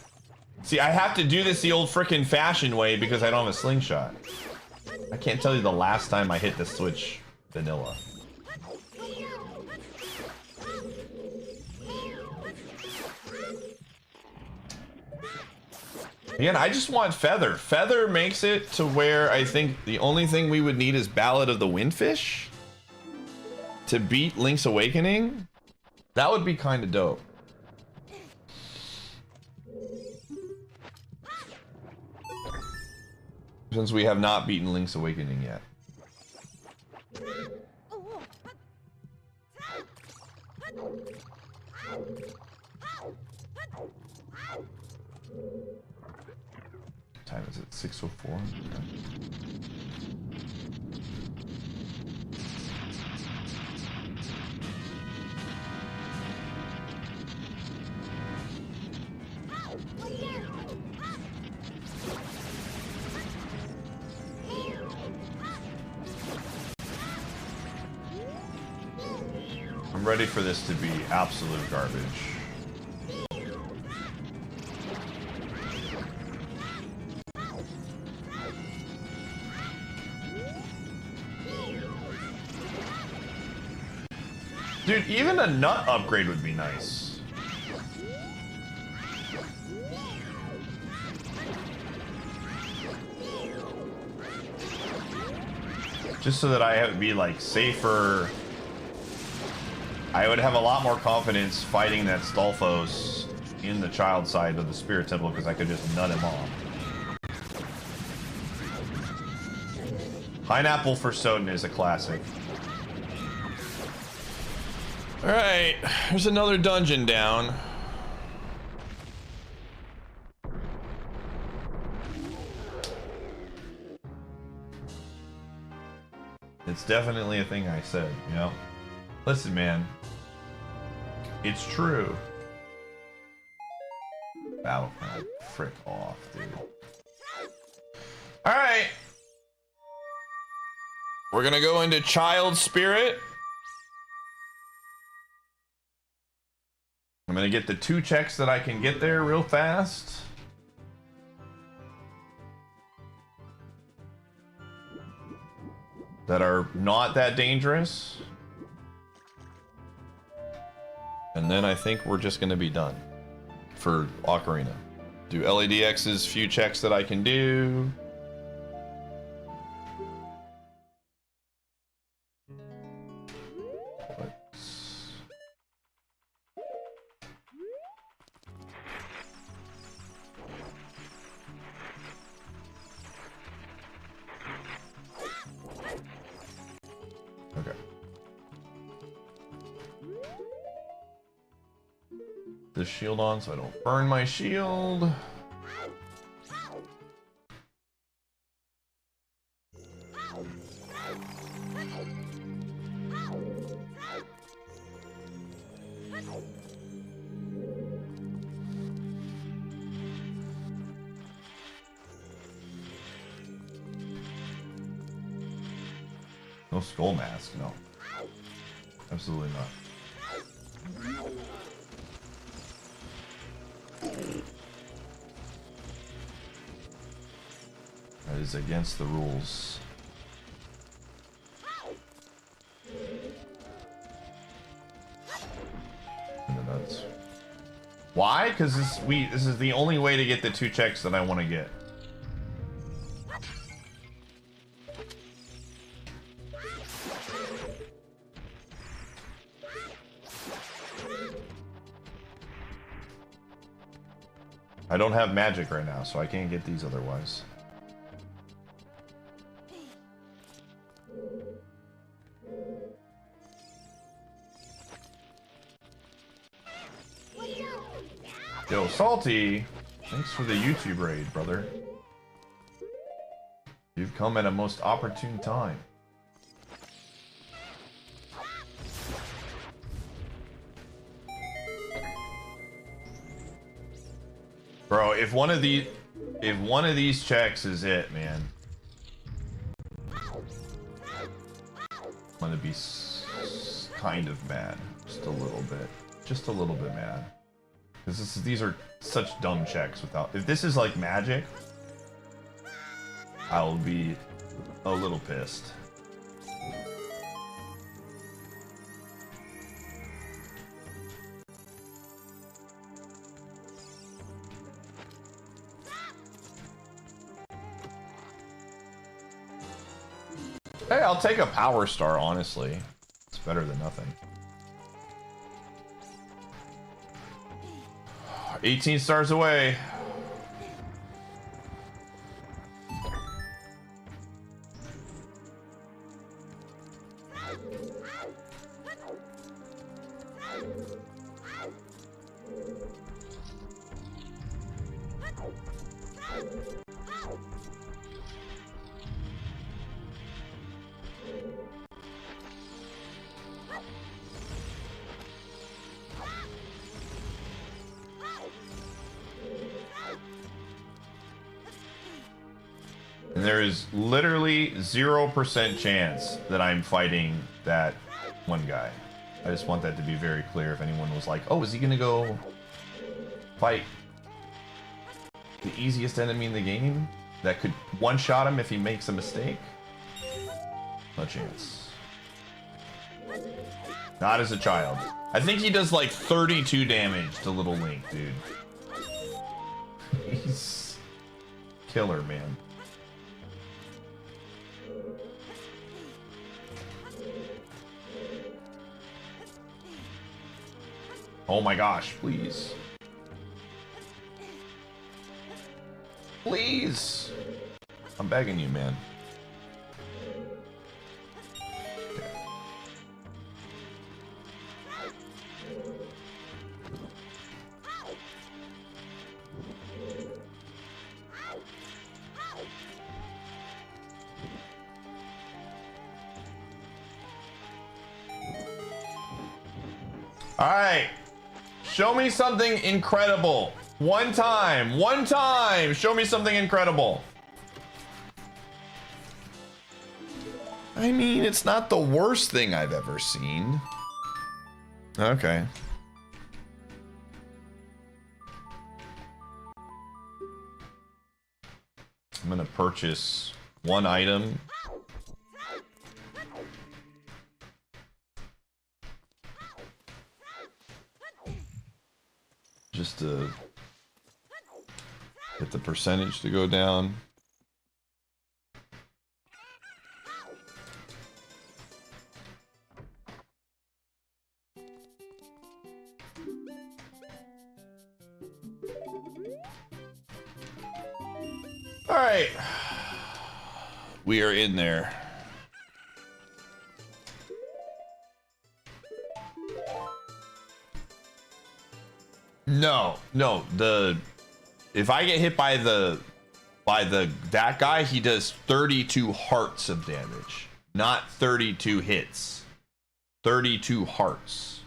See, I have to do this the old frickin' fashion way because I don't have a slingshot. I can't tell you the last time I hit the switch vanilla. Again, I just want Feather. Feather makes it to where I think the only thing we would need is Ballad of the Windfish to beat Link's Awakening. That would be kind of dope. Since we have not beaten Link's Awakening yet. What time is it? 6:04? I'm ready for this to be absolute garbage. Dude, even a nut upgrade would be nice. Just so that I would be like safer. I would have a lot more confidence fighting that Stolfos in the child side of the Spirit Temple because I could just nut him off. Pineapple for Soden is a classic. Alright, there's another dungeon down. It's definitely a thing I said, you know? Listen, man. It's true. Battleground. Frick off, dude. Alright. We're gonna go into Child Spirit. I'm gonna get the 2 checks that I can get there real fast. That are not that dangerous. And then I think we're just gonna be done for Ocarina. Do LADX's few checks that I can do. Okay. This shield on so I don't burn my shield. No skull mask, no. Absolutely not. That is against the rules. And then that's why? Because this is the only way to get the 2 checks that I want to get. I don't have magic right now, so I can't get these otherwise. Yo, Salty, thanks for the YouTube raid, brother. You've come at a most opportune time. Bro, if one of these checks is it, man, I'm gonna be kind of mad, just a little bit mad, because these are such dumb checks. Without, if this is like magic, I'll be a little pissed. Hey, I'll take a power star, honestly. It's better than nothing. 18 stars away. And there is literally 0% chance that I'm fighting that one guy. I just want that to be very clear if anyone was like, oh, is he gonna go fight the easiest enemy in the game that could one-shot him if he makes a mistake? No chance. Not as a child. I think he does like 32 damage to Little Link, dude. He's killer, man. Oh my gosh, please. Please. I'm begging you, man. All right. Show me something incredible. One time. One time. Show me something incredible. I mean, it's not the worst thing I've ever seen. Okay. I'm gonna purchase one item. Just to get the percentage to go down. All right, we are in there. No, if I get hit by that guy, he does 32 hearts of damage, not 32 hits. 32 hearts.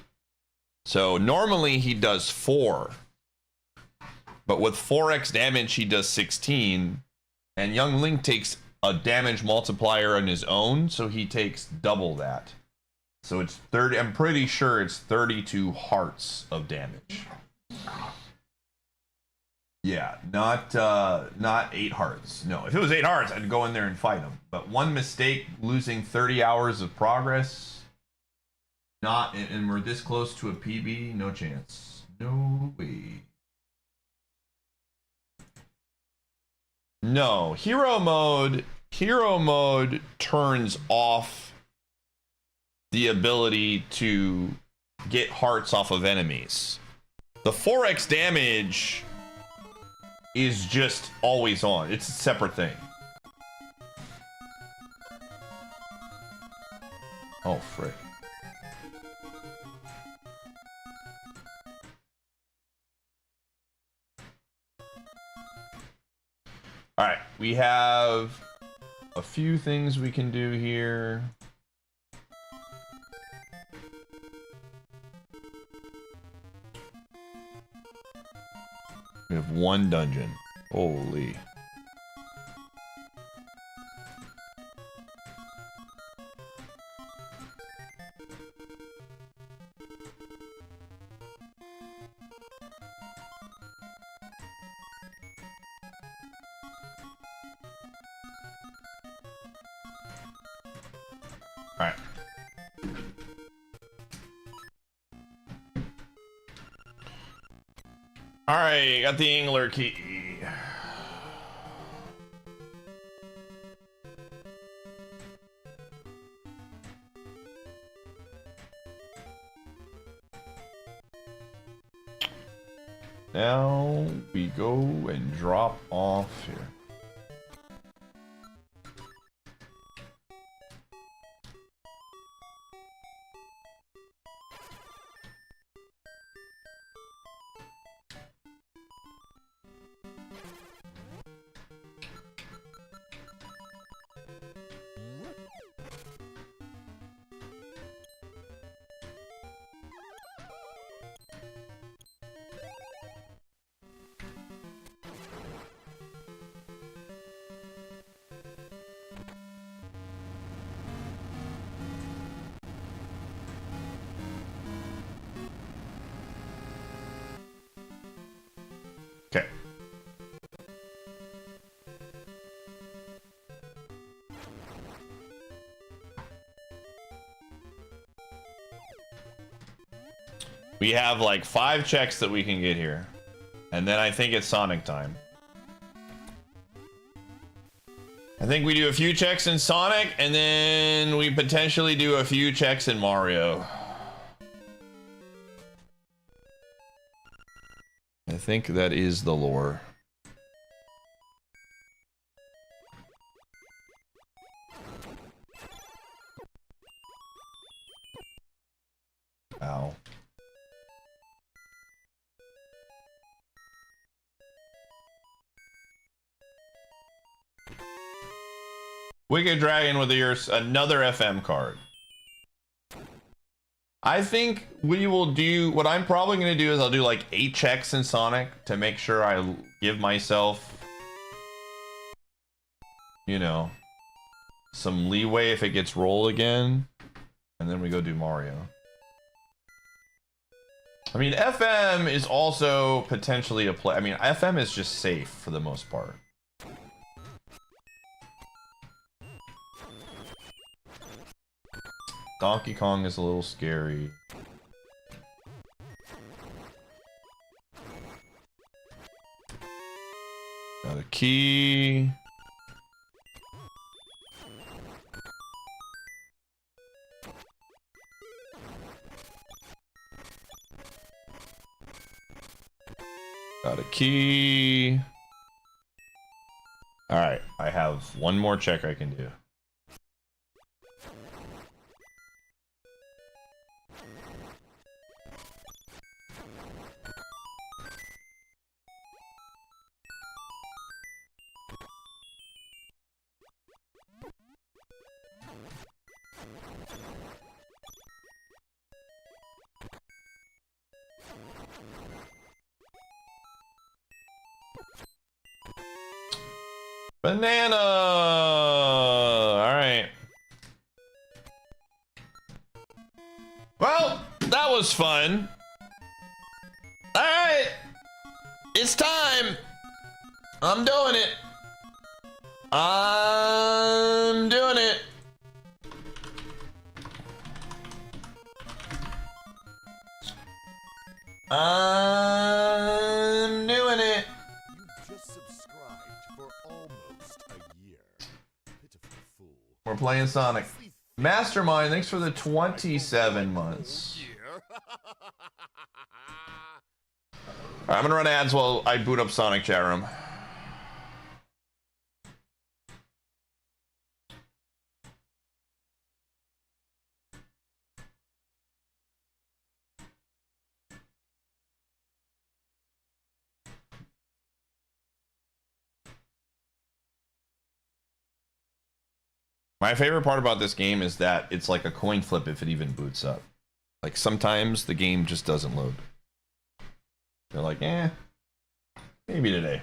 So normally he does 4. But with 4x damage, he does 16. And Young Link takes a damage multiplier on his own, so he takes double that. So it's 30. I'm pretty sure it's 32 hearts of damage. Yeah, not 8 hearts. No, if it was 8 hearts, I'd go in there and fight him. But one mistake, losing 30 hours of progress. And we're this close to a PB. No chance. No way. No, hero mode turns off the ability to get hearts off of enemies. The 4x damage is just always on. It's a separate thing. Oh, frick. All right, we have a few things we can do here. We have one dungeon. Holy. All right. All right, got the angler key. Now we go and drop off here. Okay. We have like 5 checks that we can get here. And then I think it's Sonic time. I think we do a few checks in Sonic, and then we potentially do a few checks in Mario. I think that is the lore. Ow. Wicked Dragon with another FM card. I think we will do, what I'm probably going to do is I'll do like 8 checks in Sonic to make sure I give myself, you know, some leeway if it gets rolled again. And then we go do Mario. I mean, FM is also potentially a play. I mean, FM is just safe for the most part. Donkey Kong is a little scary. Got a key. Got a key. All right, I have one more check I can do. Banana! Alright. Well, that was fun. Alright. It's time. I'm doing it. I'm doing it. I'm doing it. You just subscribed for almost a year. Pitiful fool. We're playing Sonic. Mastermind, thanks for the 27 months. Alright, I'm gonna run ads while I boot up Sonic chat room. My favorite part about this game is that it's like a coin flip if it even boots up. Like sometimes the game just doesn't load. They're like, eh, maybe today.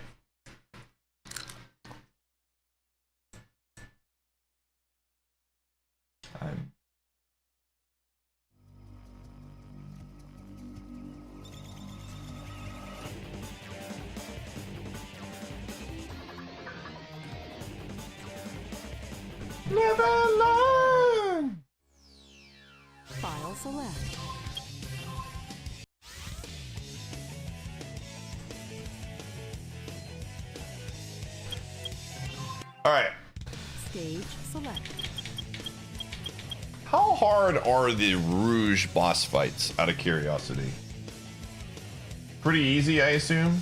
I'm... Never learn. File select. All right. Stage select. How hard are the Rouge boss fights, out of curiosity? Pretty easy, I assume?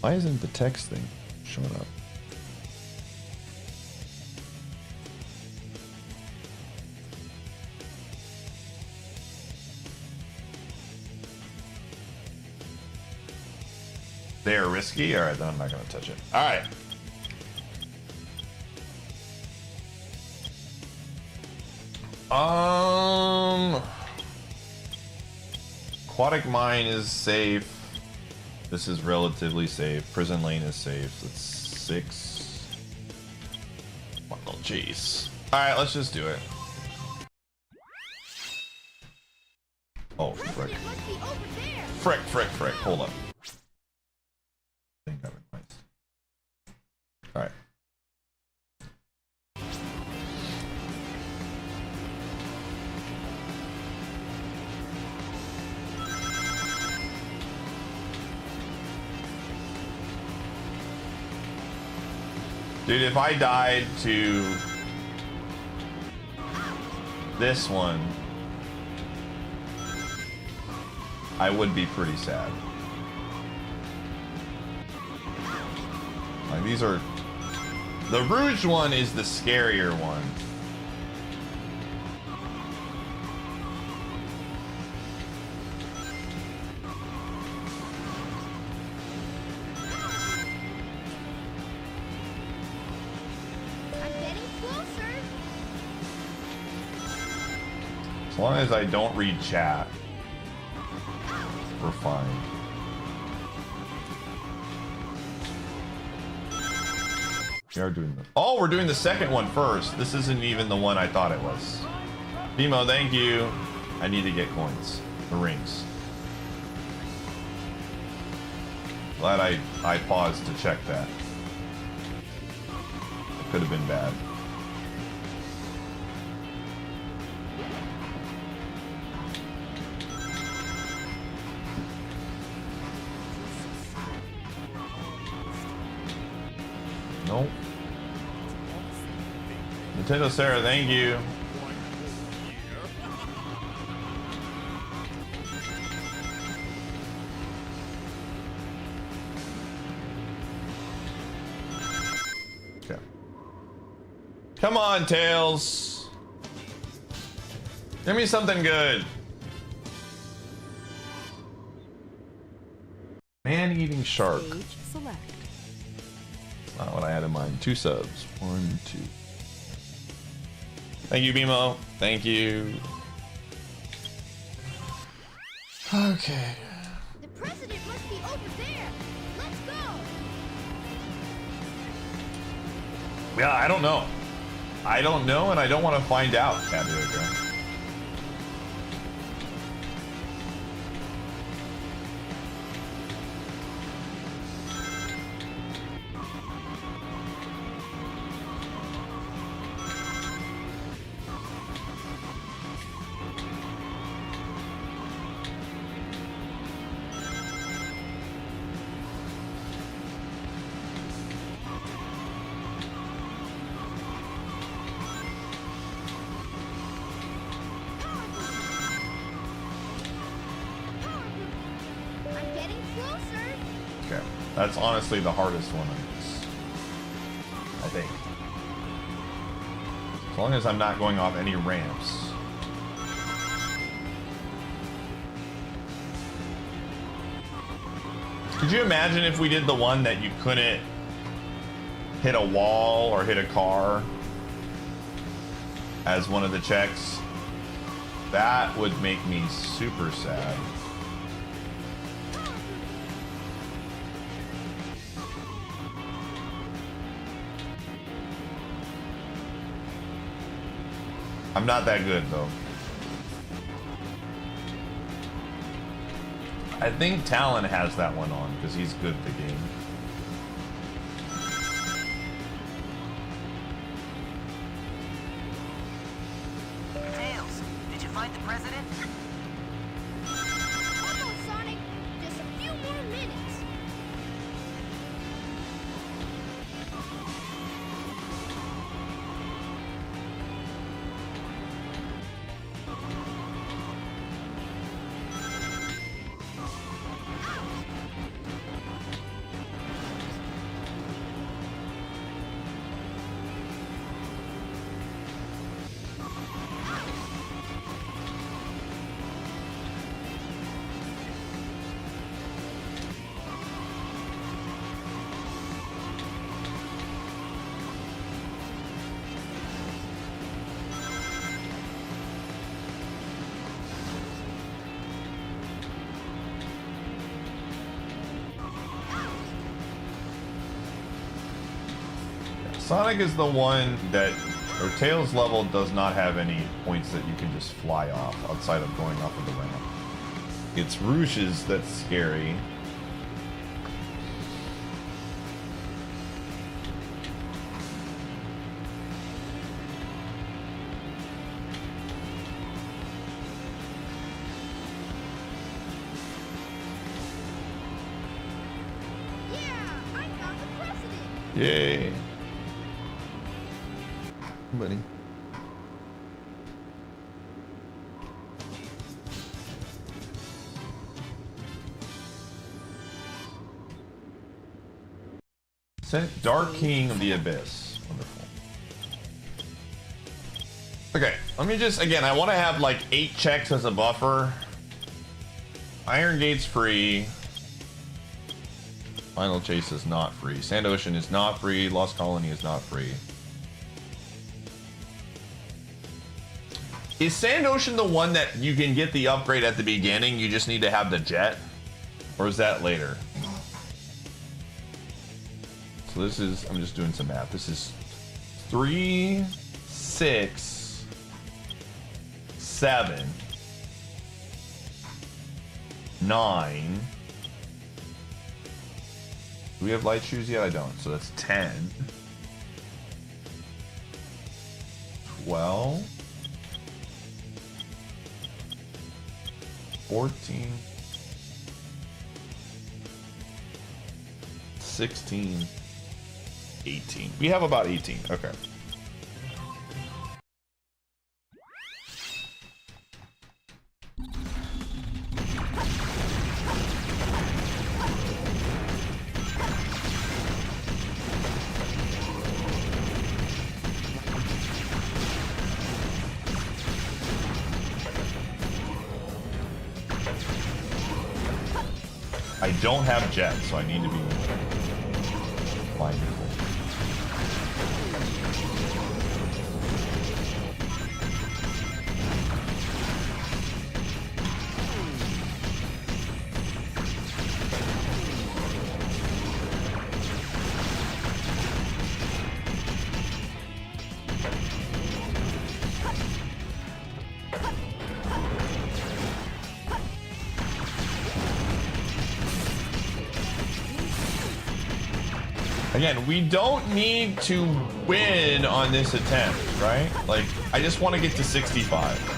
Why isn't the text thing showing up? They're risky? Alright, then I'm not gonna touch it. Alright. Aquatic Mine is safe. This is relatively safe. Prison Lane is safe. That's 6. Oh, jeez. Alright, let's just do it. Oh, frick. Frick, frick, frick. Hold up. Alright. Dude, if I died to this one, I would be pretty sad. Like, these are... The Rouge one is the scarier one. As long as I don't read chat, we're fine. We are doing the... Oh, we're doing the second one first. This isn't even the one I thought it was. Bimo, thank you. I need to get coins. The rings. Glad I paused to check that. It could have been bad. Nope. Nintendo Sarah, thank you. Okay. Come on, Tails. Give me something good. Man-eating shark. Stage select. Not what I had in mind. 2 subs. 1, 2. Thank you, Bimo. Thank you. Okay. The president must be over there. Let's go. Yeah, I don't know. I don't know, and I don't want to find out, Tabooga. I'm getting closer. Okay. That's honestly the hardest one of this. I think. As long as I'm not going off any ramps. Could you imagine if we did the one that you couldn't hit a wall or hit a car as one of the checks? That would make me super sad. I'm not that good though. I think Talon has that one on because he's good at the game. Tails, did you find the president? Come on, Sonic. Just a few more minutes. Sonic is the one that, or Tails level does not have any points that you can just fly off outside of going off of the ramp. It's Rouge's that's scary. Yeah, I found the president. Yay. Buddy. Dark King of the Abyss. Wonderful. Okay, let me just, again, I want to have like 8 checks as a buffer. Iron Gate's free. Final Chase is not free. Sand Ocean is not free. Lost Colony is not free. Is Sand Ocean the one that you can get the upgrade at the beginning? You just need to have the jet? Or is that later? So this is, I'm just doing some math. This is 3, 6, 7, 9. Do we have light shoes yet? I don't. So that's 10. 12. 14. 16. 18. We have about 18. Okay. I don't have jets, so I need to be mindful. Again, we don't need to win on this attempt, right? Like, I just want to get to 65.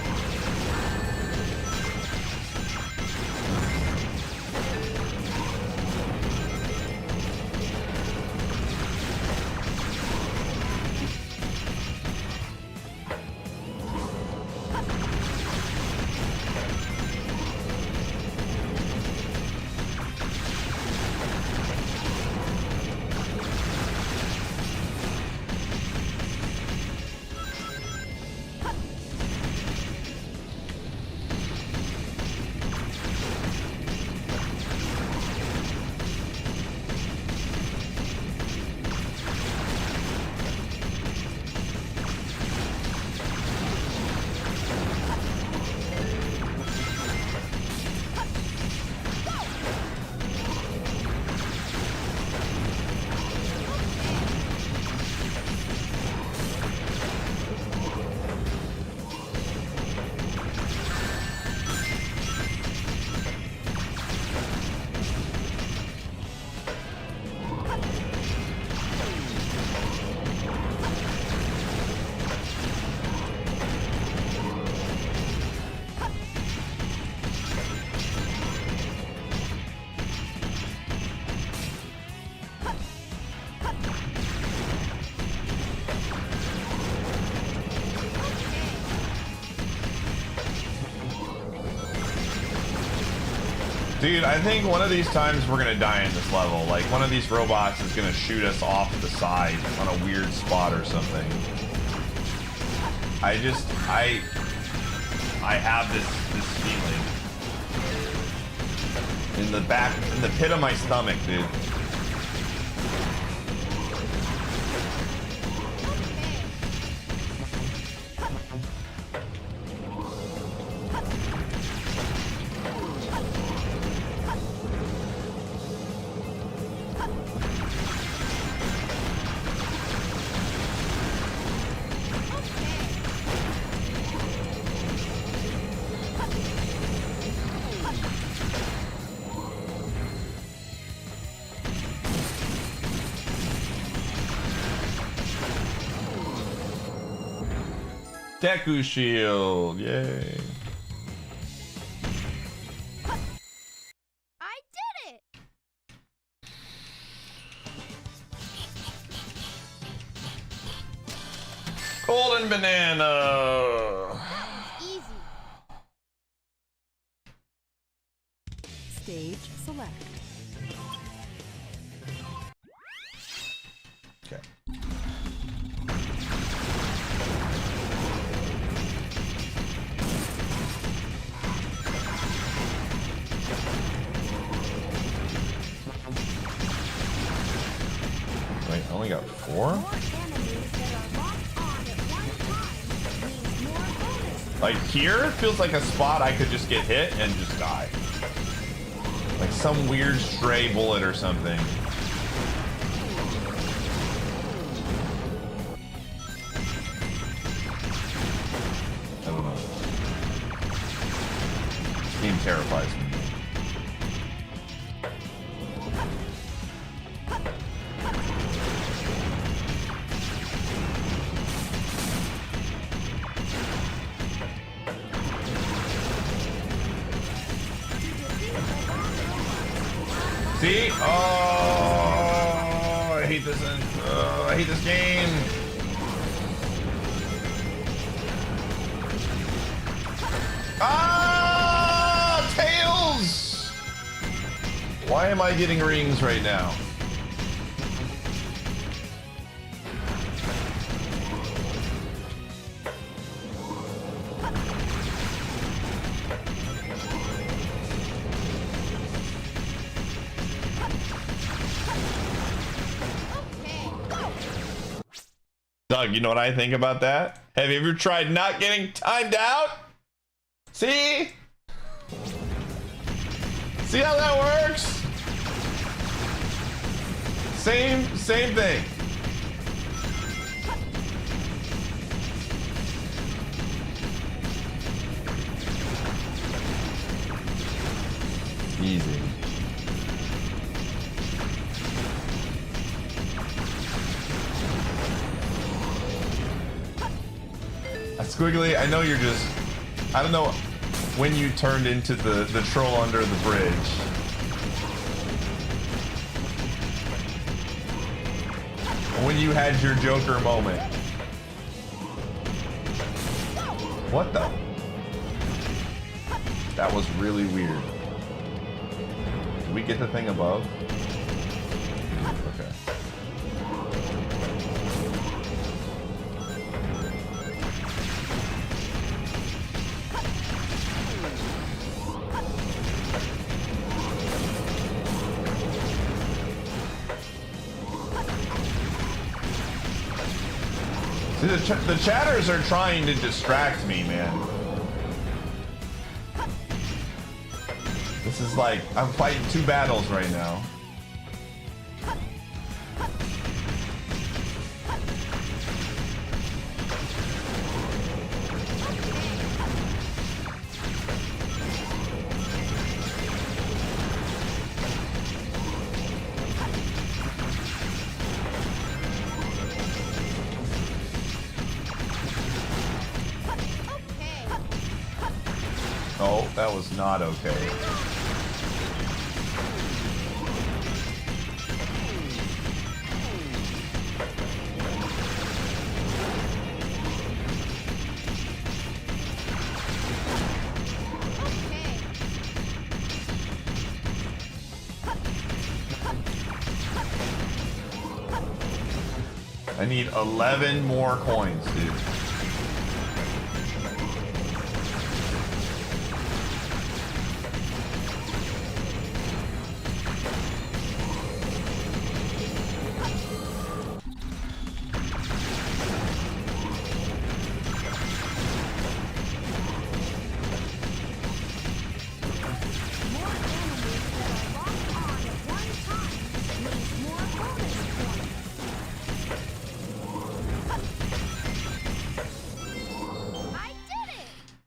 Dude, I think one of these times we're gonna die in this level. Like, one of these robots is gonna shoot us off the side on a weird spot or something. I have this feeling. In the pit of my stomach, dude. Deku shield, yay. I did it! Golden banana. Easy. Stage select. Okay. Wait, I only got 4? More enemies that are locked on at one time means more bonus Like here feels like a spot I could just get hit and just die. Like some weird stray bullet or something. I don't know. This game terrifies me. See? Oh, I hate this. I hate this game. Ah, Tails! Why am I getting rings right now? Doug, you know what I think about that? Have you ever tried not getting timed out? See? See how that works? Same thing. Easy. Squiggly, I know you're just... I don't know when you turned into the troll under the bridge. When you had your Joker moment. What the? That was really weird. Did we get the thing above? Okay. See, the chatters are trying to distract me, man. This is like, I'm fighting two battles right now. Oh, that was not okay. I need 11 more coins, dude.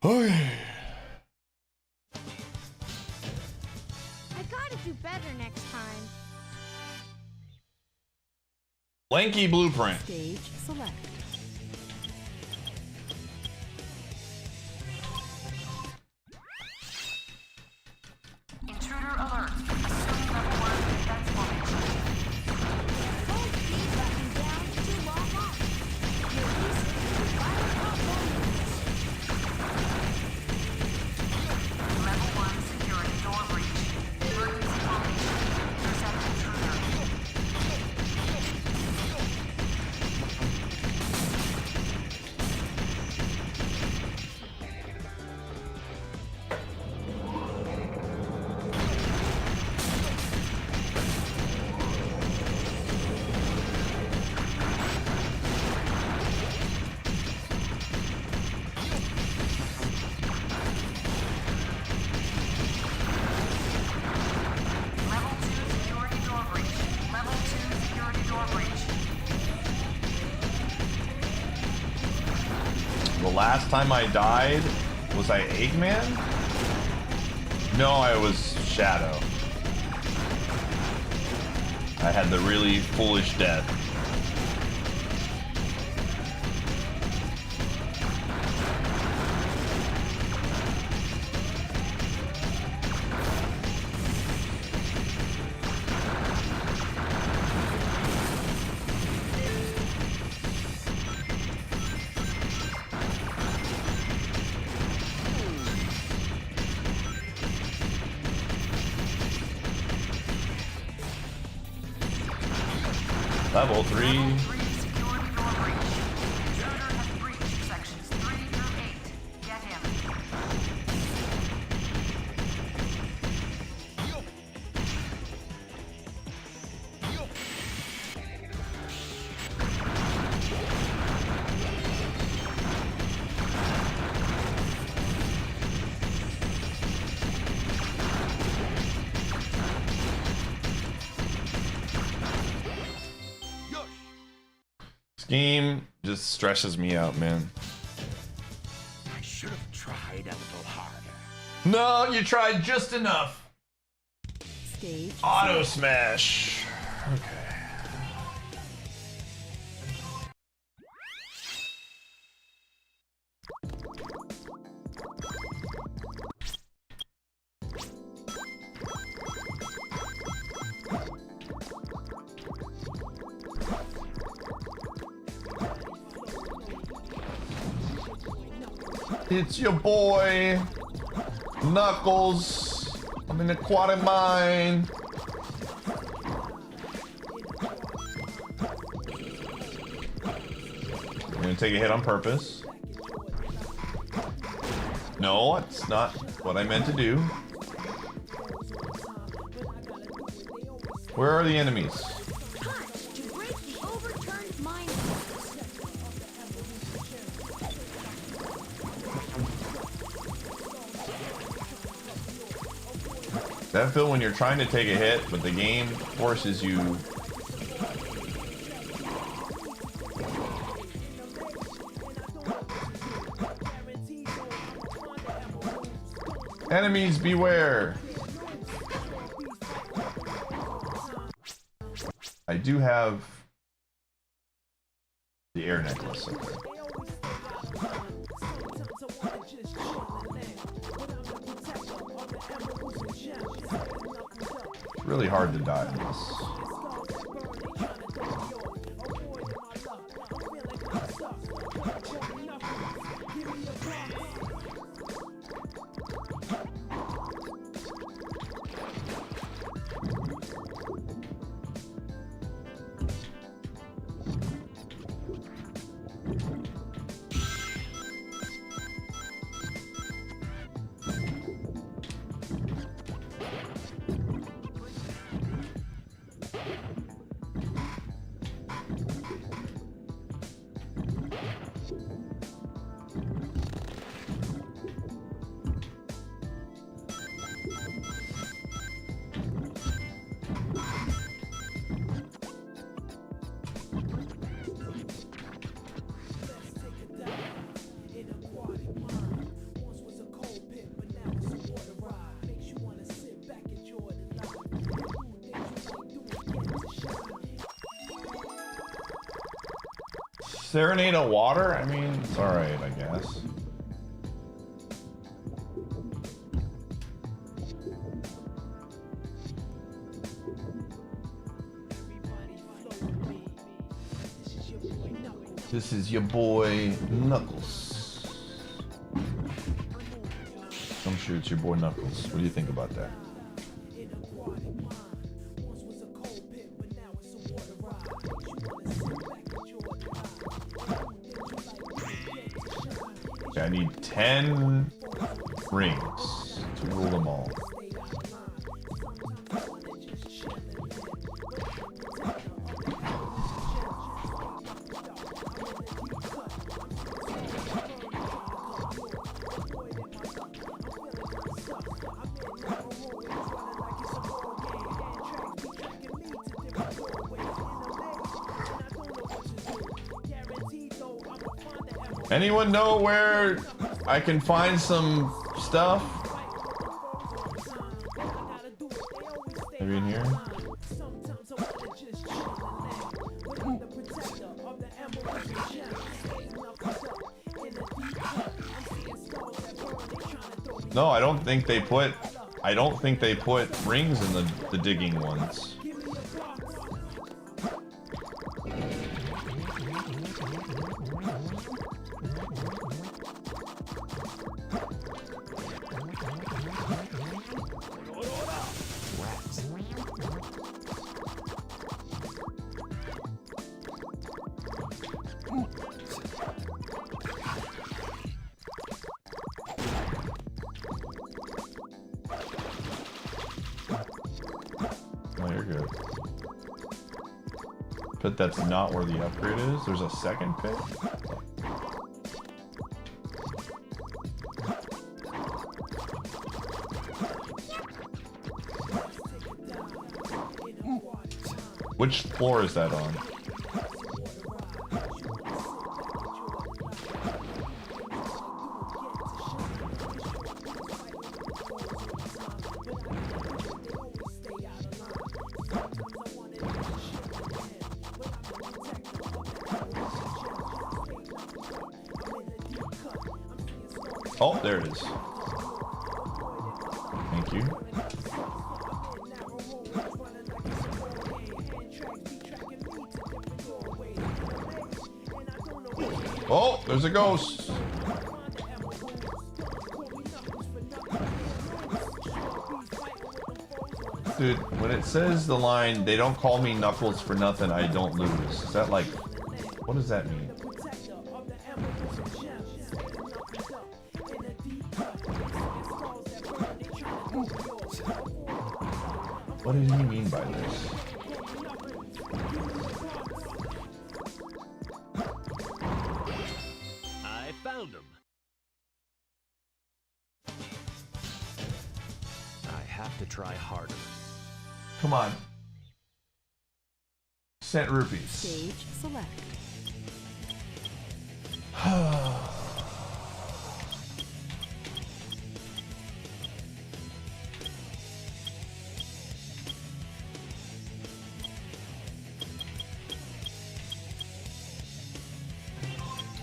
Okay. I gotta do better next time. Lanky blueprint. Stage select. Intruder alert. Assuming level 1 defense formation. Hold B button down to log on. Your user is violent Level 1 security door breach. Emergency formation. Intercept intruder. last time I died, was I Eggman? No, I was Shadow. I had the really foolish death. Level 3. Level 3 secured door breach. Intruder has breached sections 3 through 8. Get him. Game just stresses me out, man. I should have tried a little harder. No, you tried just enough. Stage Auto smash. Okay. It's your boy, Knuckles. I'm in the quarter mine. I'm gonna take a hit on purpose. No, it's not what I meant to do. Where are the enemies? Punch to break the overturned mine. That feel when you're trying to take a hit, but the game forces you. Enemies beware. I do have the air necklace. Okay. It's really hard to die in this. Serenade of water? I mean, it's alright, I guess. This is your boy, Knuckles. I'm sure it's your boy, Knuckles. What do you think about that? I need 10 rings to rule them all. Anyone know where I can find some stuff? Maybe in here? No, I don't think they put rings in the digging ones. Oh, you're good. But that's not where the upgrade is. There's a second pit? Which floor is that on? Oh, there it is. Thank you. Oh, there's a ghost. Dude, when it says the line, they don't call me Knuckles for nothing, I don't lose. Is that like, what does that mean? What did he mean by this? I found him. I have to try harder. Come on. Cent rupees. Stage select.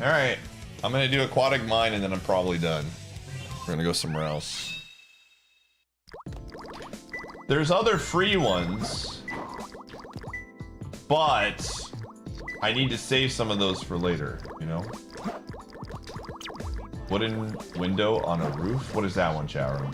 All right, I'm gonna do aquatic mine and then I'm probably done. We're gonna go somewhere else. There's other free ones, but I need to save some of those for later, you know? Wooden window on a roof? What is that one, chat room?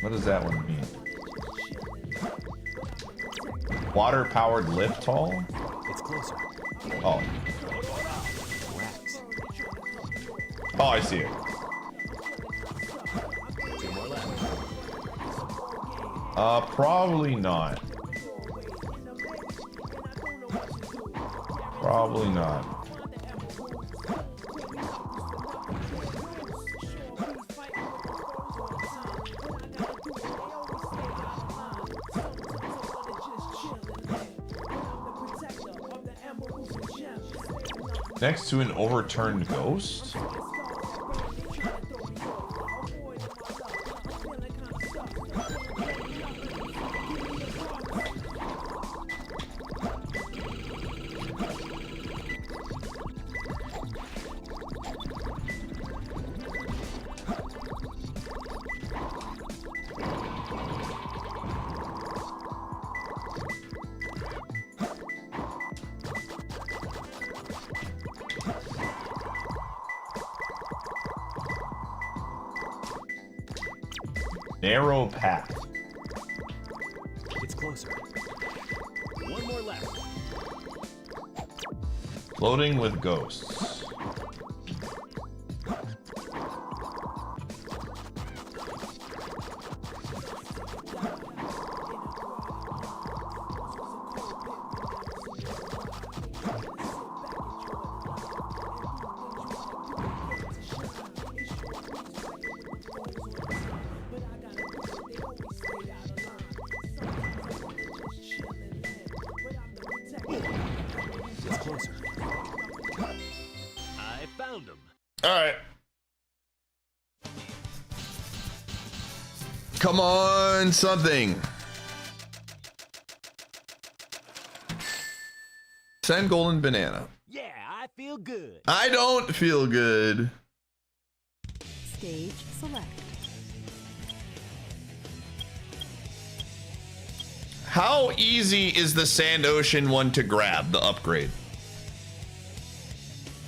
What does that one mean? Water-powered lift hall? It's closer. Oh. Rats. Oh, I see it. 2 more left. Probably not. Probably not. Next to an overturned ghost? Narrow path. It's closer. 1 more left. Floating with ghosts. Found him. All right. Come on, something. Send golden banana. Yeah, I feel good. I don't feel good. Stage select. How easy is the Sand Ocean one to grab, the upgrade?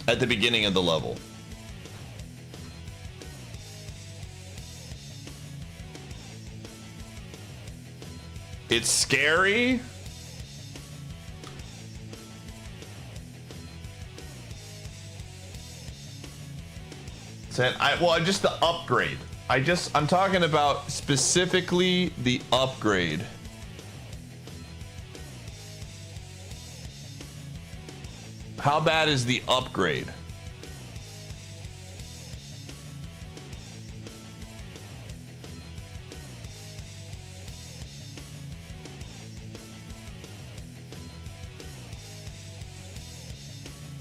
At the beginning of the level. It's scary. Well, just the upgrade. I'm talking about specifically the upgrade. How bad is the upgrade?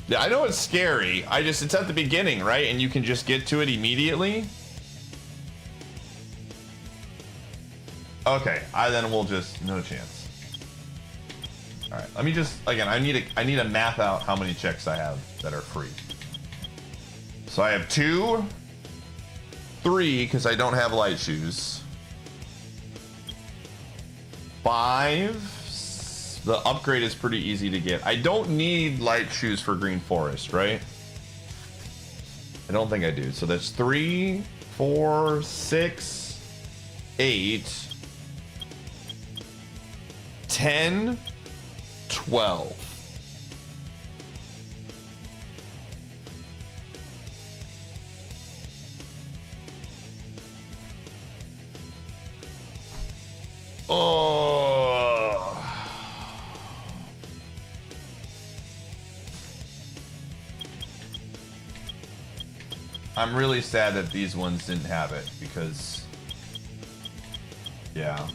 Yeah, I know it's scary. It's at the beginning, right? And you can just get to it immediately. Okay, then we'll just, no chance. All right, let me just, again, I need to map out how many checks I have that are free. So I have 2, 3, because I don't have light shoes. 5. The upgrade is pretty easy to get. I don't need light shoes for Green Forest, right? I don't think I do. So that's 3, 4, 6, 8, 10, 12. Oh. I'm really sad that these ones didn't have it because, yeah.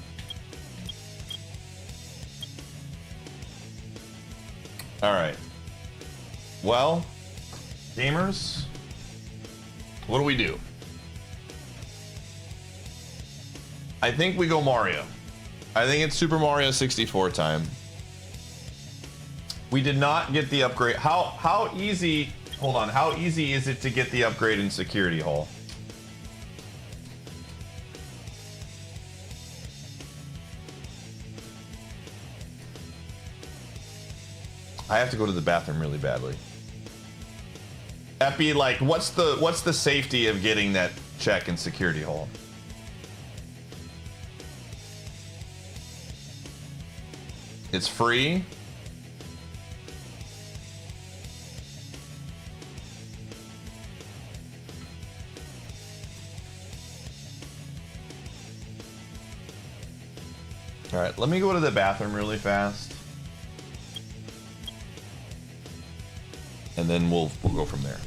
All right. Well, gamers, what do we do? I think we go Mario. I think it's Super Mario 64 time. We did not get the upgrade. How easy? Hold on. How easy is it to get the upgrade in Security Hall? I have to go to the bathroom really badly. Epi, like, what's the safety of getting that check in Security Hall? It's free. All right, let me go to the bathroom really fast. And then we'll go from there.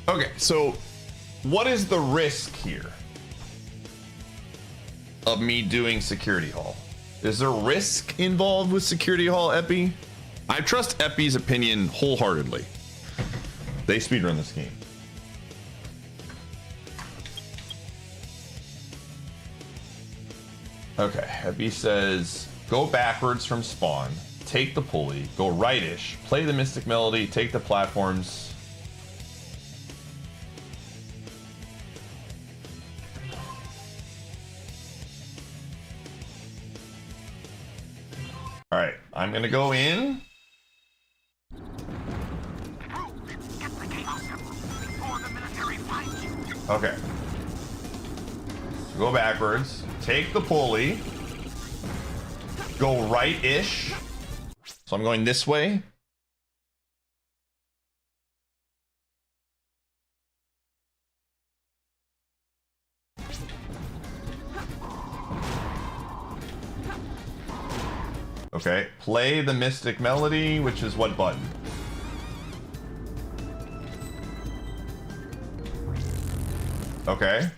Okay, so what is the risk here of me doing security hall? Is there risk involved with security hall, Epi? I trust Epi's opinion wholeheartedly. They speedrun this game. Okay, Epi says, go backwards from spawn, take the pulley, go rightish, play the Mystic Melody, take the platforms. All right, I'm gonna go in. Okay. Go backwards, take the pulley, go right-ish. So I'm going this way. Okay, play the Mystic Melody, which is what button? Okay.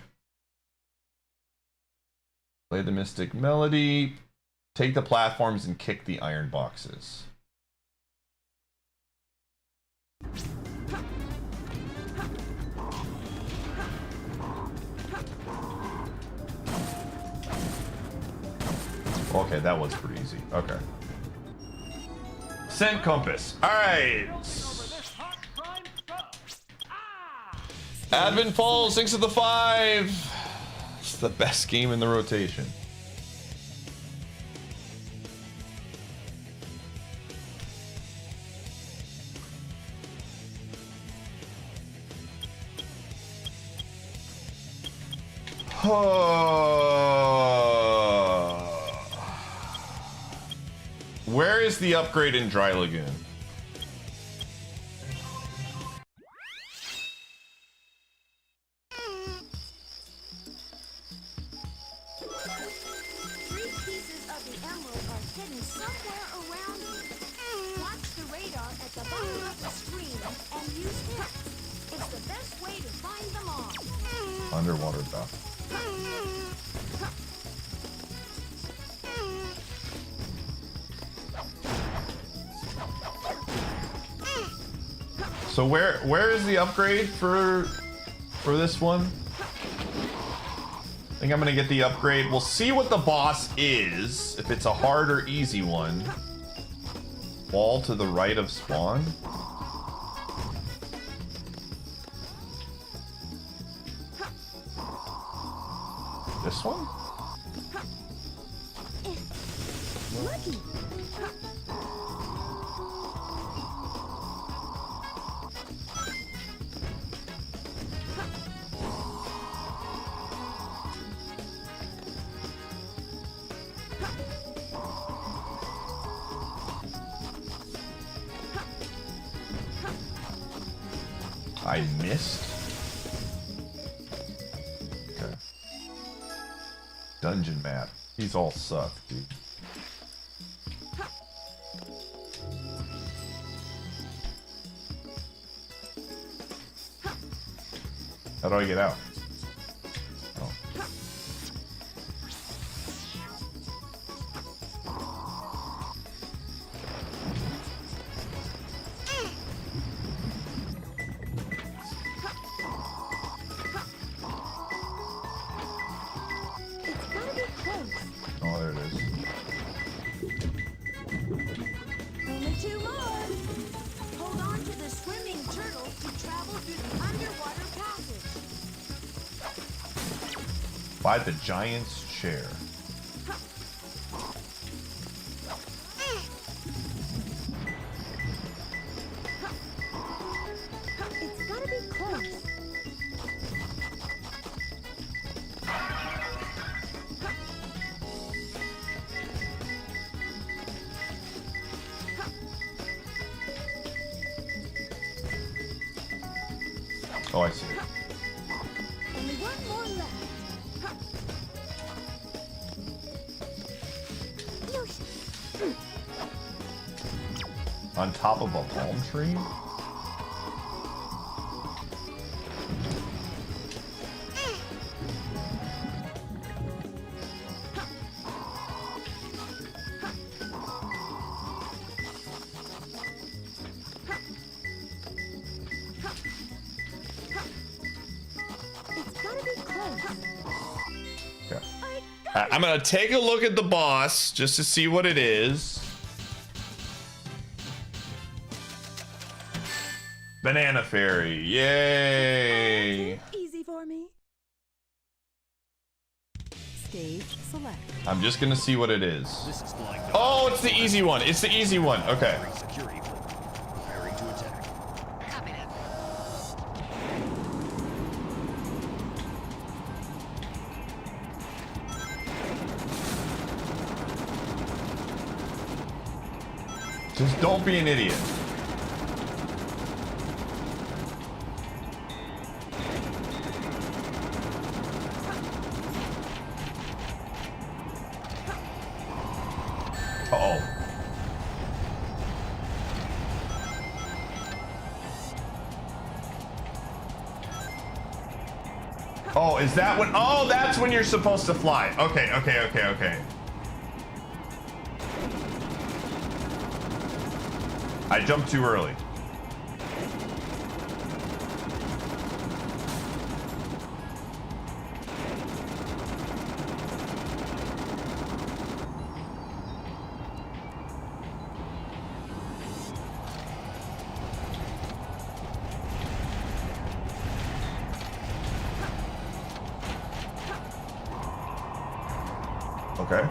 Play the Mystic Melody, take the platforms and kick the iron boxes. Okay, that was pretty easy. Okay. Scent compass. All right. Advent Falls, thanks to the 5. It's the best game in the rotation. Where is the upgrade in Dry Lagoon? Three pieces of the emerald are hidden somewhere around you. Watch the radar at the bottom of the screen and use it. It's the best way to find them all. Underwater bath. So where is the upgrade for this one? I think I'm gonna get the upgrade. We'll see what the boss is, if it's a hard or easy one. Wall to the right of spawn. This one? Lucky. I missed? Okay. Dungeon map. These all suck, dude. How do I get out? Oh. It's gotta be close. Oh, there it is. Only two more. Hold on to the swimming turtle to travel through the underwater passage. By the giant's chair. It's gotta be close. Oh, I see. Only one more left. Yoshi. On top of a palm tree? I'm gonna take a look at the boss just to see what it is. Banana Fairy, yay! Easy for me. Stage select. I'm just gonna see what it is. This is flying. Oh, it's the easy one. It's the easy one. Okay. Security. Preparing to attack. Copy that. Just don't be an idiot. Uh-oh. Oh, is that when? Oh, that's when you're supposed to fly. Okay, okay, okay, okay. I jumped too early. Okay.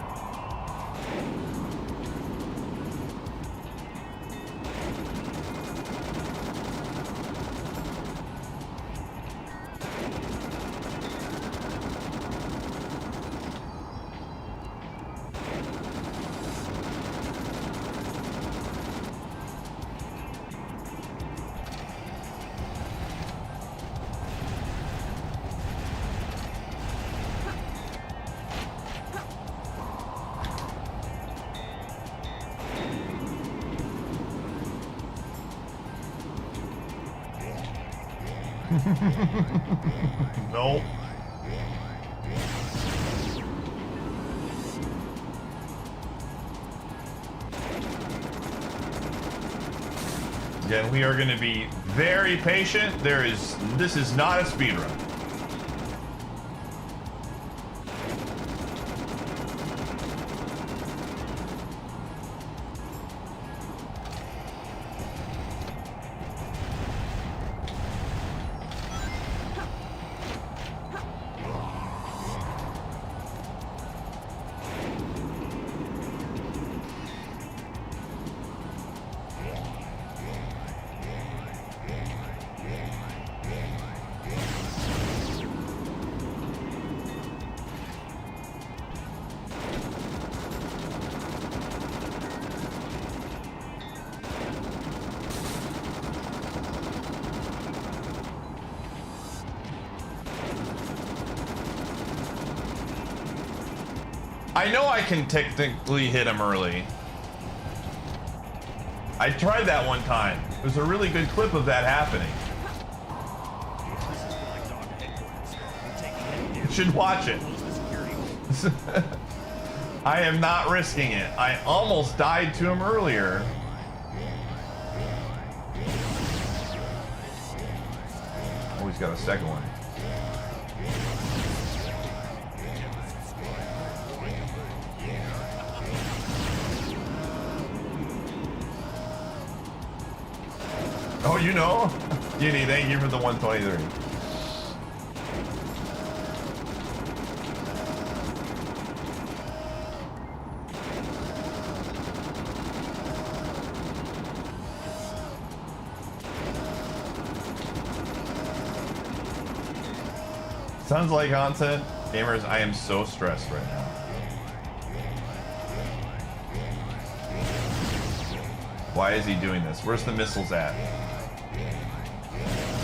No. Again, we are going to be very patient. This is not a speed run. I know I can technically hit him early. I tried that one time. It was a really good clip of that happening. You should watch it. I am not risking it. I almost died to him earlier. Oh, he's got a second one. Oh, you know? Giddy, thank you for the 123. Sounds like content. Gamers, I am so stressed right now. Why is he doing this? Where's the missiles at?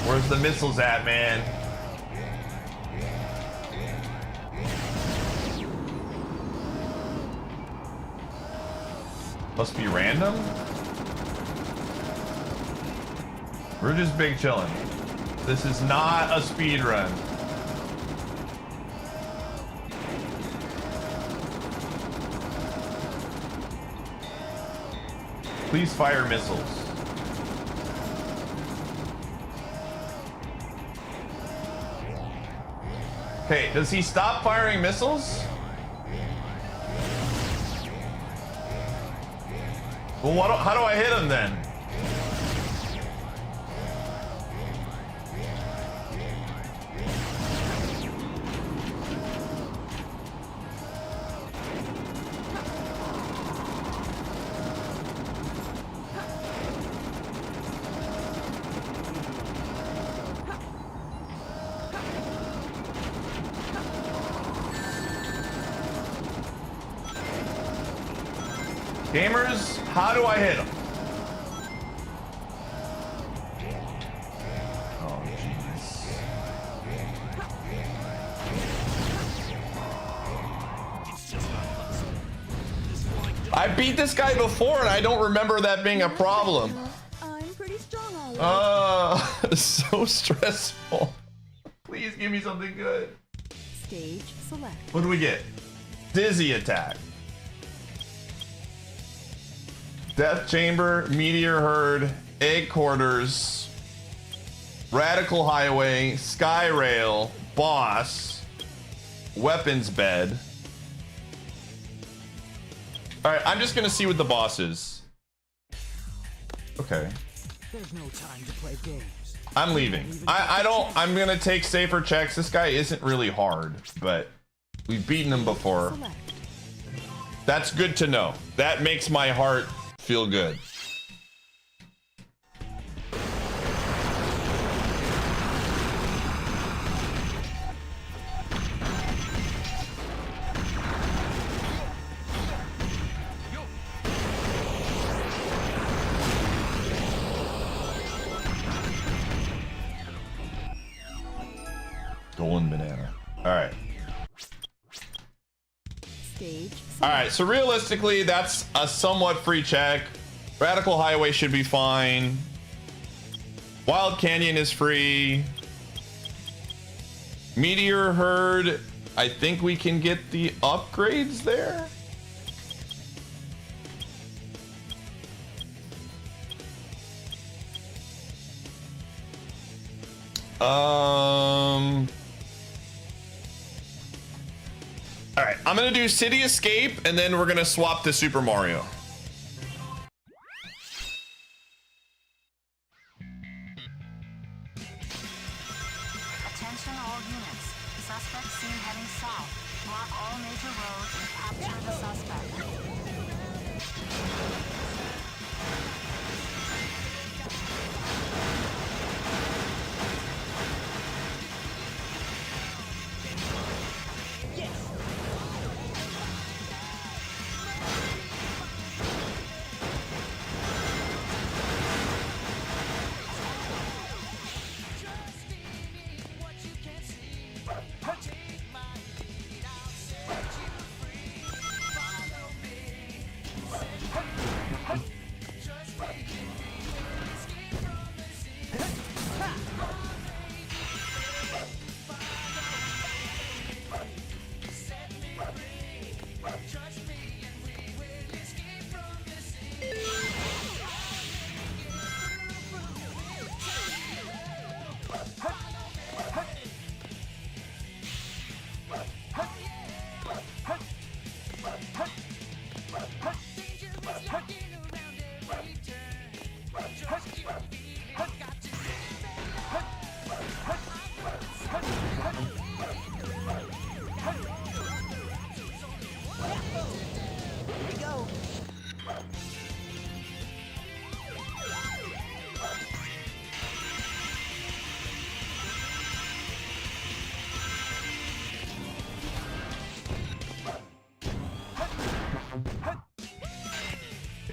Where's the missiles at, man? Must be random? We're just big chilling. This is not a speed run. Please fire missiles. Okay, does he stop firing missiles? Well, how do I hit him then? Gamers, how do I hit him? Oh, jeez. I beat this guy before and I don't remember that being a problem. I'm pretty strong already. So stressful. Please give me something good. Stage select. What do we get? Dizzy attack. Death Chamber, Meteor Herd, Egg Quarters, Radical Highway, Sky Rail, Boss, Weapons Bed. Alright, I'm just gonna see what the boss is. Okay. There's no time to play games. I'm leaving. I'm gonna take safer checks. This guy isn't really hard, but we've beaten him before. Select. That's good to know. That makes my heart feel good. Golden banana. All right. Stage select. All right, so realistically, that's a somewhat free check. Radical Highway should be fine. Wild Canyon is free. Meteor Herd, I think we can get the upgrades there. All right, I'm gonna do City Escape, and then we're gonna swap to Super Mario. Attention all units. Suspect seen heading south. Block all major roads and capture the suspect.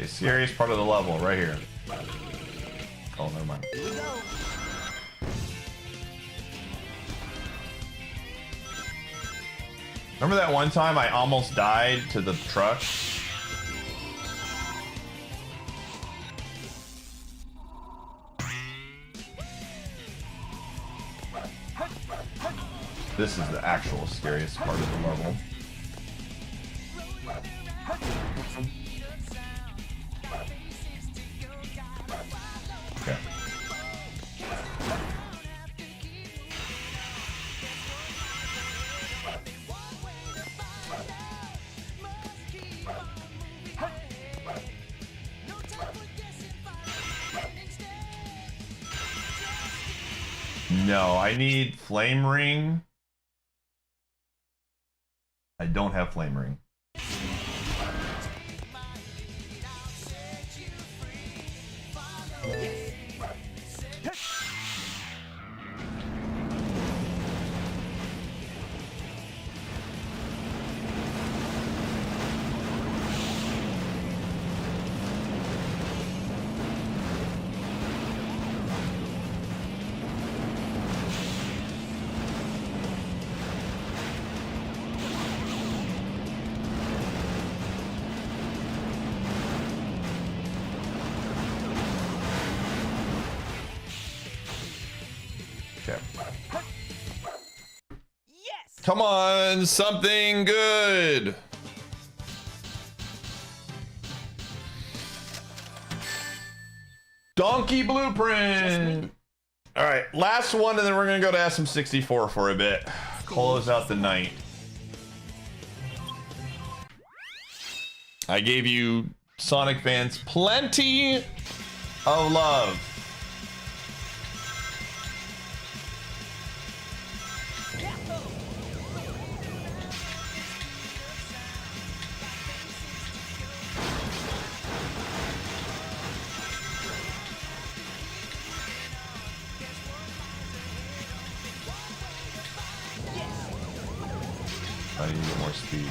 A serious part of the level right here. Oh, never mind. Here we go. Remember that one time I almost died to the truck? This is the actual scariest part of the level. Okay. No, I need flame ring. I don't have flame ring. Okay. Come on, something good. Donkey Blueprint. All right, last one, and then we're gonna go to SM64 for a bit. Close out the night. I gave you Sonic fans plenty of love. I need to get more speed.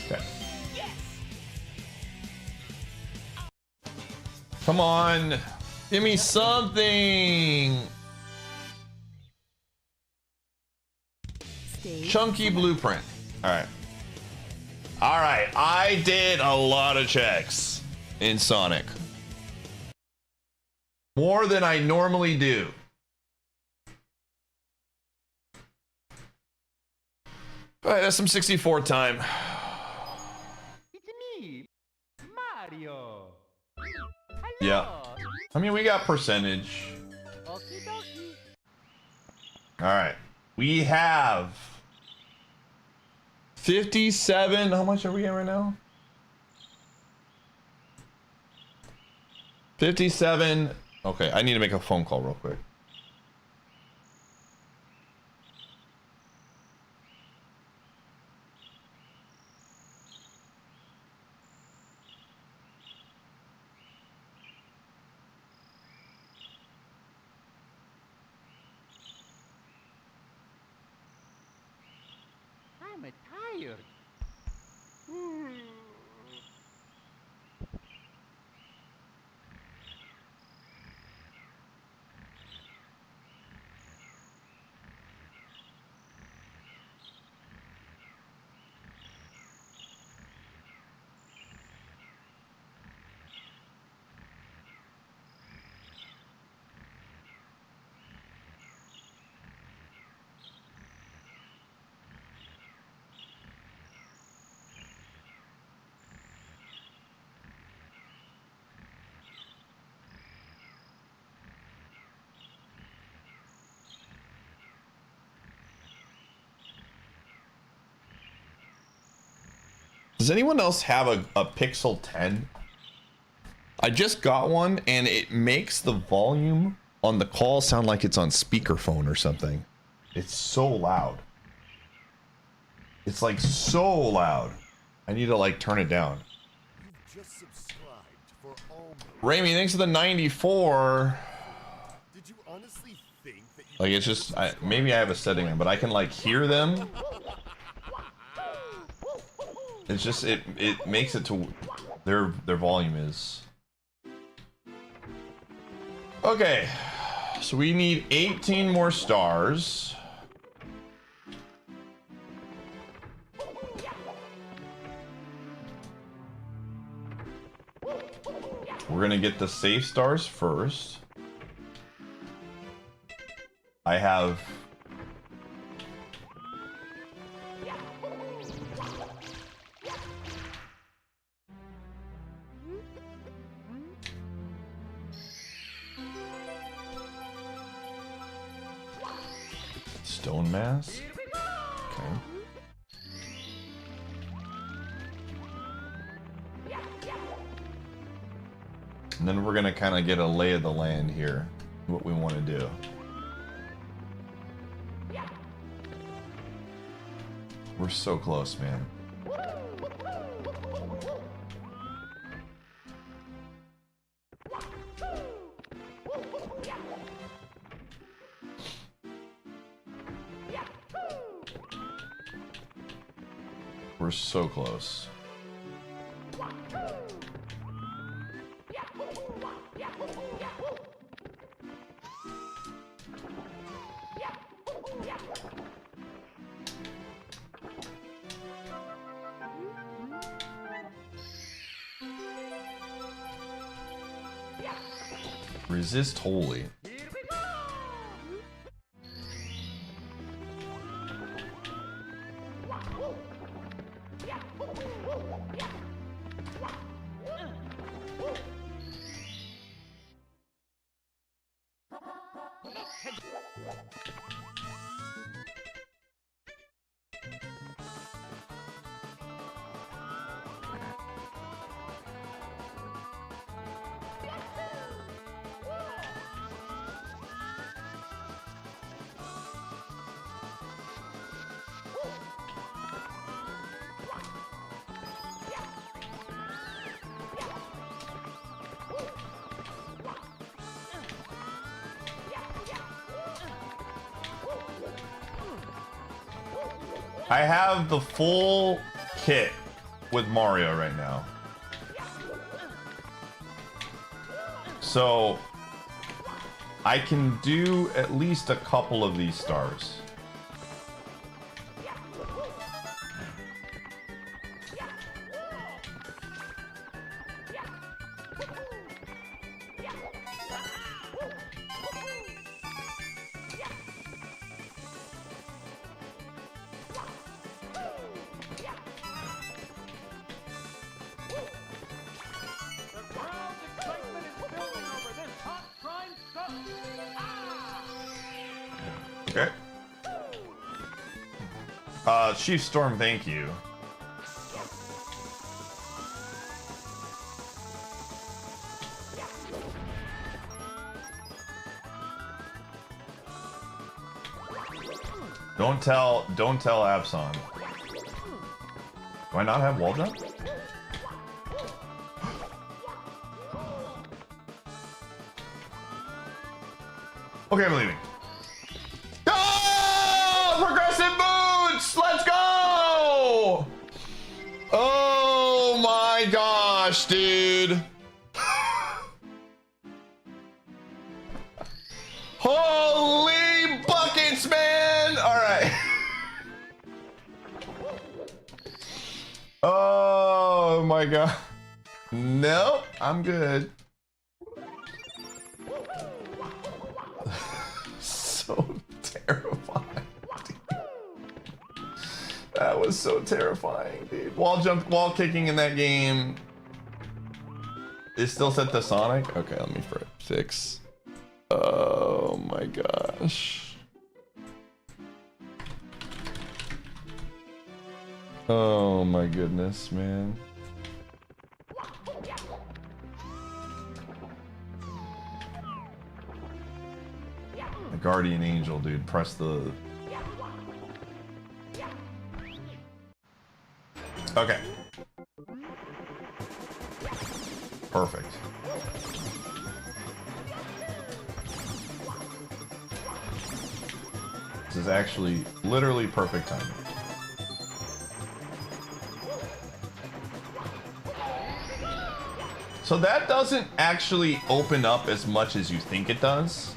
Okay. Come on, give me something. Stage Chunky blueprint. All right. All right. I did a lot of checks in Sonic. More than I normally do. All right, that's some 64 time. It's me, Mario. Yeah. I mean, we got percentage. Okie dokie. All right. We have 57. How much are we at right now? 57. Okay, I need to make a phone call real quick. I'm tired. Does anyone else have a Pixel 10? I just got one and it makes the volume a on the call sound like it's on speakerphone or something. It's so loud. It's like so loud. I need to like turn it down. You've just subscribed for all. Rami, thanks for the 94. Did you honestly think that you Like it's just, maybe I have a setting on, but I can like hear them. It's just it makes it to their volume is. Okay, so we need 18 more stars. We're gonna get the safe stars first. I have stone mask. Okay. And then we're gonna kind of get a lay of the land here, what we want to do. We're so close, man. We're so close. Resist wholly. I have the full kit with Mario right now. So I can do at least a couple of these stars. Okay. Chief Storm, thank you. Don't tell Abson. Do I not have wall jump? Okay, I'm leaving. Oh, progressive boots! Let's go! Oh my gosh, dude. Holy buckets, man! All right. Oh my god. Nope, I'm good. So terrifying. That was so terrifying, dude. Wall kicking in that game. Is still set to Sonic? Okay, let me fix. Oh my gosh. Oh my goodness, man. The guardian angel, dude. Press the... Okay. Perfect. This is actually literally perfect timing. So that doesn't actually open up as much as you think it does.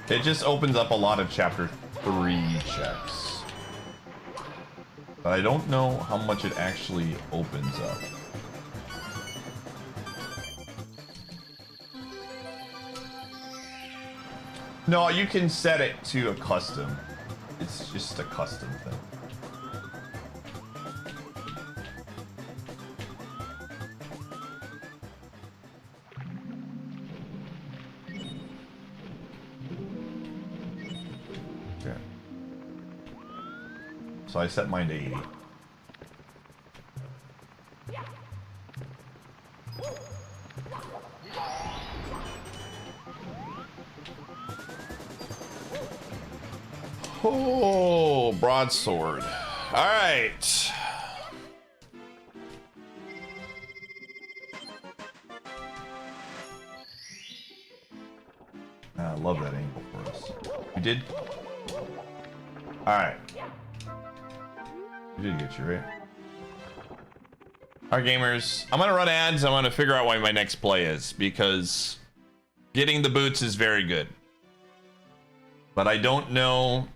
It just opens up a lot of chapter 3 checks. But I don't know how much it actually opens up. No, you can set it to a custom. It's just a custom thing. Okay. So I set mine to 80. Oh, broadsword. All right. I love that angle for us. You did? All right. You did get you, right? All right, gamers. I'm going to run ads. I'm going to figure out why my next play is, because getting the boots is very good. But I don't know...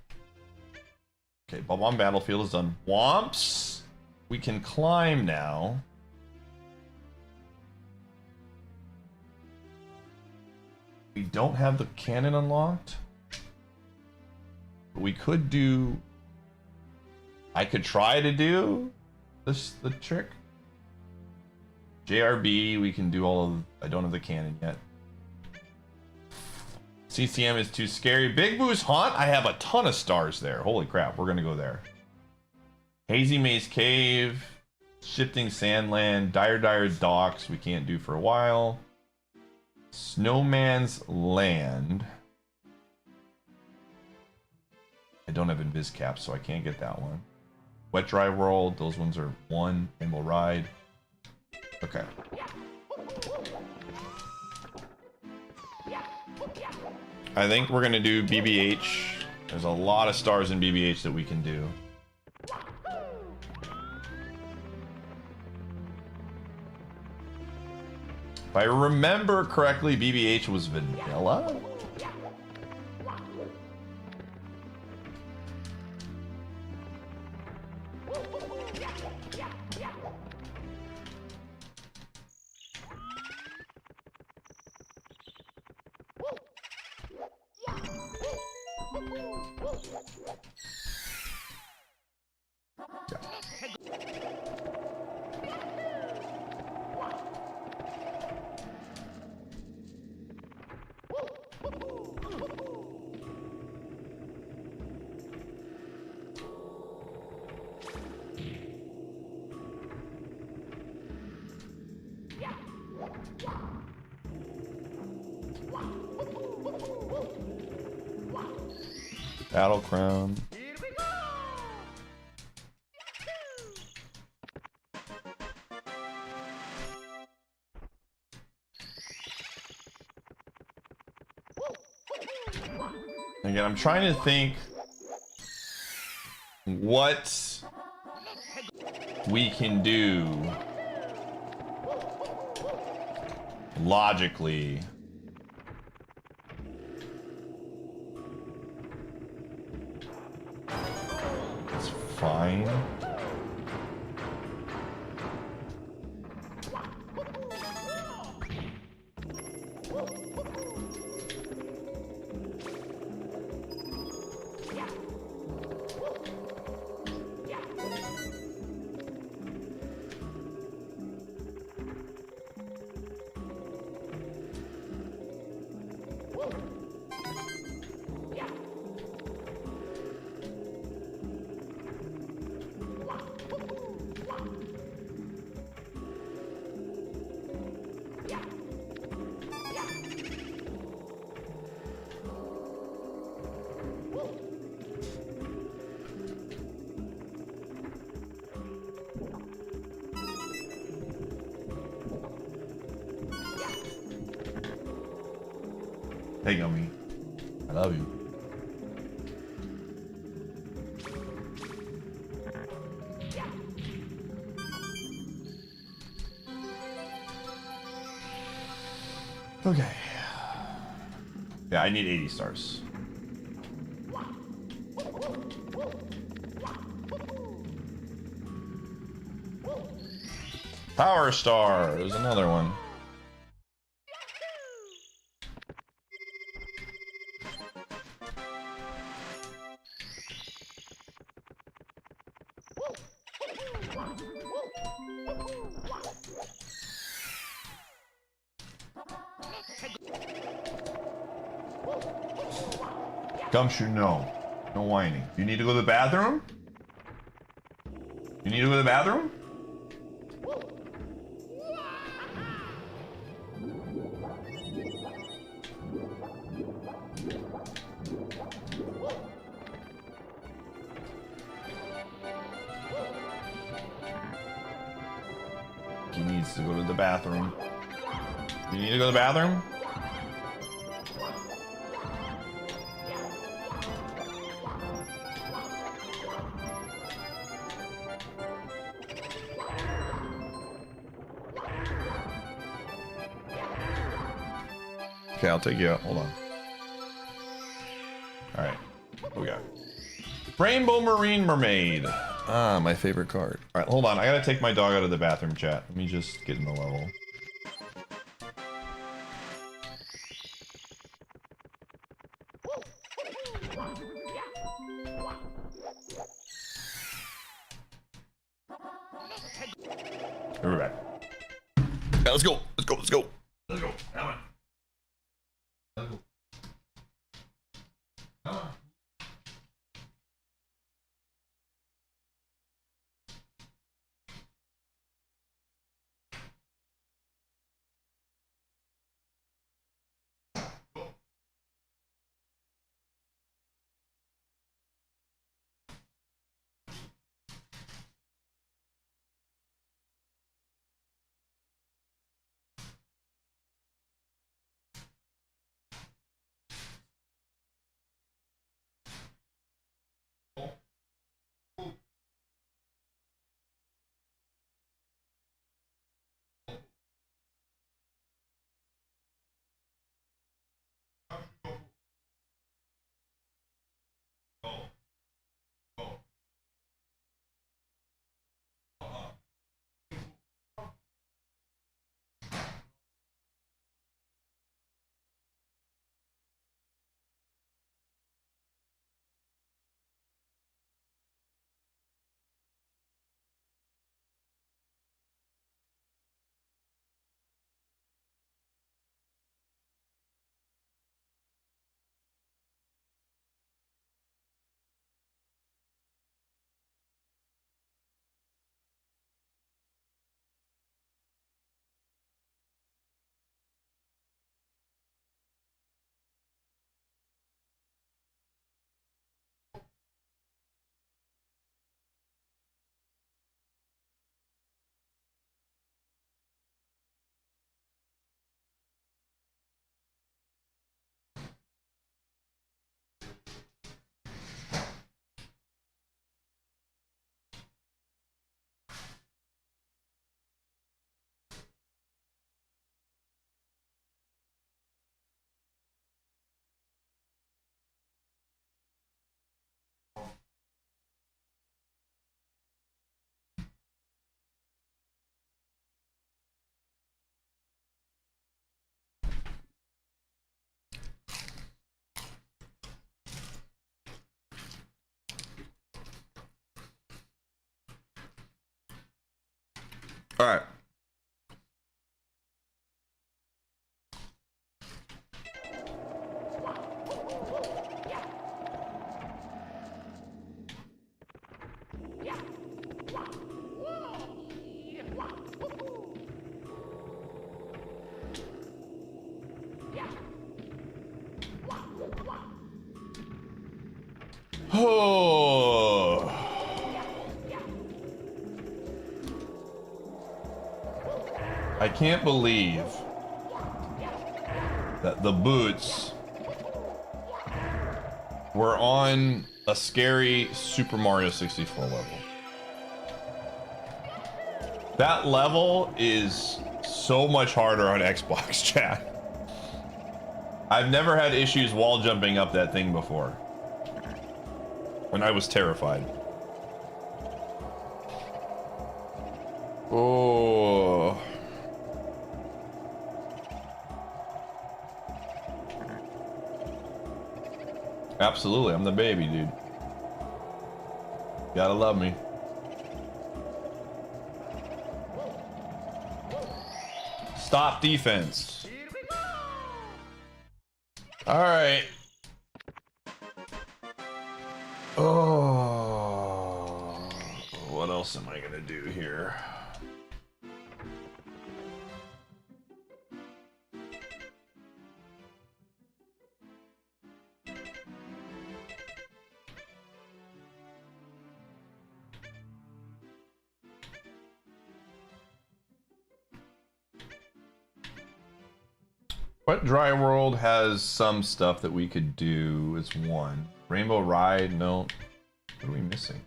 Okay, Bob-omb Battlefield is done. Womps. We can climb now. We don't have the cannon unlocked. But we could do... I could try to do this, the trick. JRB, we can do all of... I don't have the cannon yet. CCM is too scary. Big Boo's Haunt, I have a ton of stars there. Holy crap, we're gonna go there. Hazy Maze Cave, Shifting Sandland, Dire Docks, we can't do for a while. Snowman's Land. I don't have Invis Cap, so I can't get that one. Wet Dry World, those ones are 1. Rainbow Ride. Okay. I think we're gonna do BBH. There's a lot of stars in BBH that we can do. If I remember correctly, BBH was vanilla? Battle Crown. Again, I'm trying to think what we can do logically. It's fine. Hey, Gummy. I love you. Okay. Yeah, I need 80 stars. Power Star. There's another one. Gumshoe, no. No whining. You need to go to the bathroom? You need to go to the bathroom? He needs to go to the bathroom. You need to go to the bathroom? Okay, I'll take you out. Hold on. Alright. What we got? Rainbow Marine Mermaid. Ah, my favorite card. Alright, hold on. I gotta take my dog out of the bathroom, chat. Let me just get in the level. We're back. Yeah, let's go. Let's go. Let's go. Let's go. Come on. Let's go. Come on. All right. Oh. I can't believe that the boots We're on a scary Super Mario 64 level. That level is so much harder on Xbox, chat. I've never had issues wall jumping up that thing before. And I was terrified. Oh. Absolutely, I'm the baby, dude. Gotta love me. Stop defense. All right. Oh, what else am I gonna do here? What Dry World has some stuff that we could do as one? Rainbow Ride? No. What are we missing?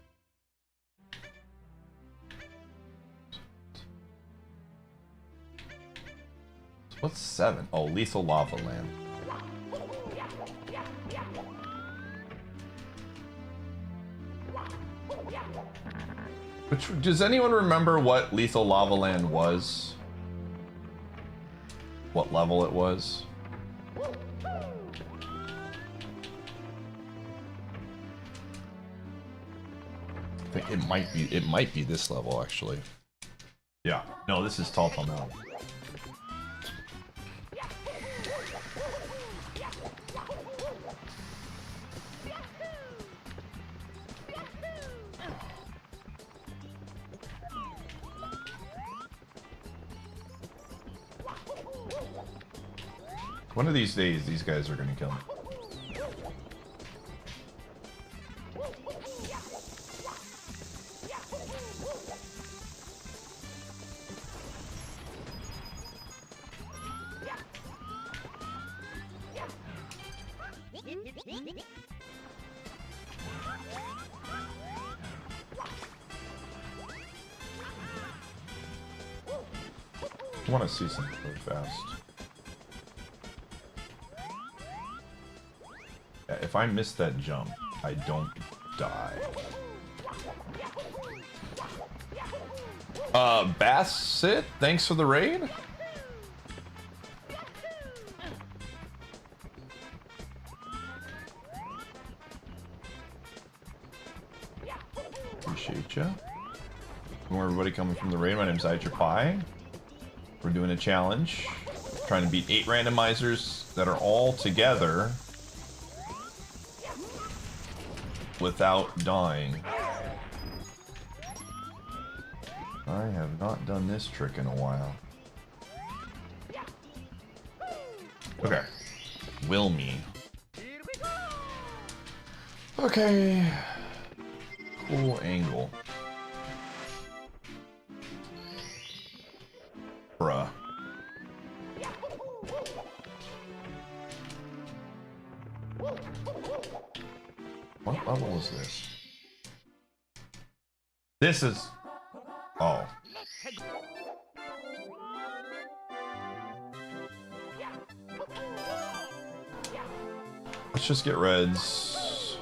What's 7? Oh, Lethal Lava Land. Does anyone remember what Lethal Lava Land was? What level it was? I think it might be this level actually. Yeah. No, this is Tall Mountain. One of these days, these guys are gonna kill me. I want to see something really fast. Yeah, if I miss that jump, I don't die. Bassett, thanks for the raid. Appreciate ya. More everybody coming from the raid. My name's Iateyourpie. We're doing a challenge, trying to beat 8 randomizers that are all together without dying. I have not done this trick in a while. Okay. Will me. Okay. Cool angle. Bruh. What level is this? This is... Oh. Let's just get reds.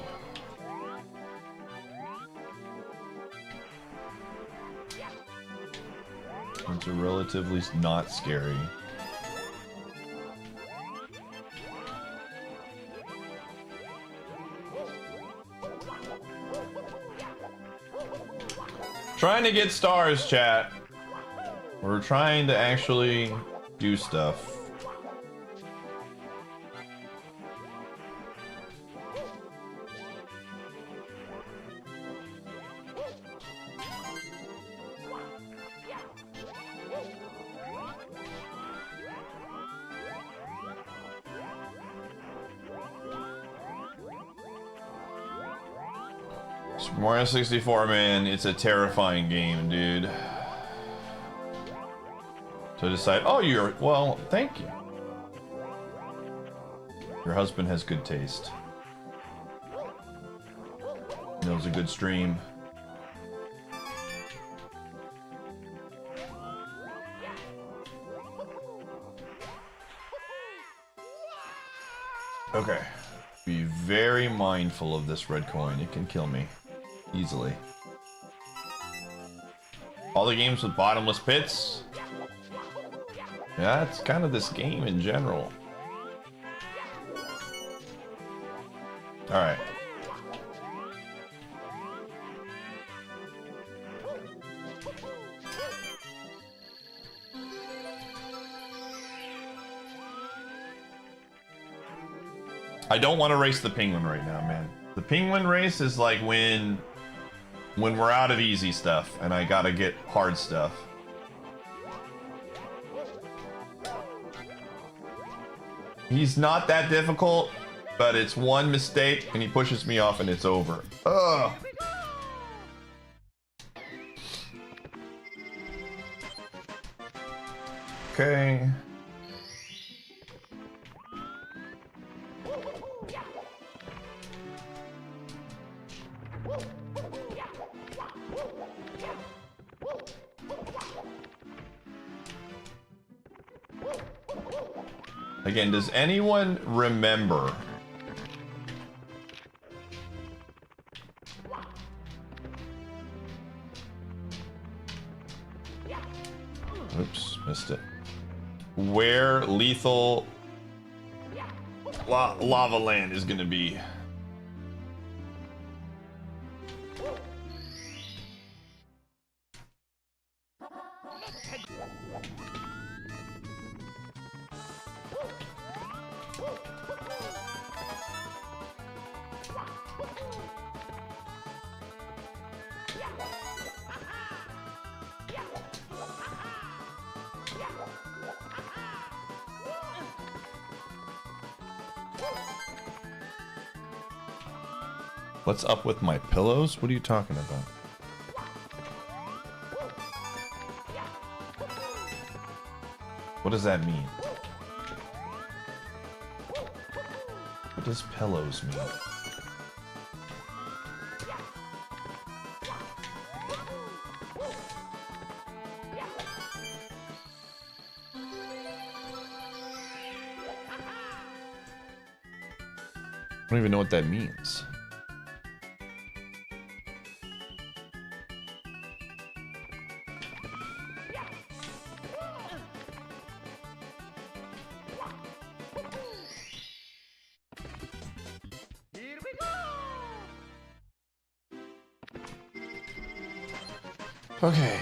Reds are relatively not scary. Trying to get stars, chat. We're trying to actually do stuff. Super Mario 64, man, it's a terrifying game, dude. To decide, oh, you're, well, thank you. Your husband has good taste. It was a good stream. Okay. Be very mindful of this red coin. It can kill me easily. All the games with bottomless pits. Yeah, it's kind of this game in general. All right. I don't want to race the penguin right now, man. The penguin race is like when we're out of easy stuff and I gotta get hard stuff. He's not that difficult, but it's one mistake and he pushes me off and it's over. Ugh. Okay. Again, does anyone remember? Oops, missed it. Where lethal lava land is gonna be? What's up with my pillows? What are you talking about? What does that mean? What does pillows mean? I don't even know what that means. Okay.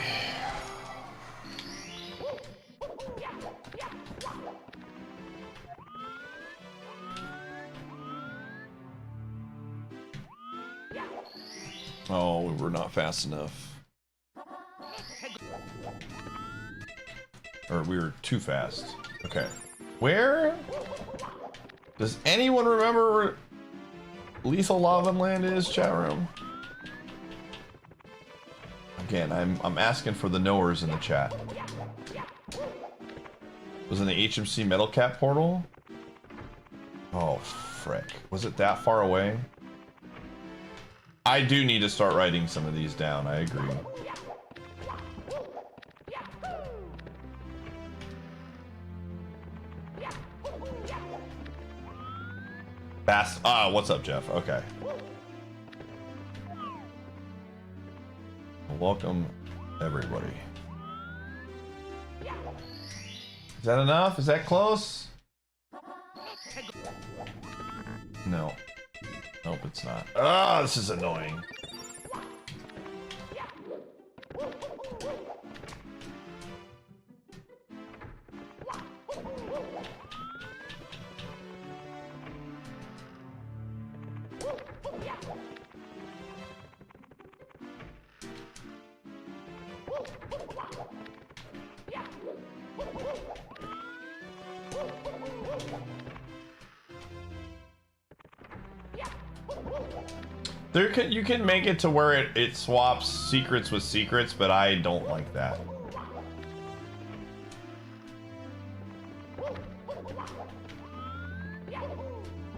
Oh, we were not fast enough. Or we were too fast. Okay. Where? Does anyone remember where Lethal Lava Land is, chat room? Again, I'm asking for the knowers in the chat. Was in the HMC Metal Cap portal? Oh, frick. Was it that far away? I do need to start writing some of these down, I agree. Fast. Ah, what's up, Jeff? Okay. Welcome, everybody. Is that enough? Is that close? No. Nope, it's not. Ah, this is annoying. You can make it to where it swaps secrets with secrets, but I don't like that.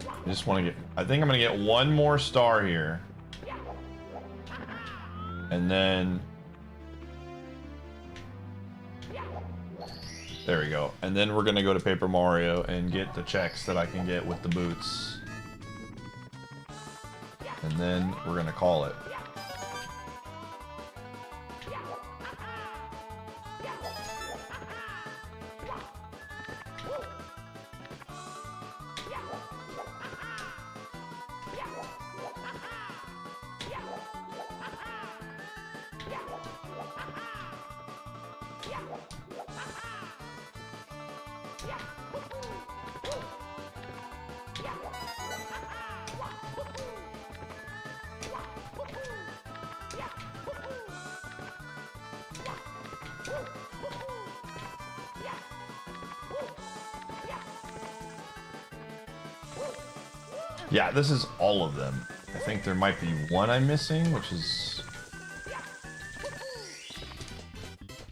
I just want to get... I think I'm going to get one more star here. And then there we go. And then we're gonna go to Paper Mario and get the checks that I can get with the boots. And then we're gonna call it. Yeah, this is all of them. I think there might be one I'm missing, which is...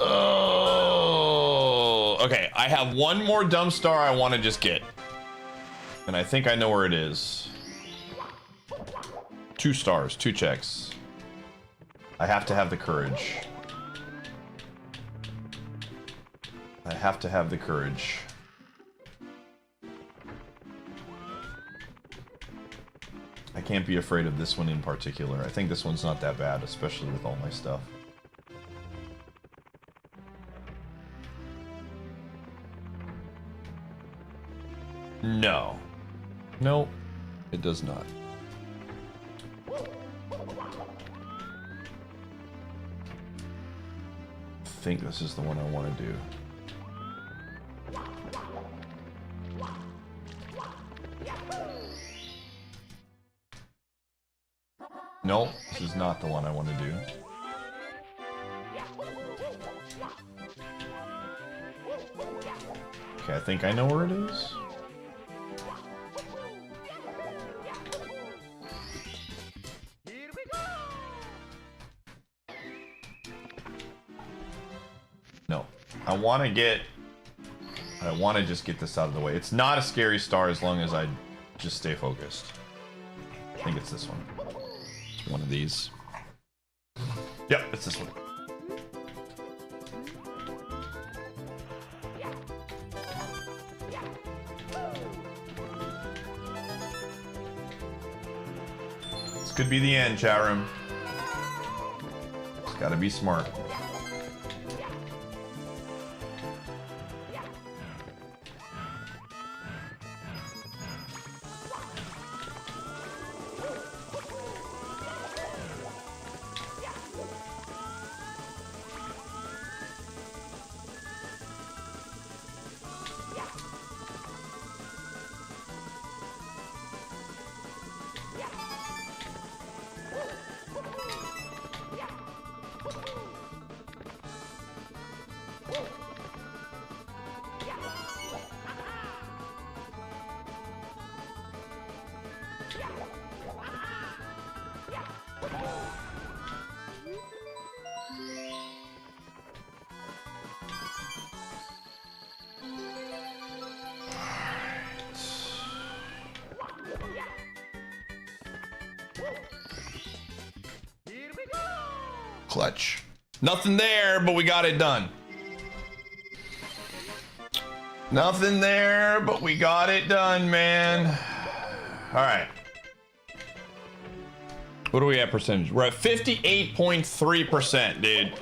Oh, okay. I have one more dumb star I want to just get. And I think I know where it is. 2 stars, 2 checks. I have to have the courage. I have to have the courage. I can't be afraid of this one in particular. I think this one's not that bad, especially with all my stuff. No. Nope. It does not. I think this is the one I want to do. No, this is not the one I want to do. Okay, I think I know where it is. No, I want to just get this out of the way. It's not a scary star as long as I just stay focused. I think it's this one. One of these. Yep, it's this one. This could be the end, chat room. Just gotta be smart. Clutch. Nothing there, but we got it done. Nothing there, but we got it done, man. All right. What are we at percentage? We're at 58.3%, dude.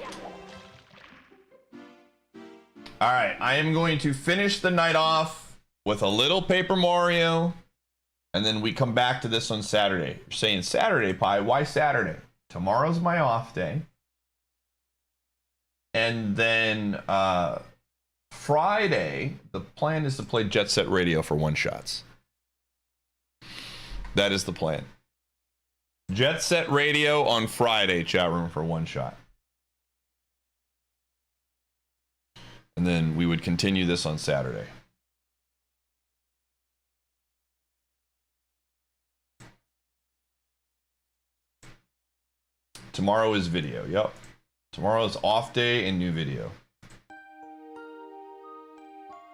All right, I am going to finish the night off with a little Paper Mario, and then we come back to this on Saturday. You're saying Saturday, Pie? Why Saturday? Tomorrow's my off day. And then Friday, the plan is to play Jet Set Radio for one-shots. That is the plan. Jet Set Radio on Friday, chat room, for one shot. And then we would continue this on Saturday. Tomorrow is video, yep. Tomorrow is off day and new video.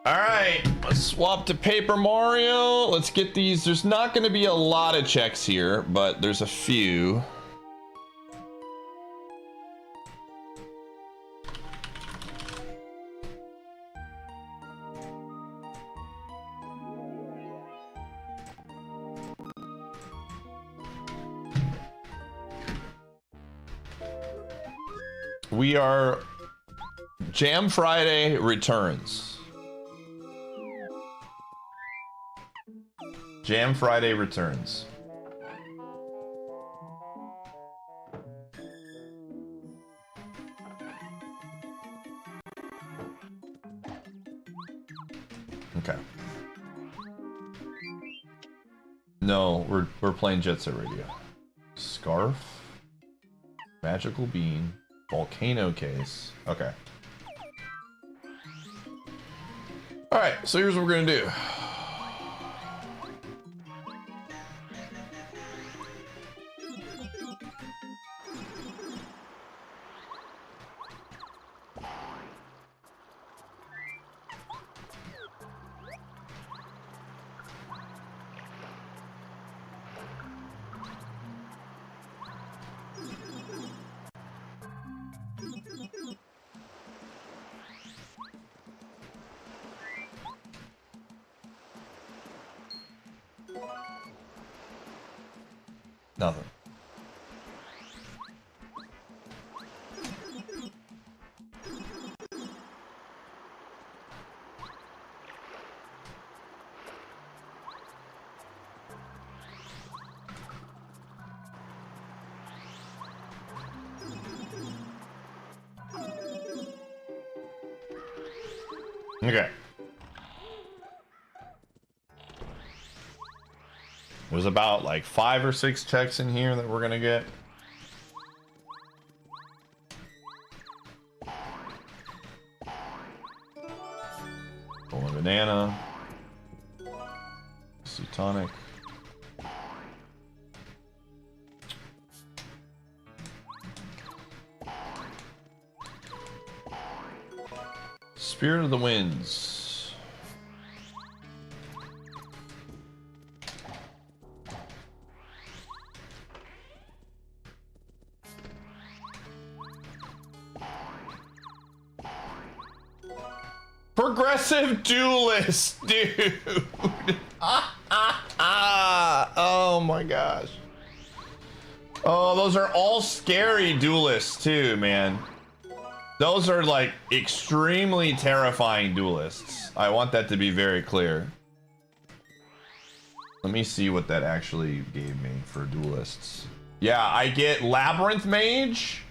All right, let's swap to Paper Mario. Let's get these. There's not going to be a lot of checks here, but there's a few. We are... Jam Friday returns. Jam Friday returns. Okay. No, we're playing Jet Set Radio. Scarf, magical bean, volcano case. Okay. All right, so here's what we're gonna do. Nothing. Okay. There's about like 5 or 6 checks in here that we're gonna get. Golden banana. Sea tonic. Spirit of the Winds. Progressive duelist, dude. Oh my gosh. Oh, those are all scary duelists too, man. Those are like extremely terrifying duelists. I want that to be very clear. Let me see what that actually gave me for duelists. Yeah, I get Labyrinth Mage.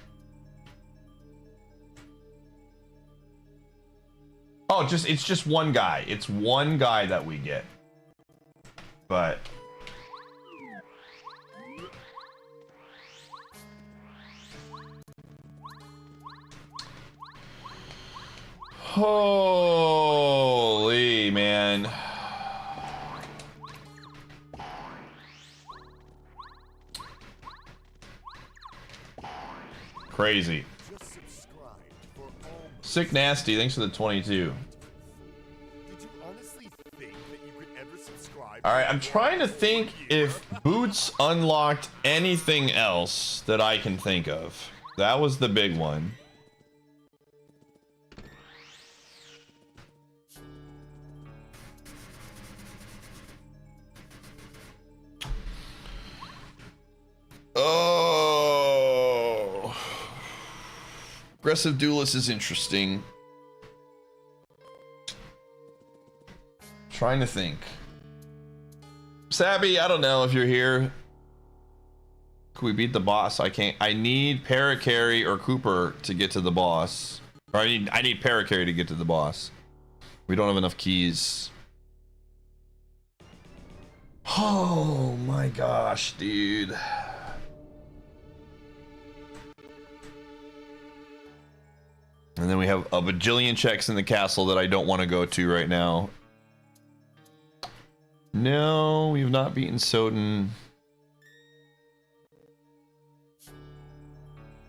Oh, it's just one guy. It's one guy that we get. But holy man. Crazy. Sick Nasty, thanks for the 22. Did you honestly think that you could ever subscribe? All right, I'm trying to think if Boots unlocked anything else that I can think of. That was the big one. Oh. Aggressive Duelist is interesting. Trying to think. Sabby, I don't know if you're here. Can we beat the boss? I can't. I need Paracarry or Cooper to get to the boss. Or I need Paracarry to get to the boss. We don't have enough keys. Oh my gosh, dude. And then we have a bajillion checks in the castle that I don't want to go to right now. No, we've not beaten Soden.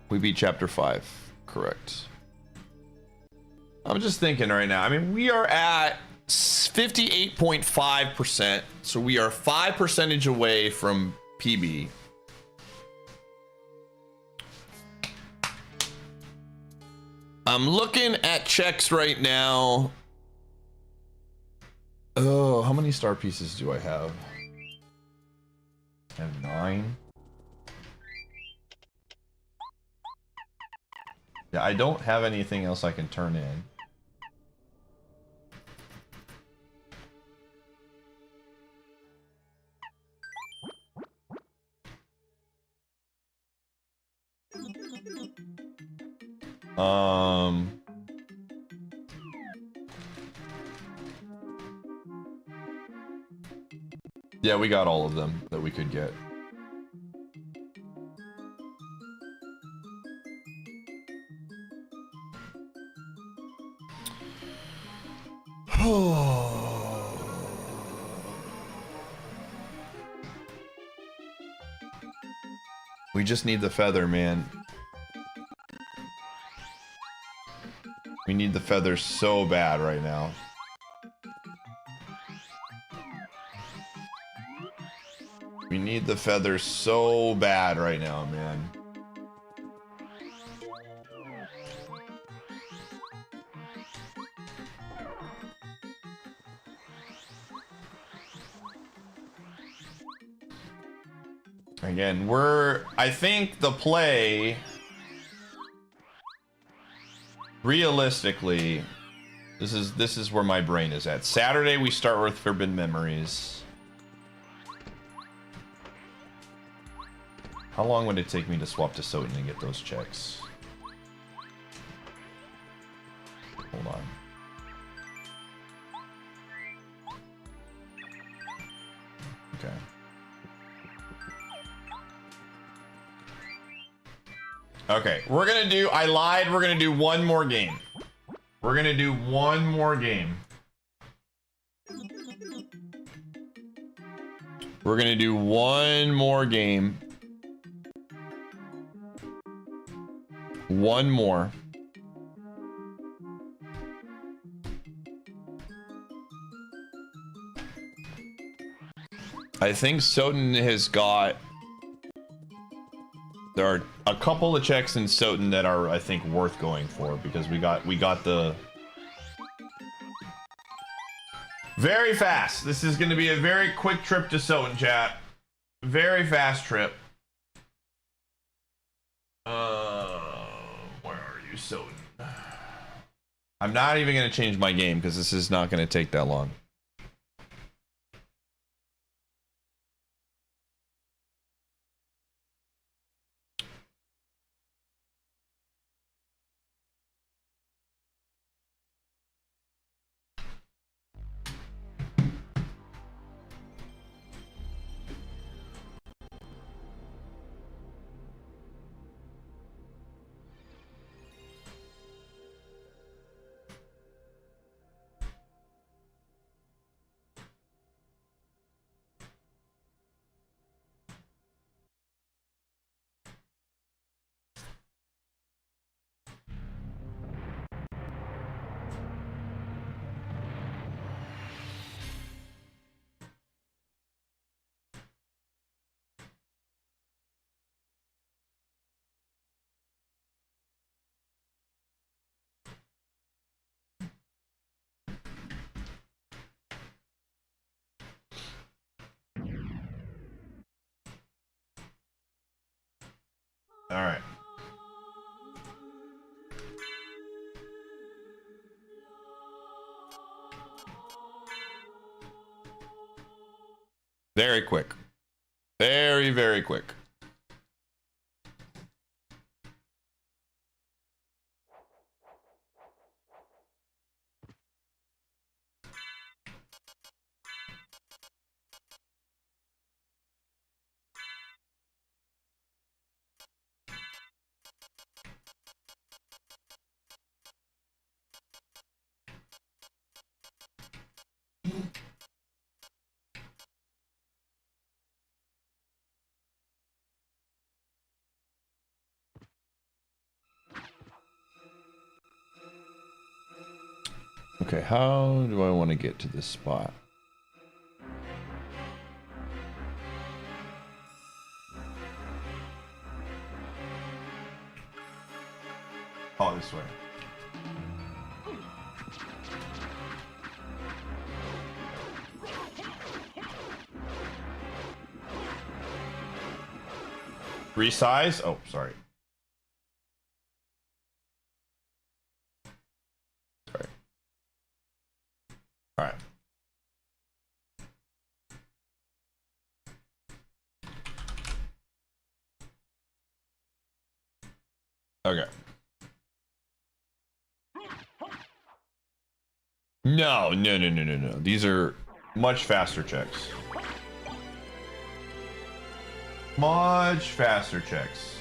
We beat chapter 5, correct. I'm just thinking right now. I mean, we are at 58.5%, so we are 5% away from PB. I'm looking at checks right now. Oh, how many star pieces do I have? I have 9. Yeah, I don't have anything else I can turn in. Yeah, we got all of them that we could get. We just need the feather, man. We need the feather so bad right now. We need the feather so bad right now, man. Again, I think the play, realistically, this is where my brain is at. Saturday we start with Forbidden Memories. How long would it take me to swap to Soten and get those checks? Hold on. Okay. Okay, we're gonna do, I lied, we're gonna do one more game. We're gonna do one more game. We're gonna do one more game. One more. I think Soten has got... There are a couple of checks in Soten that are, I think, worth going for, because we got the... Very fast. This is going to be a very quick trip to Soten, chat. Very fast trip. Where are you, Soten? I'm not even going to change my game, because this is not going to take that long. All right. Very quick. Very, very quick. Okay, how do I want to get to this spot? Oh, this way. Resize? Oh, sorry. Okay. No. These are much faster checks. Much faster checks.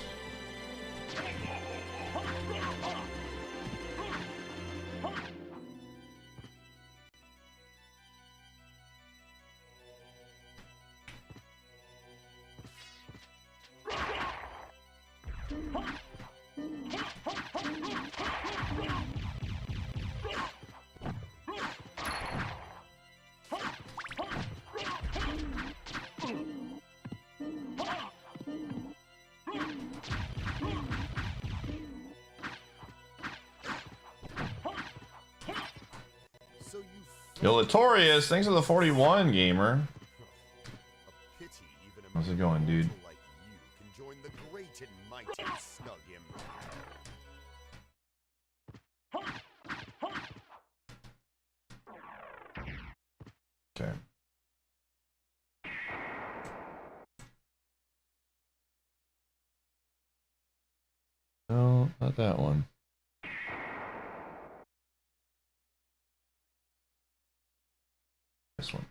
Yo, Latorius, thanks for the 41, gamer. A pity even a How's it going, dude? man like you can join the great and mighty Snug Empire. Okay. No, not that one. This one.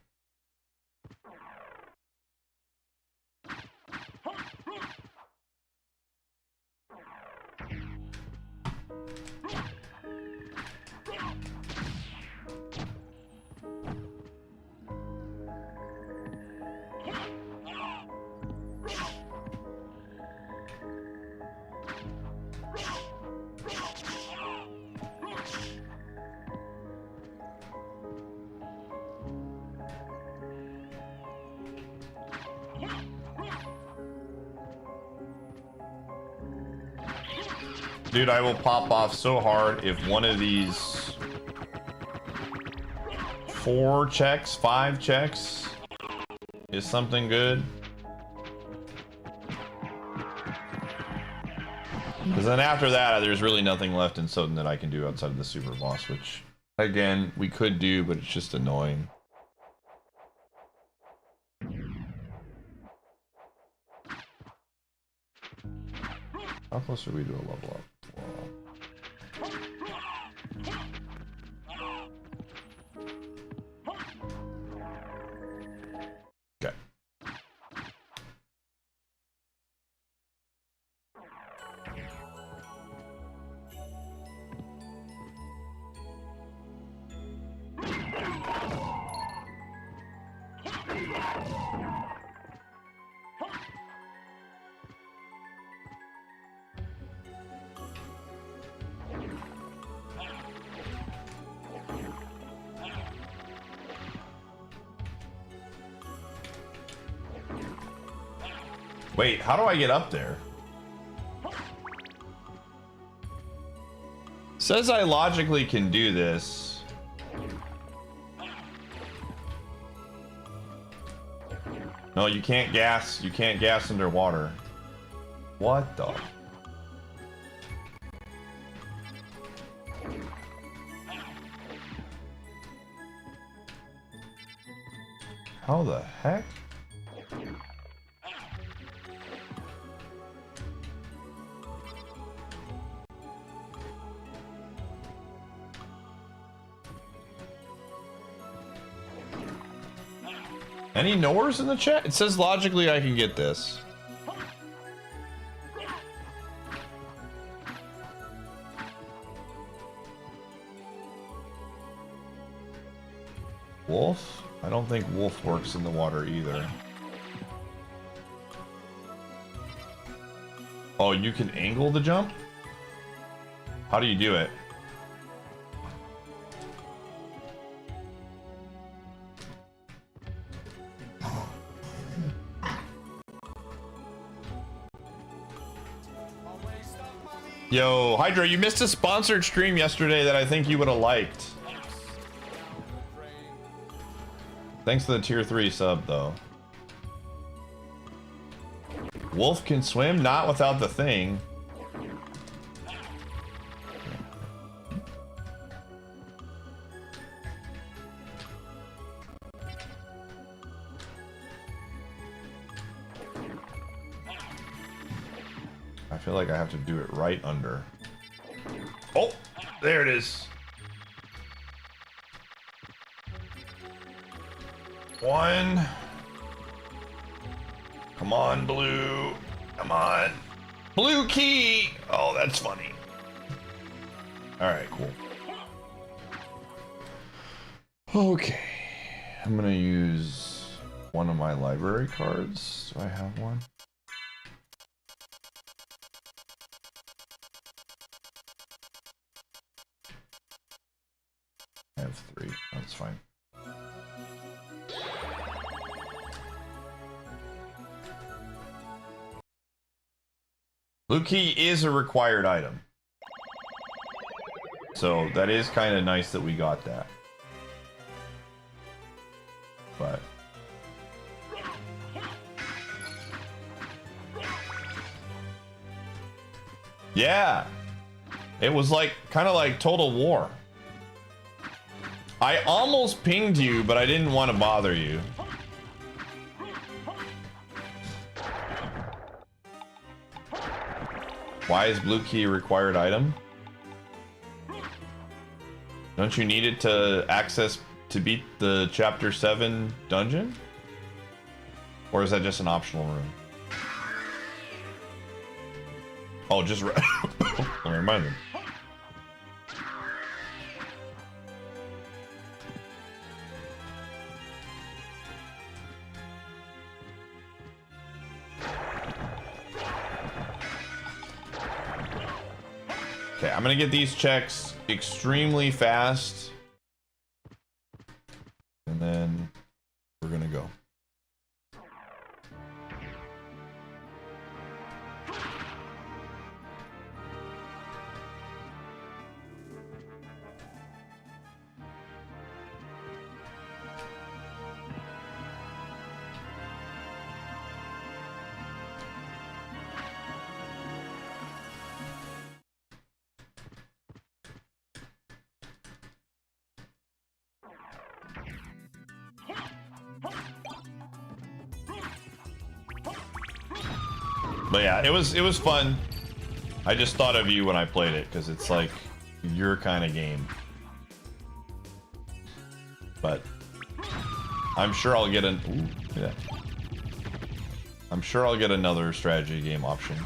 Dude, I will pop off so hard if one of these 4 checks, 5 checks is something good. Because then after that, there's really nothing left in Soden that I can do outside of the super boss, which, again, we could do, but it's just annoying. How close are we to a level up? Okay. Wait, how do I get up there? Says I logically can do this. No, you can't gas underwater. What the? How the heck? Any knowers in the chat? It says logically I can get this. Wolf? I don't think wolf works in the water either. Oh, you can angle the jump? How do you do it? Yo, Hydra, you missed a sponsored stream yesterday that I think you would have liked. Thanks for the tier 3 sub, though. Wolf can swim, not without the thing. feel like I have to do it right under. Oh, there it is. One. Come on, blue. Come on. Blue key. Oh, that's funny. All right, cool. Okay. I'm gonna use one of my library cards. Do I have one? I have 3. That's fine. Blue key is a required item. So that is kind of nice that we got that. But yeah, it was like kind of like Total War. I almost pinged you, but I didn't want to bother you. Why is blue key a required item? Don't you need it to access to beat the chapter 7 dungeon? Or is that just an optional room? Oh, just let me remind them. Okay, I'm gonna get these checks extremely fast. And then we're gonna go. But yeah, it was fun. I just thought of you when I played it because it's like your kind of game. But I'm sure I'll get an ooh, yeah. I'm sure I'll get another strategy game option.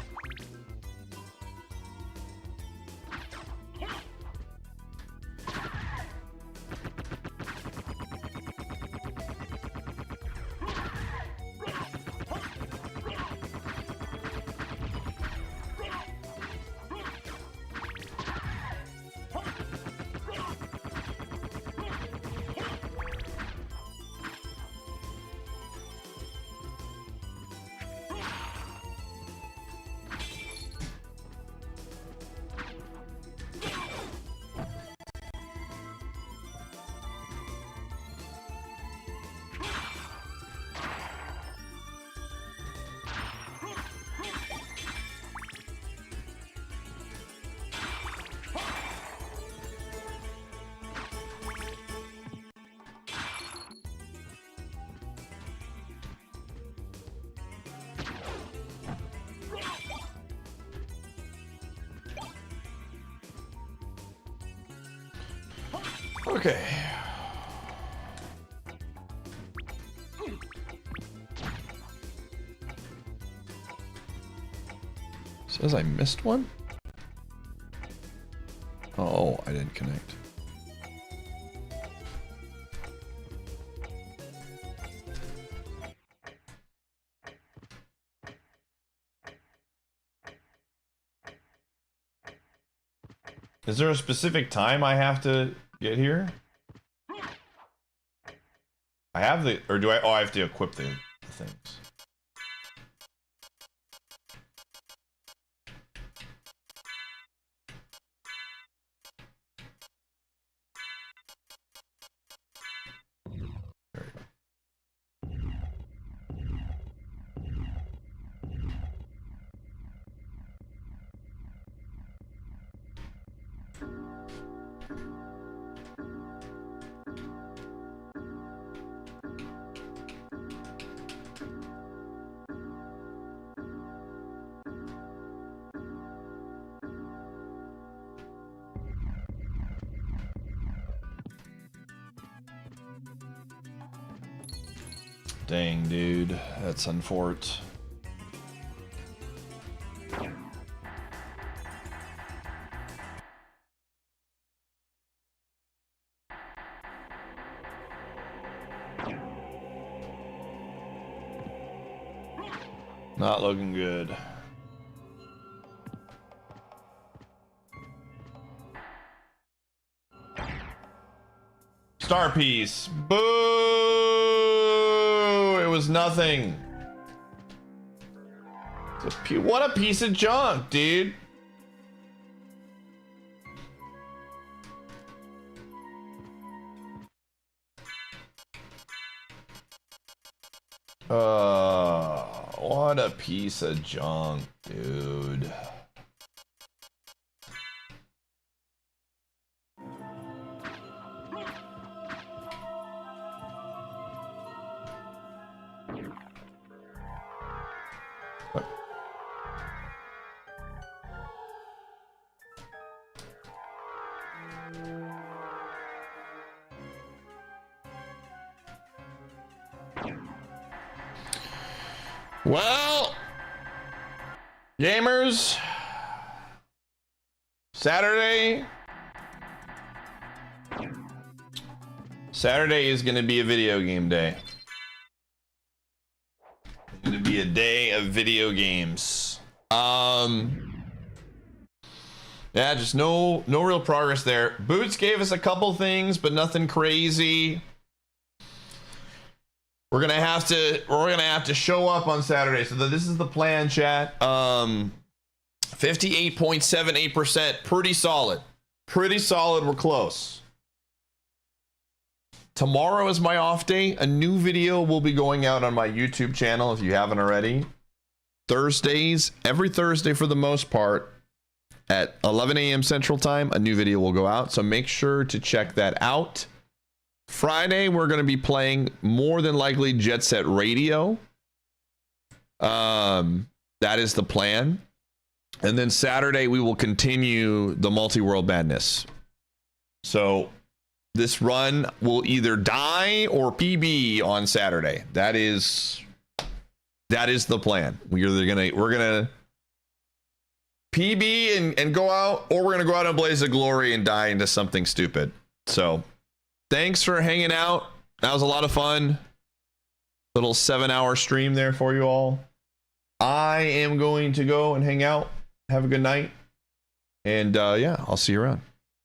Okay. Says I missed one? Oh, I didn't connect. Is there a specific time I have to get here? I have the, or do I? Oh, I have to equip the things. There we go. Dang, dude. That's unfortunate. Not looking good. Star piece. Boo! It was nothing. What a piece of junk, dude. What a piece of junk, dude. Well, gamers, Saturday is going to be a video game day. It's going to be a day of video games. Yeah, just no real progress there. Boots gave us a couple things, but nothing crazy. We're gonna have to show up on Saturday. So this is the plan, chat. 58.78%, pretty solid. Pretty solid. We're close. Tomorrow is my off day. A new video will be going out on my YouTube channel if you haven't already. Thursdays, every Thursday for the most part, at 11 a.m. Central Time, a new video will go out. So make sure to check that out. Friday, we're going to be playing more than likely Jet Set Radio. That is the plan. And then Saturday, we will continue the Multiworld Madness. So this run will either die or PB on Saturday. That is the plan. We're gonna PB and go out, or we're gonna go out in blaze of glory and die into something stupid. So thanks for hanging out. That was a lot of fun. Little 7-hour stream there for you all. I am going to go and hang out. Have a good night. And yeah, I'll see you around.